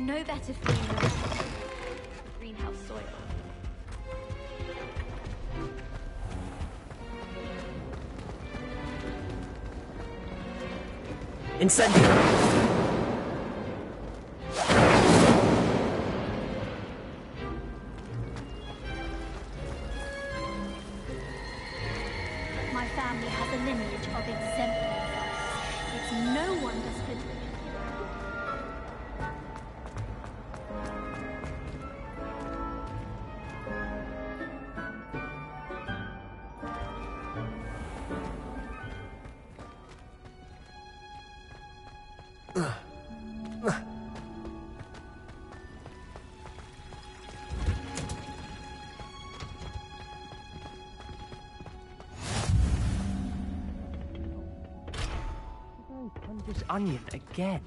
no better feeling than greenhouse soil. Incendio! My family has a lineage of exemplary vice. It's no wonder splinter. This onion again.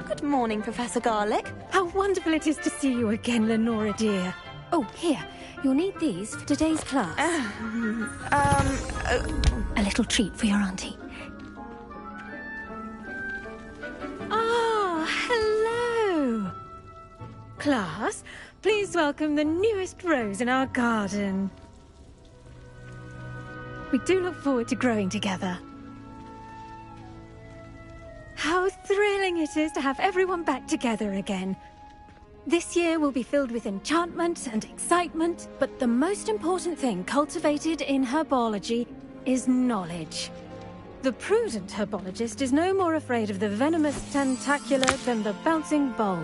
Good morning, Professor Garlic. How wonderful it is to see you again, Lenora dear. Oh, here. You'll need these for today's class. A little treat for your auntie. Ah, hello. Class, please welcome the newest rose in our garden. We do look forward to growing together. How thrilling it is to have everyone back together again. This year will be filled with enchantment and excitement, but the most important thing cultivated in herbology is knowledge. The prudent herbologist is no more afraid of the venomous tentacula than the bouncing bowl.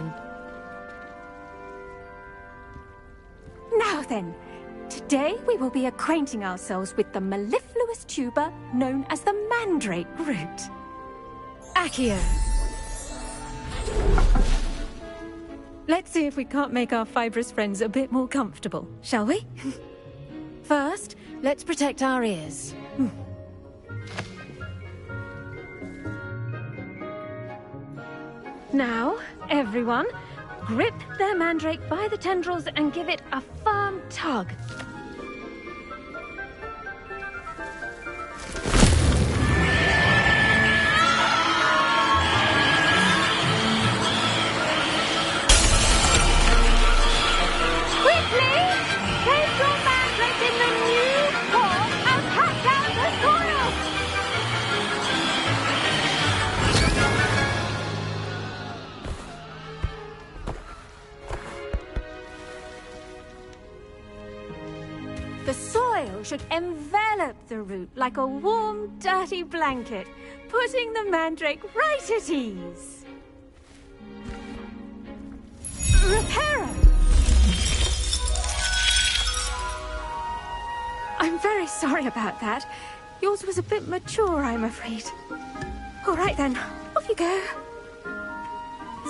Now then, today we will be acquainting ourselves with the mellifluous tuber known as the mandrake root. Accio. Let's see if we can't make our fibrous friends a bit more comfortable, shall we? First, let's protect our ears. Now, everyone, grip their mandrake by the tendrils and give it a firm tug. Quickly! Place your mandrake in the new pot and pack out the soil! The soil should envelop the root like a warm, dirty blanket, putting the mandrake right at ease. Reparo! I'm very sorry about that. Yours was a bit mature, I'm afraid. All right then, off you go.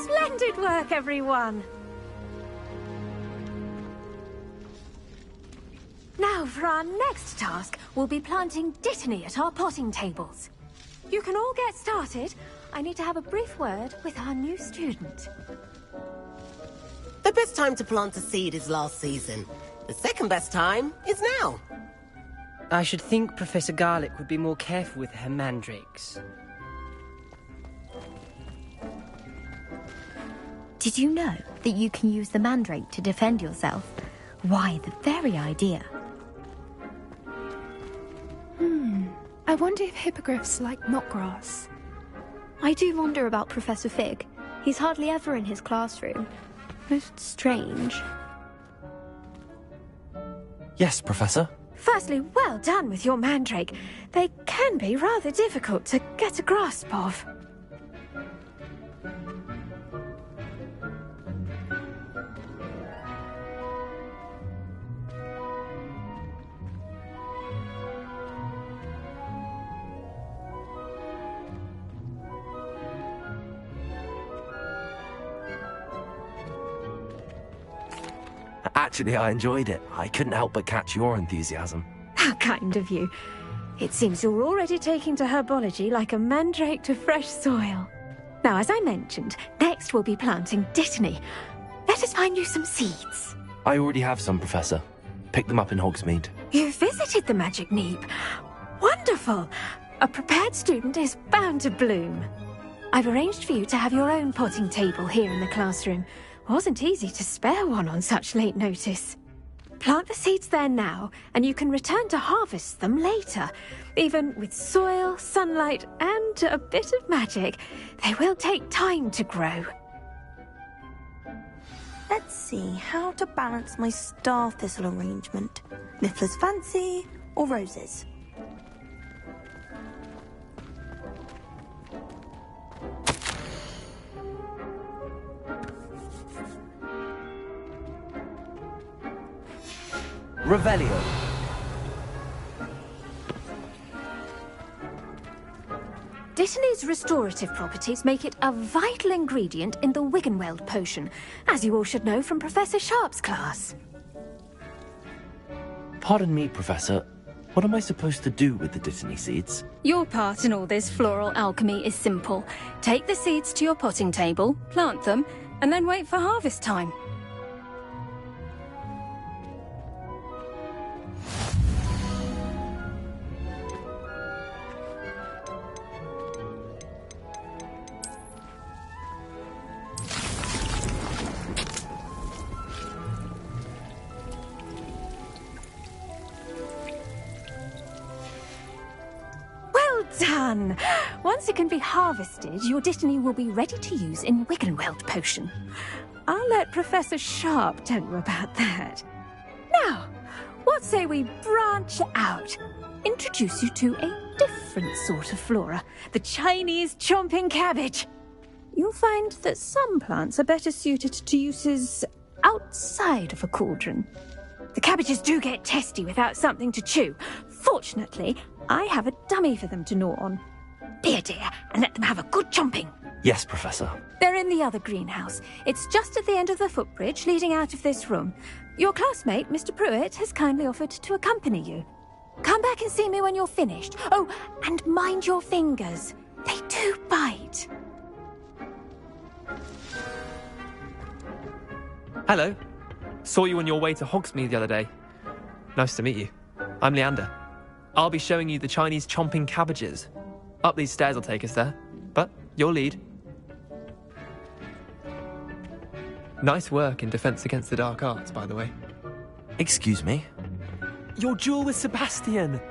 Splendid work, everyone. Now, for our next task, we'll be planting dittany at our potting tables. You can all get started. I need to have a brief word with our new student. The best time to plant a seed is last season. The second best time is now. I should think Professor Garlic would be more careful with her mandrakes. Did you know that you can use the mandrake to defend yourself? Why, the very idea. I wonder if hippogriffs like knotgrass. I do wonder about Professor Fig. He's hardly ever in his classroom. Most strange. Yes, Professor. Firstly, well done with your mandrake. They can be rather difficult to get a grasp of. Actually, I enjoyed it. I couldn't help but catch your enthusiasm. How kind of you. It seems you're already taking to herbology like a mandrake to fresh soil. Now, as I mentioned, next we'll be planting dittany. Let us find you some seeds. I already have some, Professor. Picked them up in Hogsmeade. You visited the Magic Neep. Wonderful! A prepared student is bound to bloom. I've arranged for you to have your own potting table here in the classroom. Wasn't easy to spare one on such late notice. Plant the seeds there now, and you can return to harvest them later. Even with soil, sunlight, and a bit of magic, they will take time to grow. Let's see how to balance my star thistle arrangement. Niffler's fancy or roses? Revelio. Dittany's restorative properties make it a vital ingredient in the Wiggenweld potion, as you all should know from Professor Sharp's class. Pardon me, Professor. What am I supposed to do with the Dittany seeds? Your part in all this floral alchemy is simple. Take the seeds to your potting table, plant them, and then wait for harvest time. Done! Once it can be harvested, your Dittany will be ready to use in Wiggenweld potion. I'll let Professor Sharp tell you about that. Now, what say we branch out? Introduce you to a different sort of flora, the Chinese chomping cabbage. You'll find that some plants are better suited to uses outside of a cauldron. The cabbages do get testy without something to chew. Fortunately, I have a dummy for them to gnaw on. Be a dear and let them have a good chomping. Yes, Professor. They're in the other greenhouse. It's just at the end of the footbridge leading out of this room. Your classmate, Mr. Pruitt, has kindly offered to accompany you. Come back and see me when you're finished. Oh, and mind your fingers. They do bite. Hello. Saw you on your way to Hogsmeade the other day. Nice to meet you. I'm Leander. I'll be showing you the Chinese chomping cabbages. Up these stairs will take us there, but your lead. Nice work in Defense Against the Dark Arts, by the way. Excuse me? Your duel with Sebastian!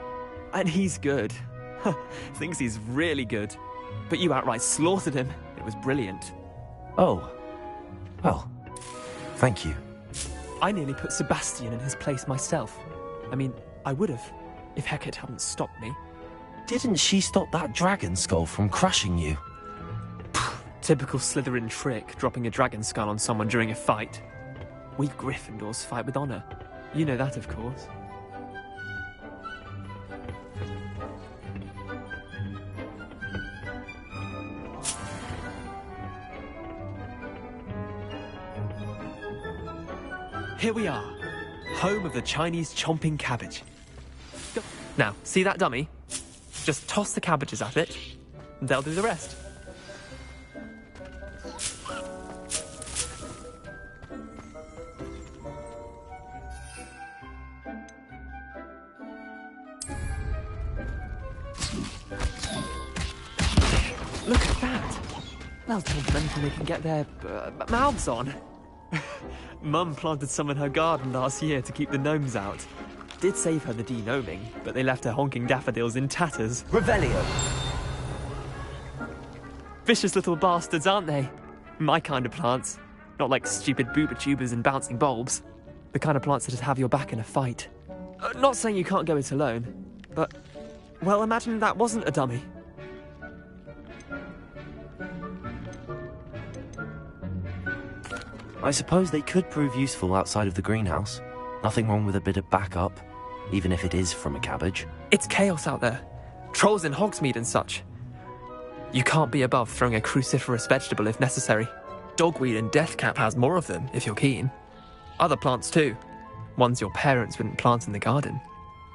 And he's good. Thinks he's really good. But you outright slaughtered him. It was brilliant. Oh. Well, thank you. I nearly put Sebastian in his place myself. I mean, I would have, if Hecate hadn't stopped me. Didn't she stop that dragon skull from crushing you? Typical Slytherin trick, dropping a dragon skull on someone during a fight. We Gryffindors fight with honor. You know that, of course. Here we are, home of the Chinese chomping cabbage. Now, see that dummy? Just toss the cabbages at it, and they'll do the rest. Look at that! Well told men they can get their mouths on. Mum planted some in her garden last year to keep the gnomes out. Did save her the de-gnoming, but they left her honking daffodils in tatters. Revelio! Vicious little bastards, aren't they? My kind of plants. Not like stupid booba tubers and bouncing bulbs. The kind of plants that'd have your back in a fight. Not saying you can't go it alone, but... well, imagine that wasn't a dummy. I suppose they could prove useful outside of the greenhouse. Nothing wrong with a bit of backup, even if it is from a cabbage. It's chaos out there. Trolls in Hogsmeade and such. You can't be above throwing a cruciferous vegetable if necessary. Dogweed and deathcap has more of them, if you're keen. Other plants too. Ones your parents wouldn't plant in the garden.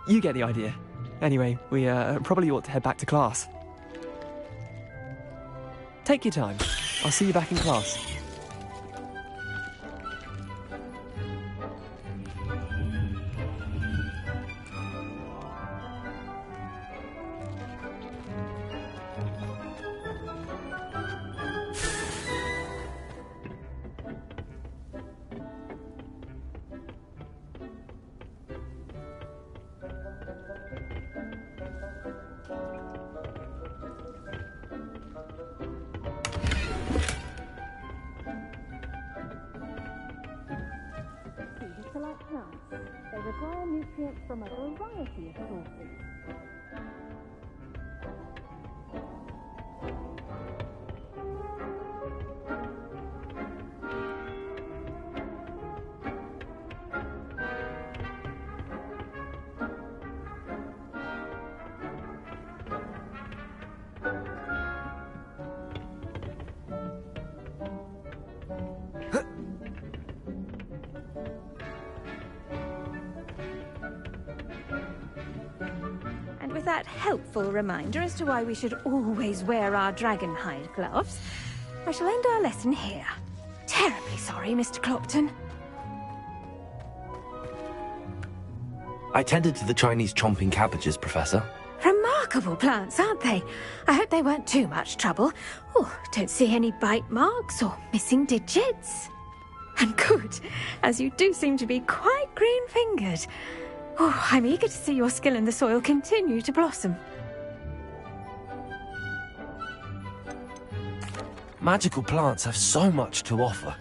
You get the idea. Anyway, we probably ought to head back to class. Take your time. I'll see you back in class. nutrients from a variety of sources. That helpful reminder as to why we should always wear our dragonhide gloves, I shall end our lesson here. Terribly sorry, Mr. Clopton. I tended to the Chinese chomping cabbages, Professor. Remarkable plants, aren't they? I hope they weren't too much trouble. Oh, don't see any bite marks or missing digits. And good, as you do seem to be quite green-fingered. Oh, I'm eager to see your skill in the soil continue to blossom. Magical plants have so much to offer.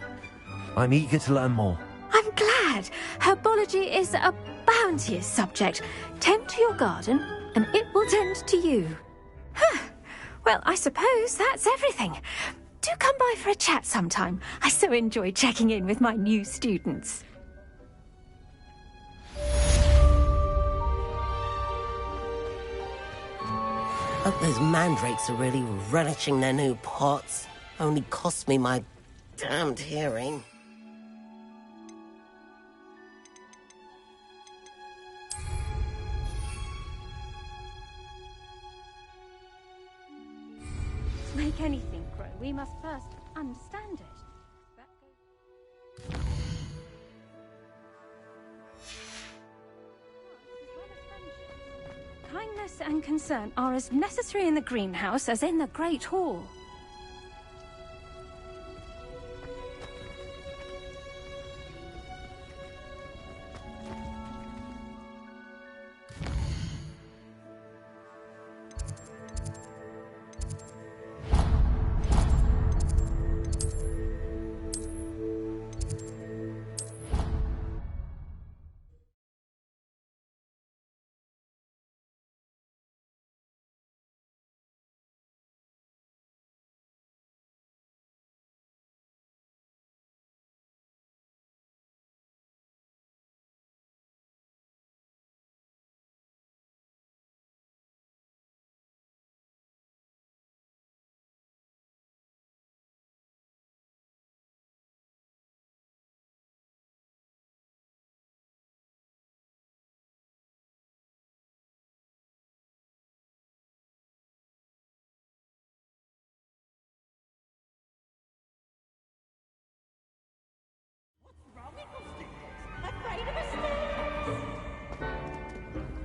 I'm eager to learn more. I'm glad. Herbology is a bounteous subject. Tend to your garden, and it will tend to you. Huh. Well, I suppose that's everything. Do come by for a chat sometime. I so enjoy checking in with my new students. Hope those mandrakes are really relishing their new pots. Only cost me my damned hearing. To make anything grow, we must first understand it. Kindness and concern are as necessary in the greenhouse as in the Great Hall.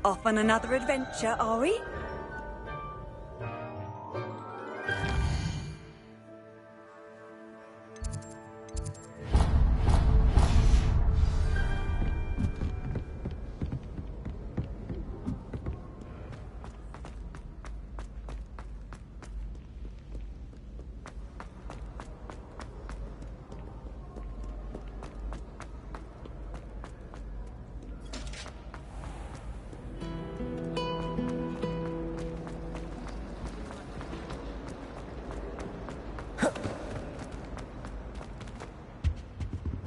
Off on another adventure, are we?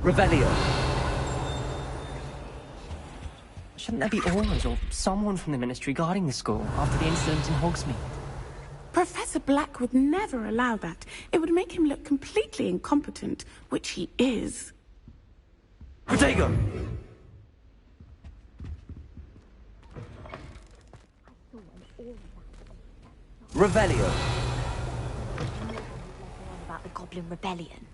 Revelio. Shouldn't there be Aurors or someone from the Ministry guarding the school after the incident in Hogsmeade? Professor Black would never allow that. It would make him look completely incompetent, which he is. Protego! Revelio. About the Goblin Rebellion.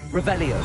Revelio.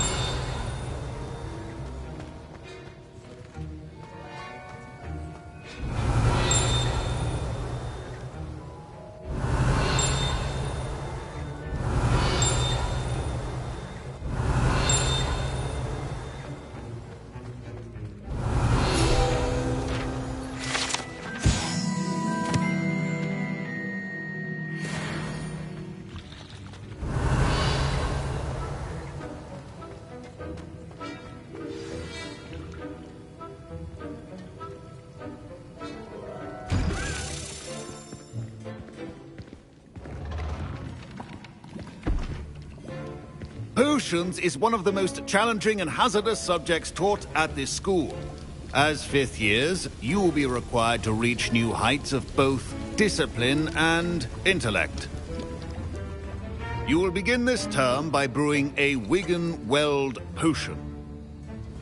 Potions is one of the most challenging and hazardous subjects taught at this school. As 5th years, you will be required to reach new heights of both discipline and intellect. You will begin this term by brewing a Wiggenweld potion.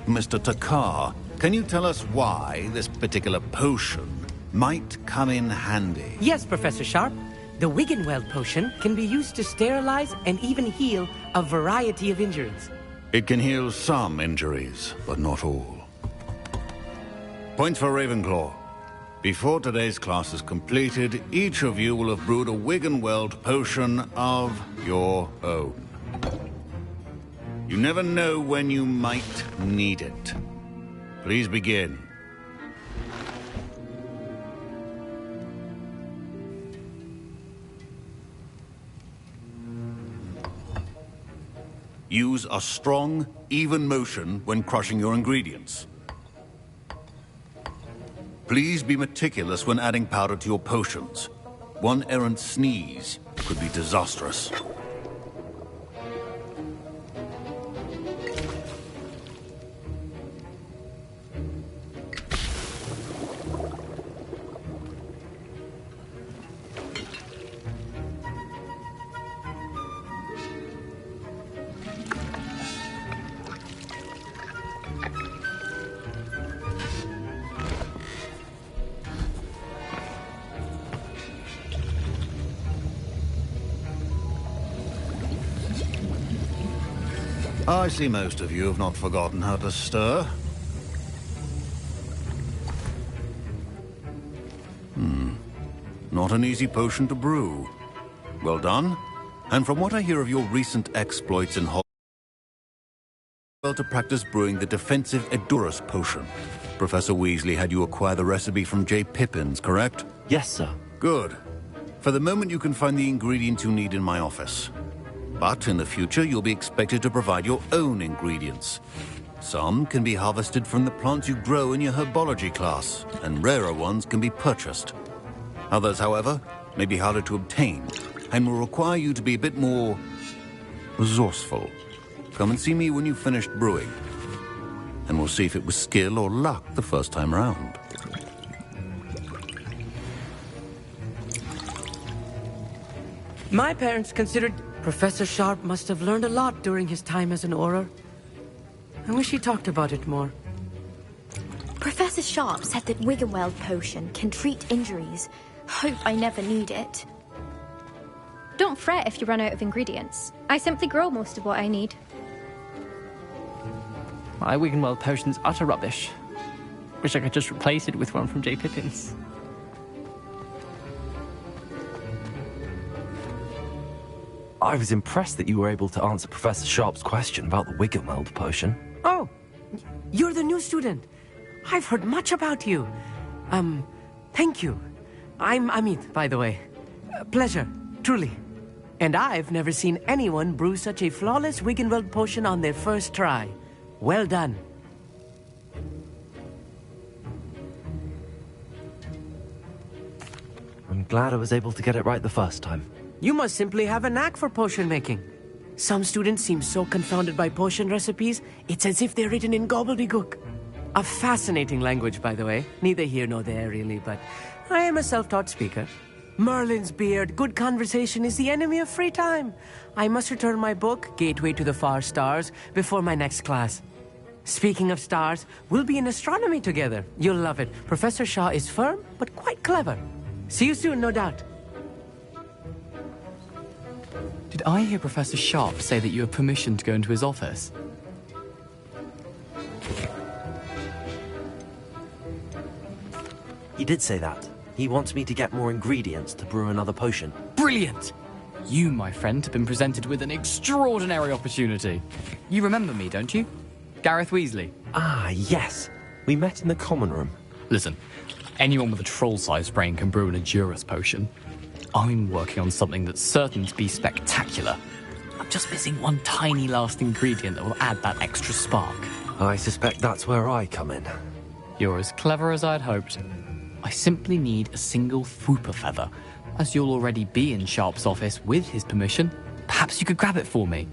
Mr. Takar, can you tell us why this particular potion might come in handy? Yes, Professor Sharp. The Wiggenweld potion can be used to sterilize and even heal a variety of injuries. It can heal some injuries, but not all. Points for Ravenclaw. Before today's class is completed, each of you will have brewed a Wiggenweld potion of your own. You never know when you might need it. Please begin. Use a strong, even motion when crushing your ingredients. Please be meticulous when adding powder to your potions. One errant sneeze could be disastrous. I see most of you have not forgotten how to stir. Not an easy potion to brew. Well done. And from what I hear of your recent exploits in Hogwarts, well to practice brewing the defensive Edurus potion. Professor Weasley had you acquire the recipe from J. Pippins, correct? Yes, sir. Good. For the moment, you can find the ingredients you need in my office. But in the future, you'll be expected to provide your own ingredients. Some can be harvested from the plants you grow in your herbology class, and rarer ones can be purchased. Others, however, may be harder to obtain, and will require you to be a bit more resourceful. Come and see me when you've finished brewing, and we'll see if it was skill or luck the first time round. My parents considered Professor Sharp must have learned a lot during his time as an Auror. I wish he talked about it more. Professor Sharp said that Wiggenweld potion can treat injuries. Hope I never need it. Don't fret if you run out of ingredients. I simply grow most of what I need. My Wiggenweld potion's utter rubbish. Wish I could just replace it with one from J. Pippins. I was impressed that you were able to answer Professor Sharp's question about the Wiggenweld potion. Oh, you're the new student. I've heard much about you. Thank you. I'm Amit, by the way. Pleasure, truly. And I've never seen anyone brew such a flawless Wiggenweld potion on their first try. Well done. I'm glad I was able to get it right the first time. You must simply have a knack for potion making. Some students seem so confounded by potion recipes, it's as if they're written in gobbledygook. A fascinating language, by the way. Neither here nor there, really, but I am a self-taught speaker. Merlin's beard, good conversation is the enemy of free time. I must return my book, Gateway to the Far Stars, before my next class. Speaking of stars, we'll be in astronomy together. You'll love it. Professor Shaw is firm, but quite clever. See you soon, no doubt. Did I hear Professor Sharp say that you have permission to go into his office? He did say that. He wants me to get more ingredients to brew another potion. Brilliant! You, my friend, have been presented with an extraordinary opportunity. You remember me, don't you? Gareth Weasley. Ah, yes. We met in the common room. Listen, anyone with a troll-sized brain can brew an Edurus potion. I'm working on something that's certain to be spectacular. I'm just missing one tiny last ingredient that will add that extra spark. I suspect that's where I come in. You're as clever as I'd hoped. I simply need a single Fwooper feather. As you'll already be in Sharp's office with his permission, perhaps you could grab it for me.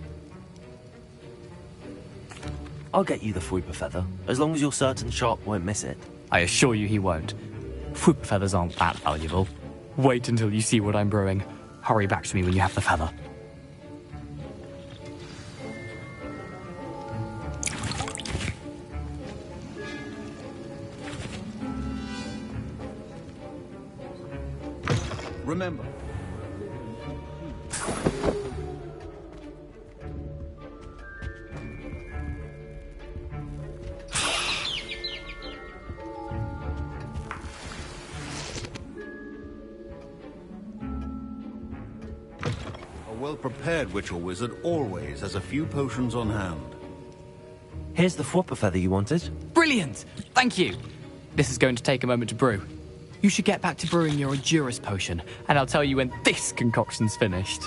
I'll get you the Fwooper feather, as long as you're certain Sharp won't miss it. I assure you he won't. Fwooper feathers aren't that valuable. Wait until you see what I'm brewing. Hurry back to me when you have the feather. Remember. A well-prepared witch or wizard always has a few potions on hand. Here's the Fwooper feather you wanted. Brilliant! Thank you! This is going to take a moment to brew. You should get back to brewing your Endurus potion, and I'll tell you when this concoction's finished.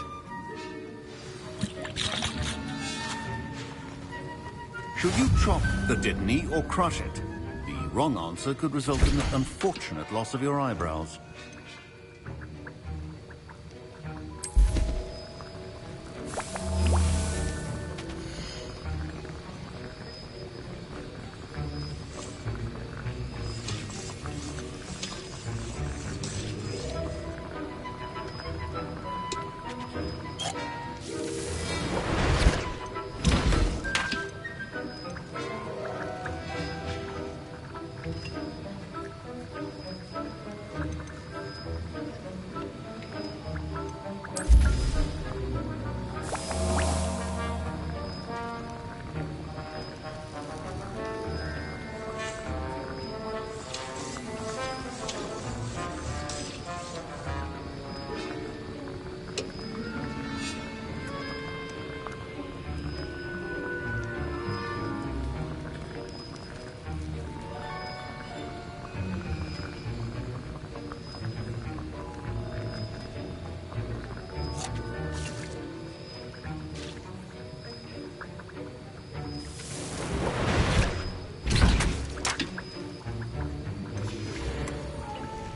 Should you chop the Dittany or crush it? The wrong answer could result in the unfortunate loss of your eyebrows.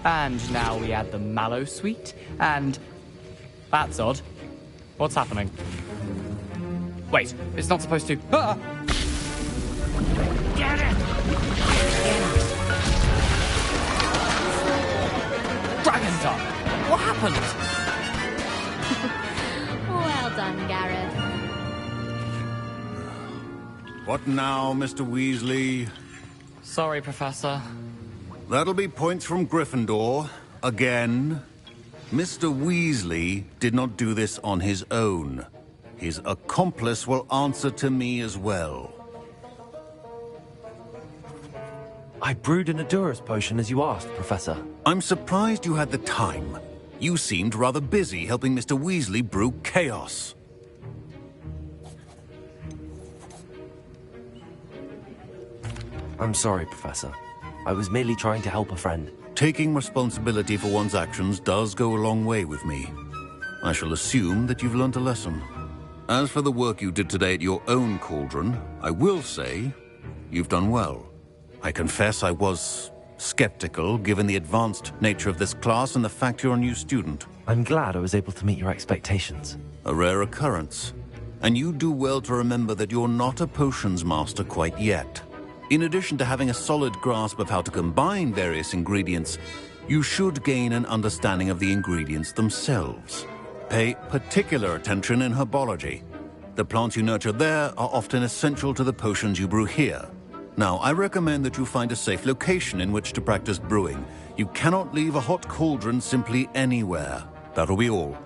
And now we add the mallow sweet, and... That's odd. What's happening? Wait, it's not supposed to... Ah! Get it! Dragon Dog! What happened? Well done, Gareth. What now, Mr. Weasley? Sorry, Professor. That'll be points from Gryffindor. Again. Mr. Weasley did not do this on his own. His accomplice will answer to me as well. I brewed an Endurus potion as you asked, Professor. I'm surprised you had the time. You seemed rather busy helping Mr. Weasley brew chaos. I'm sorry, Professor. I was merely trying to help a friend. Taking responsibility for one's actions does go a long way with me. I shall assume that you've learnt a lesson. As for the work you did today at your own cauldron, I will say you've done well. I confess I was skeptical, given the advanced nature of this class and the fact you're a new student. I'm glad I was able to meet your expectations. A rare occurrence. And you do well to remember that you're not a potions master quite yet. In addition to having a solid grasp of how to combine various ingredients, you should gain an understanding of the ingredients themselves. Pay particular attention in herbology. The plants you nurture there are often essential to the potions you brew here. Now, I recommend that you find a safe location in which to practice brewing. You cannot leave a hot cauldron simply anywhere. That'll be all.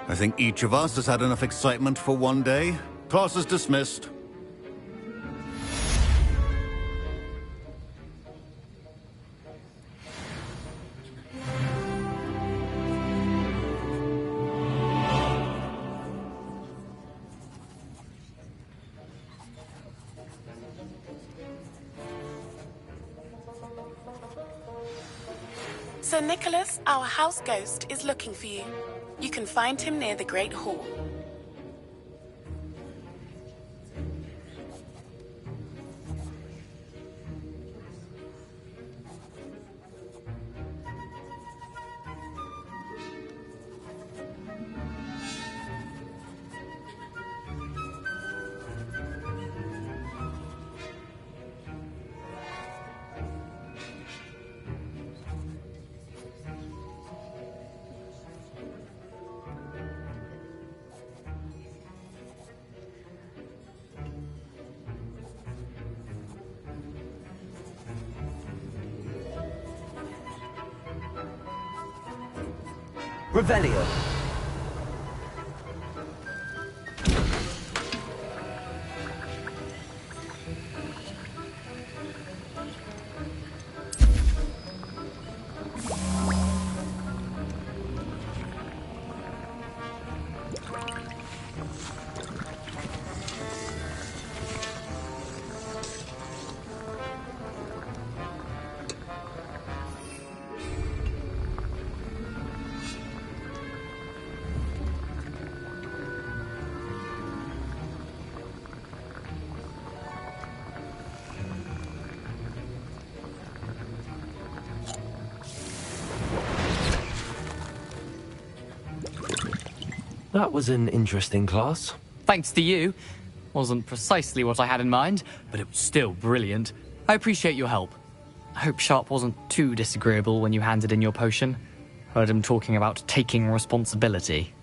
I think each of us has had enough excitement for one day. Class is dismissed. Sir Nicholas, our house ghost, is looking for you. You can find him near the Great Hall. Revelio. That was an interesting class. Thanks to you. Wasn't precisely what I had in mind, but it was still brilliant. I appreciate your help. I hope Sharp wasn't too disagreeable when you handed in your potion. Heard him talking about taking responsibility.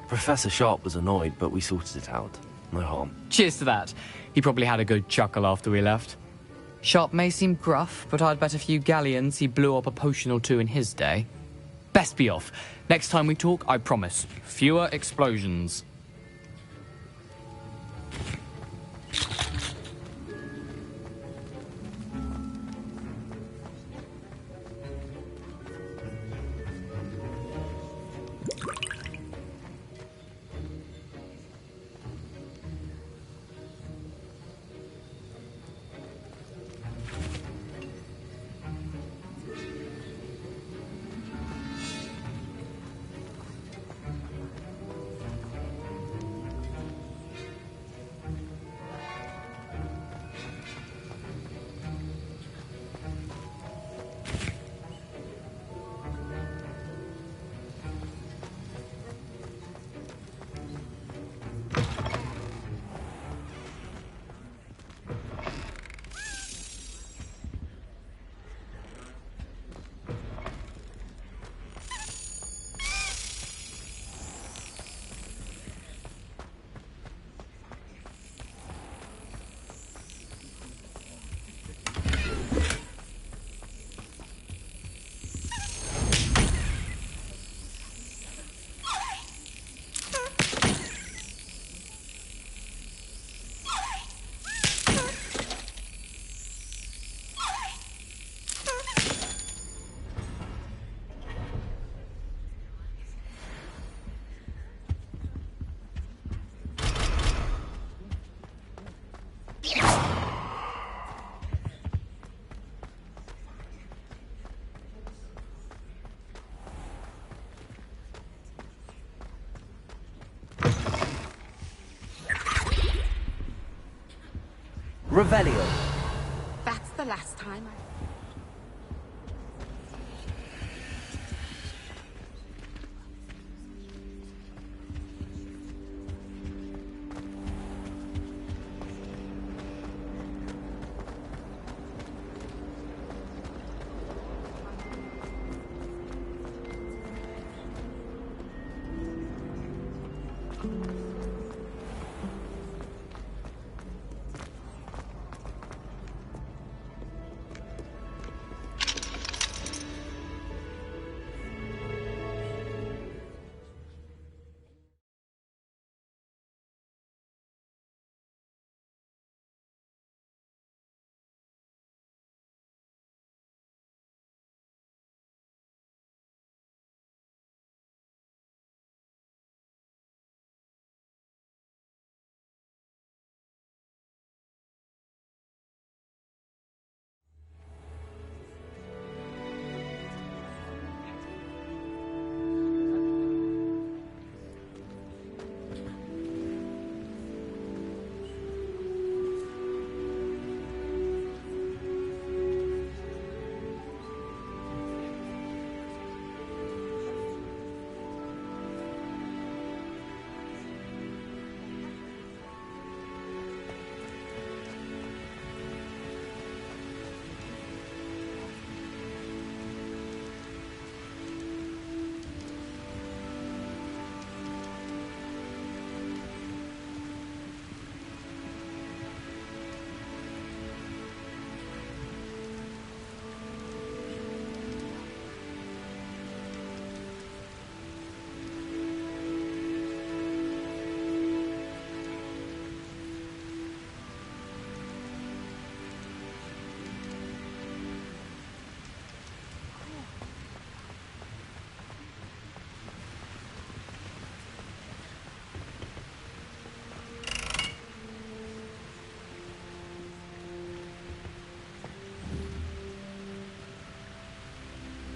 Professor Sharp was annoyed, but we sorted it out. No harm. Cheers to that. He probably had a good chuckle after we left. Sharp may seem gruff, but I'd bet a few galleons he blew up a potion or two in his day. Best be off. Next time we talk, I promise, fewer explosions. Revelio. That's the last time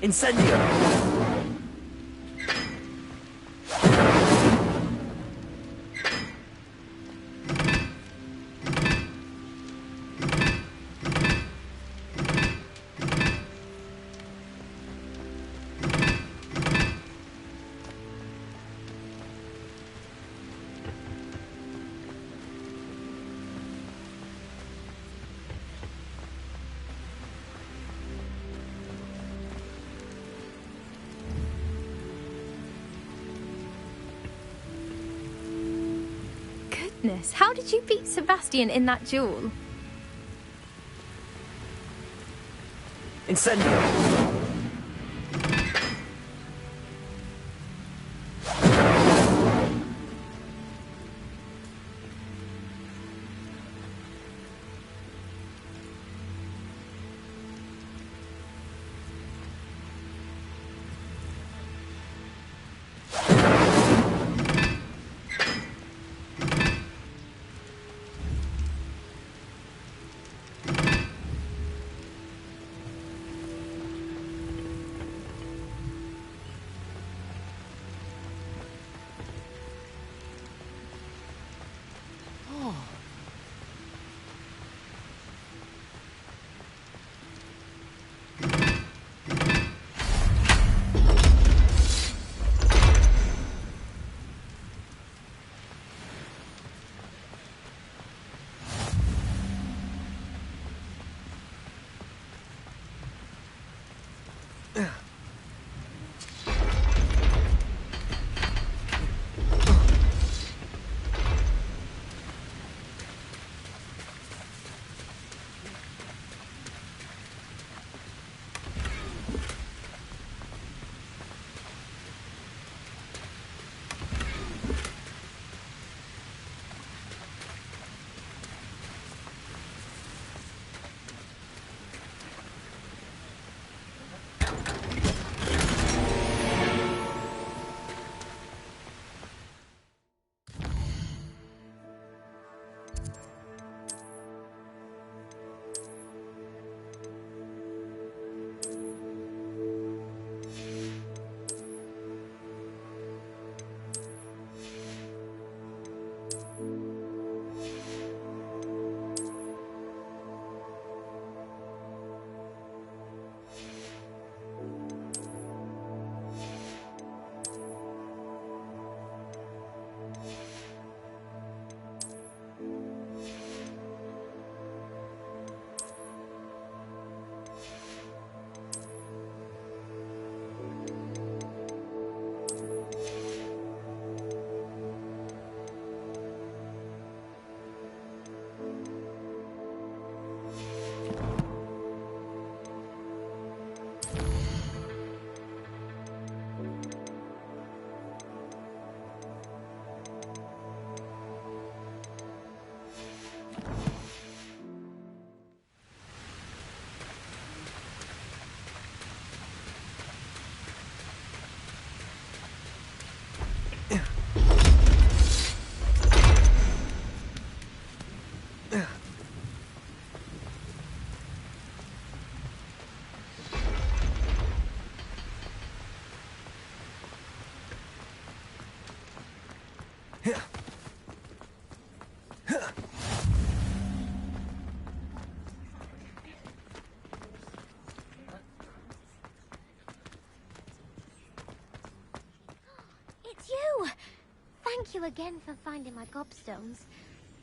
Incendio! Goodness, how did you beat Sebastian in that duel? Incendio! It's you! Thank you again for finding my gobstones.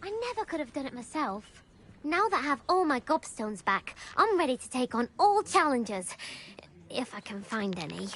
I never could have done it myself. Now that I have all my gobstones back, I'm ready to take on all challenges. If I can find any.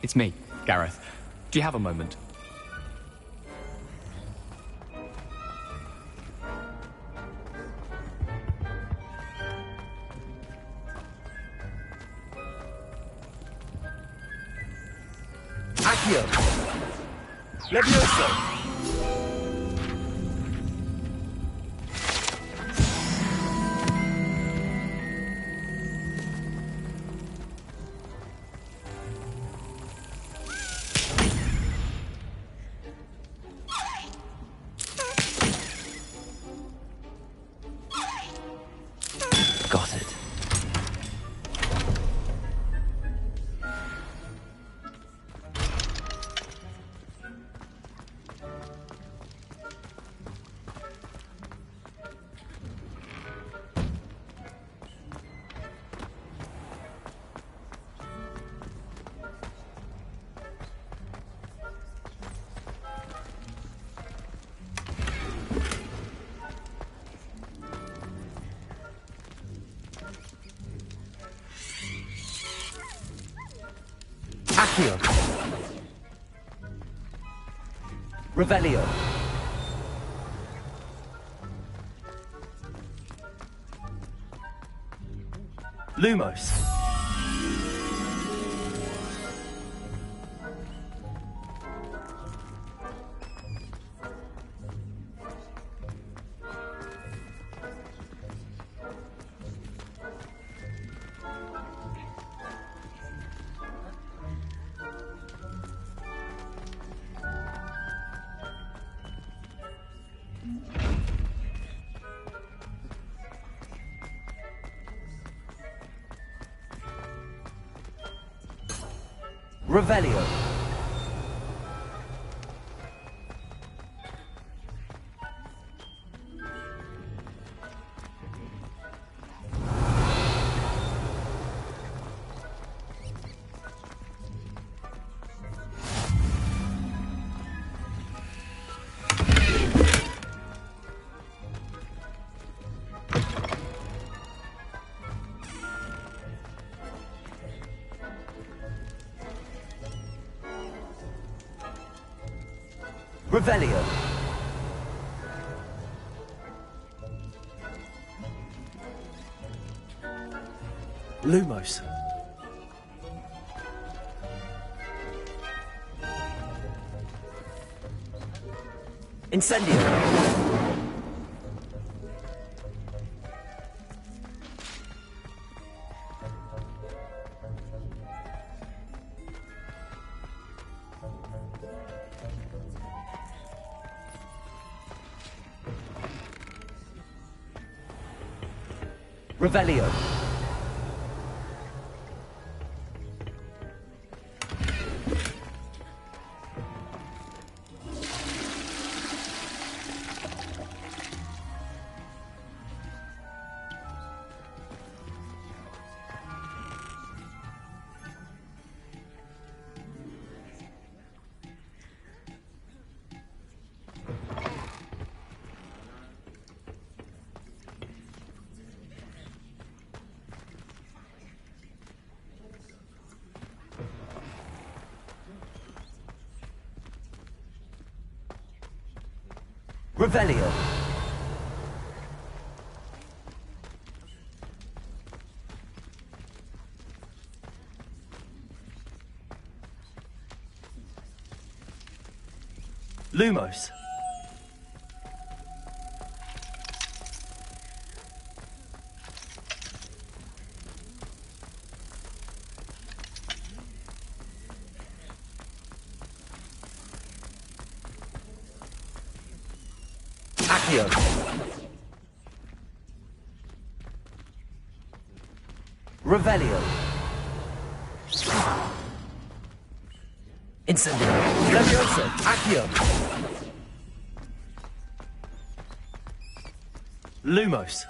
It's me, Gareth. Do you have a moment? Accio! Levioso! Got it. Accio. Revelio. Lumos. Revelio. Revelio. Lumos. Incendio. Revelio. Revelio. Lumos. Accio. Revelio. Incendio. Levioso. Accio. Lumos.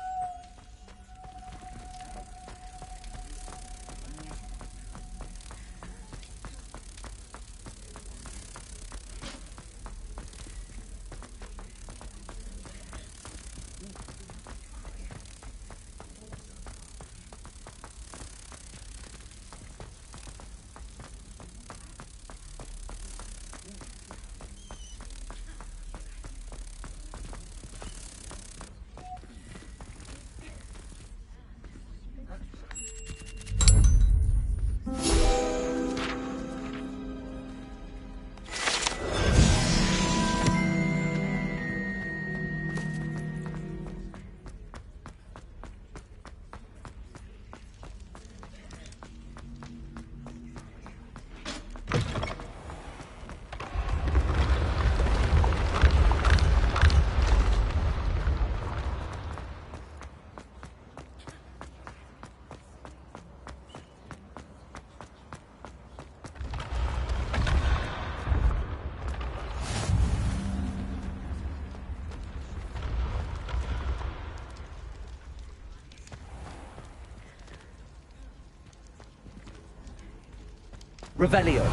Revelio.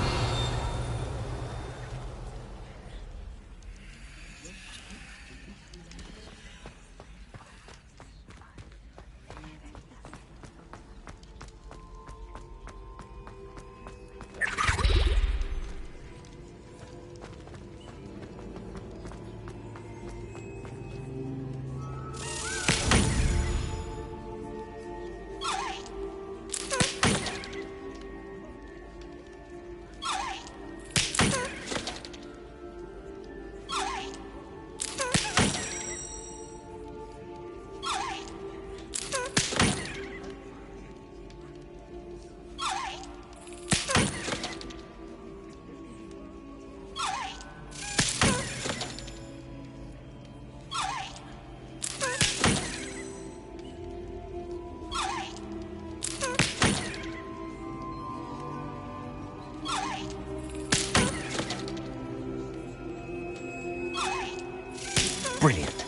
Brilliant.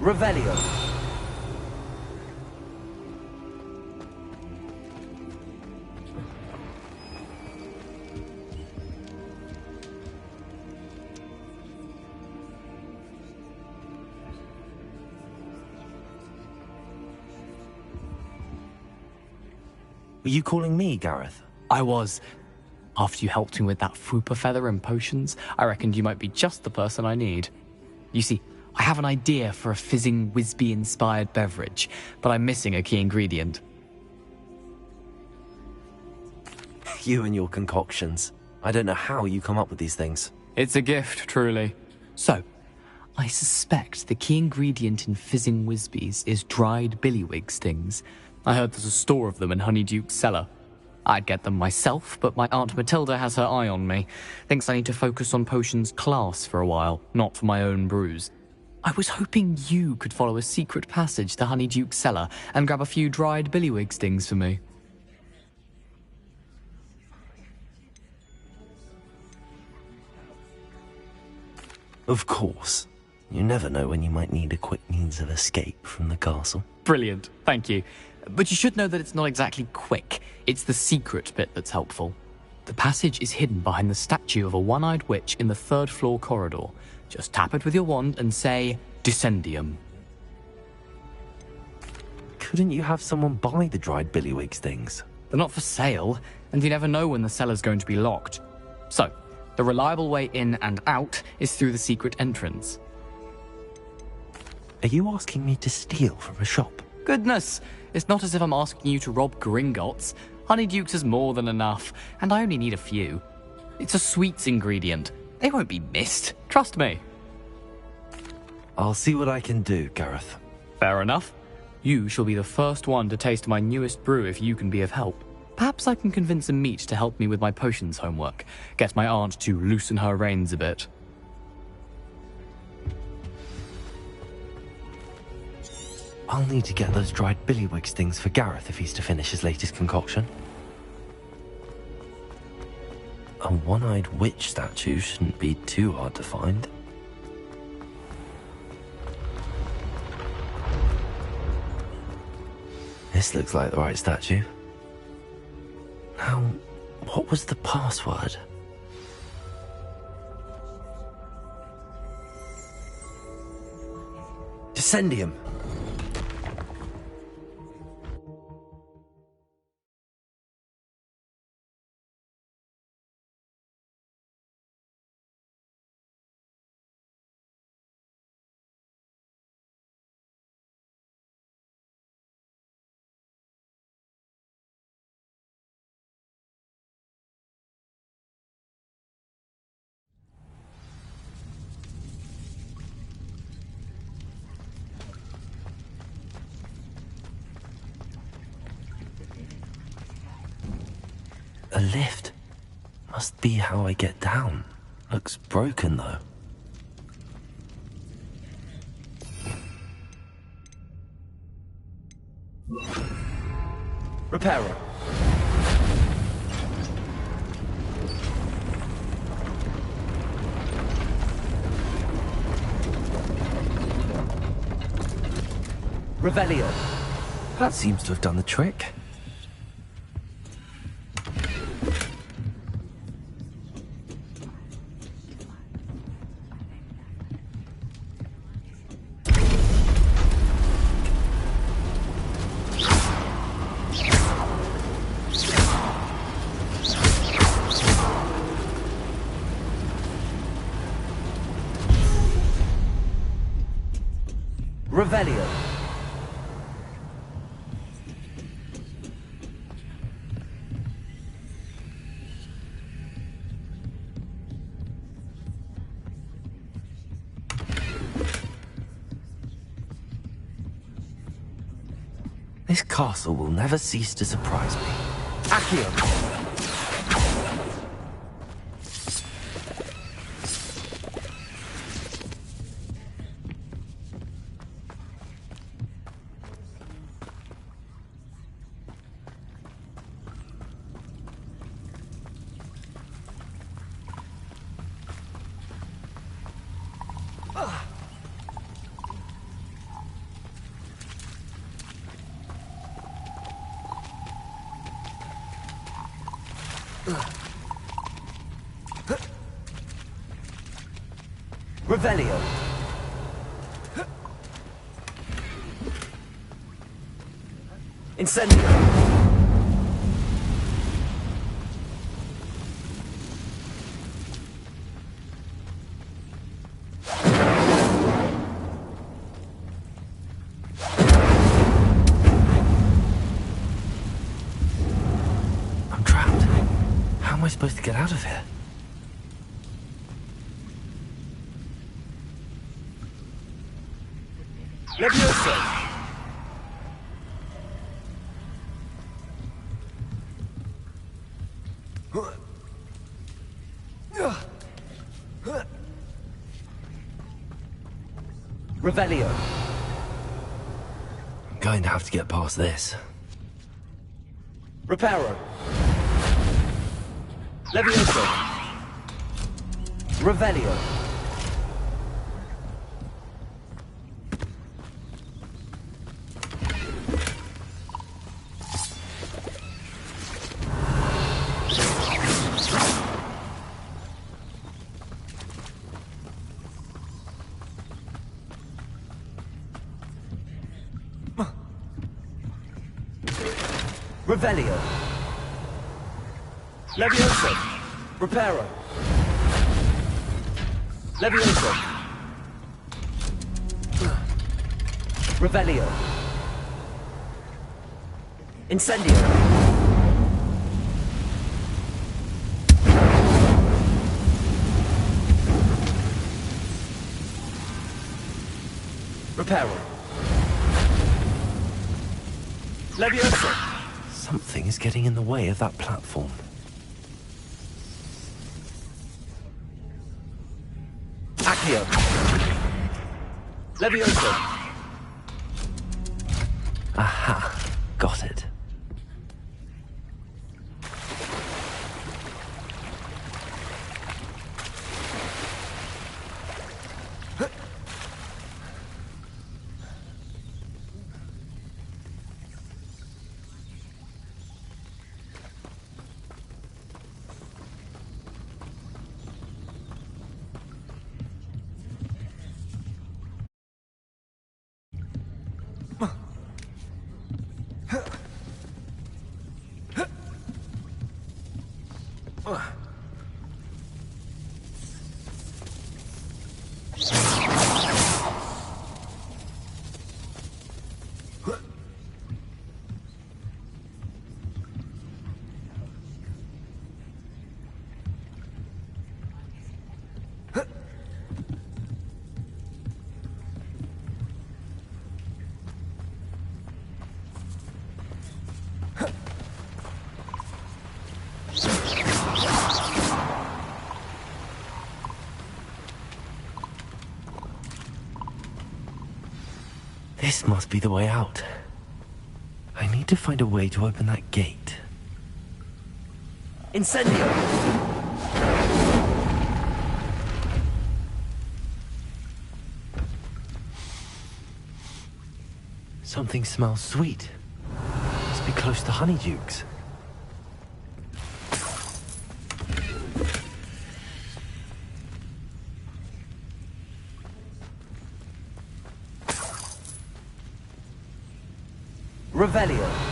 Revelio. Were you calling me, Gareth? I was. After you helped me with that fupa feather and potions, I reckoned you might be just the person I need. You see, I have an idea for a fizzing Wisby-inspired beverage, but I'm missing a key ingredient. You and your concoctions. I don't know how you come up with these things. It's a gift, truly. So, I suspect the key ingredient in fizzing Wisbies is dried billywig stings. I heard there's a store of them in Honeyduke's cellar. I'd get them myself, but my Aunt Matilda has her eye on me. Thinks I need to focus on potions class for a while, not for my own brews. I was hoping you could follow a secret passage to Honeyduke's cellar and grab a few dried billywig stings for me. Of course. You never know when you might need a quick means of escape from the castle. Brilliant, thank you. But you should know that it's not exactly quick. It's the secret bit that's helpful. The passage is hidden behind the statue of a one-eyed witch in the 3rd floor corridor. Just tap it with your wand and say, Descendium. Couldn't you have someone buy the dried billywigs things? They're not for sale, and you never know when the cellar's going to be locked. So, the reliable way in and out is through the secret entrance. Are you asking me to steal from a shop? Goodness, it's not as if I'm asking you to rob Gringotts. Honeydukes is more than enough, and I only need a few. It's a sweets ingredient. They won't be missed, trust me. I'll see what I can do, Gareth. Fair enough. You shall be the first one to taste my newest brew if you can be of help. Perhaps I can convince a meat to help me with my potions homework. Get my aunt to loosen her reins a bit. I'll need to get those dried billywigs things for Gareth if he's to finish his latest concoction. A one-eyed witch statue shouldn't be too hard to find. This looks like the right statue. Now, what was the password? Descendium. A lift. Must be how I get down. Looks broken, though. Repairer. Revelio. That seems to have done the trick. Revelio. This castle will never cease to surprise me. Accio. Revelio. Incendio. I'm trapped. How am I supposed to get out of here? Levioso! Revelio. I'm going to have to get past this. Reparo. Levioso. Revelio. Revelio. Levioso. Reparo. Levioso. Revelio. Incendio. Reparo. Levioso. Something is getting in the way of that platform. Accio. Levioso. Aha. Got it. This must be the way out. I need to find a way to open that gate. Incendio! Something smells sweet. Must be close to Honeydukes. Revelio.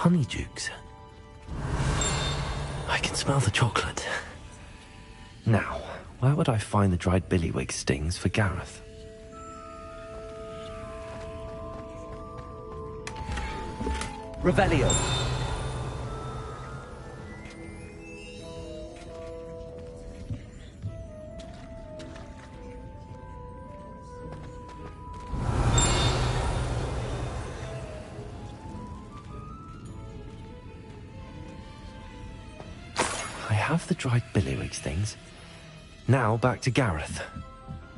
Honeydukes. I can smell the chocolate. Now, where would I find the dried billywig stings for Gareth? Revelio. I have the dried billywig stings. Now back to Gareth.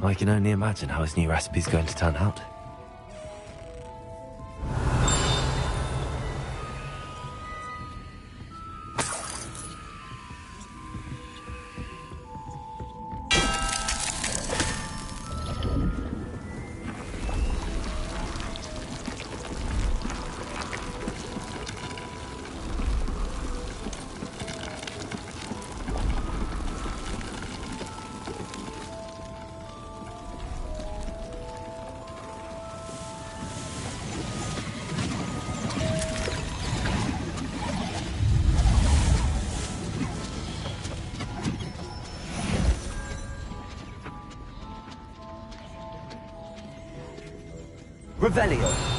I can only imagine how his new recipe's going to turn out. Revelio.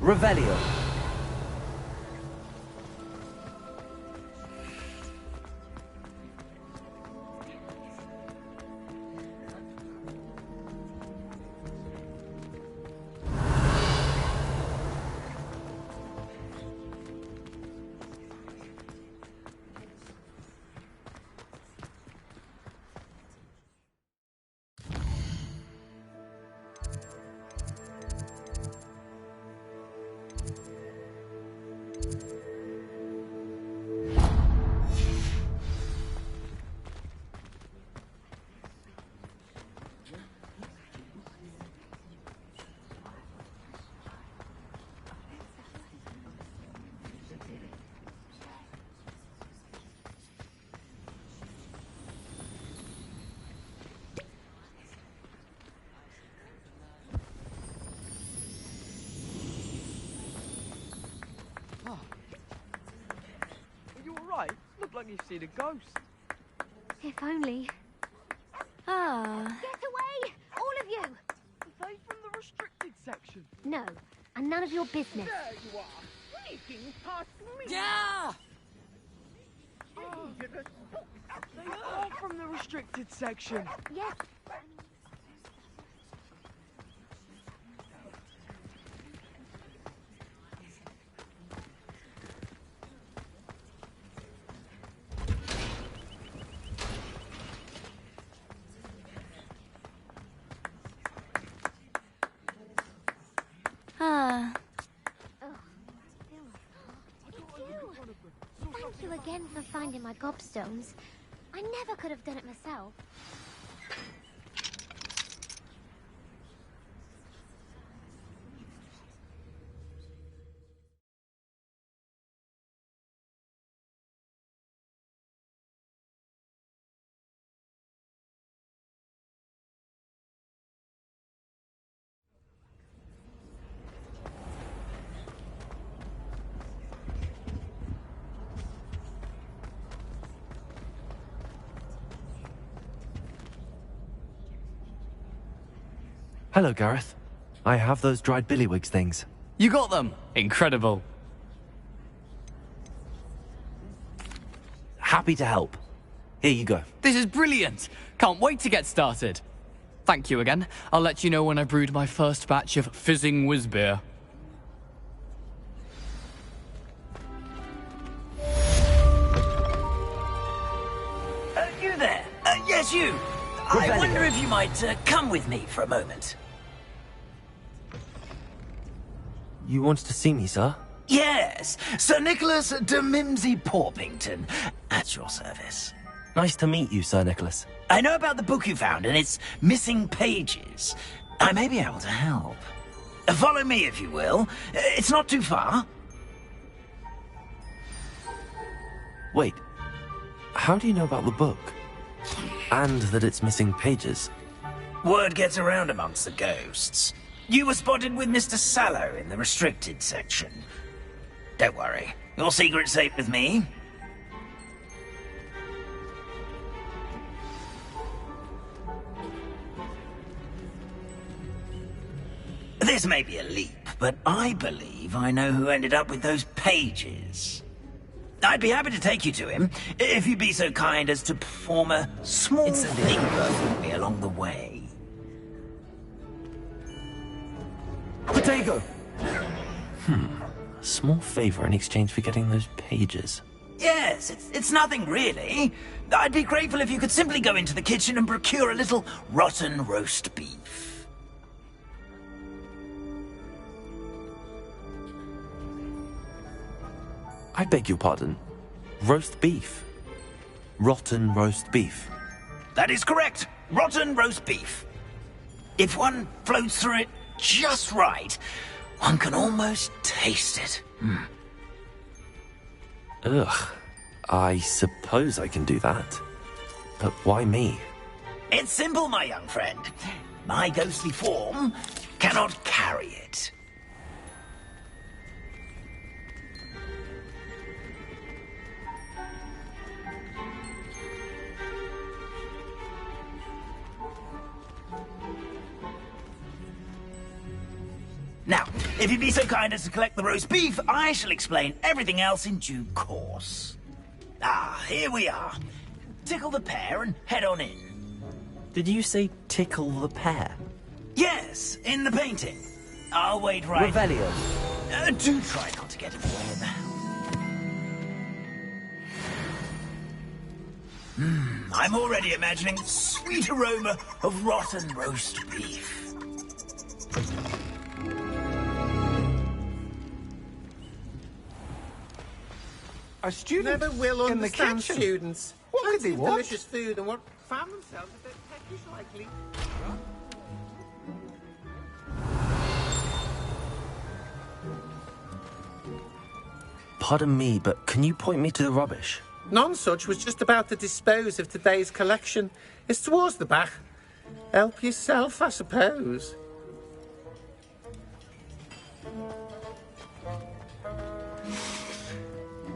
Revelio. Like you've seen a ghost. If only. Ah. Get away! All of you! Are they from the restricted section? No, and none of your business. There you are! Sneaking past me! Yeah! Oh, they are from the restricted section. Yes. Thank you again for finding my gobstones. I never could have done it myself. Hello, Gareth. I have those dried billywigs things. You got them! Incredible. Happy to help. Here you go. This is brilliant! Can't wait to get started. Thank you again. I'll let you know when I brewed my first batch of fizzing whiz-beer. You there? Yes, you. I wonder if you might come with me for a moment. You wanted to see me, sir? Yes, Sir Nicholas de Mimsy Porpington, at your service. Nice to meet you, Sir Nicholas. I know about the book you found and its missing pages. I may be able to help. Follow me, if you will. It's not too far. Wait, how do you know about the book? And that it's missing pages? Word gets around amongst the ghosts. You were spotted with Mr. Sallow in the restricted section. Don't worry, your secret's safe with me. This may be a leap, but I believe I know who ended up with those pages. I'd be happy to take you to him, if you'd be so kind as to perform a small favor for me along the way. Potato! A small favor in exchange for getting those pages. Yes, it's nothing really. I'd be grateful if you could simply go into the kitchen and procure a little rotten roast beef. I beg your pardon. Roast beef. Rotten roast beef. That is correct. Rotten roast beef. If one floats through it just right, one can almost taste it. Ugh. I suppose I can do that. But why me? It's simple, my young friend. My ghostly form cannot carry it. Now, If you'd be so kind as to collect the roast beef, I shall explain everything else in due course. Ah, here we are. Tickle the pear and head on in. Did you say tickle the pear? Yes, in the painting. I'll wait right... Revelio. Do try not to get in the way of the house. I'm already imagining the sweet aroma of rotten roast beef. A student never will in the understand kitchen. students. What could they want? Delicious food and what found themselves a bit peckish likely. Pardon me, but can you point me to the rubbish? Nonsuch was just about to dispose of today's collection. It's towards the back. Help yourself, I suppose.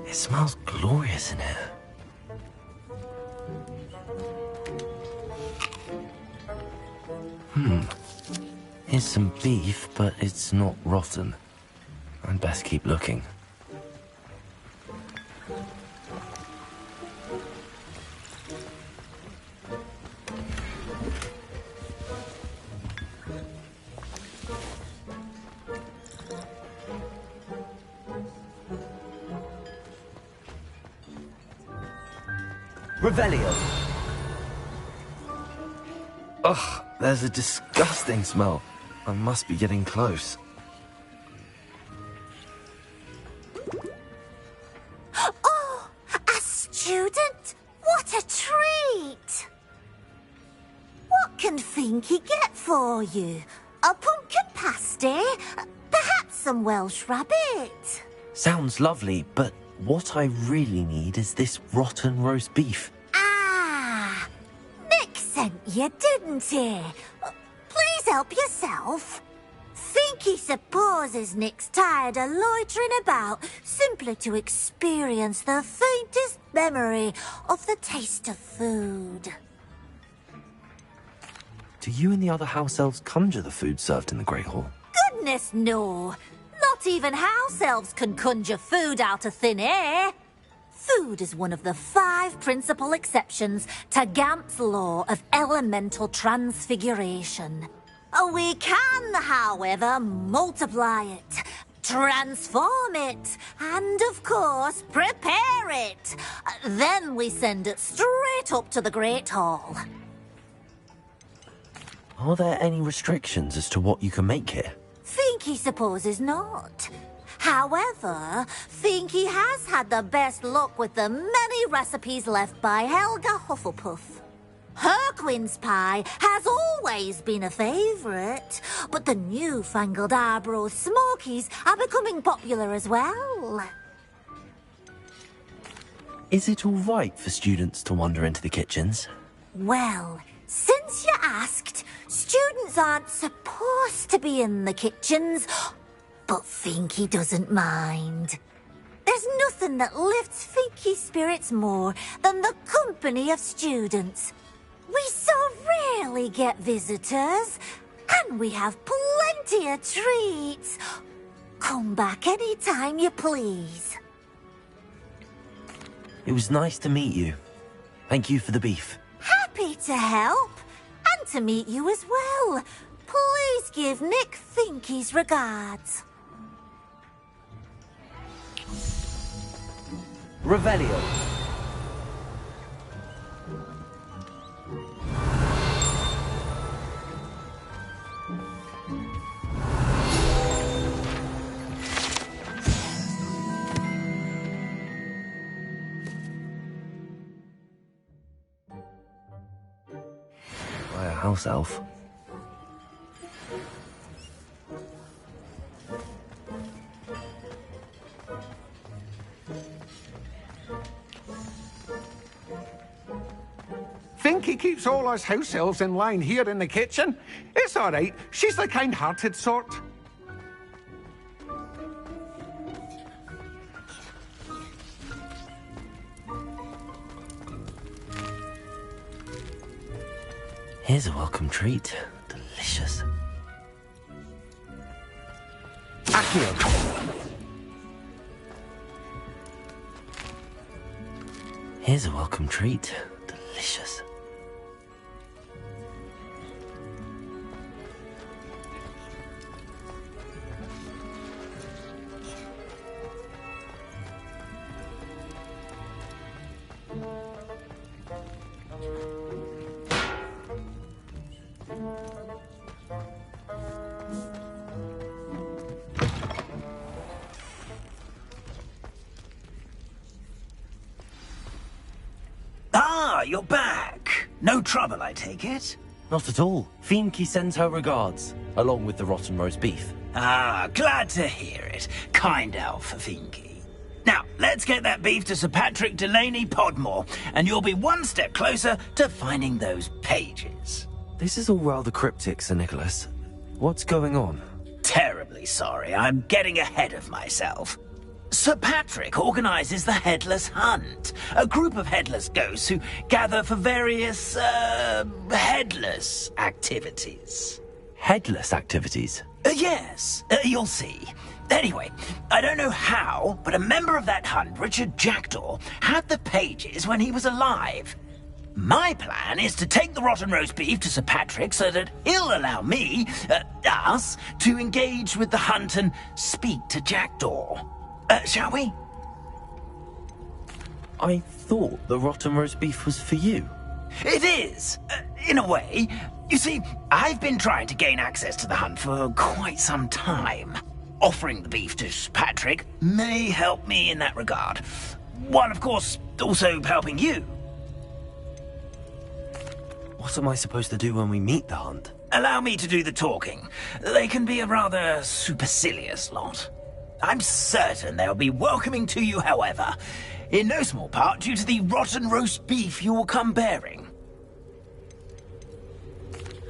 It smells glorious in here. Here's some beef, but it's not rotten. I'd best keep looking. Revelio. Ugh, there's a disgusting smell. I must be getting close. Oh, a student? What a treat! What can Finky get for you? A pumpkin pasty? Perhaps some Welsh rabbit? Sounds lovely, but what I really need is this rotten roast beef. Ah! Nick sent you, didn't he? Please help yourself. Finky supposes Nick's tired of loitering about simply to experience the faintest memory of the taste of food. Do you and the other house elves conjure the food served in the Great Hall? Goodness, no. Not even house elves can conjure food out of thin air. Food is one of the 5 principal exceptions to Gamp's law of elemental transfiguration. We can, however, multiply it, transform it, and, of course, prepare it. Then we send it straight up to the Great Hall. Are there any restrictions as to what you can make here? Finky supposes not. However, Finky has had the best luck with the many recipes left by Helga Hufflepuff. Her quince pie has always been a favourite, but the newfangled Arbroath Smokies are becoming popular as well. Is it all right for students to wander into the kitchens? Well, since you asked, students aren't supposed to be in the kitchens, but Finky doesn't mind. There's nothing that lifts Finky's spirits more than the company of students. We so rarely get visitors, and we have plenty of treats. Come back any time you please. It was nice to meet you. Thank you for the beef. Happy to help, and to meet you as well. Please give Nick Finky's regards. Revelio. By a house elf. Finky keeps all us house elves in line here in the kitchen. It's all right. She's the kind-hearted sort. Here's a welcome treat. Delicious. Here's a welcome treat. Delicious. Ah, you're back. No trouble, I take it? Not at all. Fienke sends her regards, along with the rotten roast beef. Ah, glad to hear it. Kind elf, Fienke. Now, let's get that beef to Sir Patrick Delaney Podmore, and you'll be one step closer to finding those pages. This is all rather cryptic, Sir Nicholas. What's going on? Terribly sorry, I'm getting ahead of myself. Sir Patrick organises the Headless Hunt, a group of headless ghosts who gather for various, headless activities. Headless activities? Yes, you'll see. Anyway, I don't know how, but a member of that hunt, Richard Jackdaw, had the pages when he was alive. My plan is to take the rotten roast beef to Sir Patrick so that he'll allow me, us, to engage with the hunt and speak to Jackdaw. Shall we? I thought the rotten roast beef was for you. It is, in a way. You see, I've been trying to gain access to the hunt for quite some time. Offering the beef to Sir Patrick may help me in that regard. While, of course, also helping you. What am I supposed to do when we meet the hunt? Allow me to do the talking. They can be a rather supercilious lot. I'm certain they'll be welcoming to you, however, in no small part due to the rotten roast beef you will come bearing.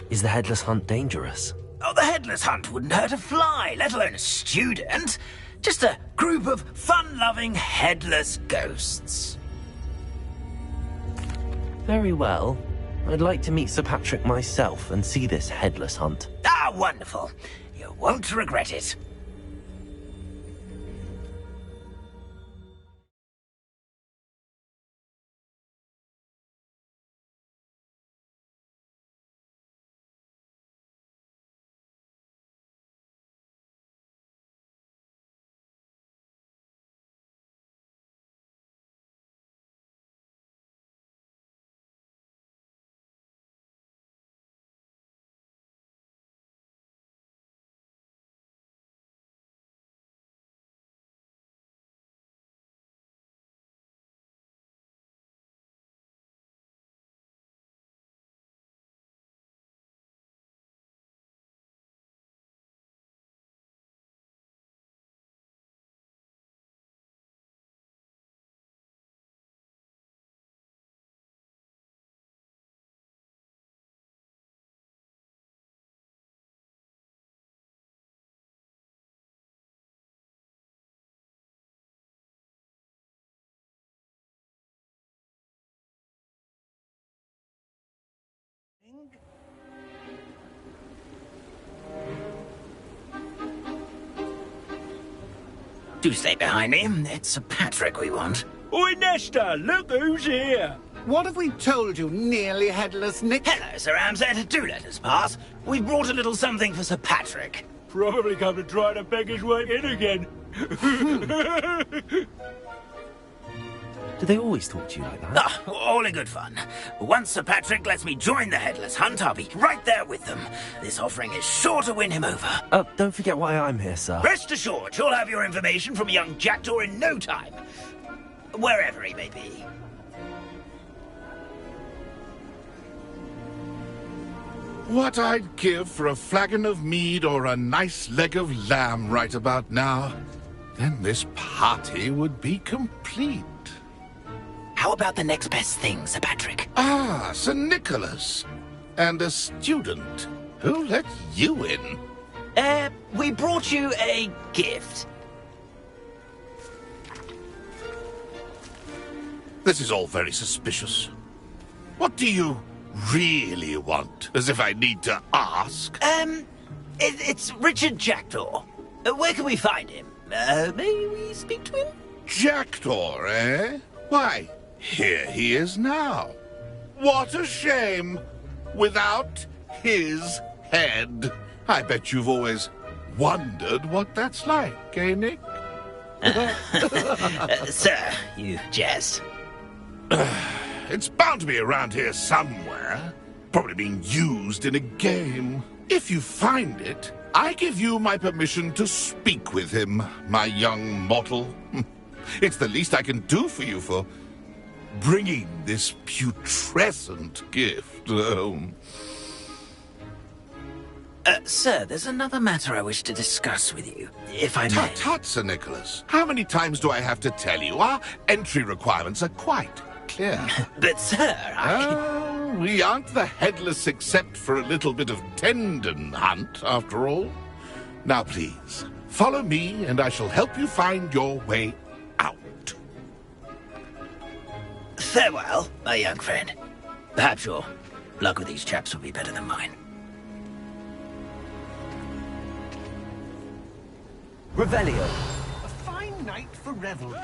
Is the Headless Hunt dangerous? Oh, the Headless Hunt wouldn't hurt a fly, let alone a student. Just a group of fun-loving headless ghosts. Very well. I'd like to meet Sir Patrick myself and see this Headless Hunt. Ah, wonderful. You won't regret it. Do stay behind me. It's Sir Patrick we want. Oi, Nesta, look who's here. What have we told you, nearly headless Nick? Hello, Sir Ramsay. Do let us pass. We've brought a little something for Sir Patrick. Probably come to try to beg his way in again. Do they always talk to you like that? Ah, all in good fun. Once Sir Patrick lets me join the Headless Hunt, I'll be right there with them. This offering is sure to win him over. Don't forget why I'm here, sir. Rest assured, you'll have your information from young Jackdaw in no time. Wherever he may be. What I'd give for a flagon of mead or a nice leg of lamb right about now. Then this party would be complete. How about the next best thing, Sir Patrick? Ah, Sir Nicholas. And a student. Who let you in? We brought you a gift. This is all very suspicious. What do you really want? As if I need to ask. It's Richard Jackdaw. Where can we find him? May we speak to him? Jackdaw, eh? Why, here he is now. What a shame! Without his head. I bet you've always wondered what that's like, eh, Nick? Sir, you jest. It's bound to be around here somewhere. Probably being used in a game. If you find it, I give you my permission to speak with him, my young mortal. It's the least I can do for you for bringing this putrescent gift home. Sir, there's another matter I wish to discuss with you, if I may. Tut, tut, Sir Nicholas. How many times do I have to tell you? Our entry requirements are quite clear. But, sir, we aren't the headless except for a little bit of tendon hunt, after all. Now, please, follow me, and I shall help you find your way out. Farewell, my young friend. Perhaps your luck with these chaps will be better than mine. Revelio. A fine night for revelry.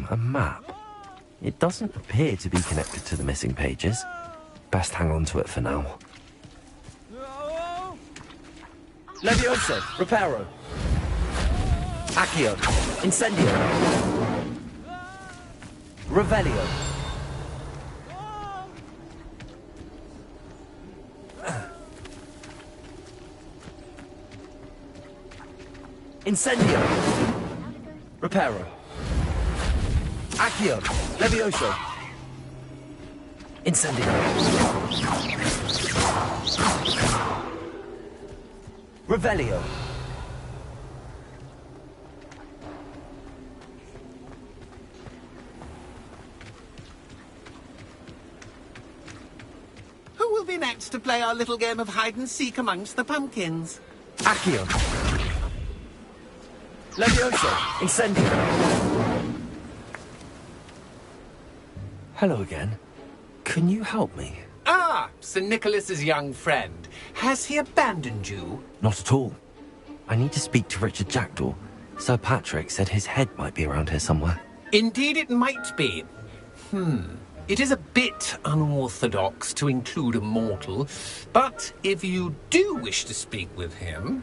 A map. It doesn't appear to be connected to the missing pages. Best hang on to it for now. Levioso, Reparo. Accio, Incendio. Revelio. Incendio. Reparo. Accio. Levioso. Incendio. Revelio. Who will be next to play our little game of hide-and-seek amongst the pumpkins? Accio. Levioso. Incendio. Hello again. Can you help me? Ah, Sir Nicholas's young friend. Has he abandoned you? Not at all. I need to speak to Richard Jackdaw. Sir Patrick said his head might be around here somewhere. Indeed it might be. It is a bit unorthodox to include a mortal, but if you do wish to speak with him...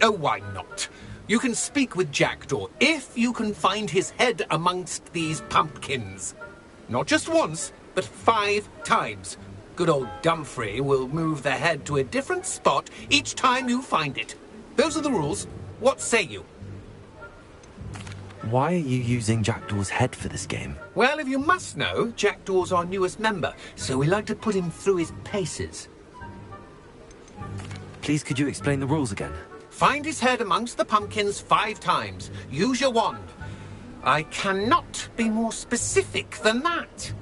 Oh, why not? You can speak with Jackdaw if you can find his head amongst these pumpkins. Not just once, but 5 times. Good old Dumfrey will move the head to a different spot each time you find it. Those are the rules. What say you? Why are you using Jackdaw's head for this game? Well, if you must know, Jackdaw's our newest member, so we like to put him through his paces. Please, could you explain the rules again? Find his head amongst the pumpkins 5 times. Use your wand. I cannot be more specific than that.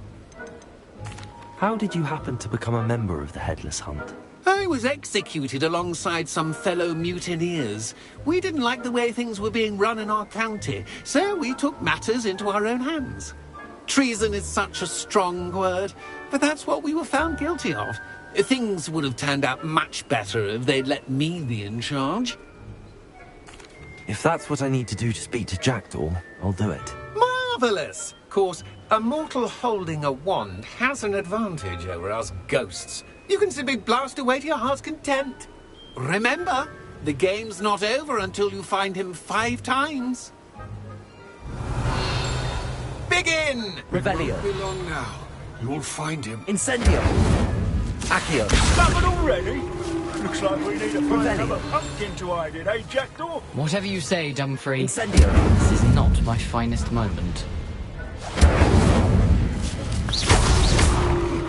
How did you happen to become a member of the Headless Hunt? I was executed alongside some fellow mutineers. We didn't like the way things were being run in our county, so we took matters into our own hands. Treason is such a strong word, but that's what we were found guilty of. Things would have turned out much better if they'd let me be in charge. If that's what I need to do to speak to Jackdaw, I'll do it. Marvellous! Of course, a mortal holding a wand has an advantage over us ghosts. You can simply blast away to your heart's content. Remember, the game's not over until you find him 5 times. Begin! Revelio. Won't be long now. You'll find him. Incendio. Accio. Nothing already? Looks like we need to find another pumpkin to hide in, eh, Jackdaw? Whatever you say, Dumfrey. Incendio. This is not my finest moment.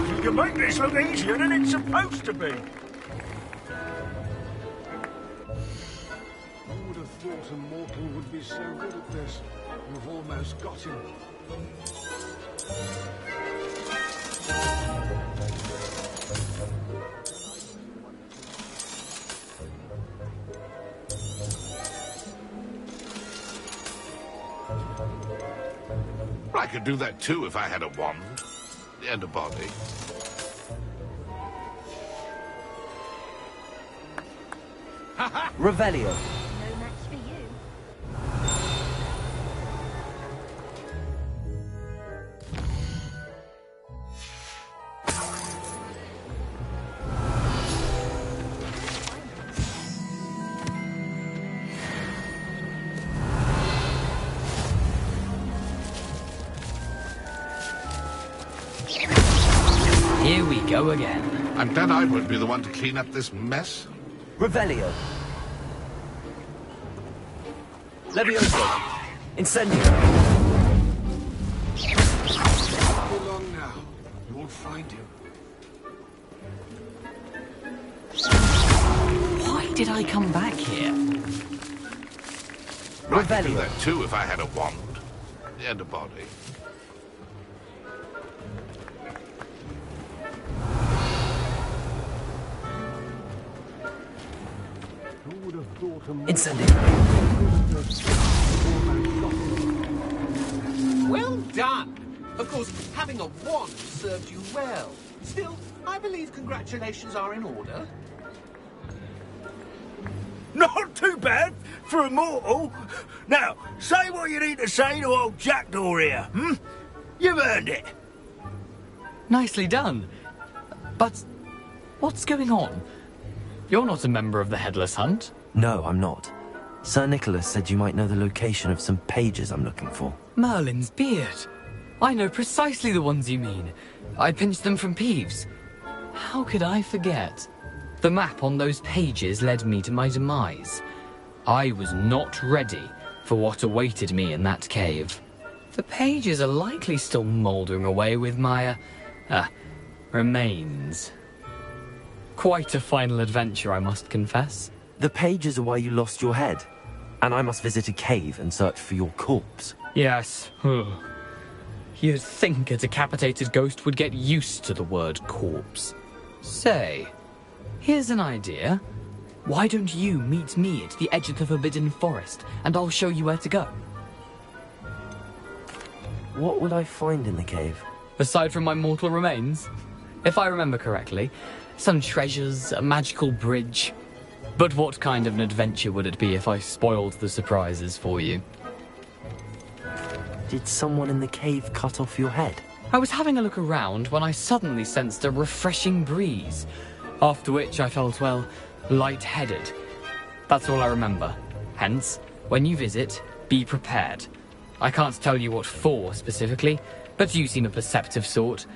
You can make this look easier than it's supposed to be. Who would have thought a mortal would be so good at this? You've almost got him. Right, could do that too if I had a wand and a body. Revelio. No match for you. Here we go again. I'm glad I won't be the one to clean up this mess. Revelio. Levioso. Incendio. Not be long now. You won't find him. Why did I come back here? I could do that too if I had a wand and a body. Incendio. Well done! Of course, having a wand served you well. Still, I believe congratulations are in order. Not too bad for a mortal. Now, say what you need to say to old Jackdaw here, hmm? You've earned it. Nicely done. But what's going on? You're not a member of the Headless Hunt. No, I'm not. Sir Nicholas said you might know the location of some pages I'm looking for. Merlin's beard. I know precisely the ones you mean. I pinched them from Peeves. How could I forget? The map on those pages led me to my demise. I was not ready for what awaited me in that cave. The pages are likely still mouldering away with my, remains. Quite a final adventure, I must confess. The pages are why you lost your head, and I must visit a cave and search for your corpse. Yes. You'd think a decapitated ghost would get used to the word corpse. Say, here's an idea. Why don't you meet me at the edge of the Forbidden Forest, and I'll show you where to go? What would I find in the cave? Aside from my mortal remains? If I remember correctly, some treasures, a magical bridge. But what kind of an adventure would it be if I spoiled the surprises for you? Did someone in the cave cut off your head? I was having a look around when I suddenly sensed a refreshing breeze, after which I felt, well, lightheaded. That's all I remember. Hence, when you visit, be prepared. I can't tell you what for specifically, but you seem a perceptive sort.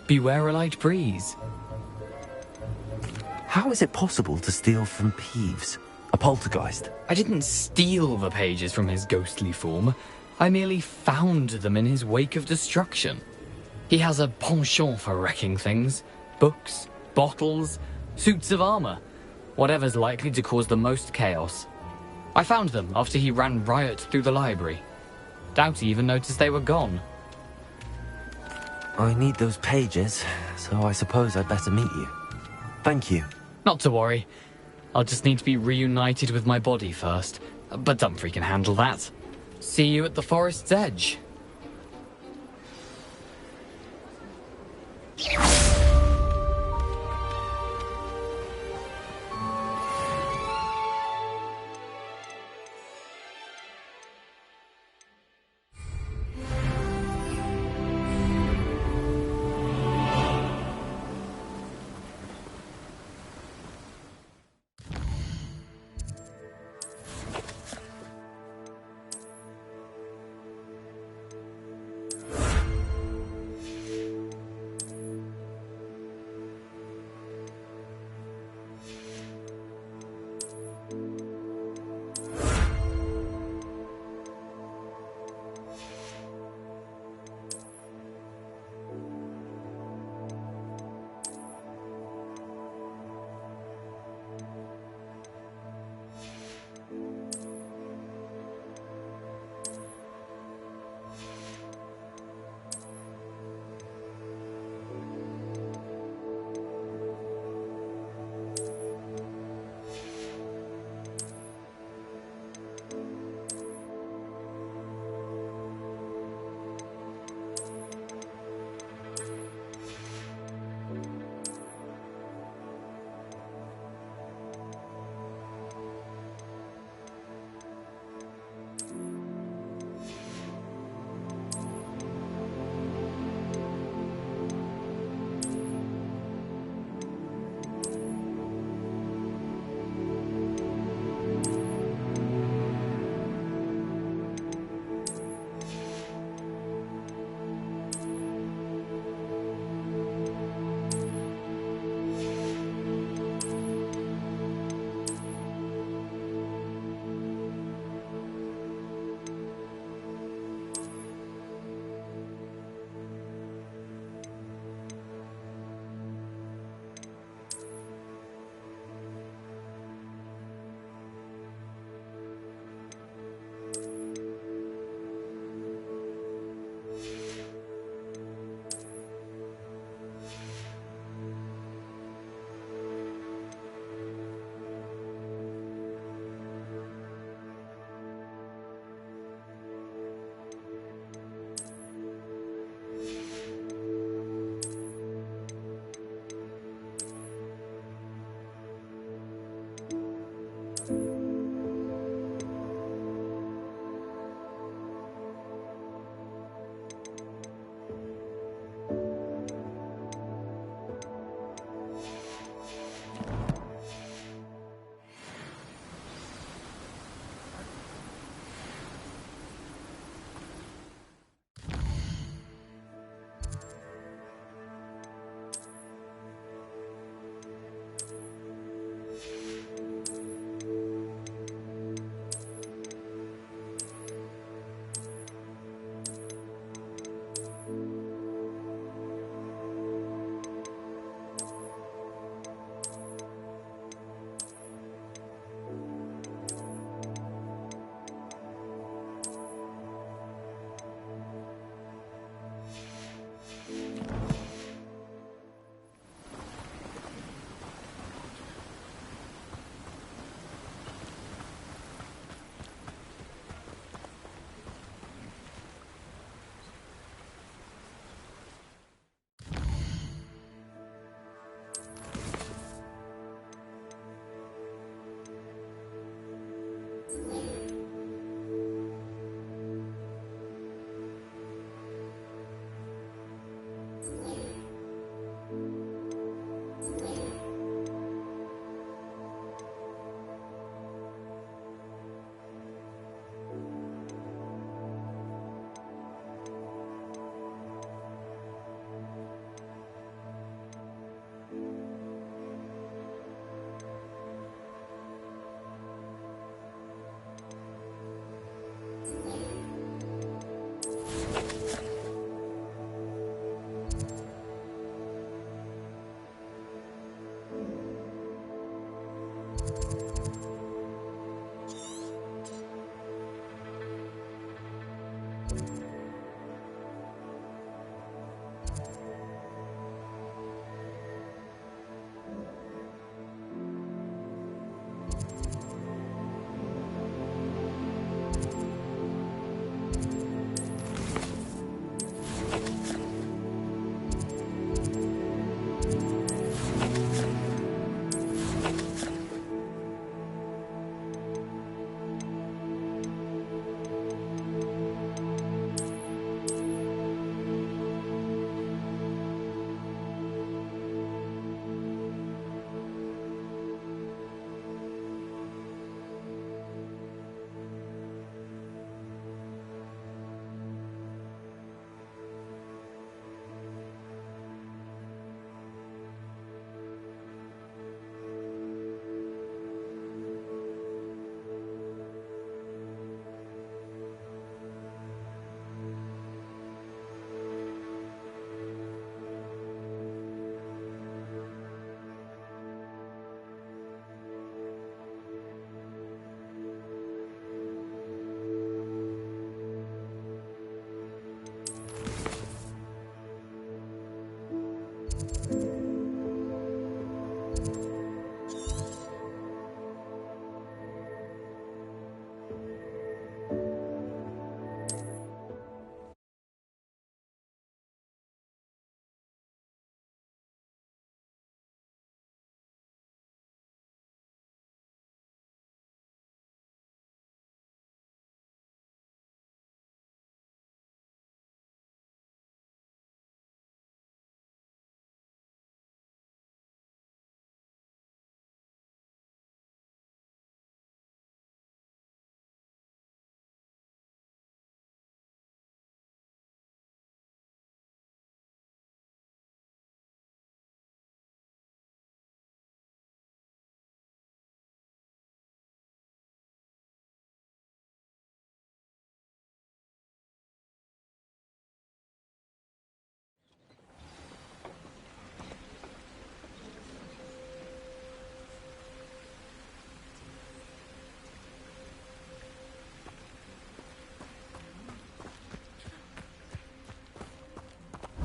Beware a light breeze. How is it possible to steal from Peeves, a poltergeist? I didn't steal the pages from his ghostly form. I merely found them in his wake of destruction. He has a penchant for wrecking things. Books, bottles, suits of armor. Whatever's likely to cause the most chaos. I found them after he ran riot through the library. Doubt he even noticed they were gone. I need those pages, so I suppose I'd better meet you. Thank you. Not to worry. I'll just need to be reunited with my body first. But Dumfries can handle that. See you at the forest's edge.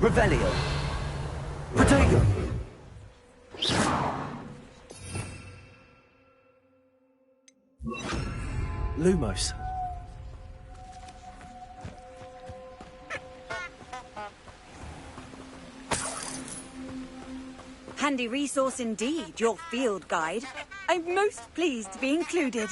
Revelio. Protego. Lumos. Handy resource indeed, your field guide. I'm most pleased to be included.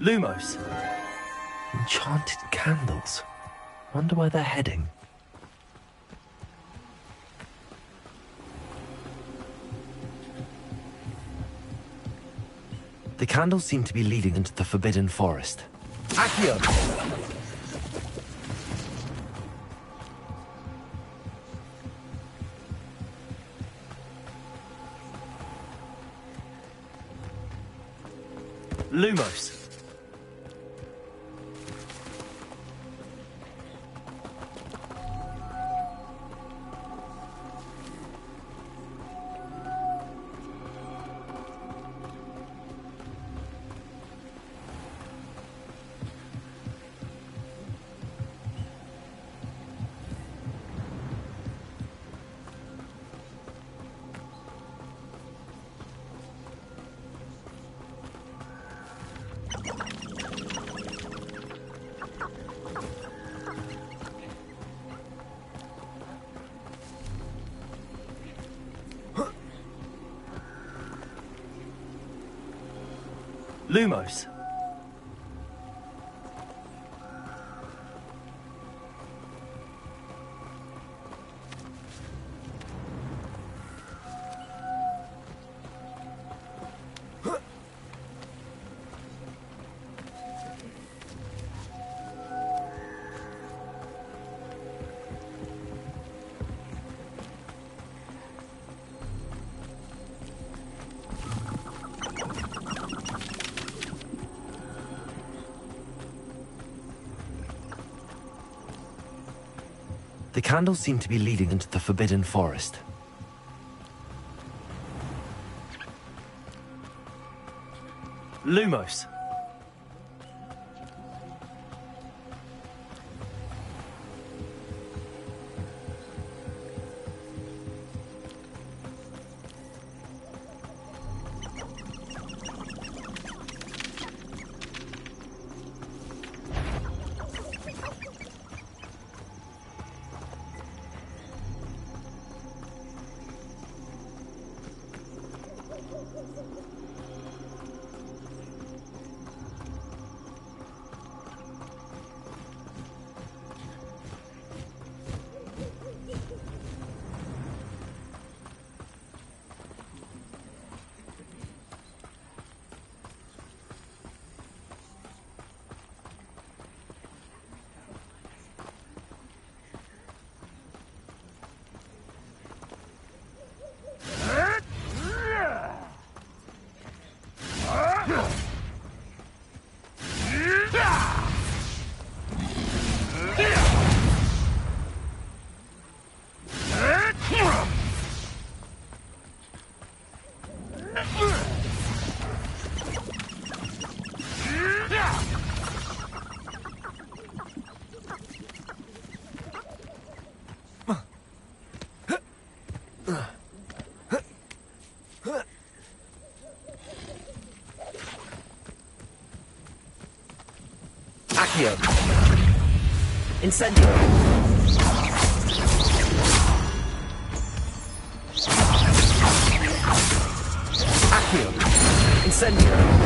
Lumos. Enchanted candles. Wonder where they're heading. The candles seem to be leading into the Forbidden Forest. Accio! Lumos. Lumos. The candles seem to be leading into the Forbidden Forest. Lumos. Accio. Incendio. Accio. Incendio.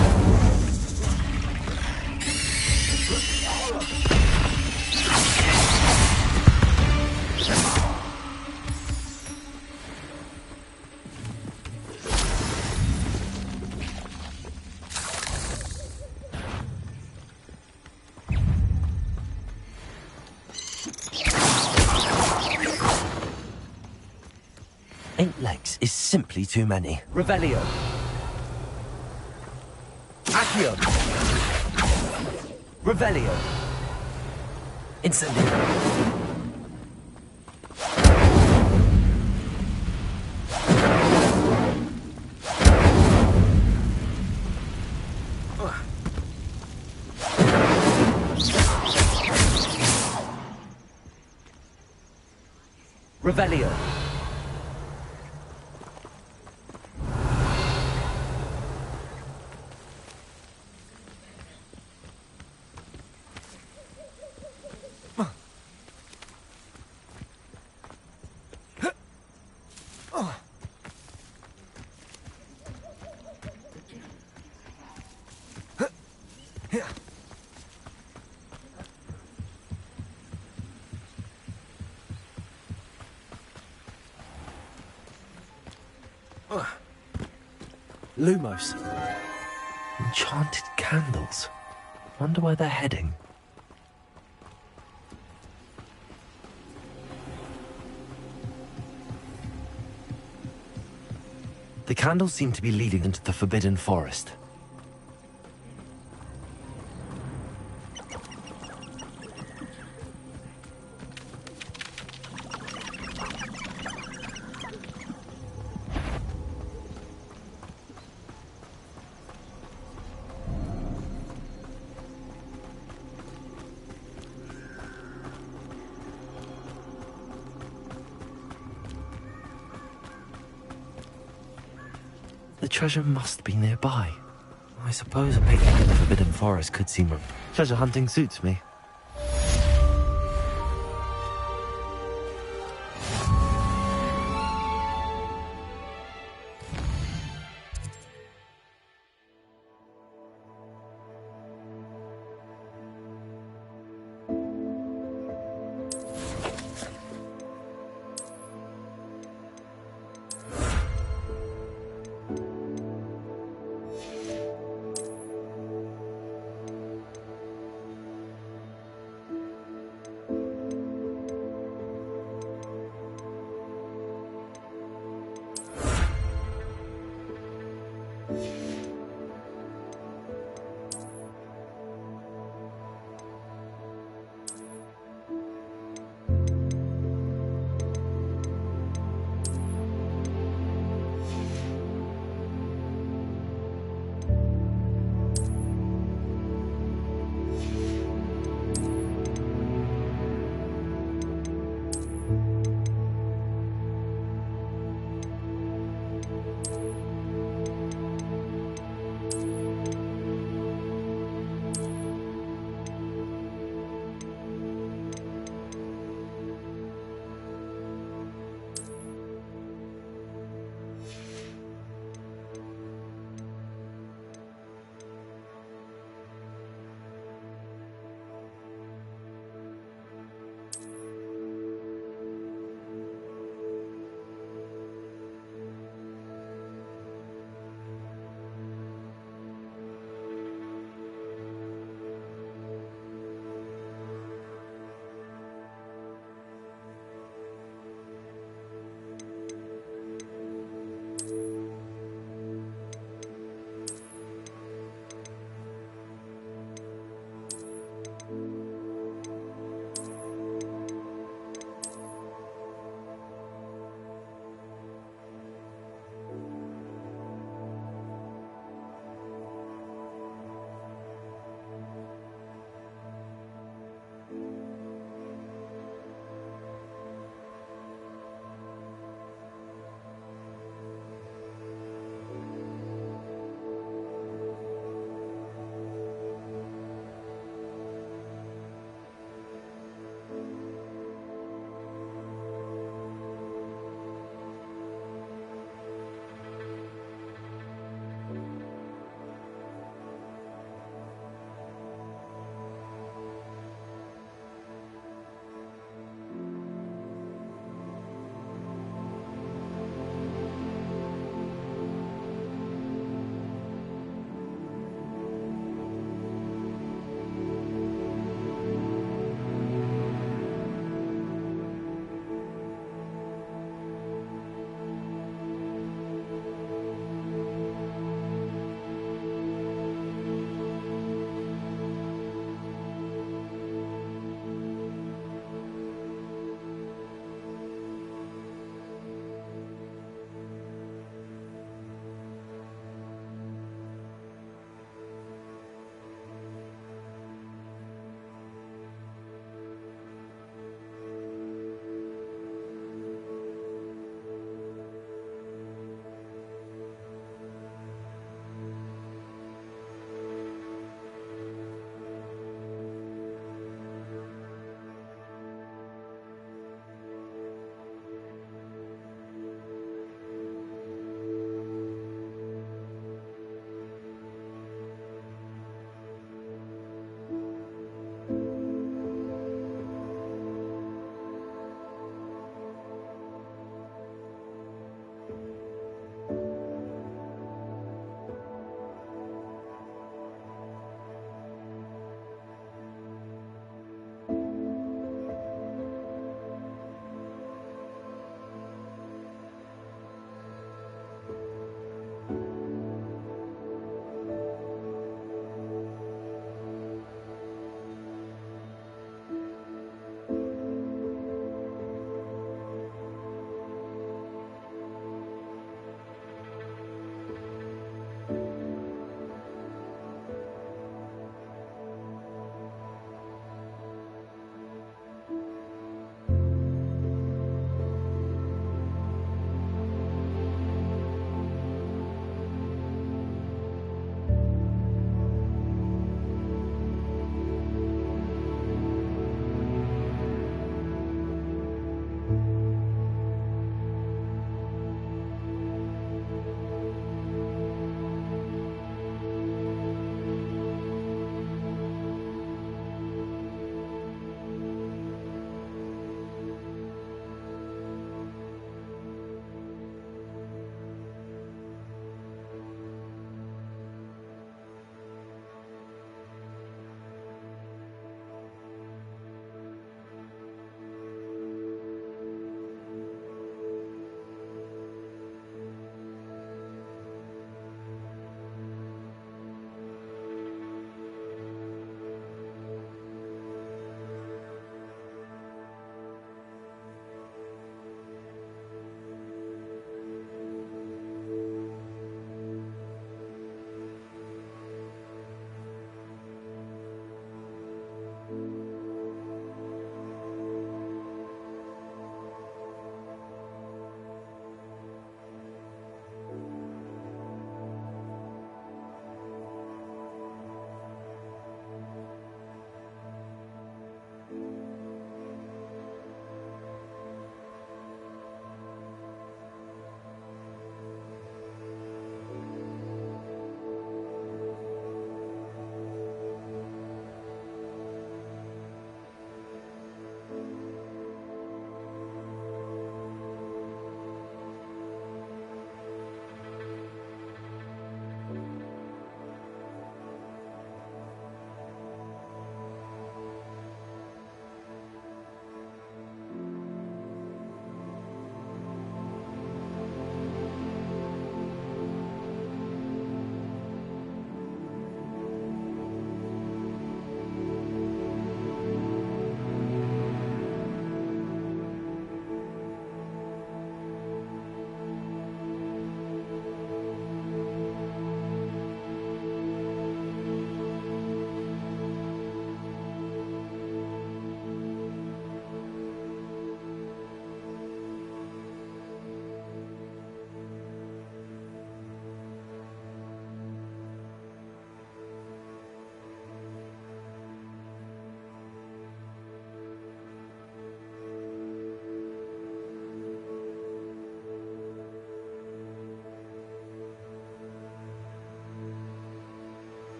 Legs is simply too many. Revelio. Accio. Revelio. Incendio. Revelio. Lumos. Enchanted candles. Wonder where they're heading. The candles seem to be leading into the Forbidden Forest. The treasure must be nearby. I suppose a picnic in the Forbidden Forest could seem... Treasure hunting suits me.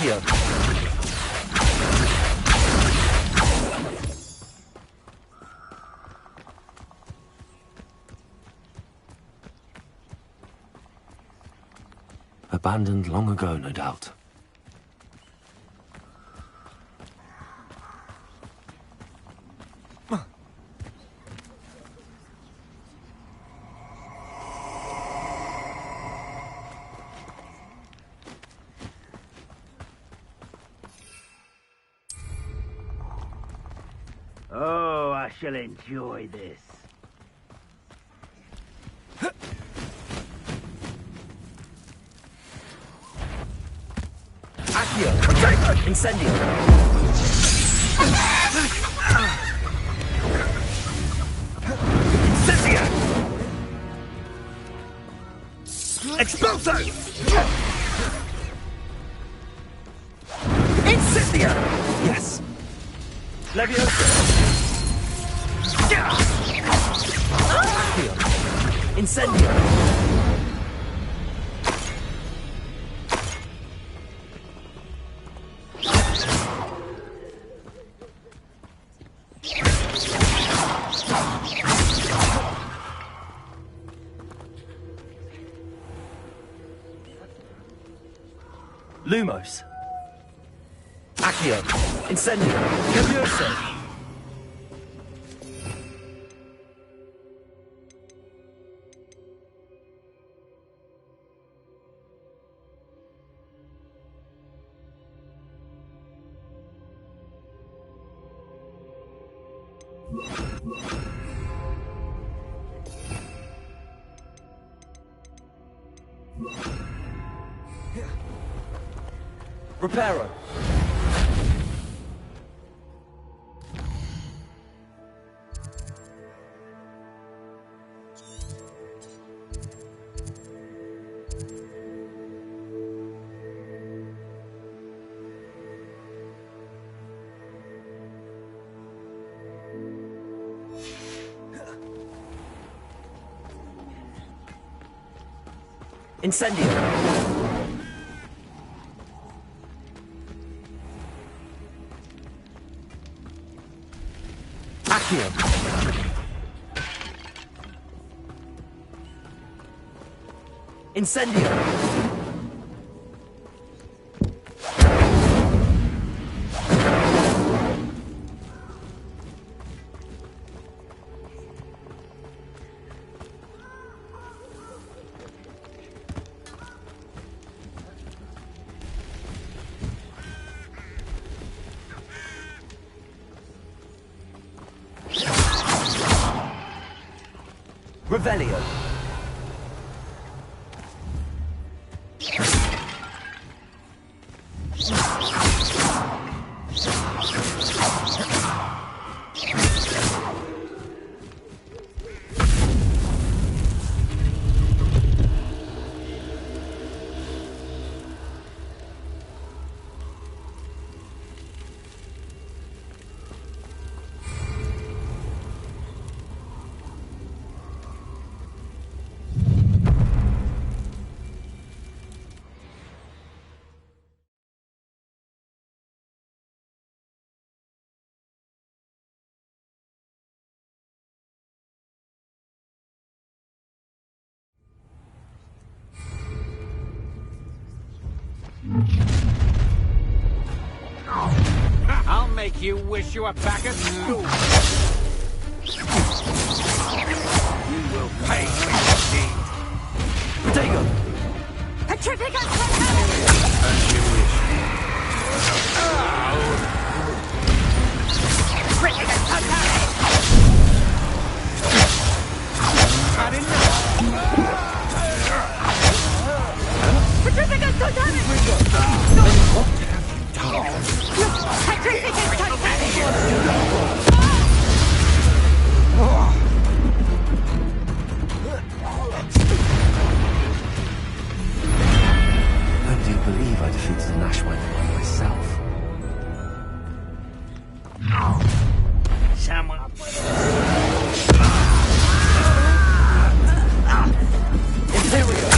Accio. Abandoned long ago, no doubt. Oh, I shall enjoy this. Accio! Incendio! Incendia! Expulso! Incendia! Yes. Leviosa! Accio! Incendio! Lumos. Accio. Incendio. Leviosa. Reparo. Incendio. Accio. Incendio. Revelio. I'll make you wish you were back at school. You will pay for your deed. Potato. Petrificus As you wish. Petrificus Had enough. Petrificus totalis! Then what have you done? Petrificus totalis! Nobody would believe I defeated an Ashwinder by myself. Someone. Imperial.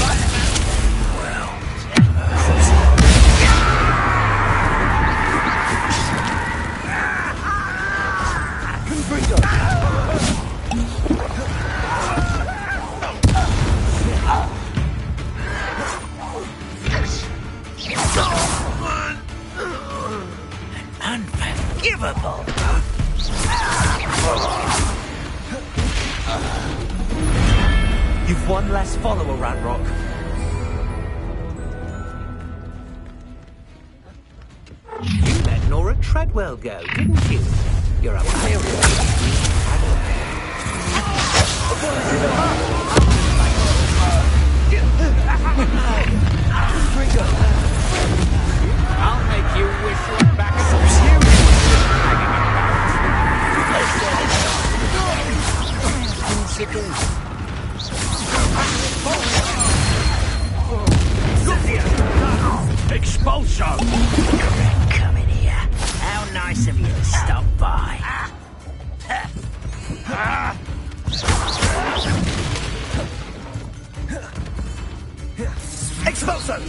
Unforgivable. You've one less follower, Ranrock. You let Nora Treadwell go, didn't you? You're a I'll make you wish you were back at Expulsion! Come in here. How nice of you to stop by. Expulsion!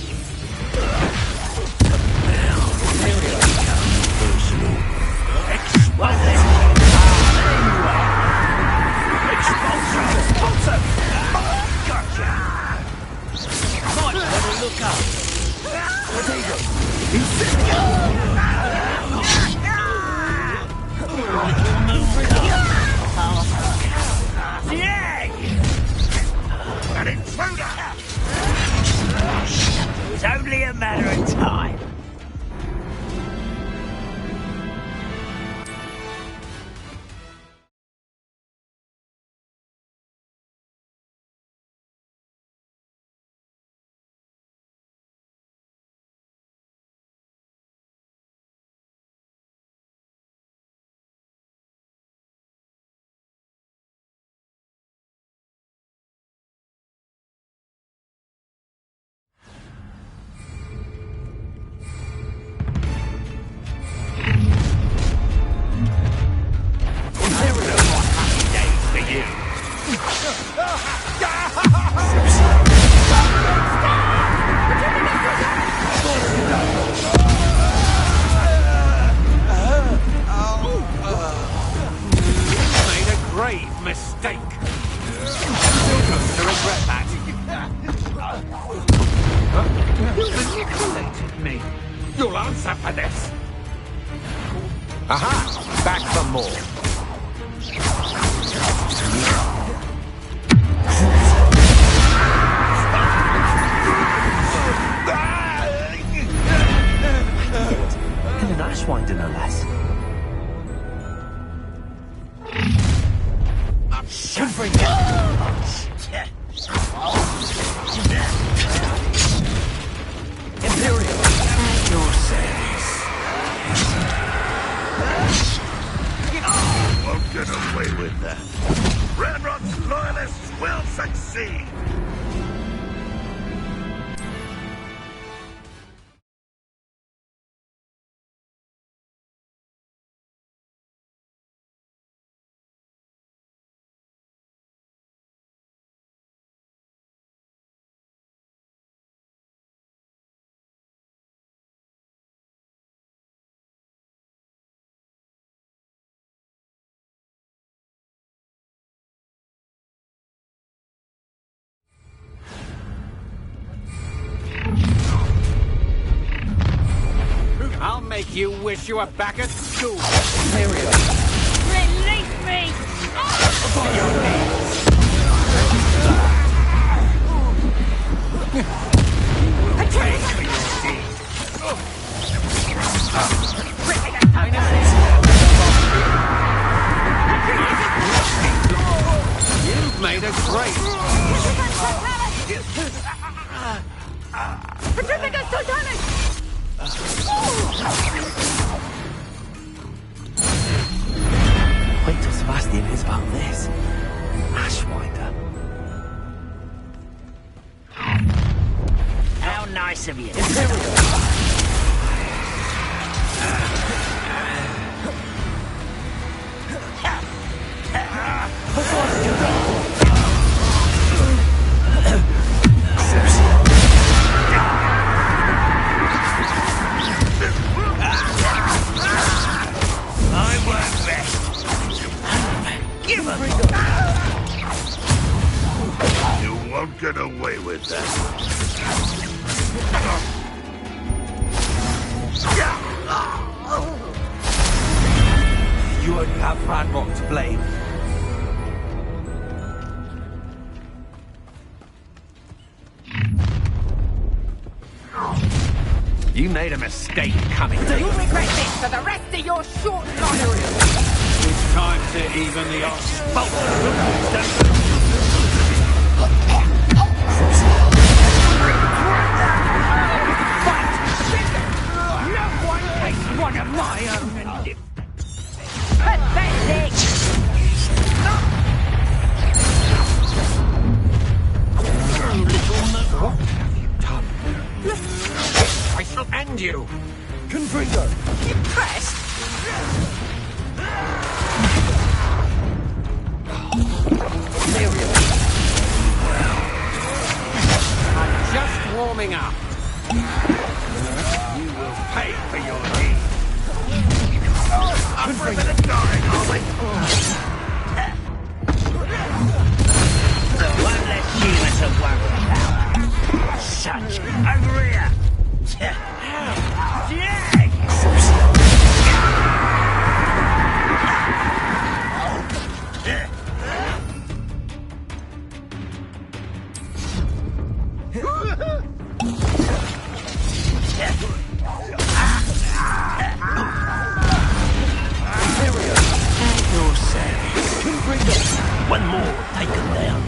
Expulsion! Gotcha! Might want to look up. There you go. an intruder! It was only a matter of time. You'll answer for this. Aha! Back for more. And an Ashwinder, no less. I'm shivering. Imperial, at your service. Won't get away with that. Ranrock's loyalists will succeed. I'll make you wish you were back at school. Imperial. Release me! You've made a great. Petrificus Titanis! Wait till Sebastian hears about this. Ashwinder. How nice of you. I won't rest Give us! You won't get away with that. You only have Radrock to blame. You made a mistake coming here. You'll regret this for the rest of your short life. It's time to even the odds. No one takes one of my own and live. Pathetic! What have you done? I shall end you. Confringo! Impressed? I'm just warming up. You will pay for your deed. I'm for a bit of dying, are we? One less human to worry about. Such over here. One more, take him down.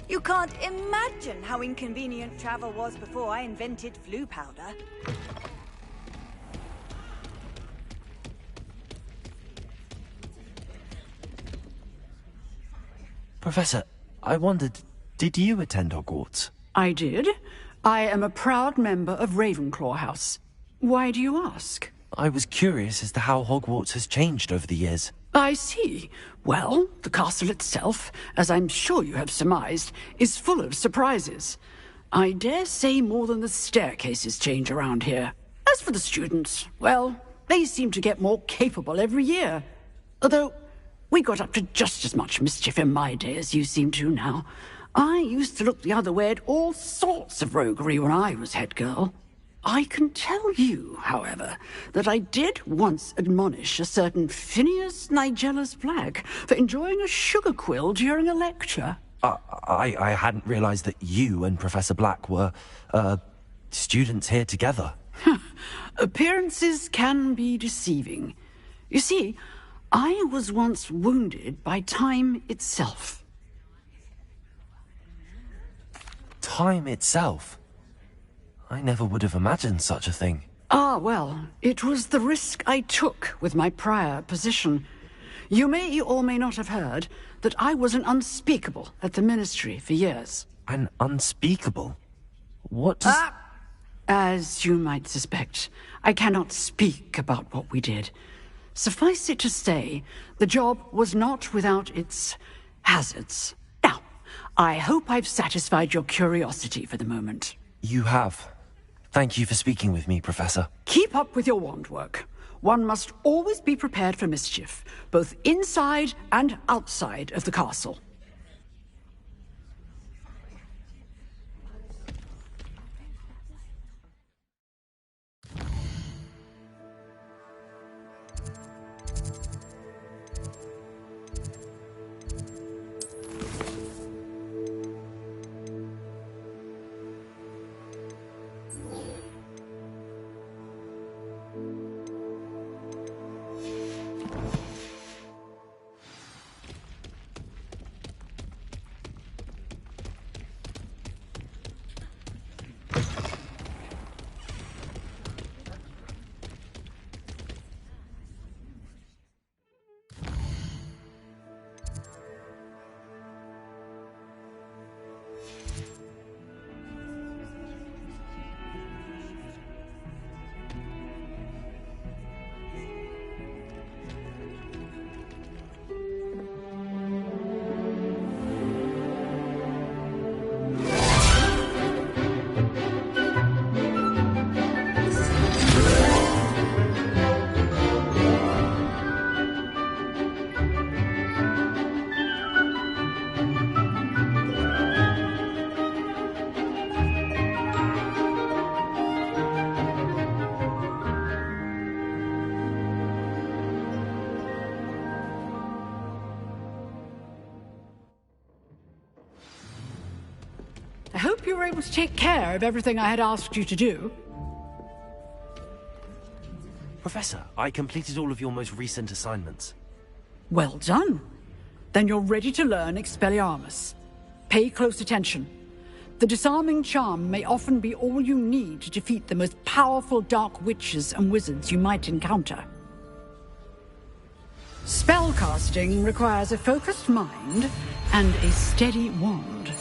You can't imagine how inconvenient travel was before I invented flu powder. Professor, I wondered, did you attend Hogwarts? I did. I am a proud member of Ravenclaw House. Why do you ask? I was curious as to how Hogwarts has changed over the years. I see. Well, the castle itself, as I'm sure you have surmised, is full of surprises. I dare say more than the staircases change around here. As for the students, well, they seem to get more capable every year. Although, we got up to just as much mischief in my day as you seem to now. I used to look the other way at all sorts of roguery when I was head girl. I can tell you, however, that I did once admonish a certain Phineas Nigellus Black for enjoying a sugar quill during a lecture. I hadn't realized that you and Professor Black were, students here together. Appearances can be deceiving. You see, I was once wounded by time itself. Time itself? I never would have imagined such a thing. Ah, well, it was the risk I took with my prior position. You may or may not have heard that I was an unspeakable at the Ministry for years. An unspeakable? What does... As you might suspect, I cannot speak about what we did. Suffice it to say, the job was not without its hazards. Now, I hope I've satisfied your curiosity for the moment. You have. Thank you for speaking with me, Professor. Keep up with your wand work. One must always be prepared for mischief, both inside and outside of the castle. I hope you were able to take care of everything I had asked you to do. Professor, I completed all of your most recent assignments. Well done. Then you're ready to learn Expelliarmus. Pay close attention. The disarming charm may often be all you need to defeat the most powerful dark witches and wizards you might encounter. Spellcasting requires a focused mind and a steady wand.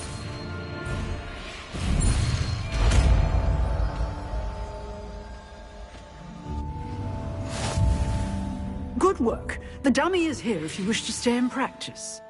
Good work. The dummy is here if you wish to stay and practice.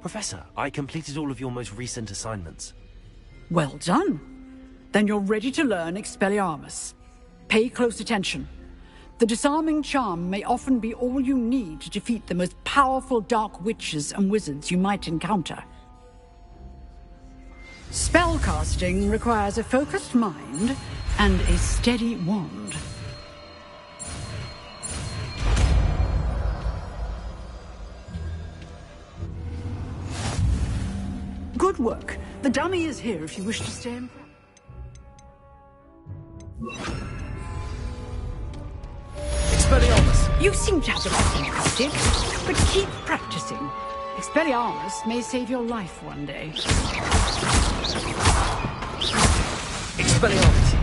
Professor, I completed all of your most recent assignments. Well done. Then you're ready to learn Expelliarmus. Pay close attention. The disarming charm may often be all you need to defeat the most powerful dark witches and wizards you might encounter. Spellcasting requires a focused mind and a steady wand. Good work. The dummy is here if you wish to stay. Expelliarmus! You seem to have the lesson crafted, but keep practicing. Expelliarmus may save your life one day. Expelliarmus!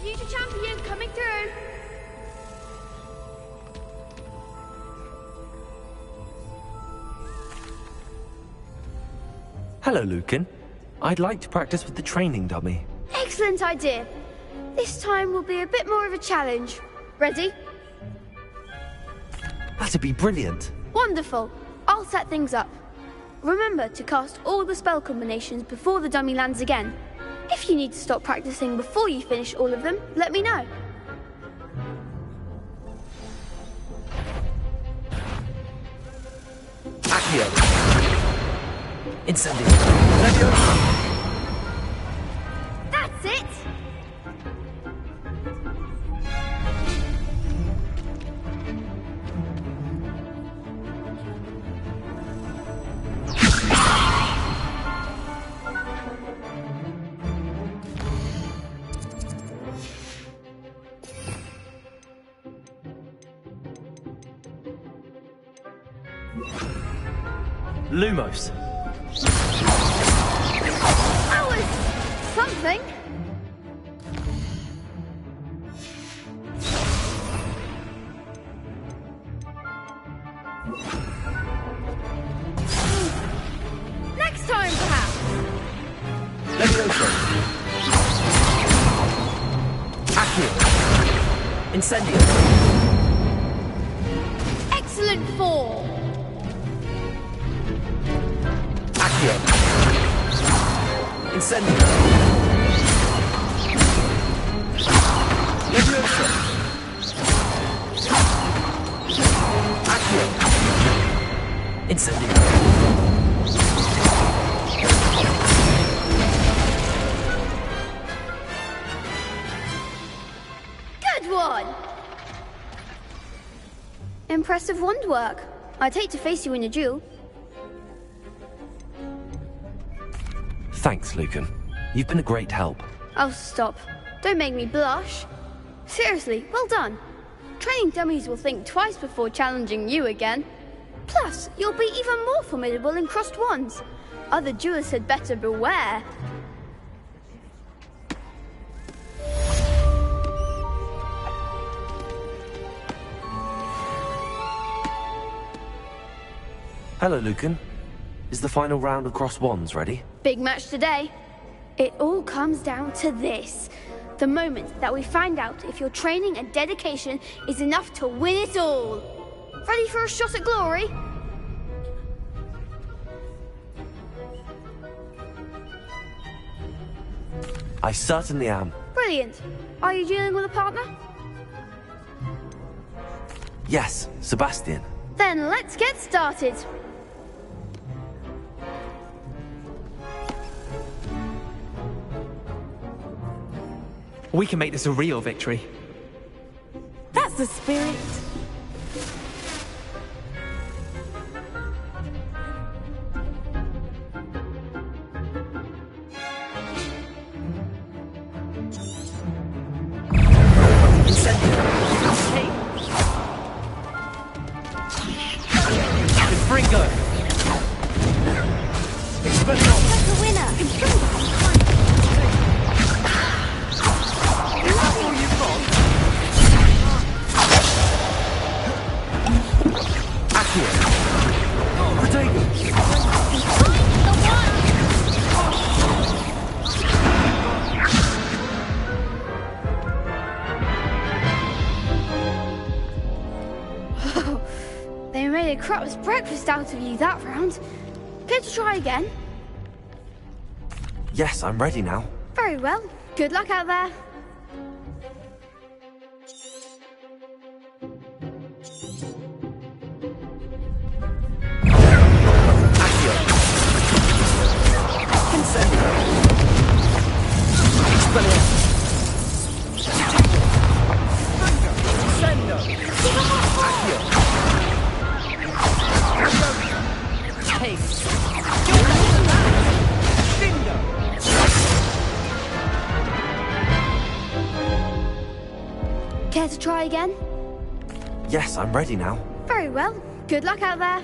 Future champion coming through. Hello, Lucan. I'd like to practice with the training dummy. Excellent idea. This time will be a bit more of a challenge. Ready? That'd be brilliant. Wonderful. I'll set things up. Remember to cast all the spell combinations before the dummy lands again. If you need to stop practicing before you finish all of them, let me know. Accio. Incendio. That's it! Lumos. That was something. Next time, perhaps. Levioso. Accio. Incendio. Excellent fall. Accio. Incendio. Levioso. Accio. Incendio. Good one. Impressive wand work. I'd hate to face you in a duel. Thanks, Lucan. You've been a great help. Oh, stop. Don't make me blush. Seriously, well done. Training dummies will think twice before challenging you again. Plus, you'll be even more formidable in crossed wands. Other duelists had better beware. Hello, Lucan. Is the final round of crossed wands ready? Big match today. It all comes down to this. The moment that we find out if your training and dedication is enough to win it all. Ready for a shot at glory? I certainly am. Brilliant. Are you dealing with a partner? Yes, Sebastian. Then let's get started. We can make this a real victory. That's the spirit. They made a crap's breakfast out of you that round. Care to try again? Yes, I'm ready now. Very well. Good luck out there. Care to try again? Yes, I'm ready now. Very well. Good luck out there.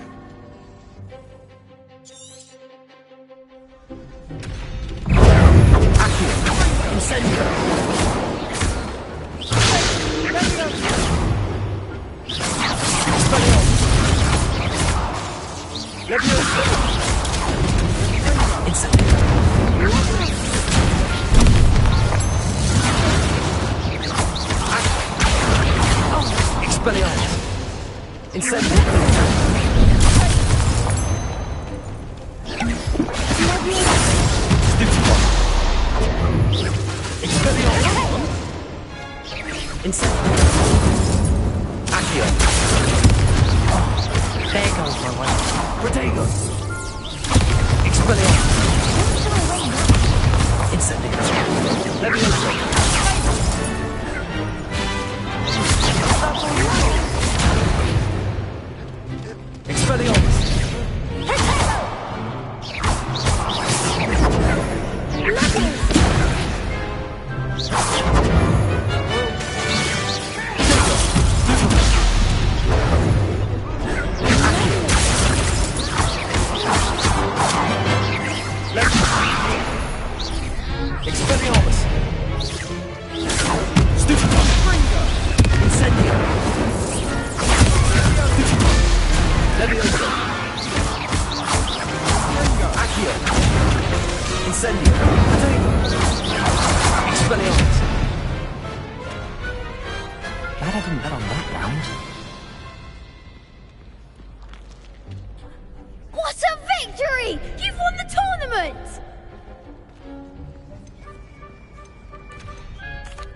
What a victory! You've won the tournament!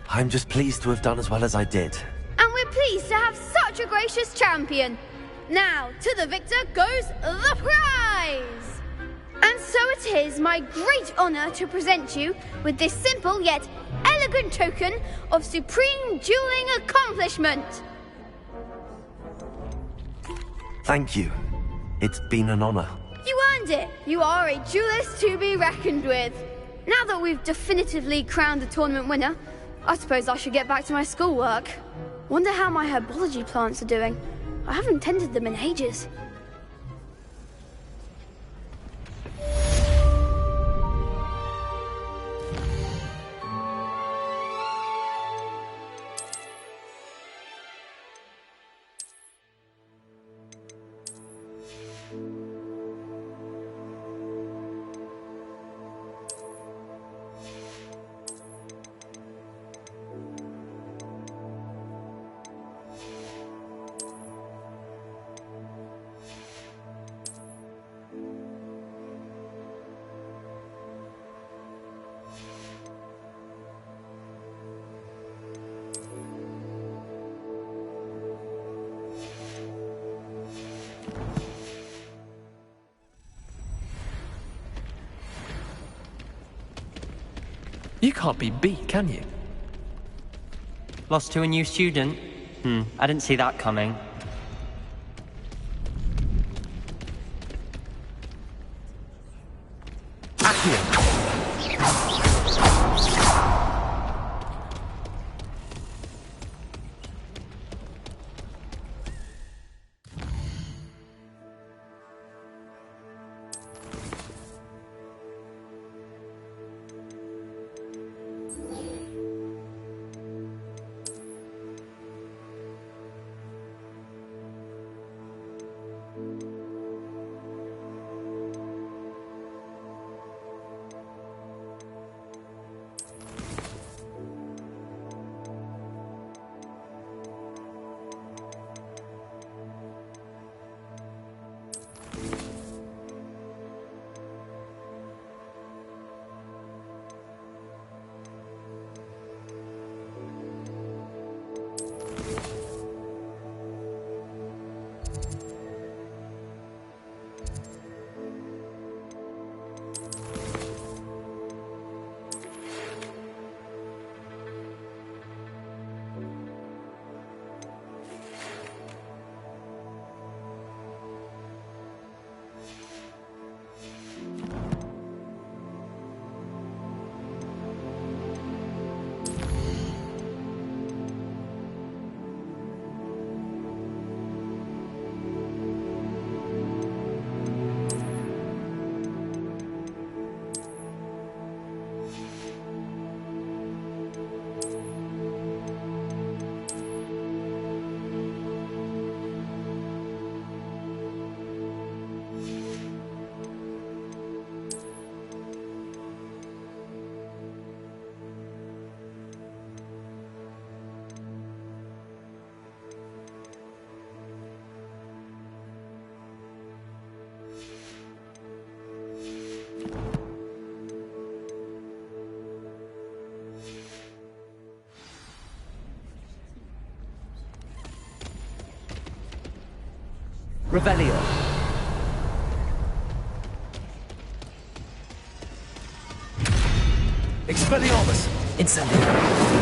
I'm just pleased to have done as well as I did. And we're pleased to have such a gracious champion. Now, to the victor goes the prize! And so it is my great honor to present you with this simple yet elegant token of supreme dueling accomplishment. Thank you. It's been an honor. You earned it! You are a duelist to be reckoned with. Now that we've definitively crowned the tournament winner, I suppose I should get back to my schoolwork. Wonder how my herbology plants are doing. I haven't tended them in ages. You can't be beat, can you? Lost to a new student? I didn't see that coming. Revelio. Expelliarmus! Incendio!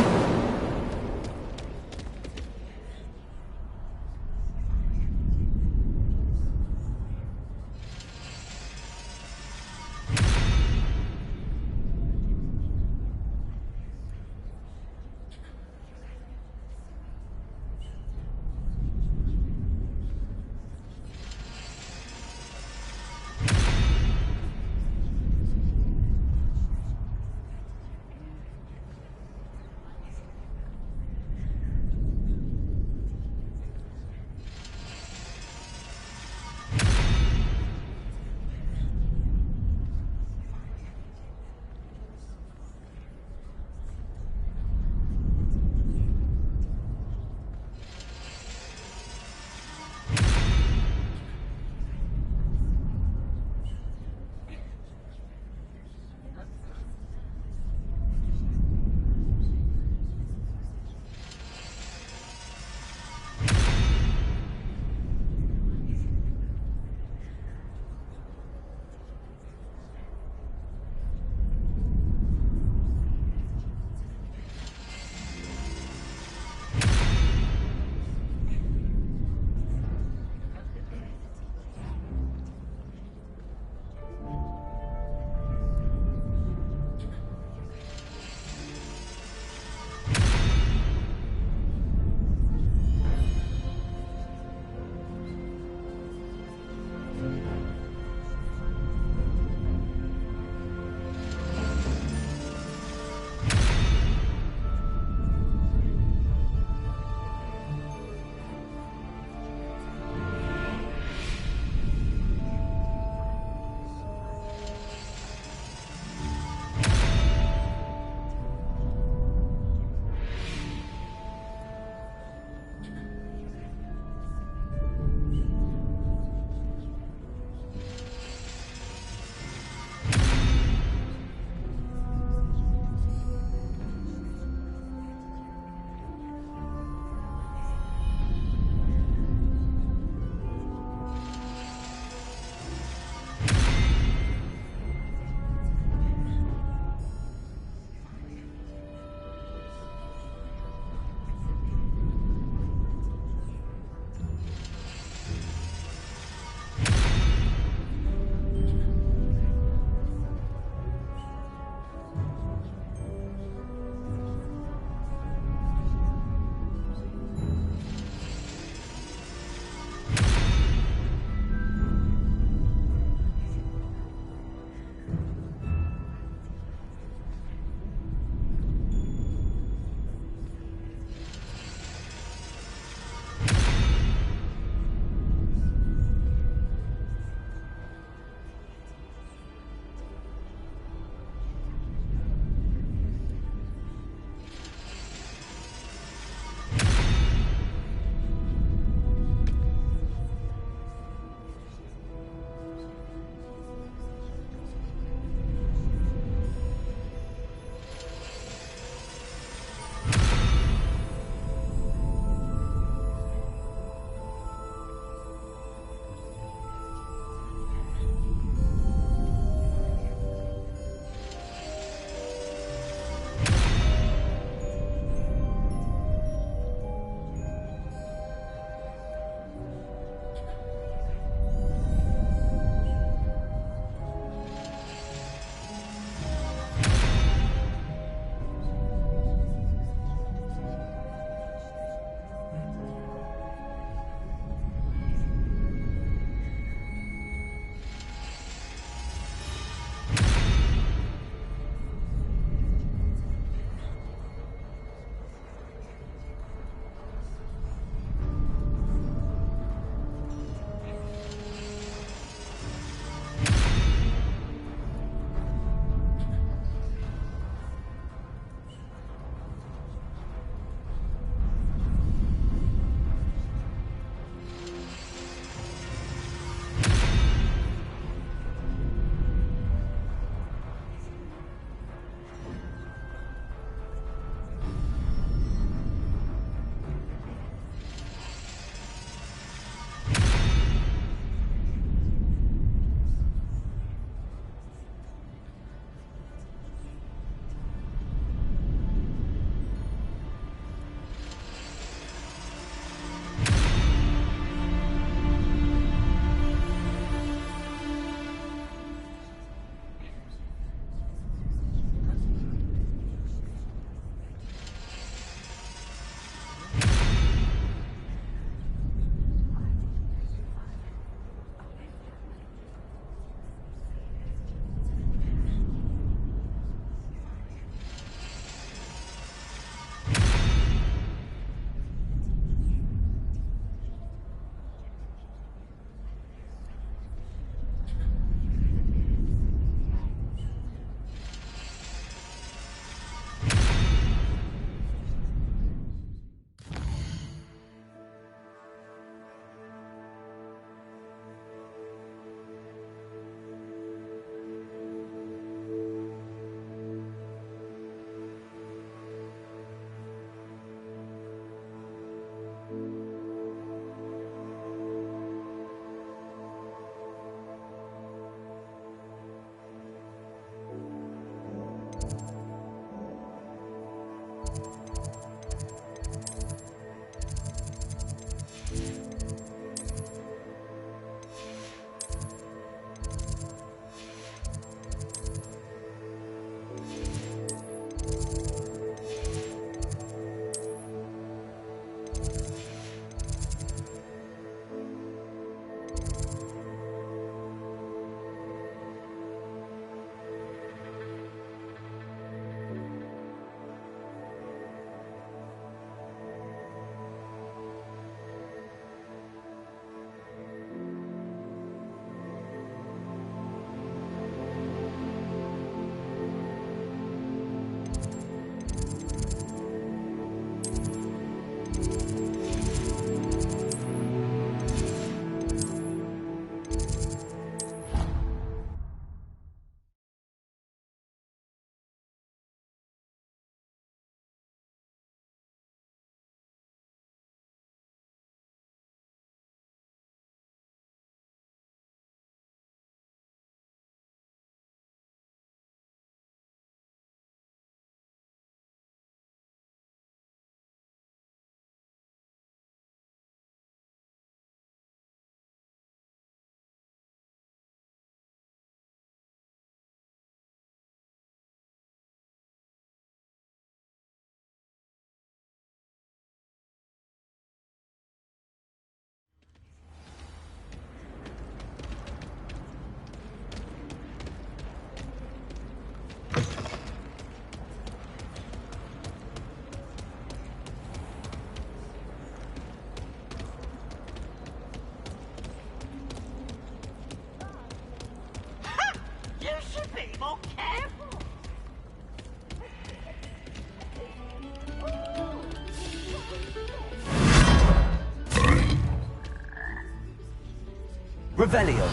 Revelio.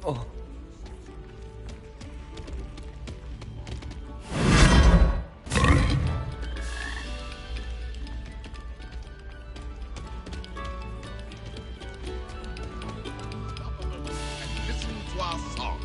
Oh. Listen to our song.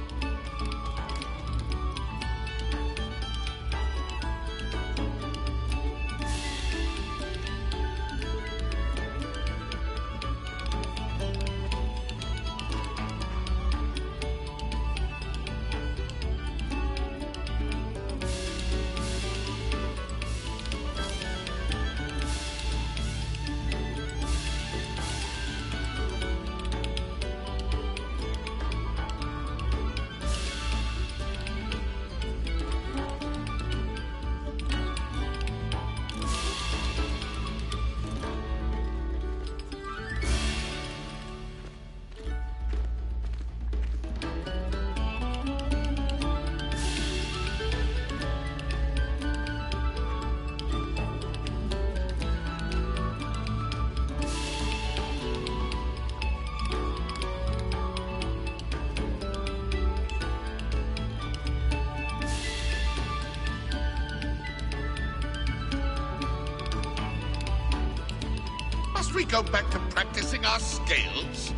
Must we go back to practicing our scales?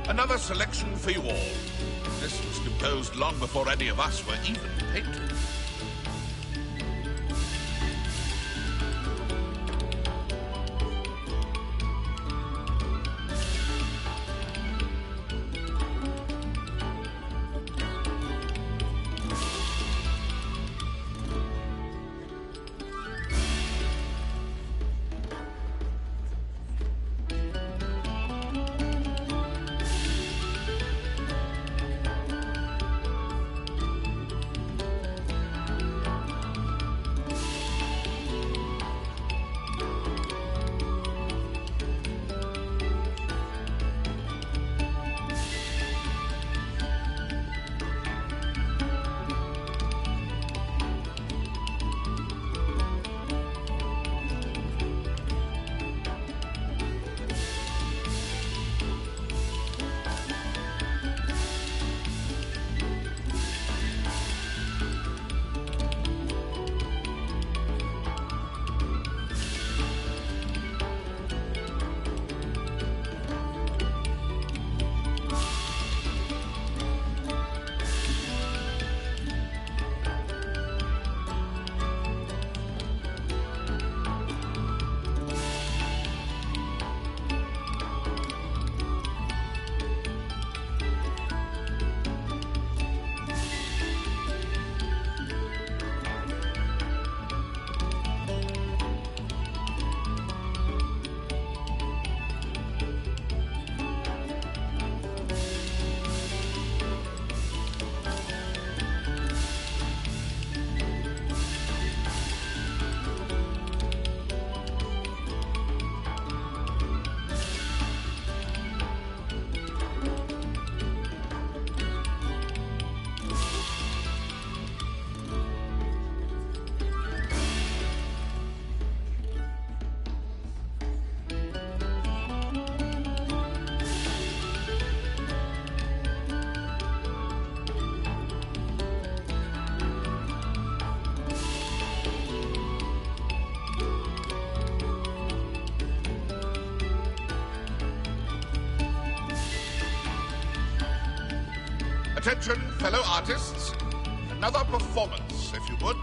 Another selection for you all. This was composed long before any of us were even painted. Attention, fellow artists. Another performance, if you would.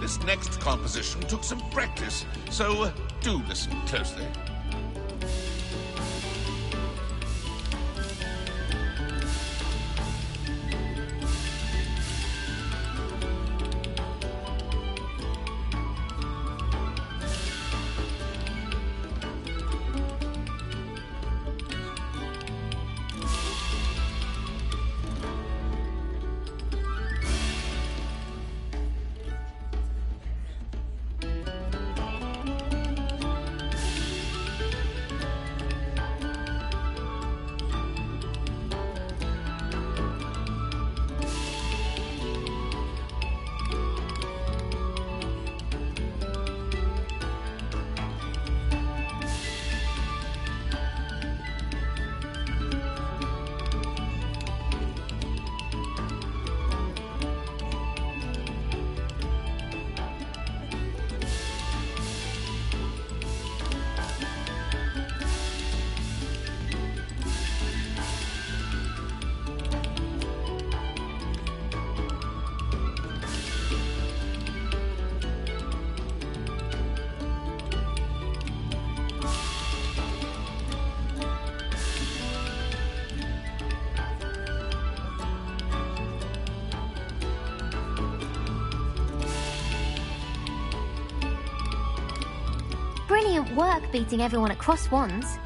This next composition took some practice, so do listen closely. Brilliant work beating everyone at cross wands.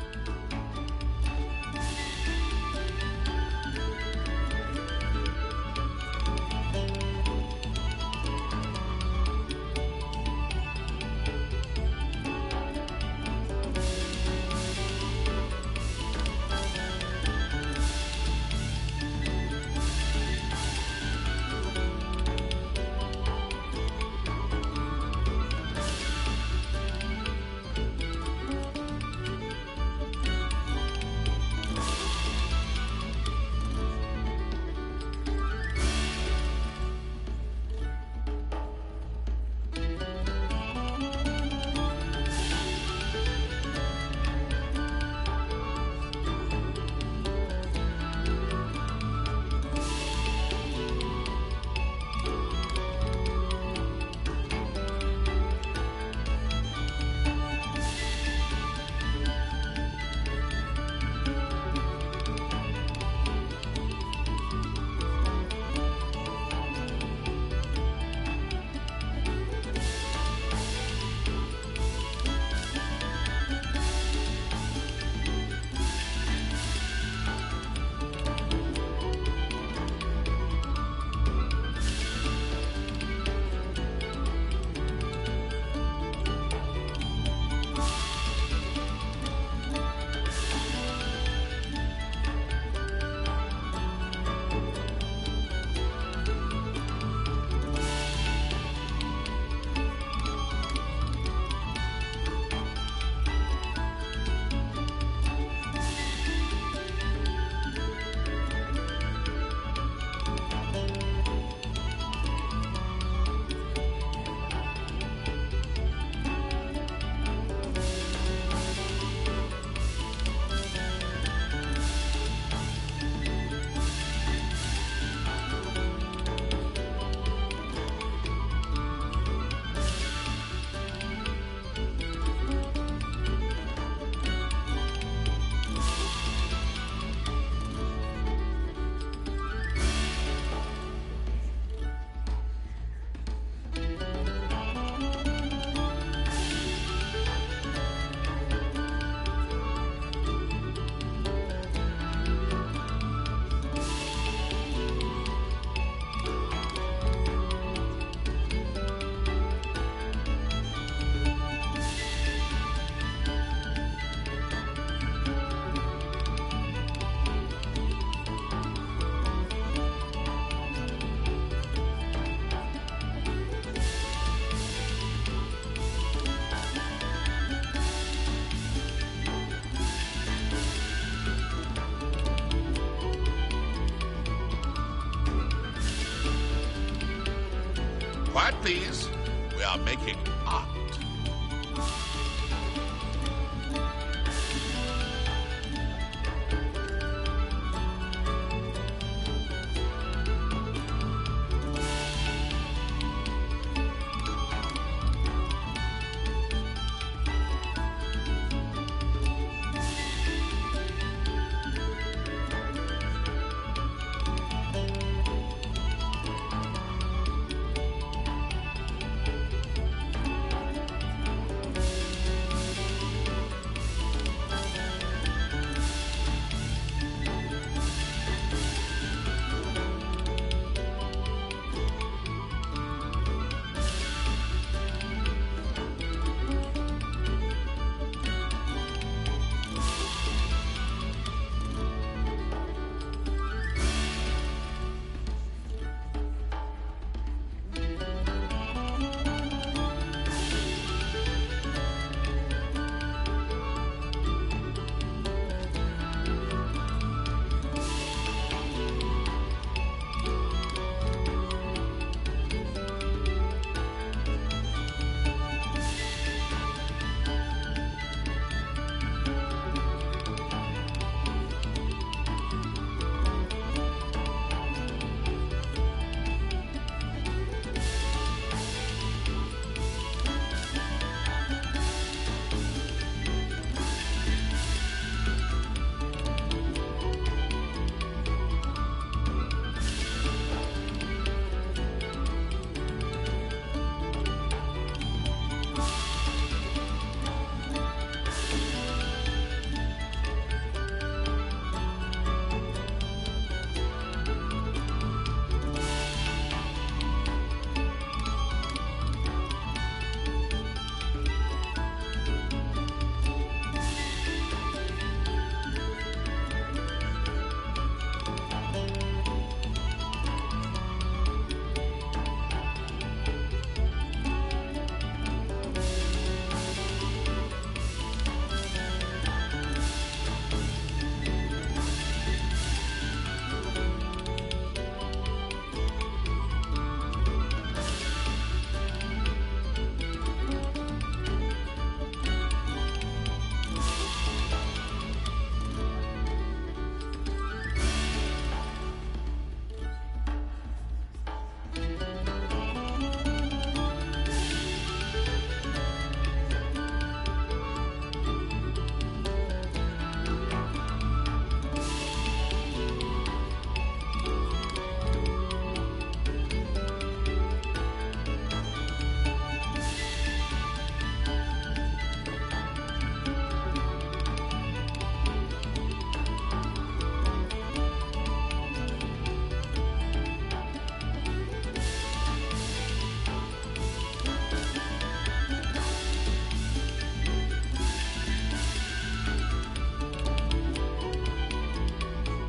Quiet, please. We are making art.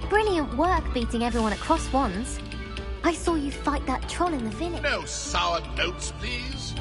Brilliant work beating everyone at cross wands. I saw you fight that troll in the village. No sour notes, please.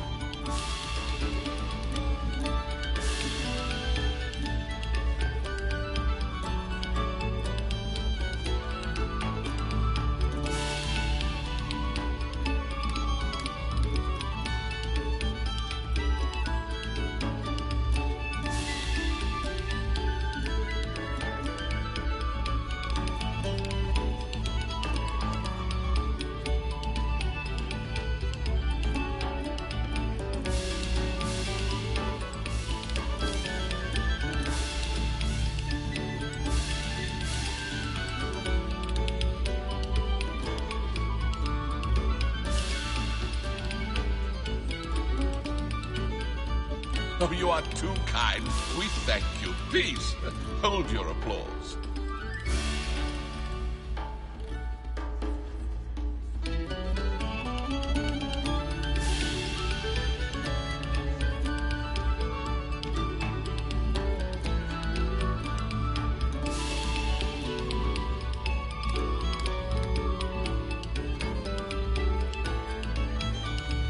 Oh, you are too kind. We thank you. Please, hold your applause.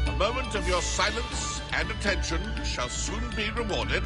A moment of your silence and attention shall soon be rewarded.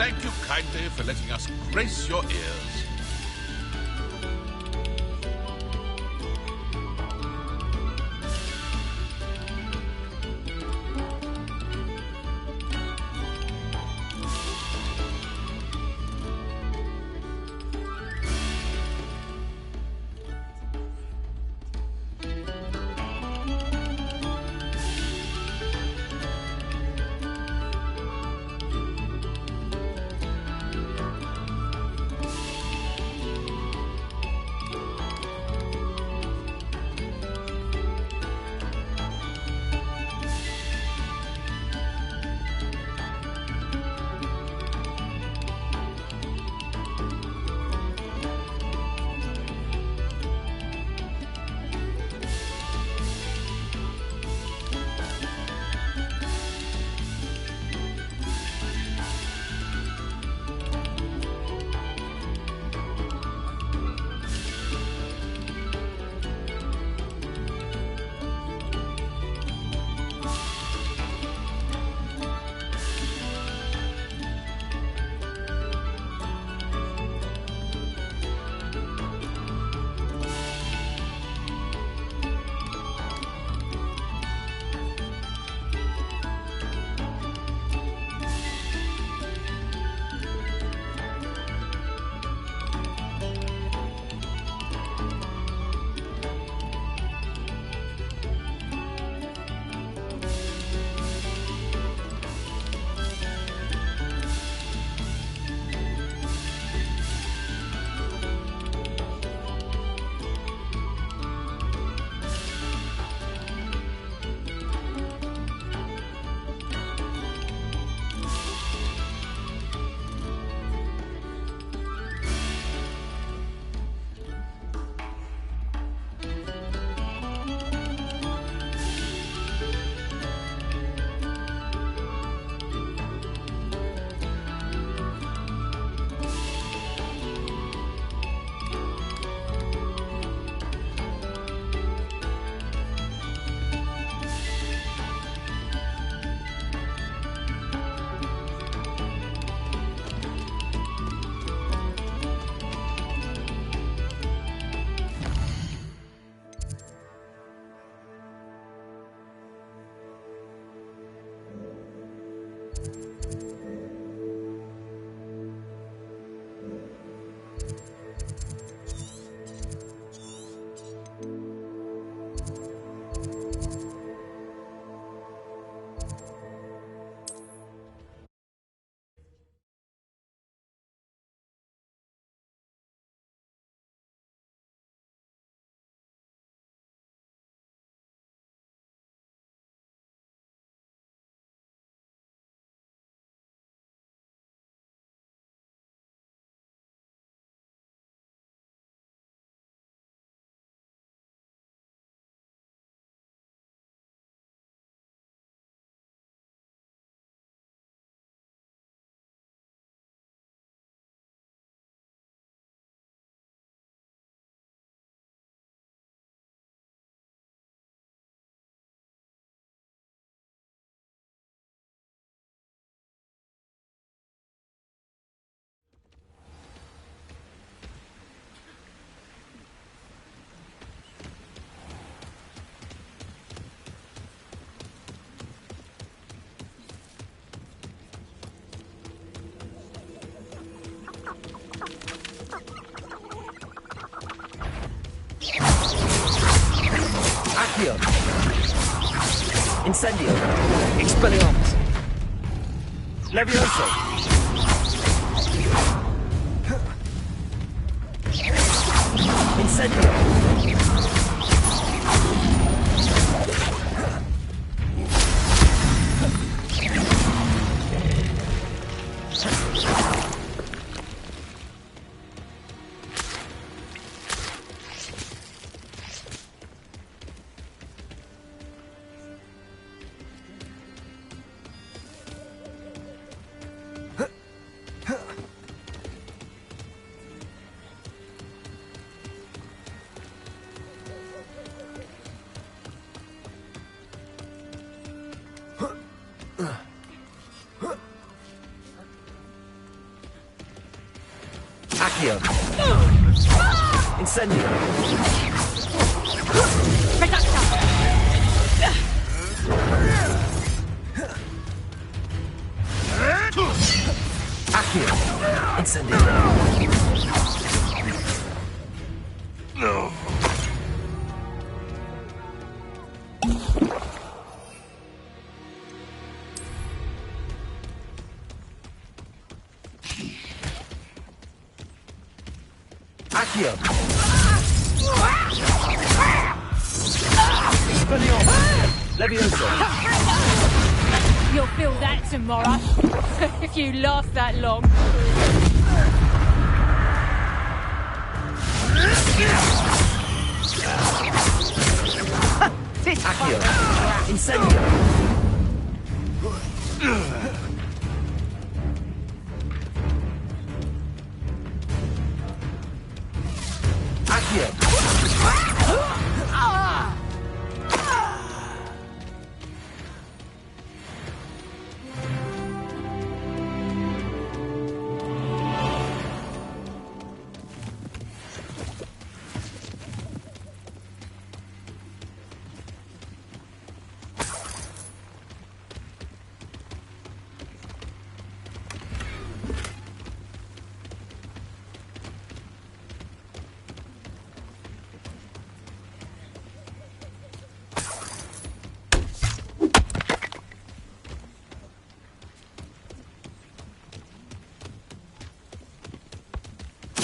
Thank you kindly for letting us grace your ears. Accio. Incendio. Expelliarmus. Levioso. Incendio. Accio. Incendio. Accio. Incendio. No. Accio. Levioso. You'll feel that tomorrow, if you last that long. Accio. Incendio. Accio.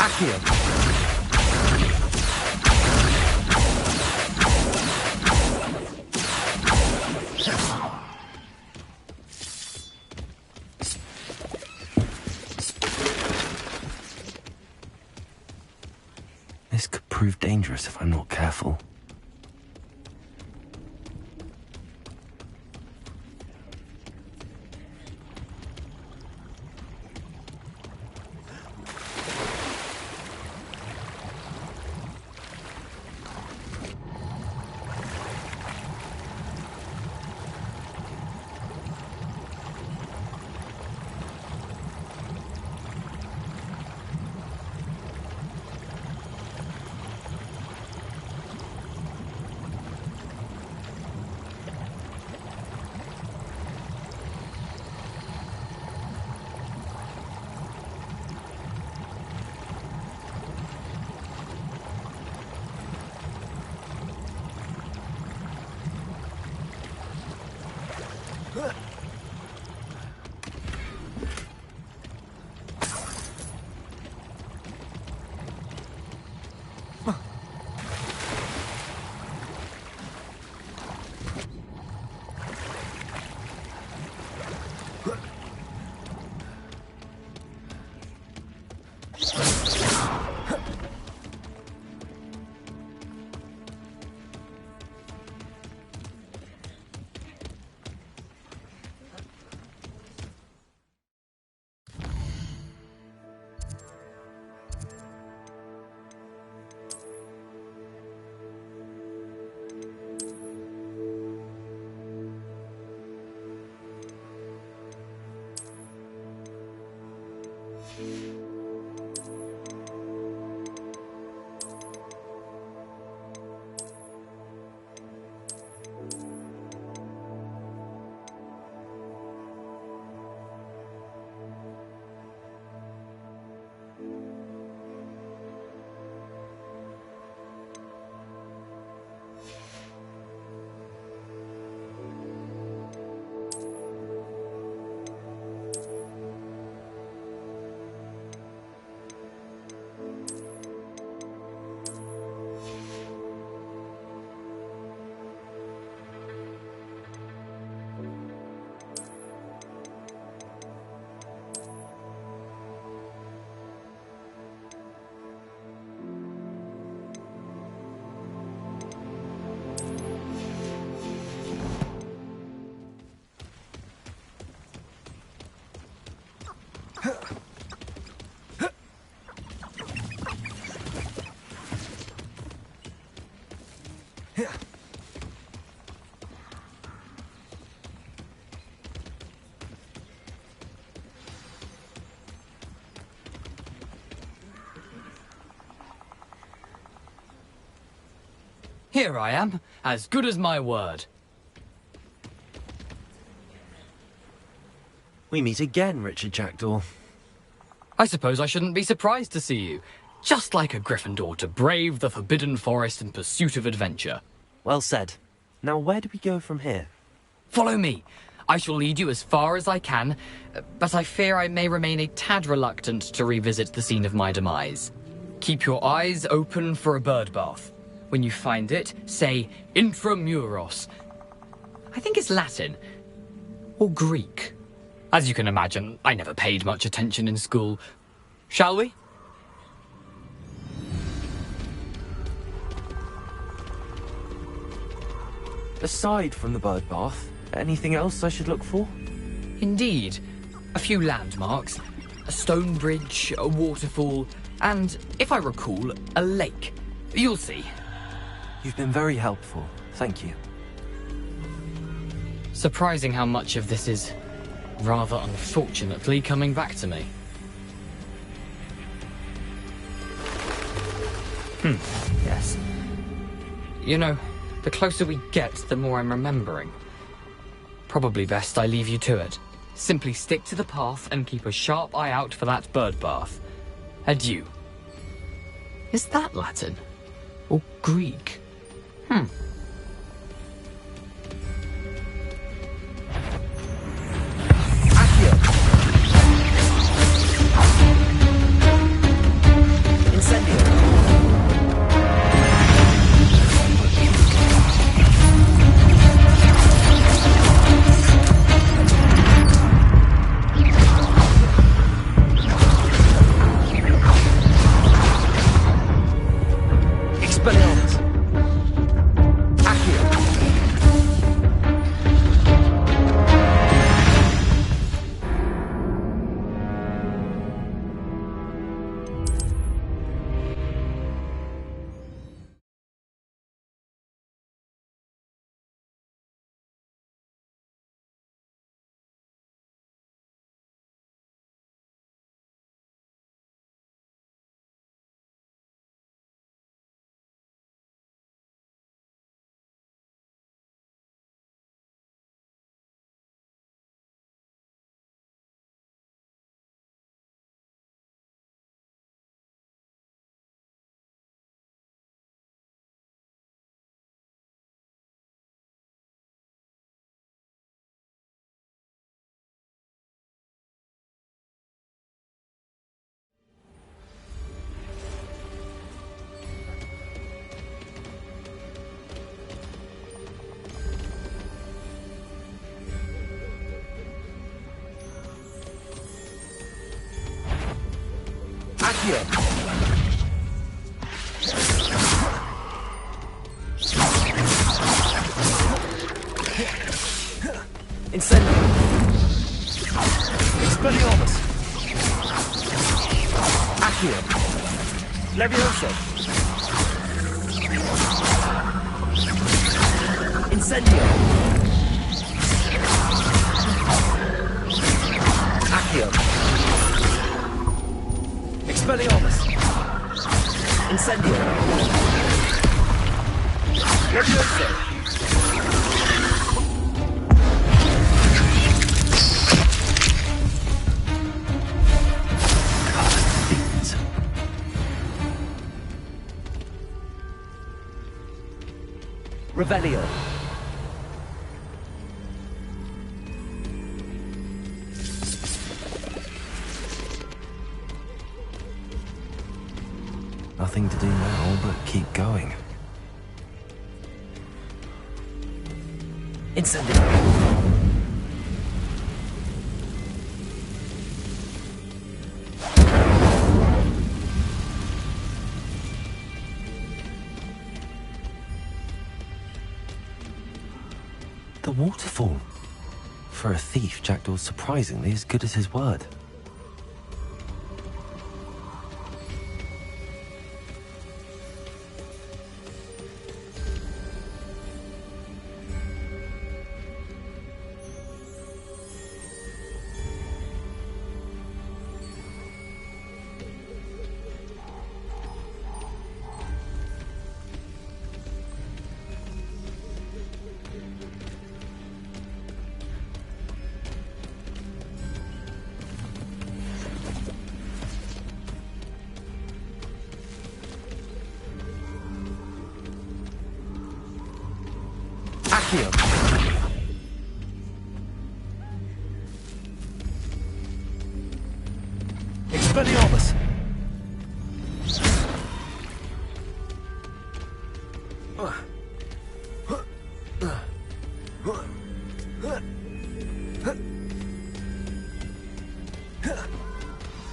Accio. This could prove dangerous if I'm not careful. Here I am, as good as my word. We meet again, Richard Jackdaw. I suppose I shouldn't be surprised to see you. Just like a Gryffindor to brave the Forbidden Forest in pursuit of adventure. Well said. Now where do we go from here? Follow me. I shall lead you as far as I can, but I fear I may remain a tad reluctant to revisit the scene of my demise. Keep your eyes open for a bird bath. When you find it, say intramuros. I think it's Latin. Or Greek. As you can imagine, I never paid much attention in school. Shall we? Aside from the bird bath, anything else I should look for? Indeed. A few landmarks, a stone bridge, a waterfall, and, if I recall, a lake. You'll see. You've been very helpful. Thank you. Surprising how much of this is, rather unfortunately, coming back to me. Yes. You know, the closer we get, the more I'm remembering. Probably best I leave you to it. Simply stick to the path and keep a sharp eye out for that bird bath. Adieu. Is that Latin? Or Greek? Incendio. Expelliarmus. Accio. Levioso. Incendio. Accio. Expelliarmus. Incendio. Levioso. Revelio. Nothing to do now but keep going. Incendio. The waterfall. For a thief, Jackdaw's surprisingly as good as his word. Accio. Expelliarmus.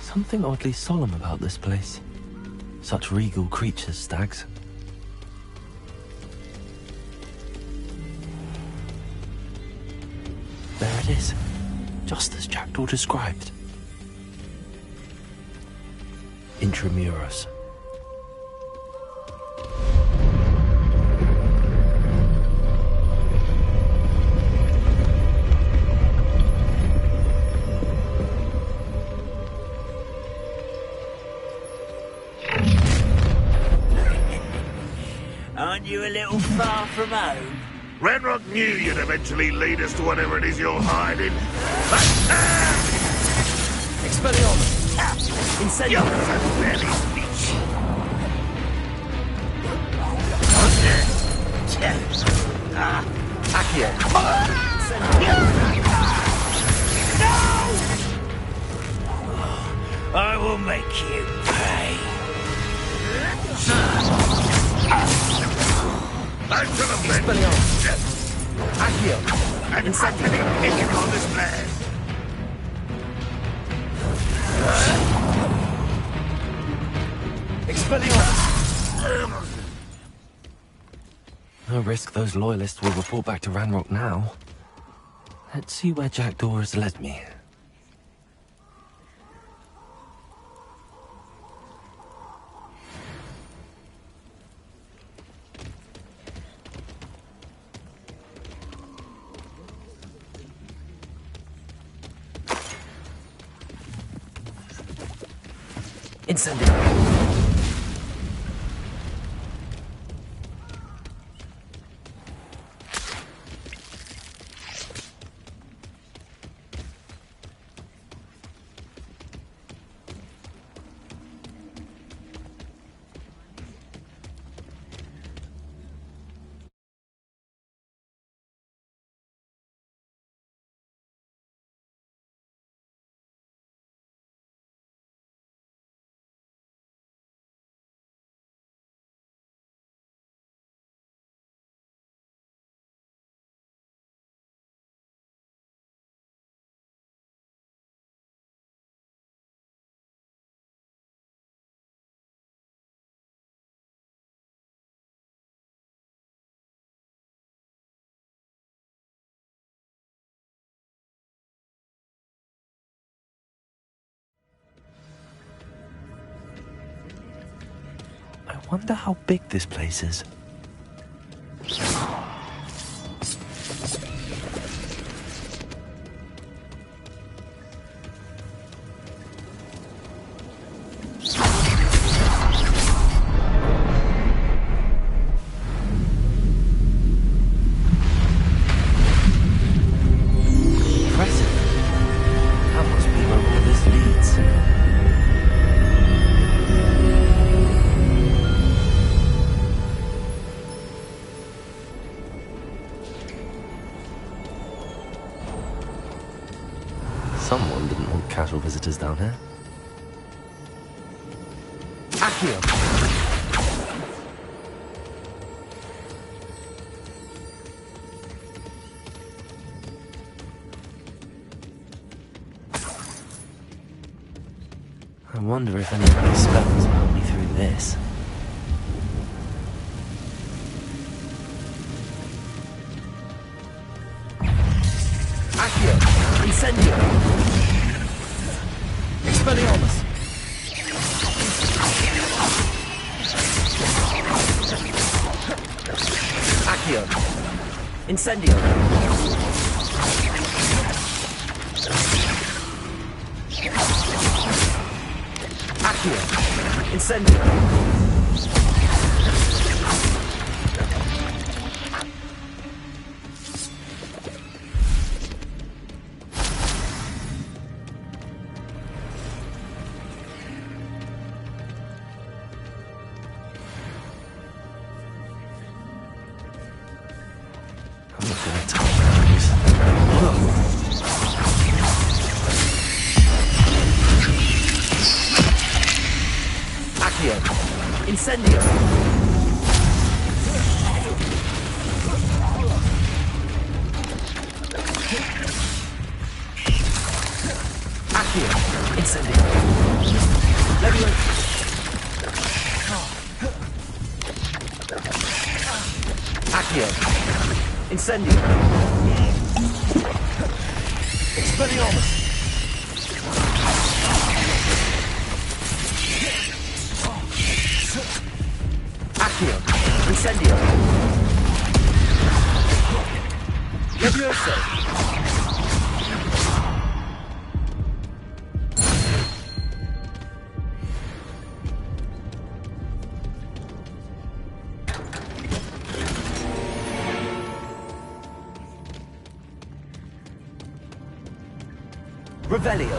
Something oddly solemn about this place. Such regal creatures, stags. There it is, just as Jackdaw described. Intramuros. Aren't you a little far from home? Ranrock knew you'd eventually lead us to whatever it is you're hiding. Expelliarmus. Incendio. Accio. I will make you pay. Back to the bed. Expelliarmus. Accio. Incendio. Picking on this man. Expelliarmus. No risk those loyalists will report back to Ranrock now. Let's see where Jackdaw has led me. Incendio. I wonder how big this place is. Impressive. That must be where all this leads. Someone didn't want casual visitors down here. Accio. I wonder if any of these spells will help me through this. Accio. Incendio. Expelliarmus. Accio. Incendio. Accio. Incendio. not gonna touch those. Whoa. Accio! Incendio! Accio! Incendio! Levioso! Accio! Incendio! Expelliarmus! Accio! Incendio! Levioso! Revelio.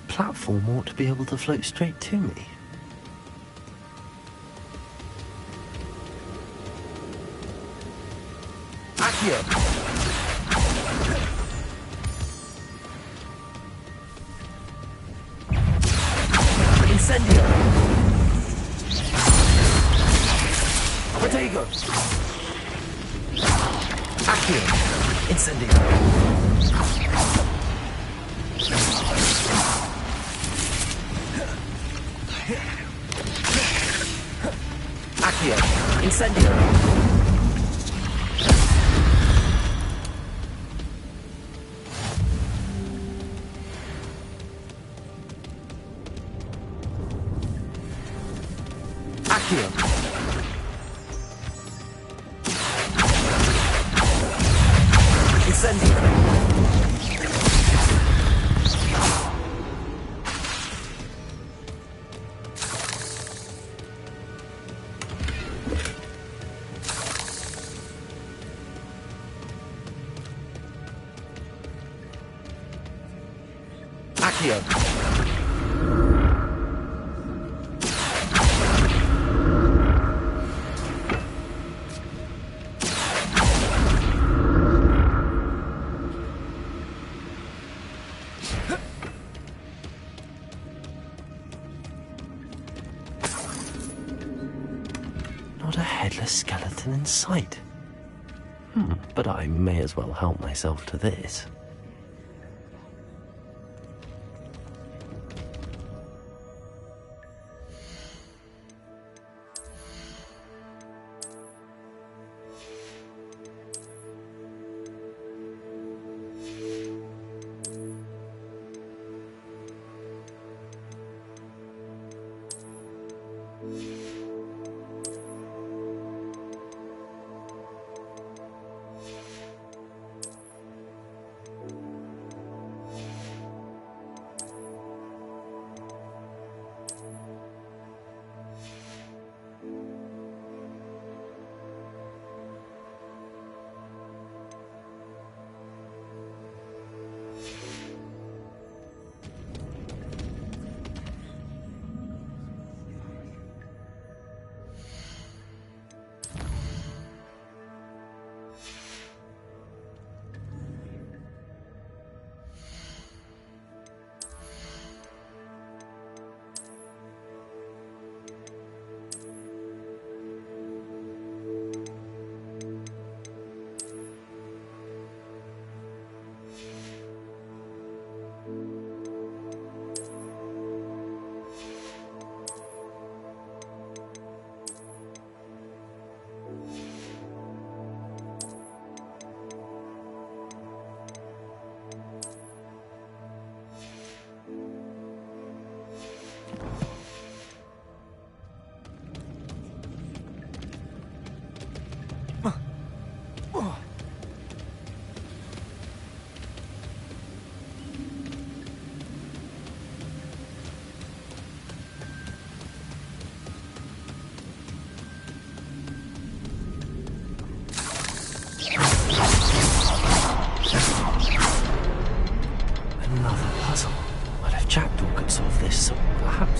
Platform ought to be able to float straight to me. Accio! Incendio! Protego! Accio! Incendio! Accio! Incendio! Accio! Incendio! Accio! Not a headless skeleton in sight. But I may as well help myself to this.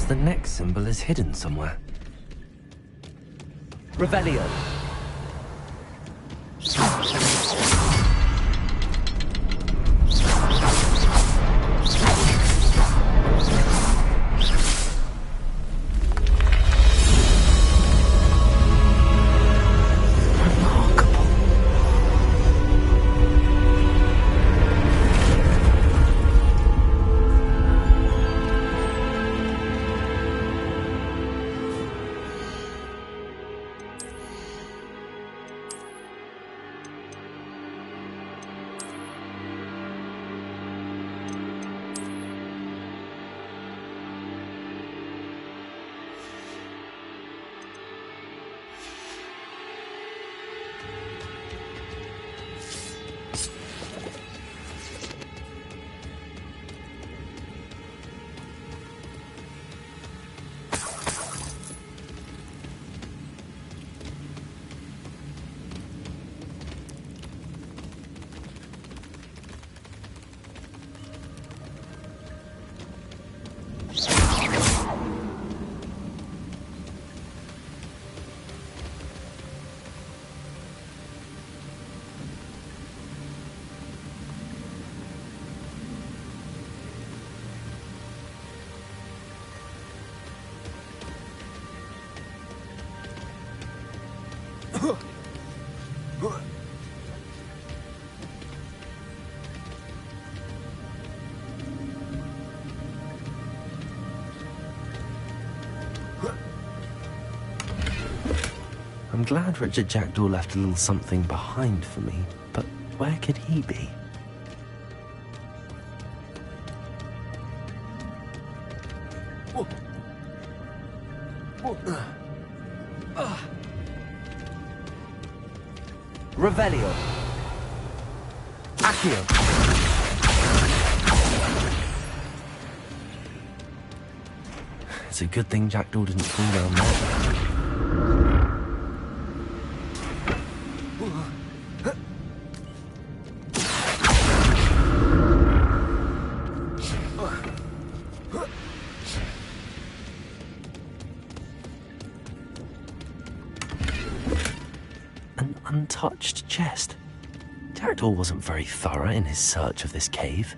the next symbol is hidden somewhere. Revelio. I'm glad Richard Jackdaw left a little something behind for me, but where could he be? Revelio. Accio. It's a good thing Jackdaw didn't fall down there. Untouched chest. Jackdaw wasn't very thorough in his search of this cave.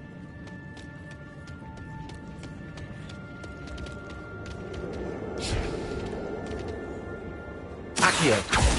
Accio.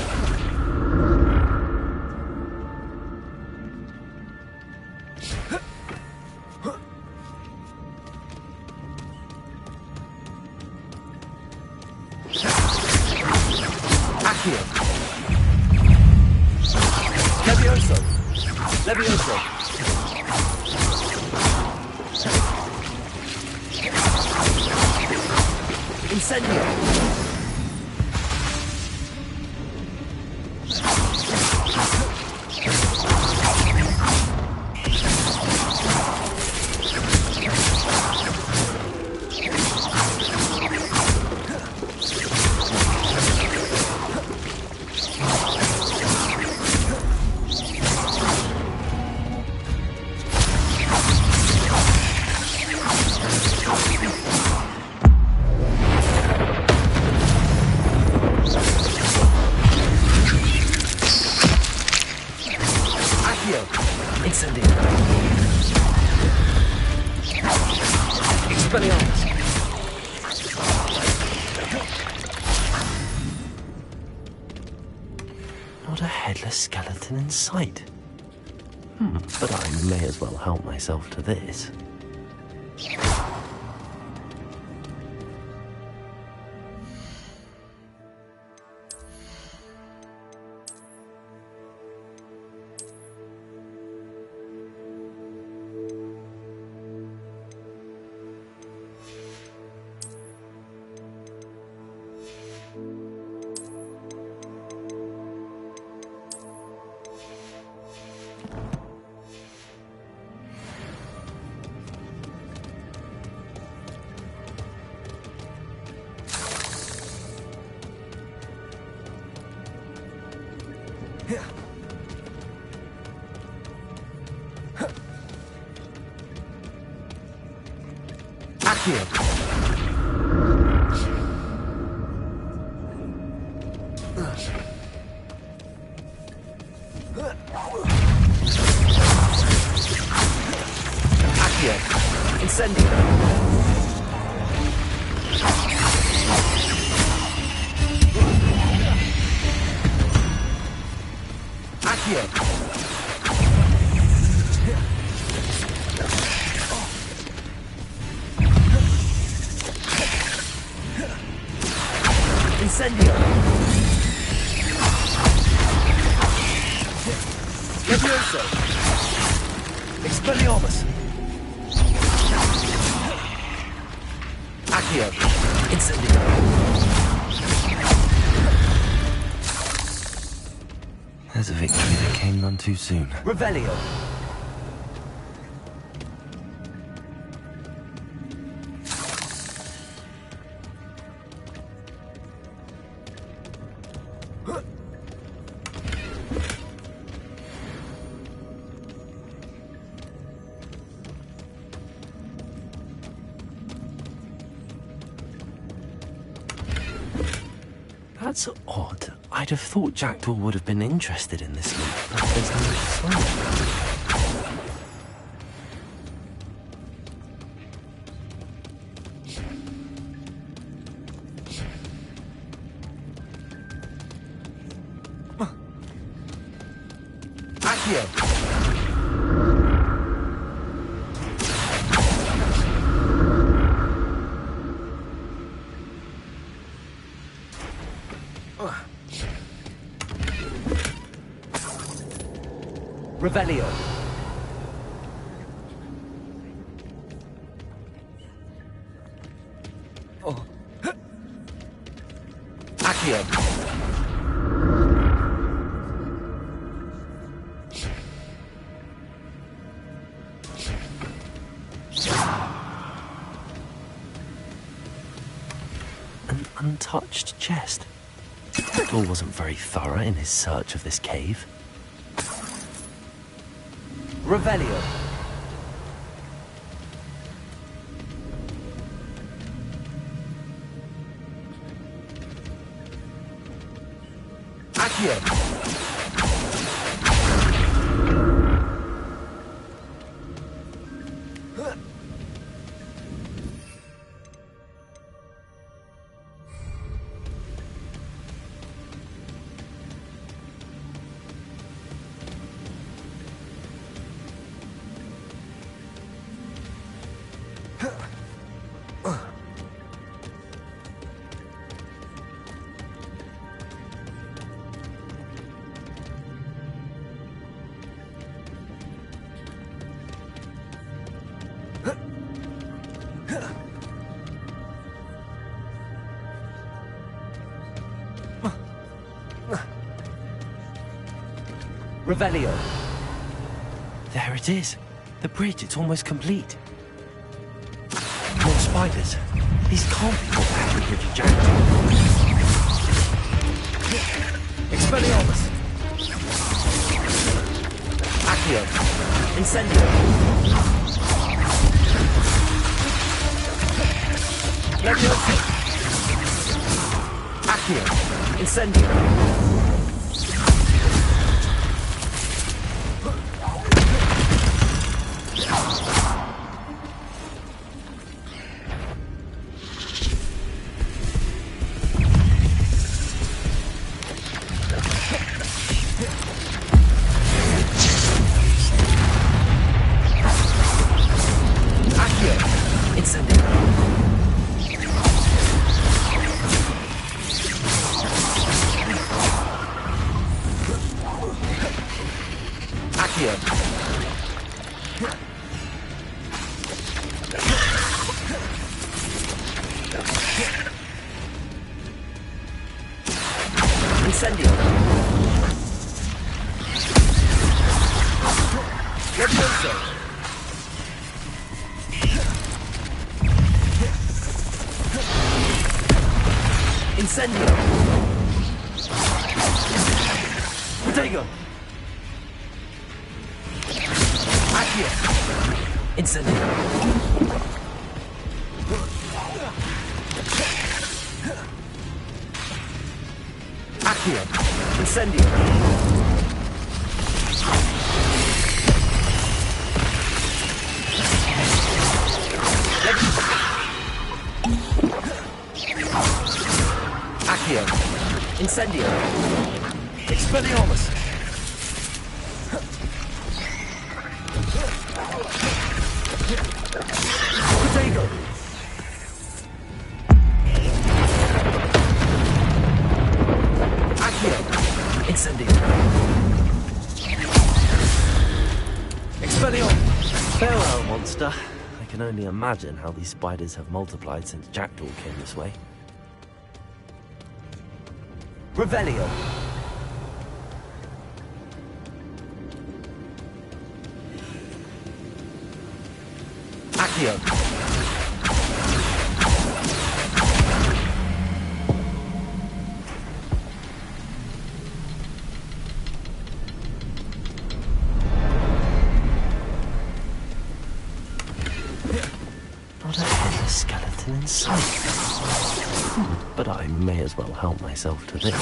Not a headless skeleton in sight. But I may as well help myself to this. Accio. Accio. Incendio. Accio. Incendio. Levioso. Expelliarmus. Accio. Incendio. There's a victory that came none too soon. Revelio. That's odd. I'd have thought Jackdaw would have been interested in this loot, but there's no sign. Accio. Revelio. Oh. Accio. An untouched chest. Jackdaw wasn't very thorough in his search of this cave. Revelio. Accio. Revelio. There it is. The bridge, it's almost complete. More spiders. These can't be what happened with the Jackdaw. Expelliarmus. Accio. Incendio. Levioso. Accio. Incendio. Incendio. Levioso. Incendio. Protego. Accio. Incendio. Accio. Incendio. Incendio! Expelliarmus! Potato! Accio! Incendio! Expelliarmus! Farewell, monster. I can only imagine how these spiders have multiplied since Jackdaw came this way. Revelio! Accio! Not a headless skeleton in sight. But I may as well help myself to this.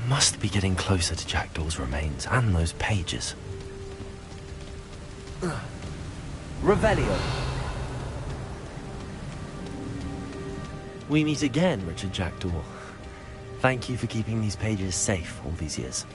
Must be getting closer to Jackdaw's remains and those pages. Revelio. We meet again, Richard Jackdaw. Thank you for keeping these pages safe all these years.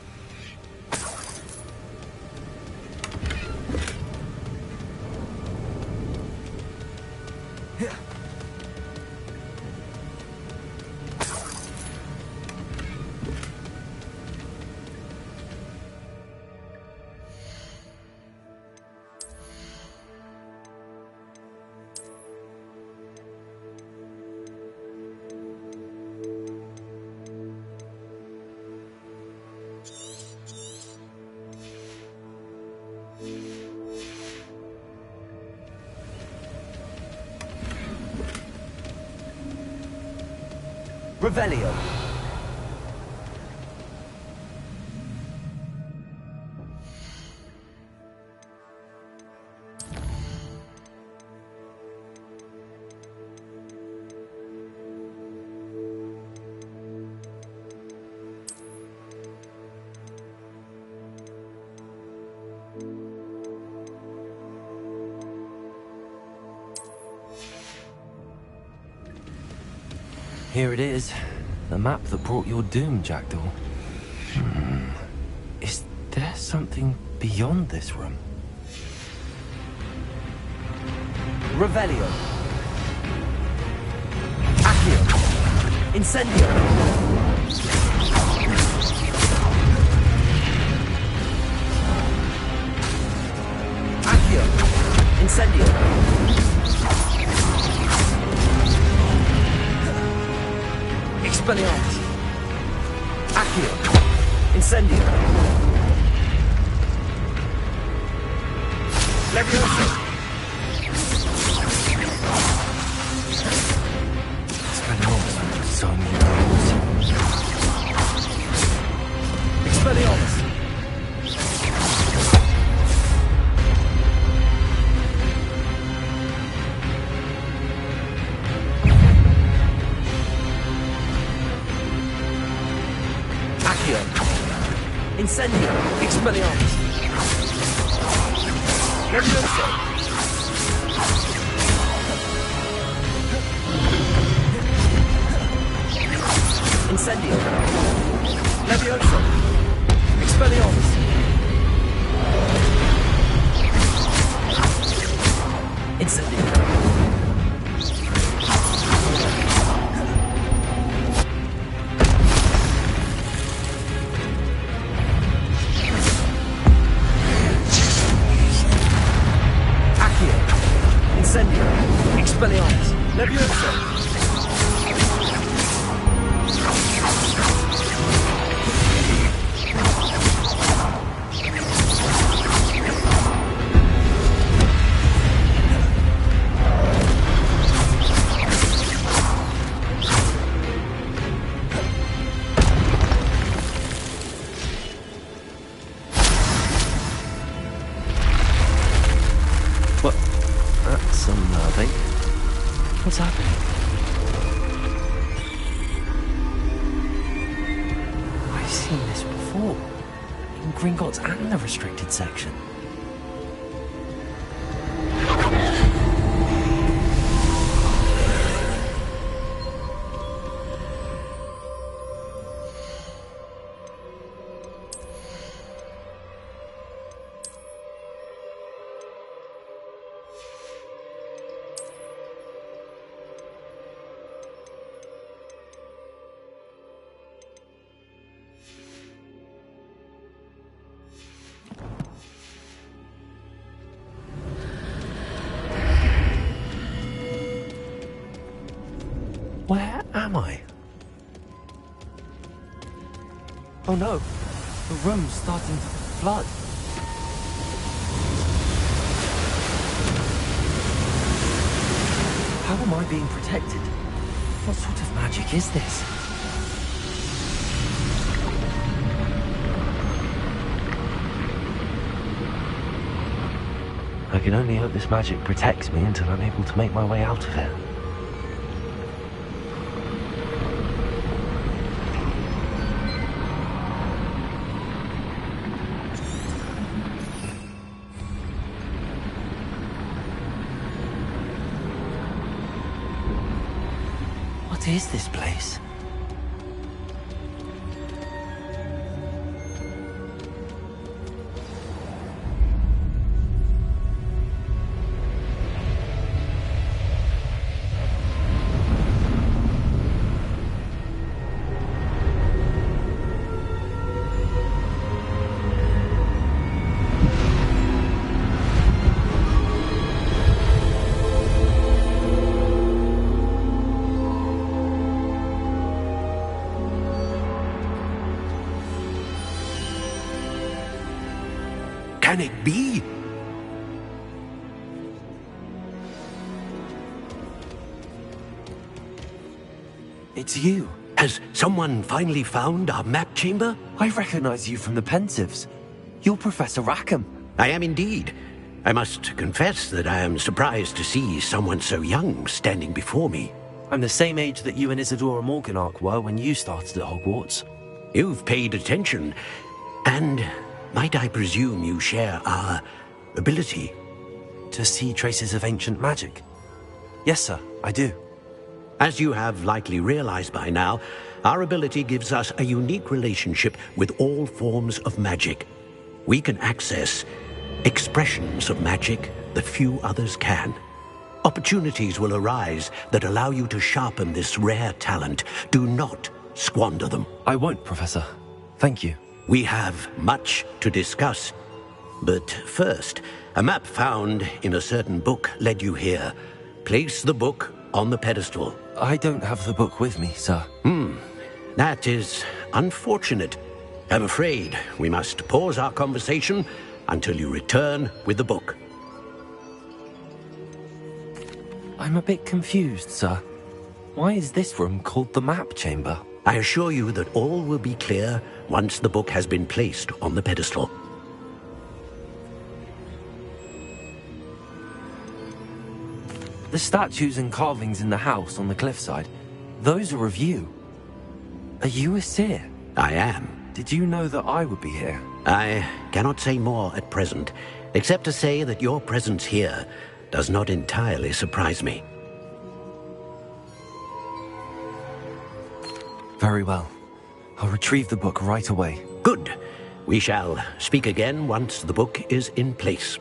Revelio. Here it is, the map that brought your doom, Jackdaw. Is there something beyond this room? Revelio. Accio. Incendio. Accio. Incendio. Expelliarmus. Accio. Incendio. Levioso. Expelliarmus. So many rules. Expelliarmus. Incendio! Expelliarmus! Levioso! Incendio! Levioso! Expelliarmus! Incendio! Expelliarmus! Levioso! That's unnerving. What's happening? I've seen this before. In Gringotts and the restricted section. Where am I? Oh no, the room's starting to flood. How am I being protected? What sort of magic is this? I can only hope this magic protects me until I'm able to make my way out of it. What is this place? Can it be? It's you. Has someone finally found our map chamber? I recognize you from the Pensives. You're Professor Rackham. I am indeed. I must confess that I am surprised to see someone so young standing before me. I'm the same age that you and Isadora Morganach were when you started at Hogwarts. You've paid attention, and might I presume you share our ability? To see traces of ancient magic? Yes, sir, I do. As you have likely realized by now, our ability gives us a unique relationship with all forms of magic. We can access expressions of magic that few others can. Opportunities will arise that allow you to sharpen this rare talent. Do not squander them. I won't, Professor. Thank you. We have much to discuss. But first, a map found in a certain book led you here. Place the book on the pedestal. I don't have the book with me, sir. That is unfortunate. I'm afraid we must pause our conversation until you return with the book. I'm a bit confused, sir. Why is this room called the map chamber? I assure you that all will be clear once the book has been placed on the pedestal. The statues and carvings in the house on the cliffside, those are of you. Are you a seer? I am. Did you know that I would be here? I cannot say more at present, except to say that your presence here does not entirely surprise me. Very well. I'll retrieve the book right away. Good. We shall speak again once the book is in place.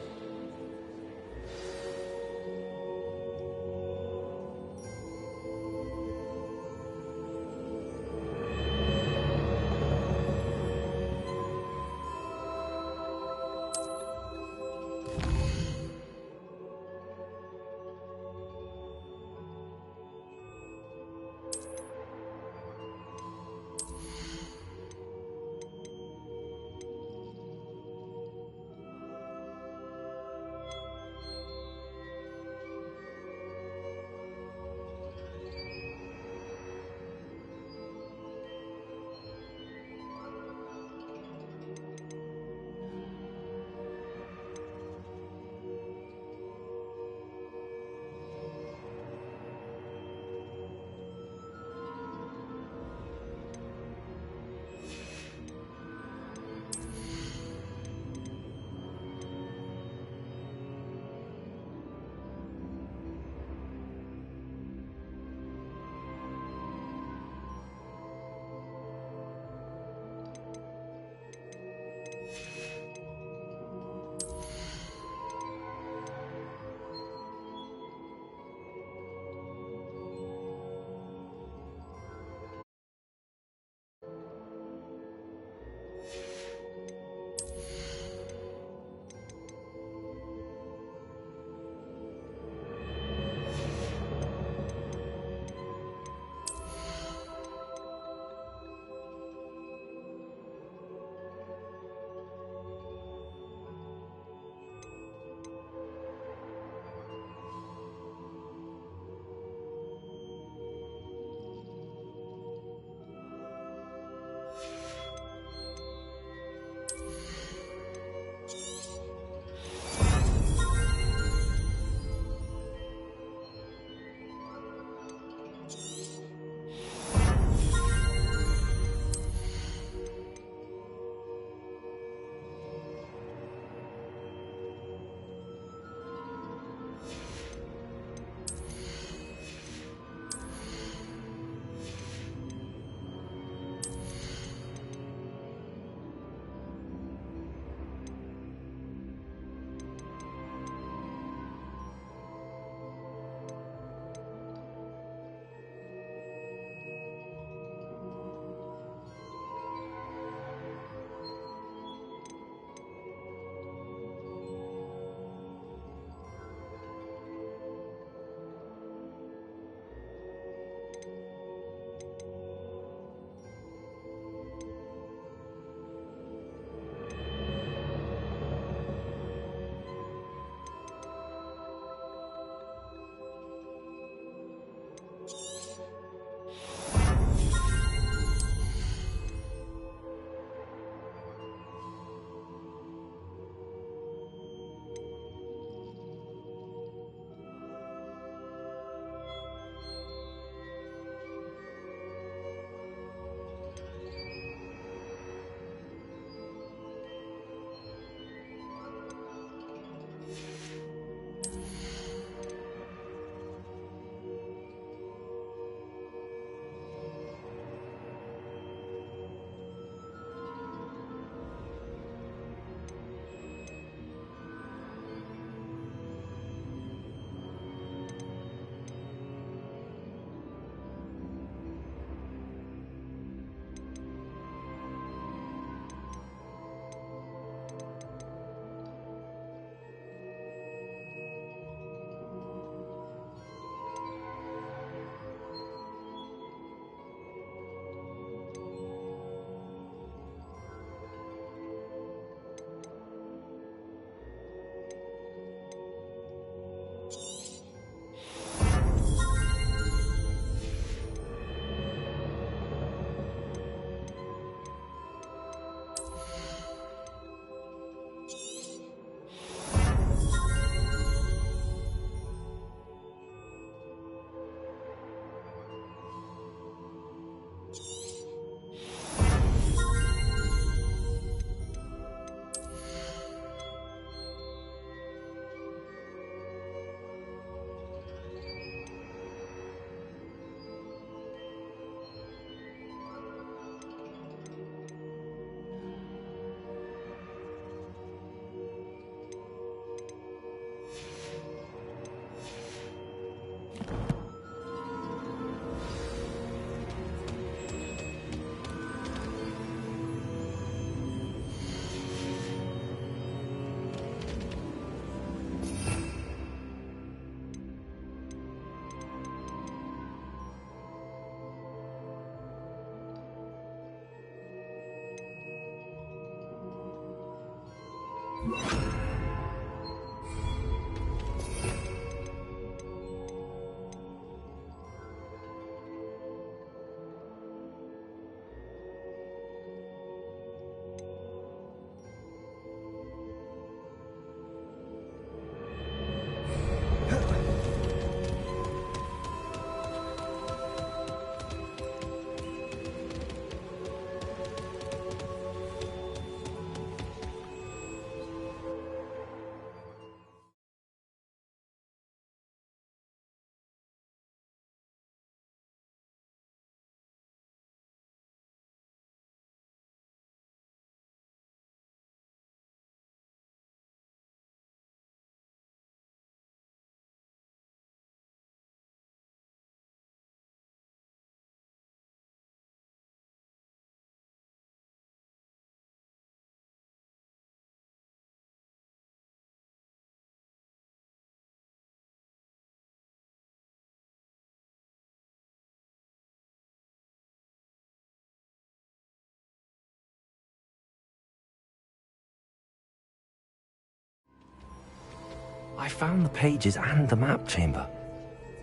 I found the pages and the map chamber.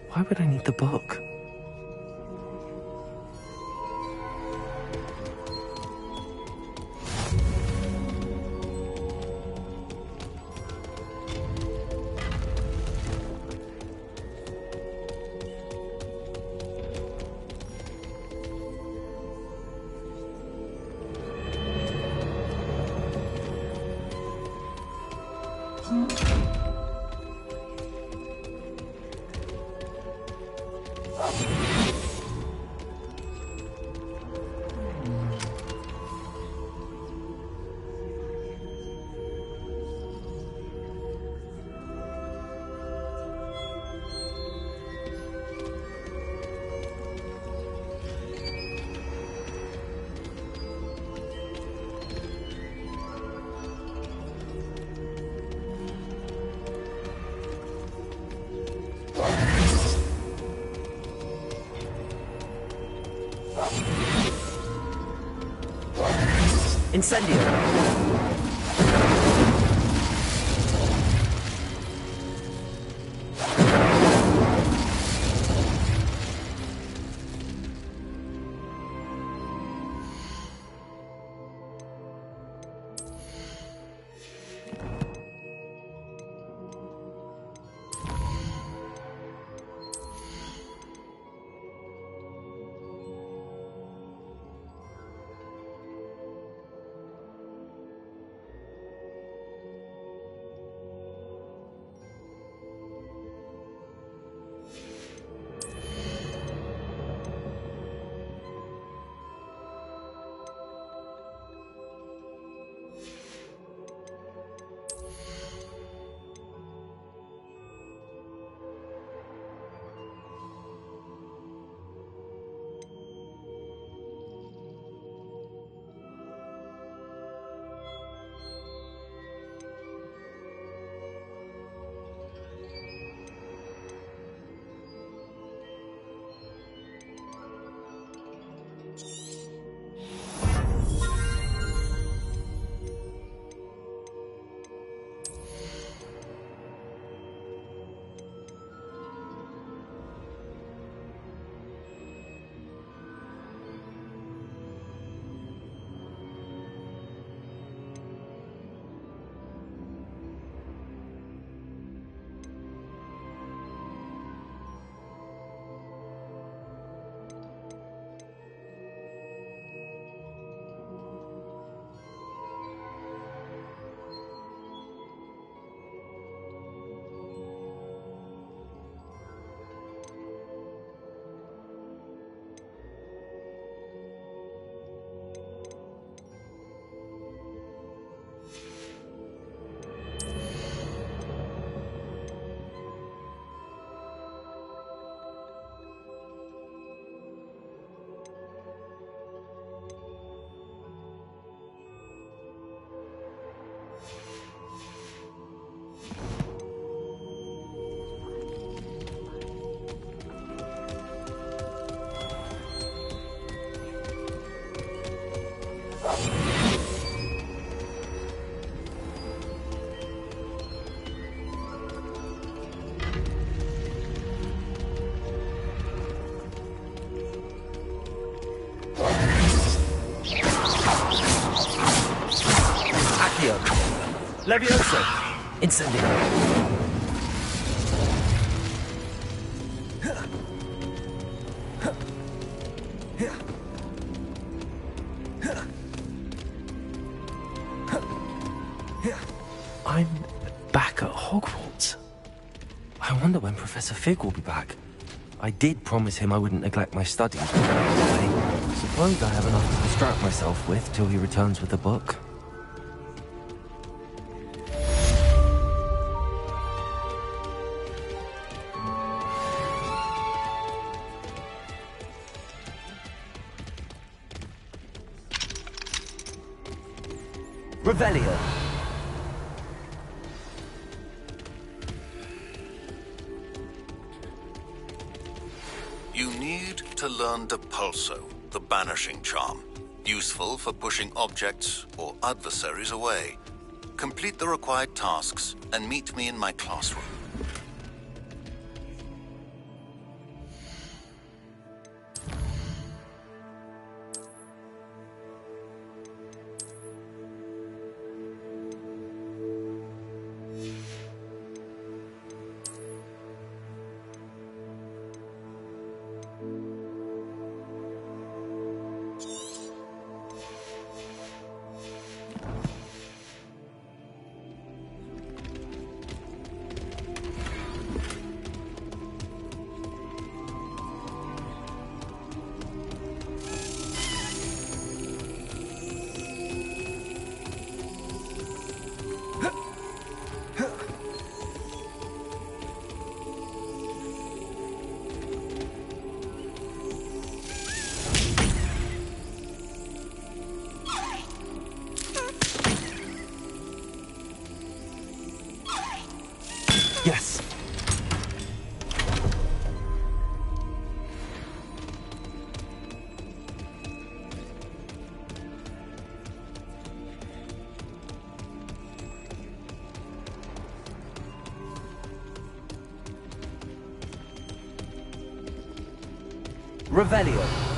Why would I need the book? Incendio! Levioso! Incendio! I'm back at Hogwarts. I wonder when Professor Fig will be back. I did promise him I wouldn't neglect my studies. I suppose I have enough to distract myself with till he returns with the book. Revelio. You need to learn Depulso, the banishing charm. Useful for pushing objects or adversaries away. Complete the required tasks and meet me in my classroom. Yes. Revelio.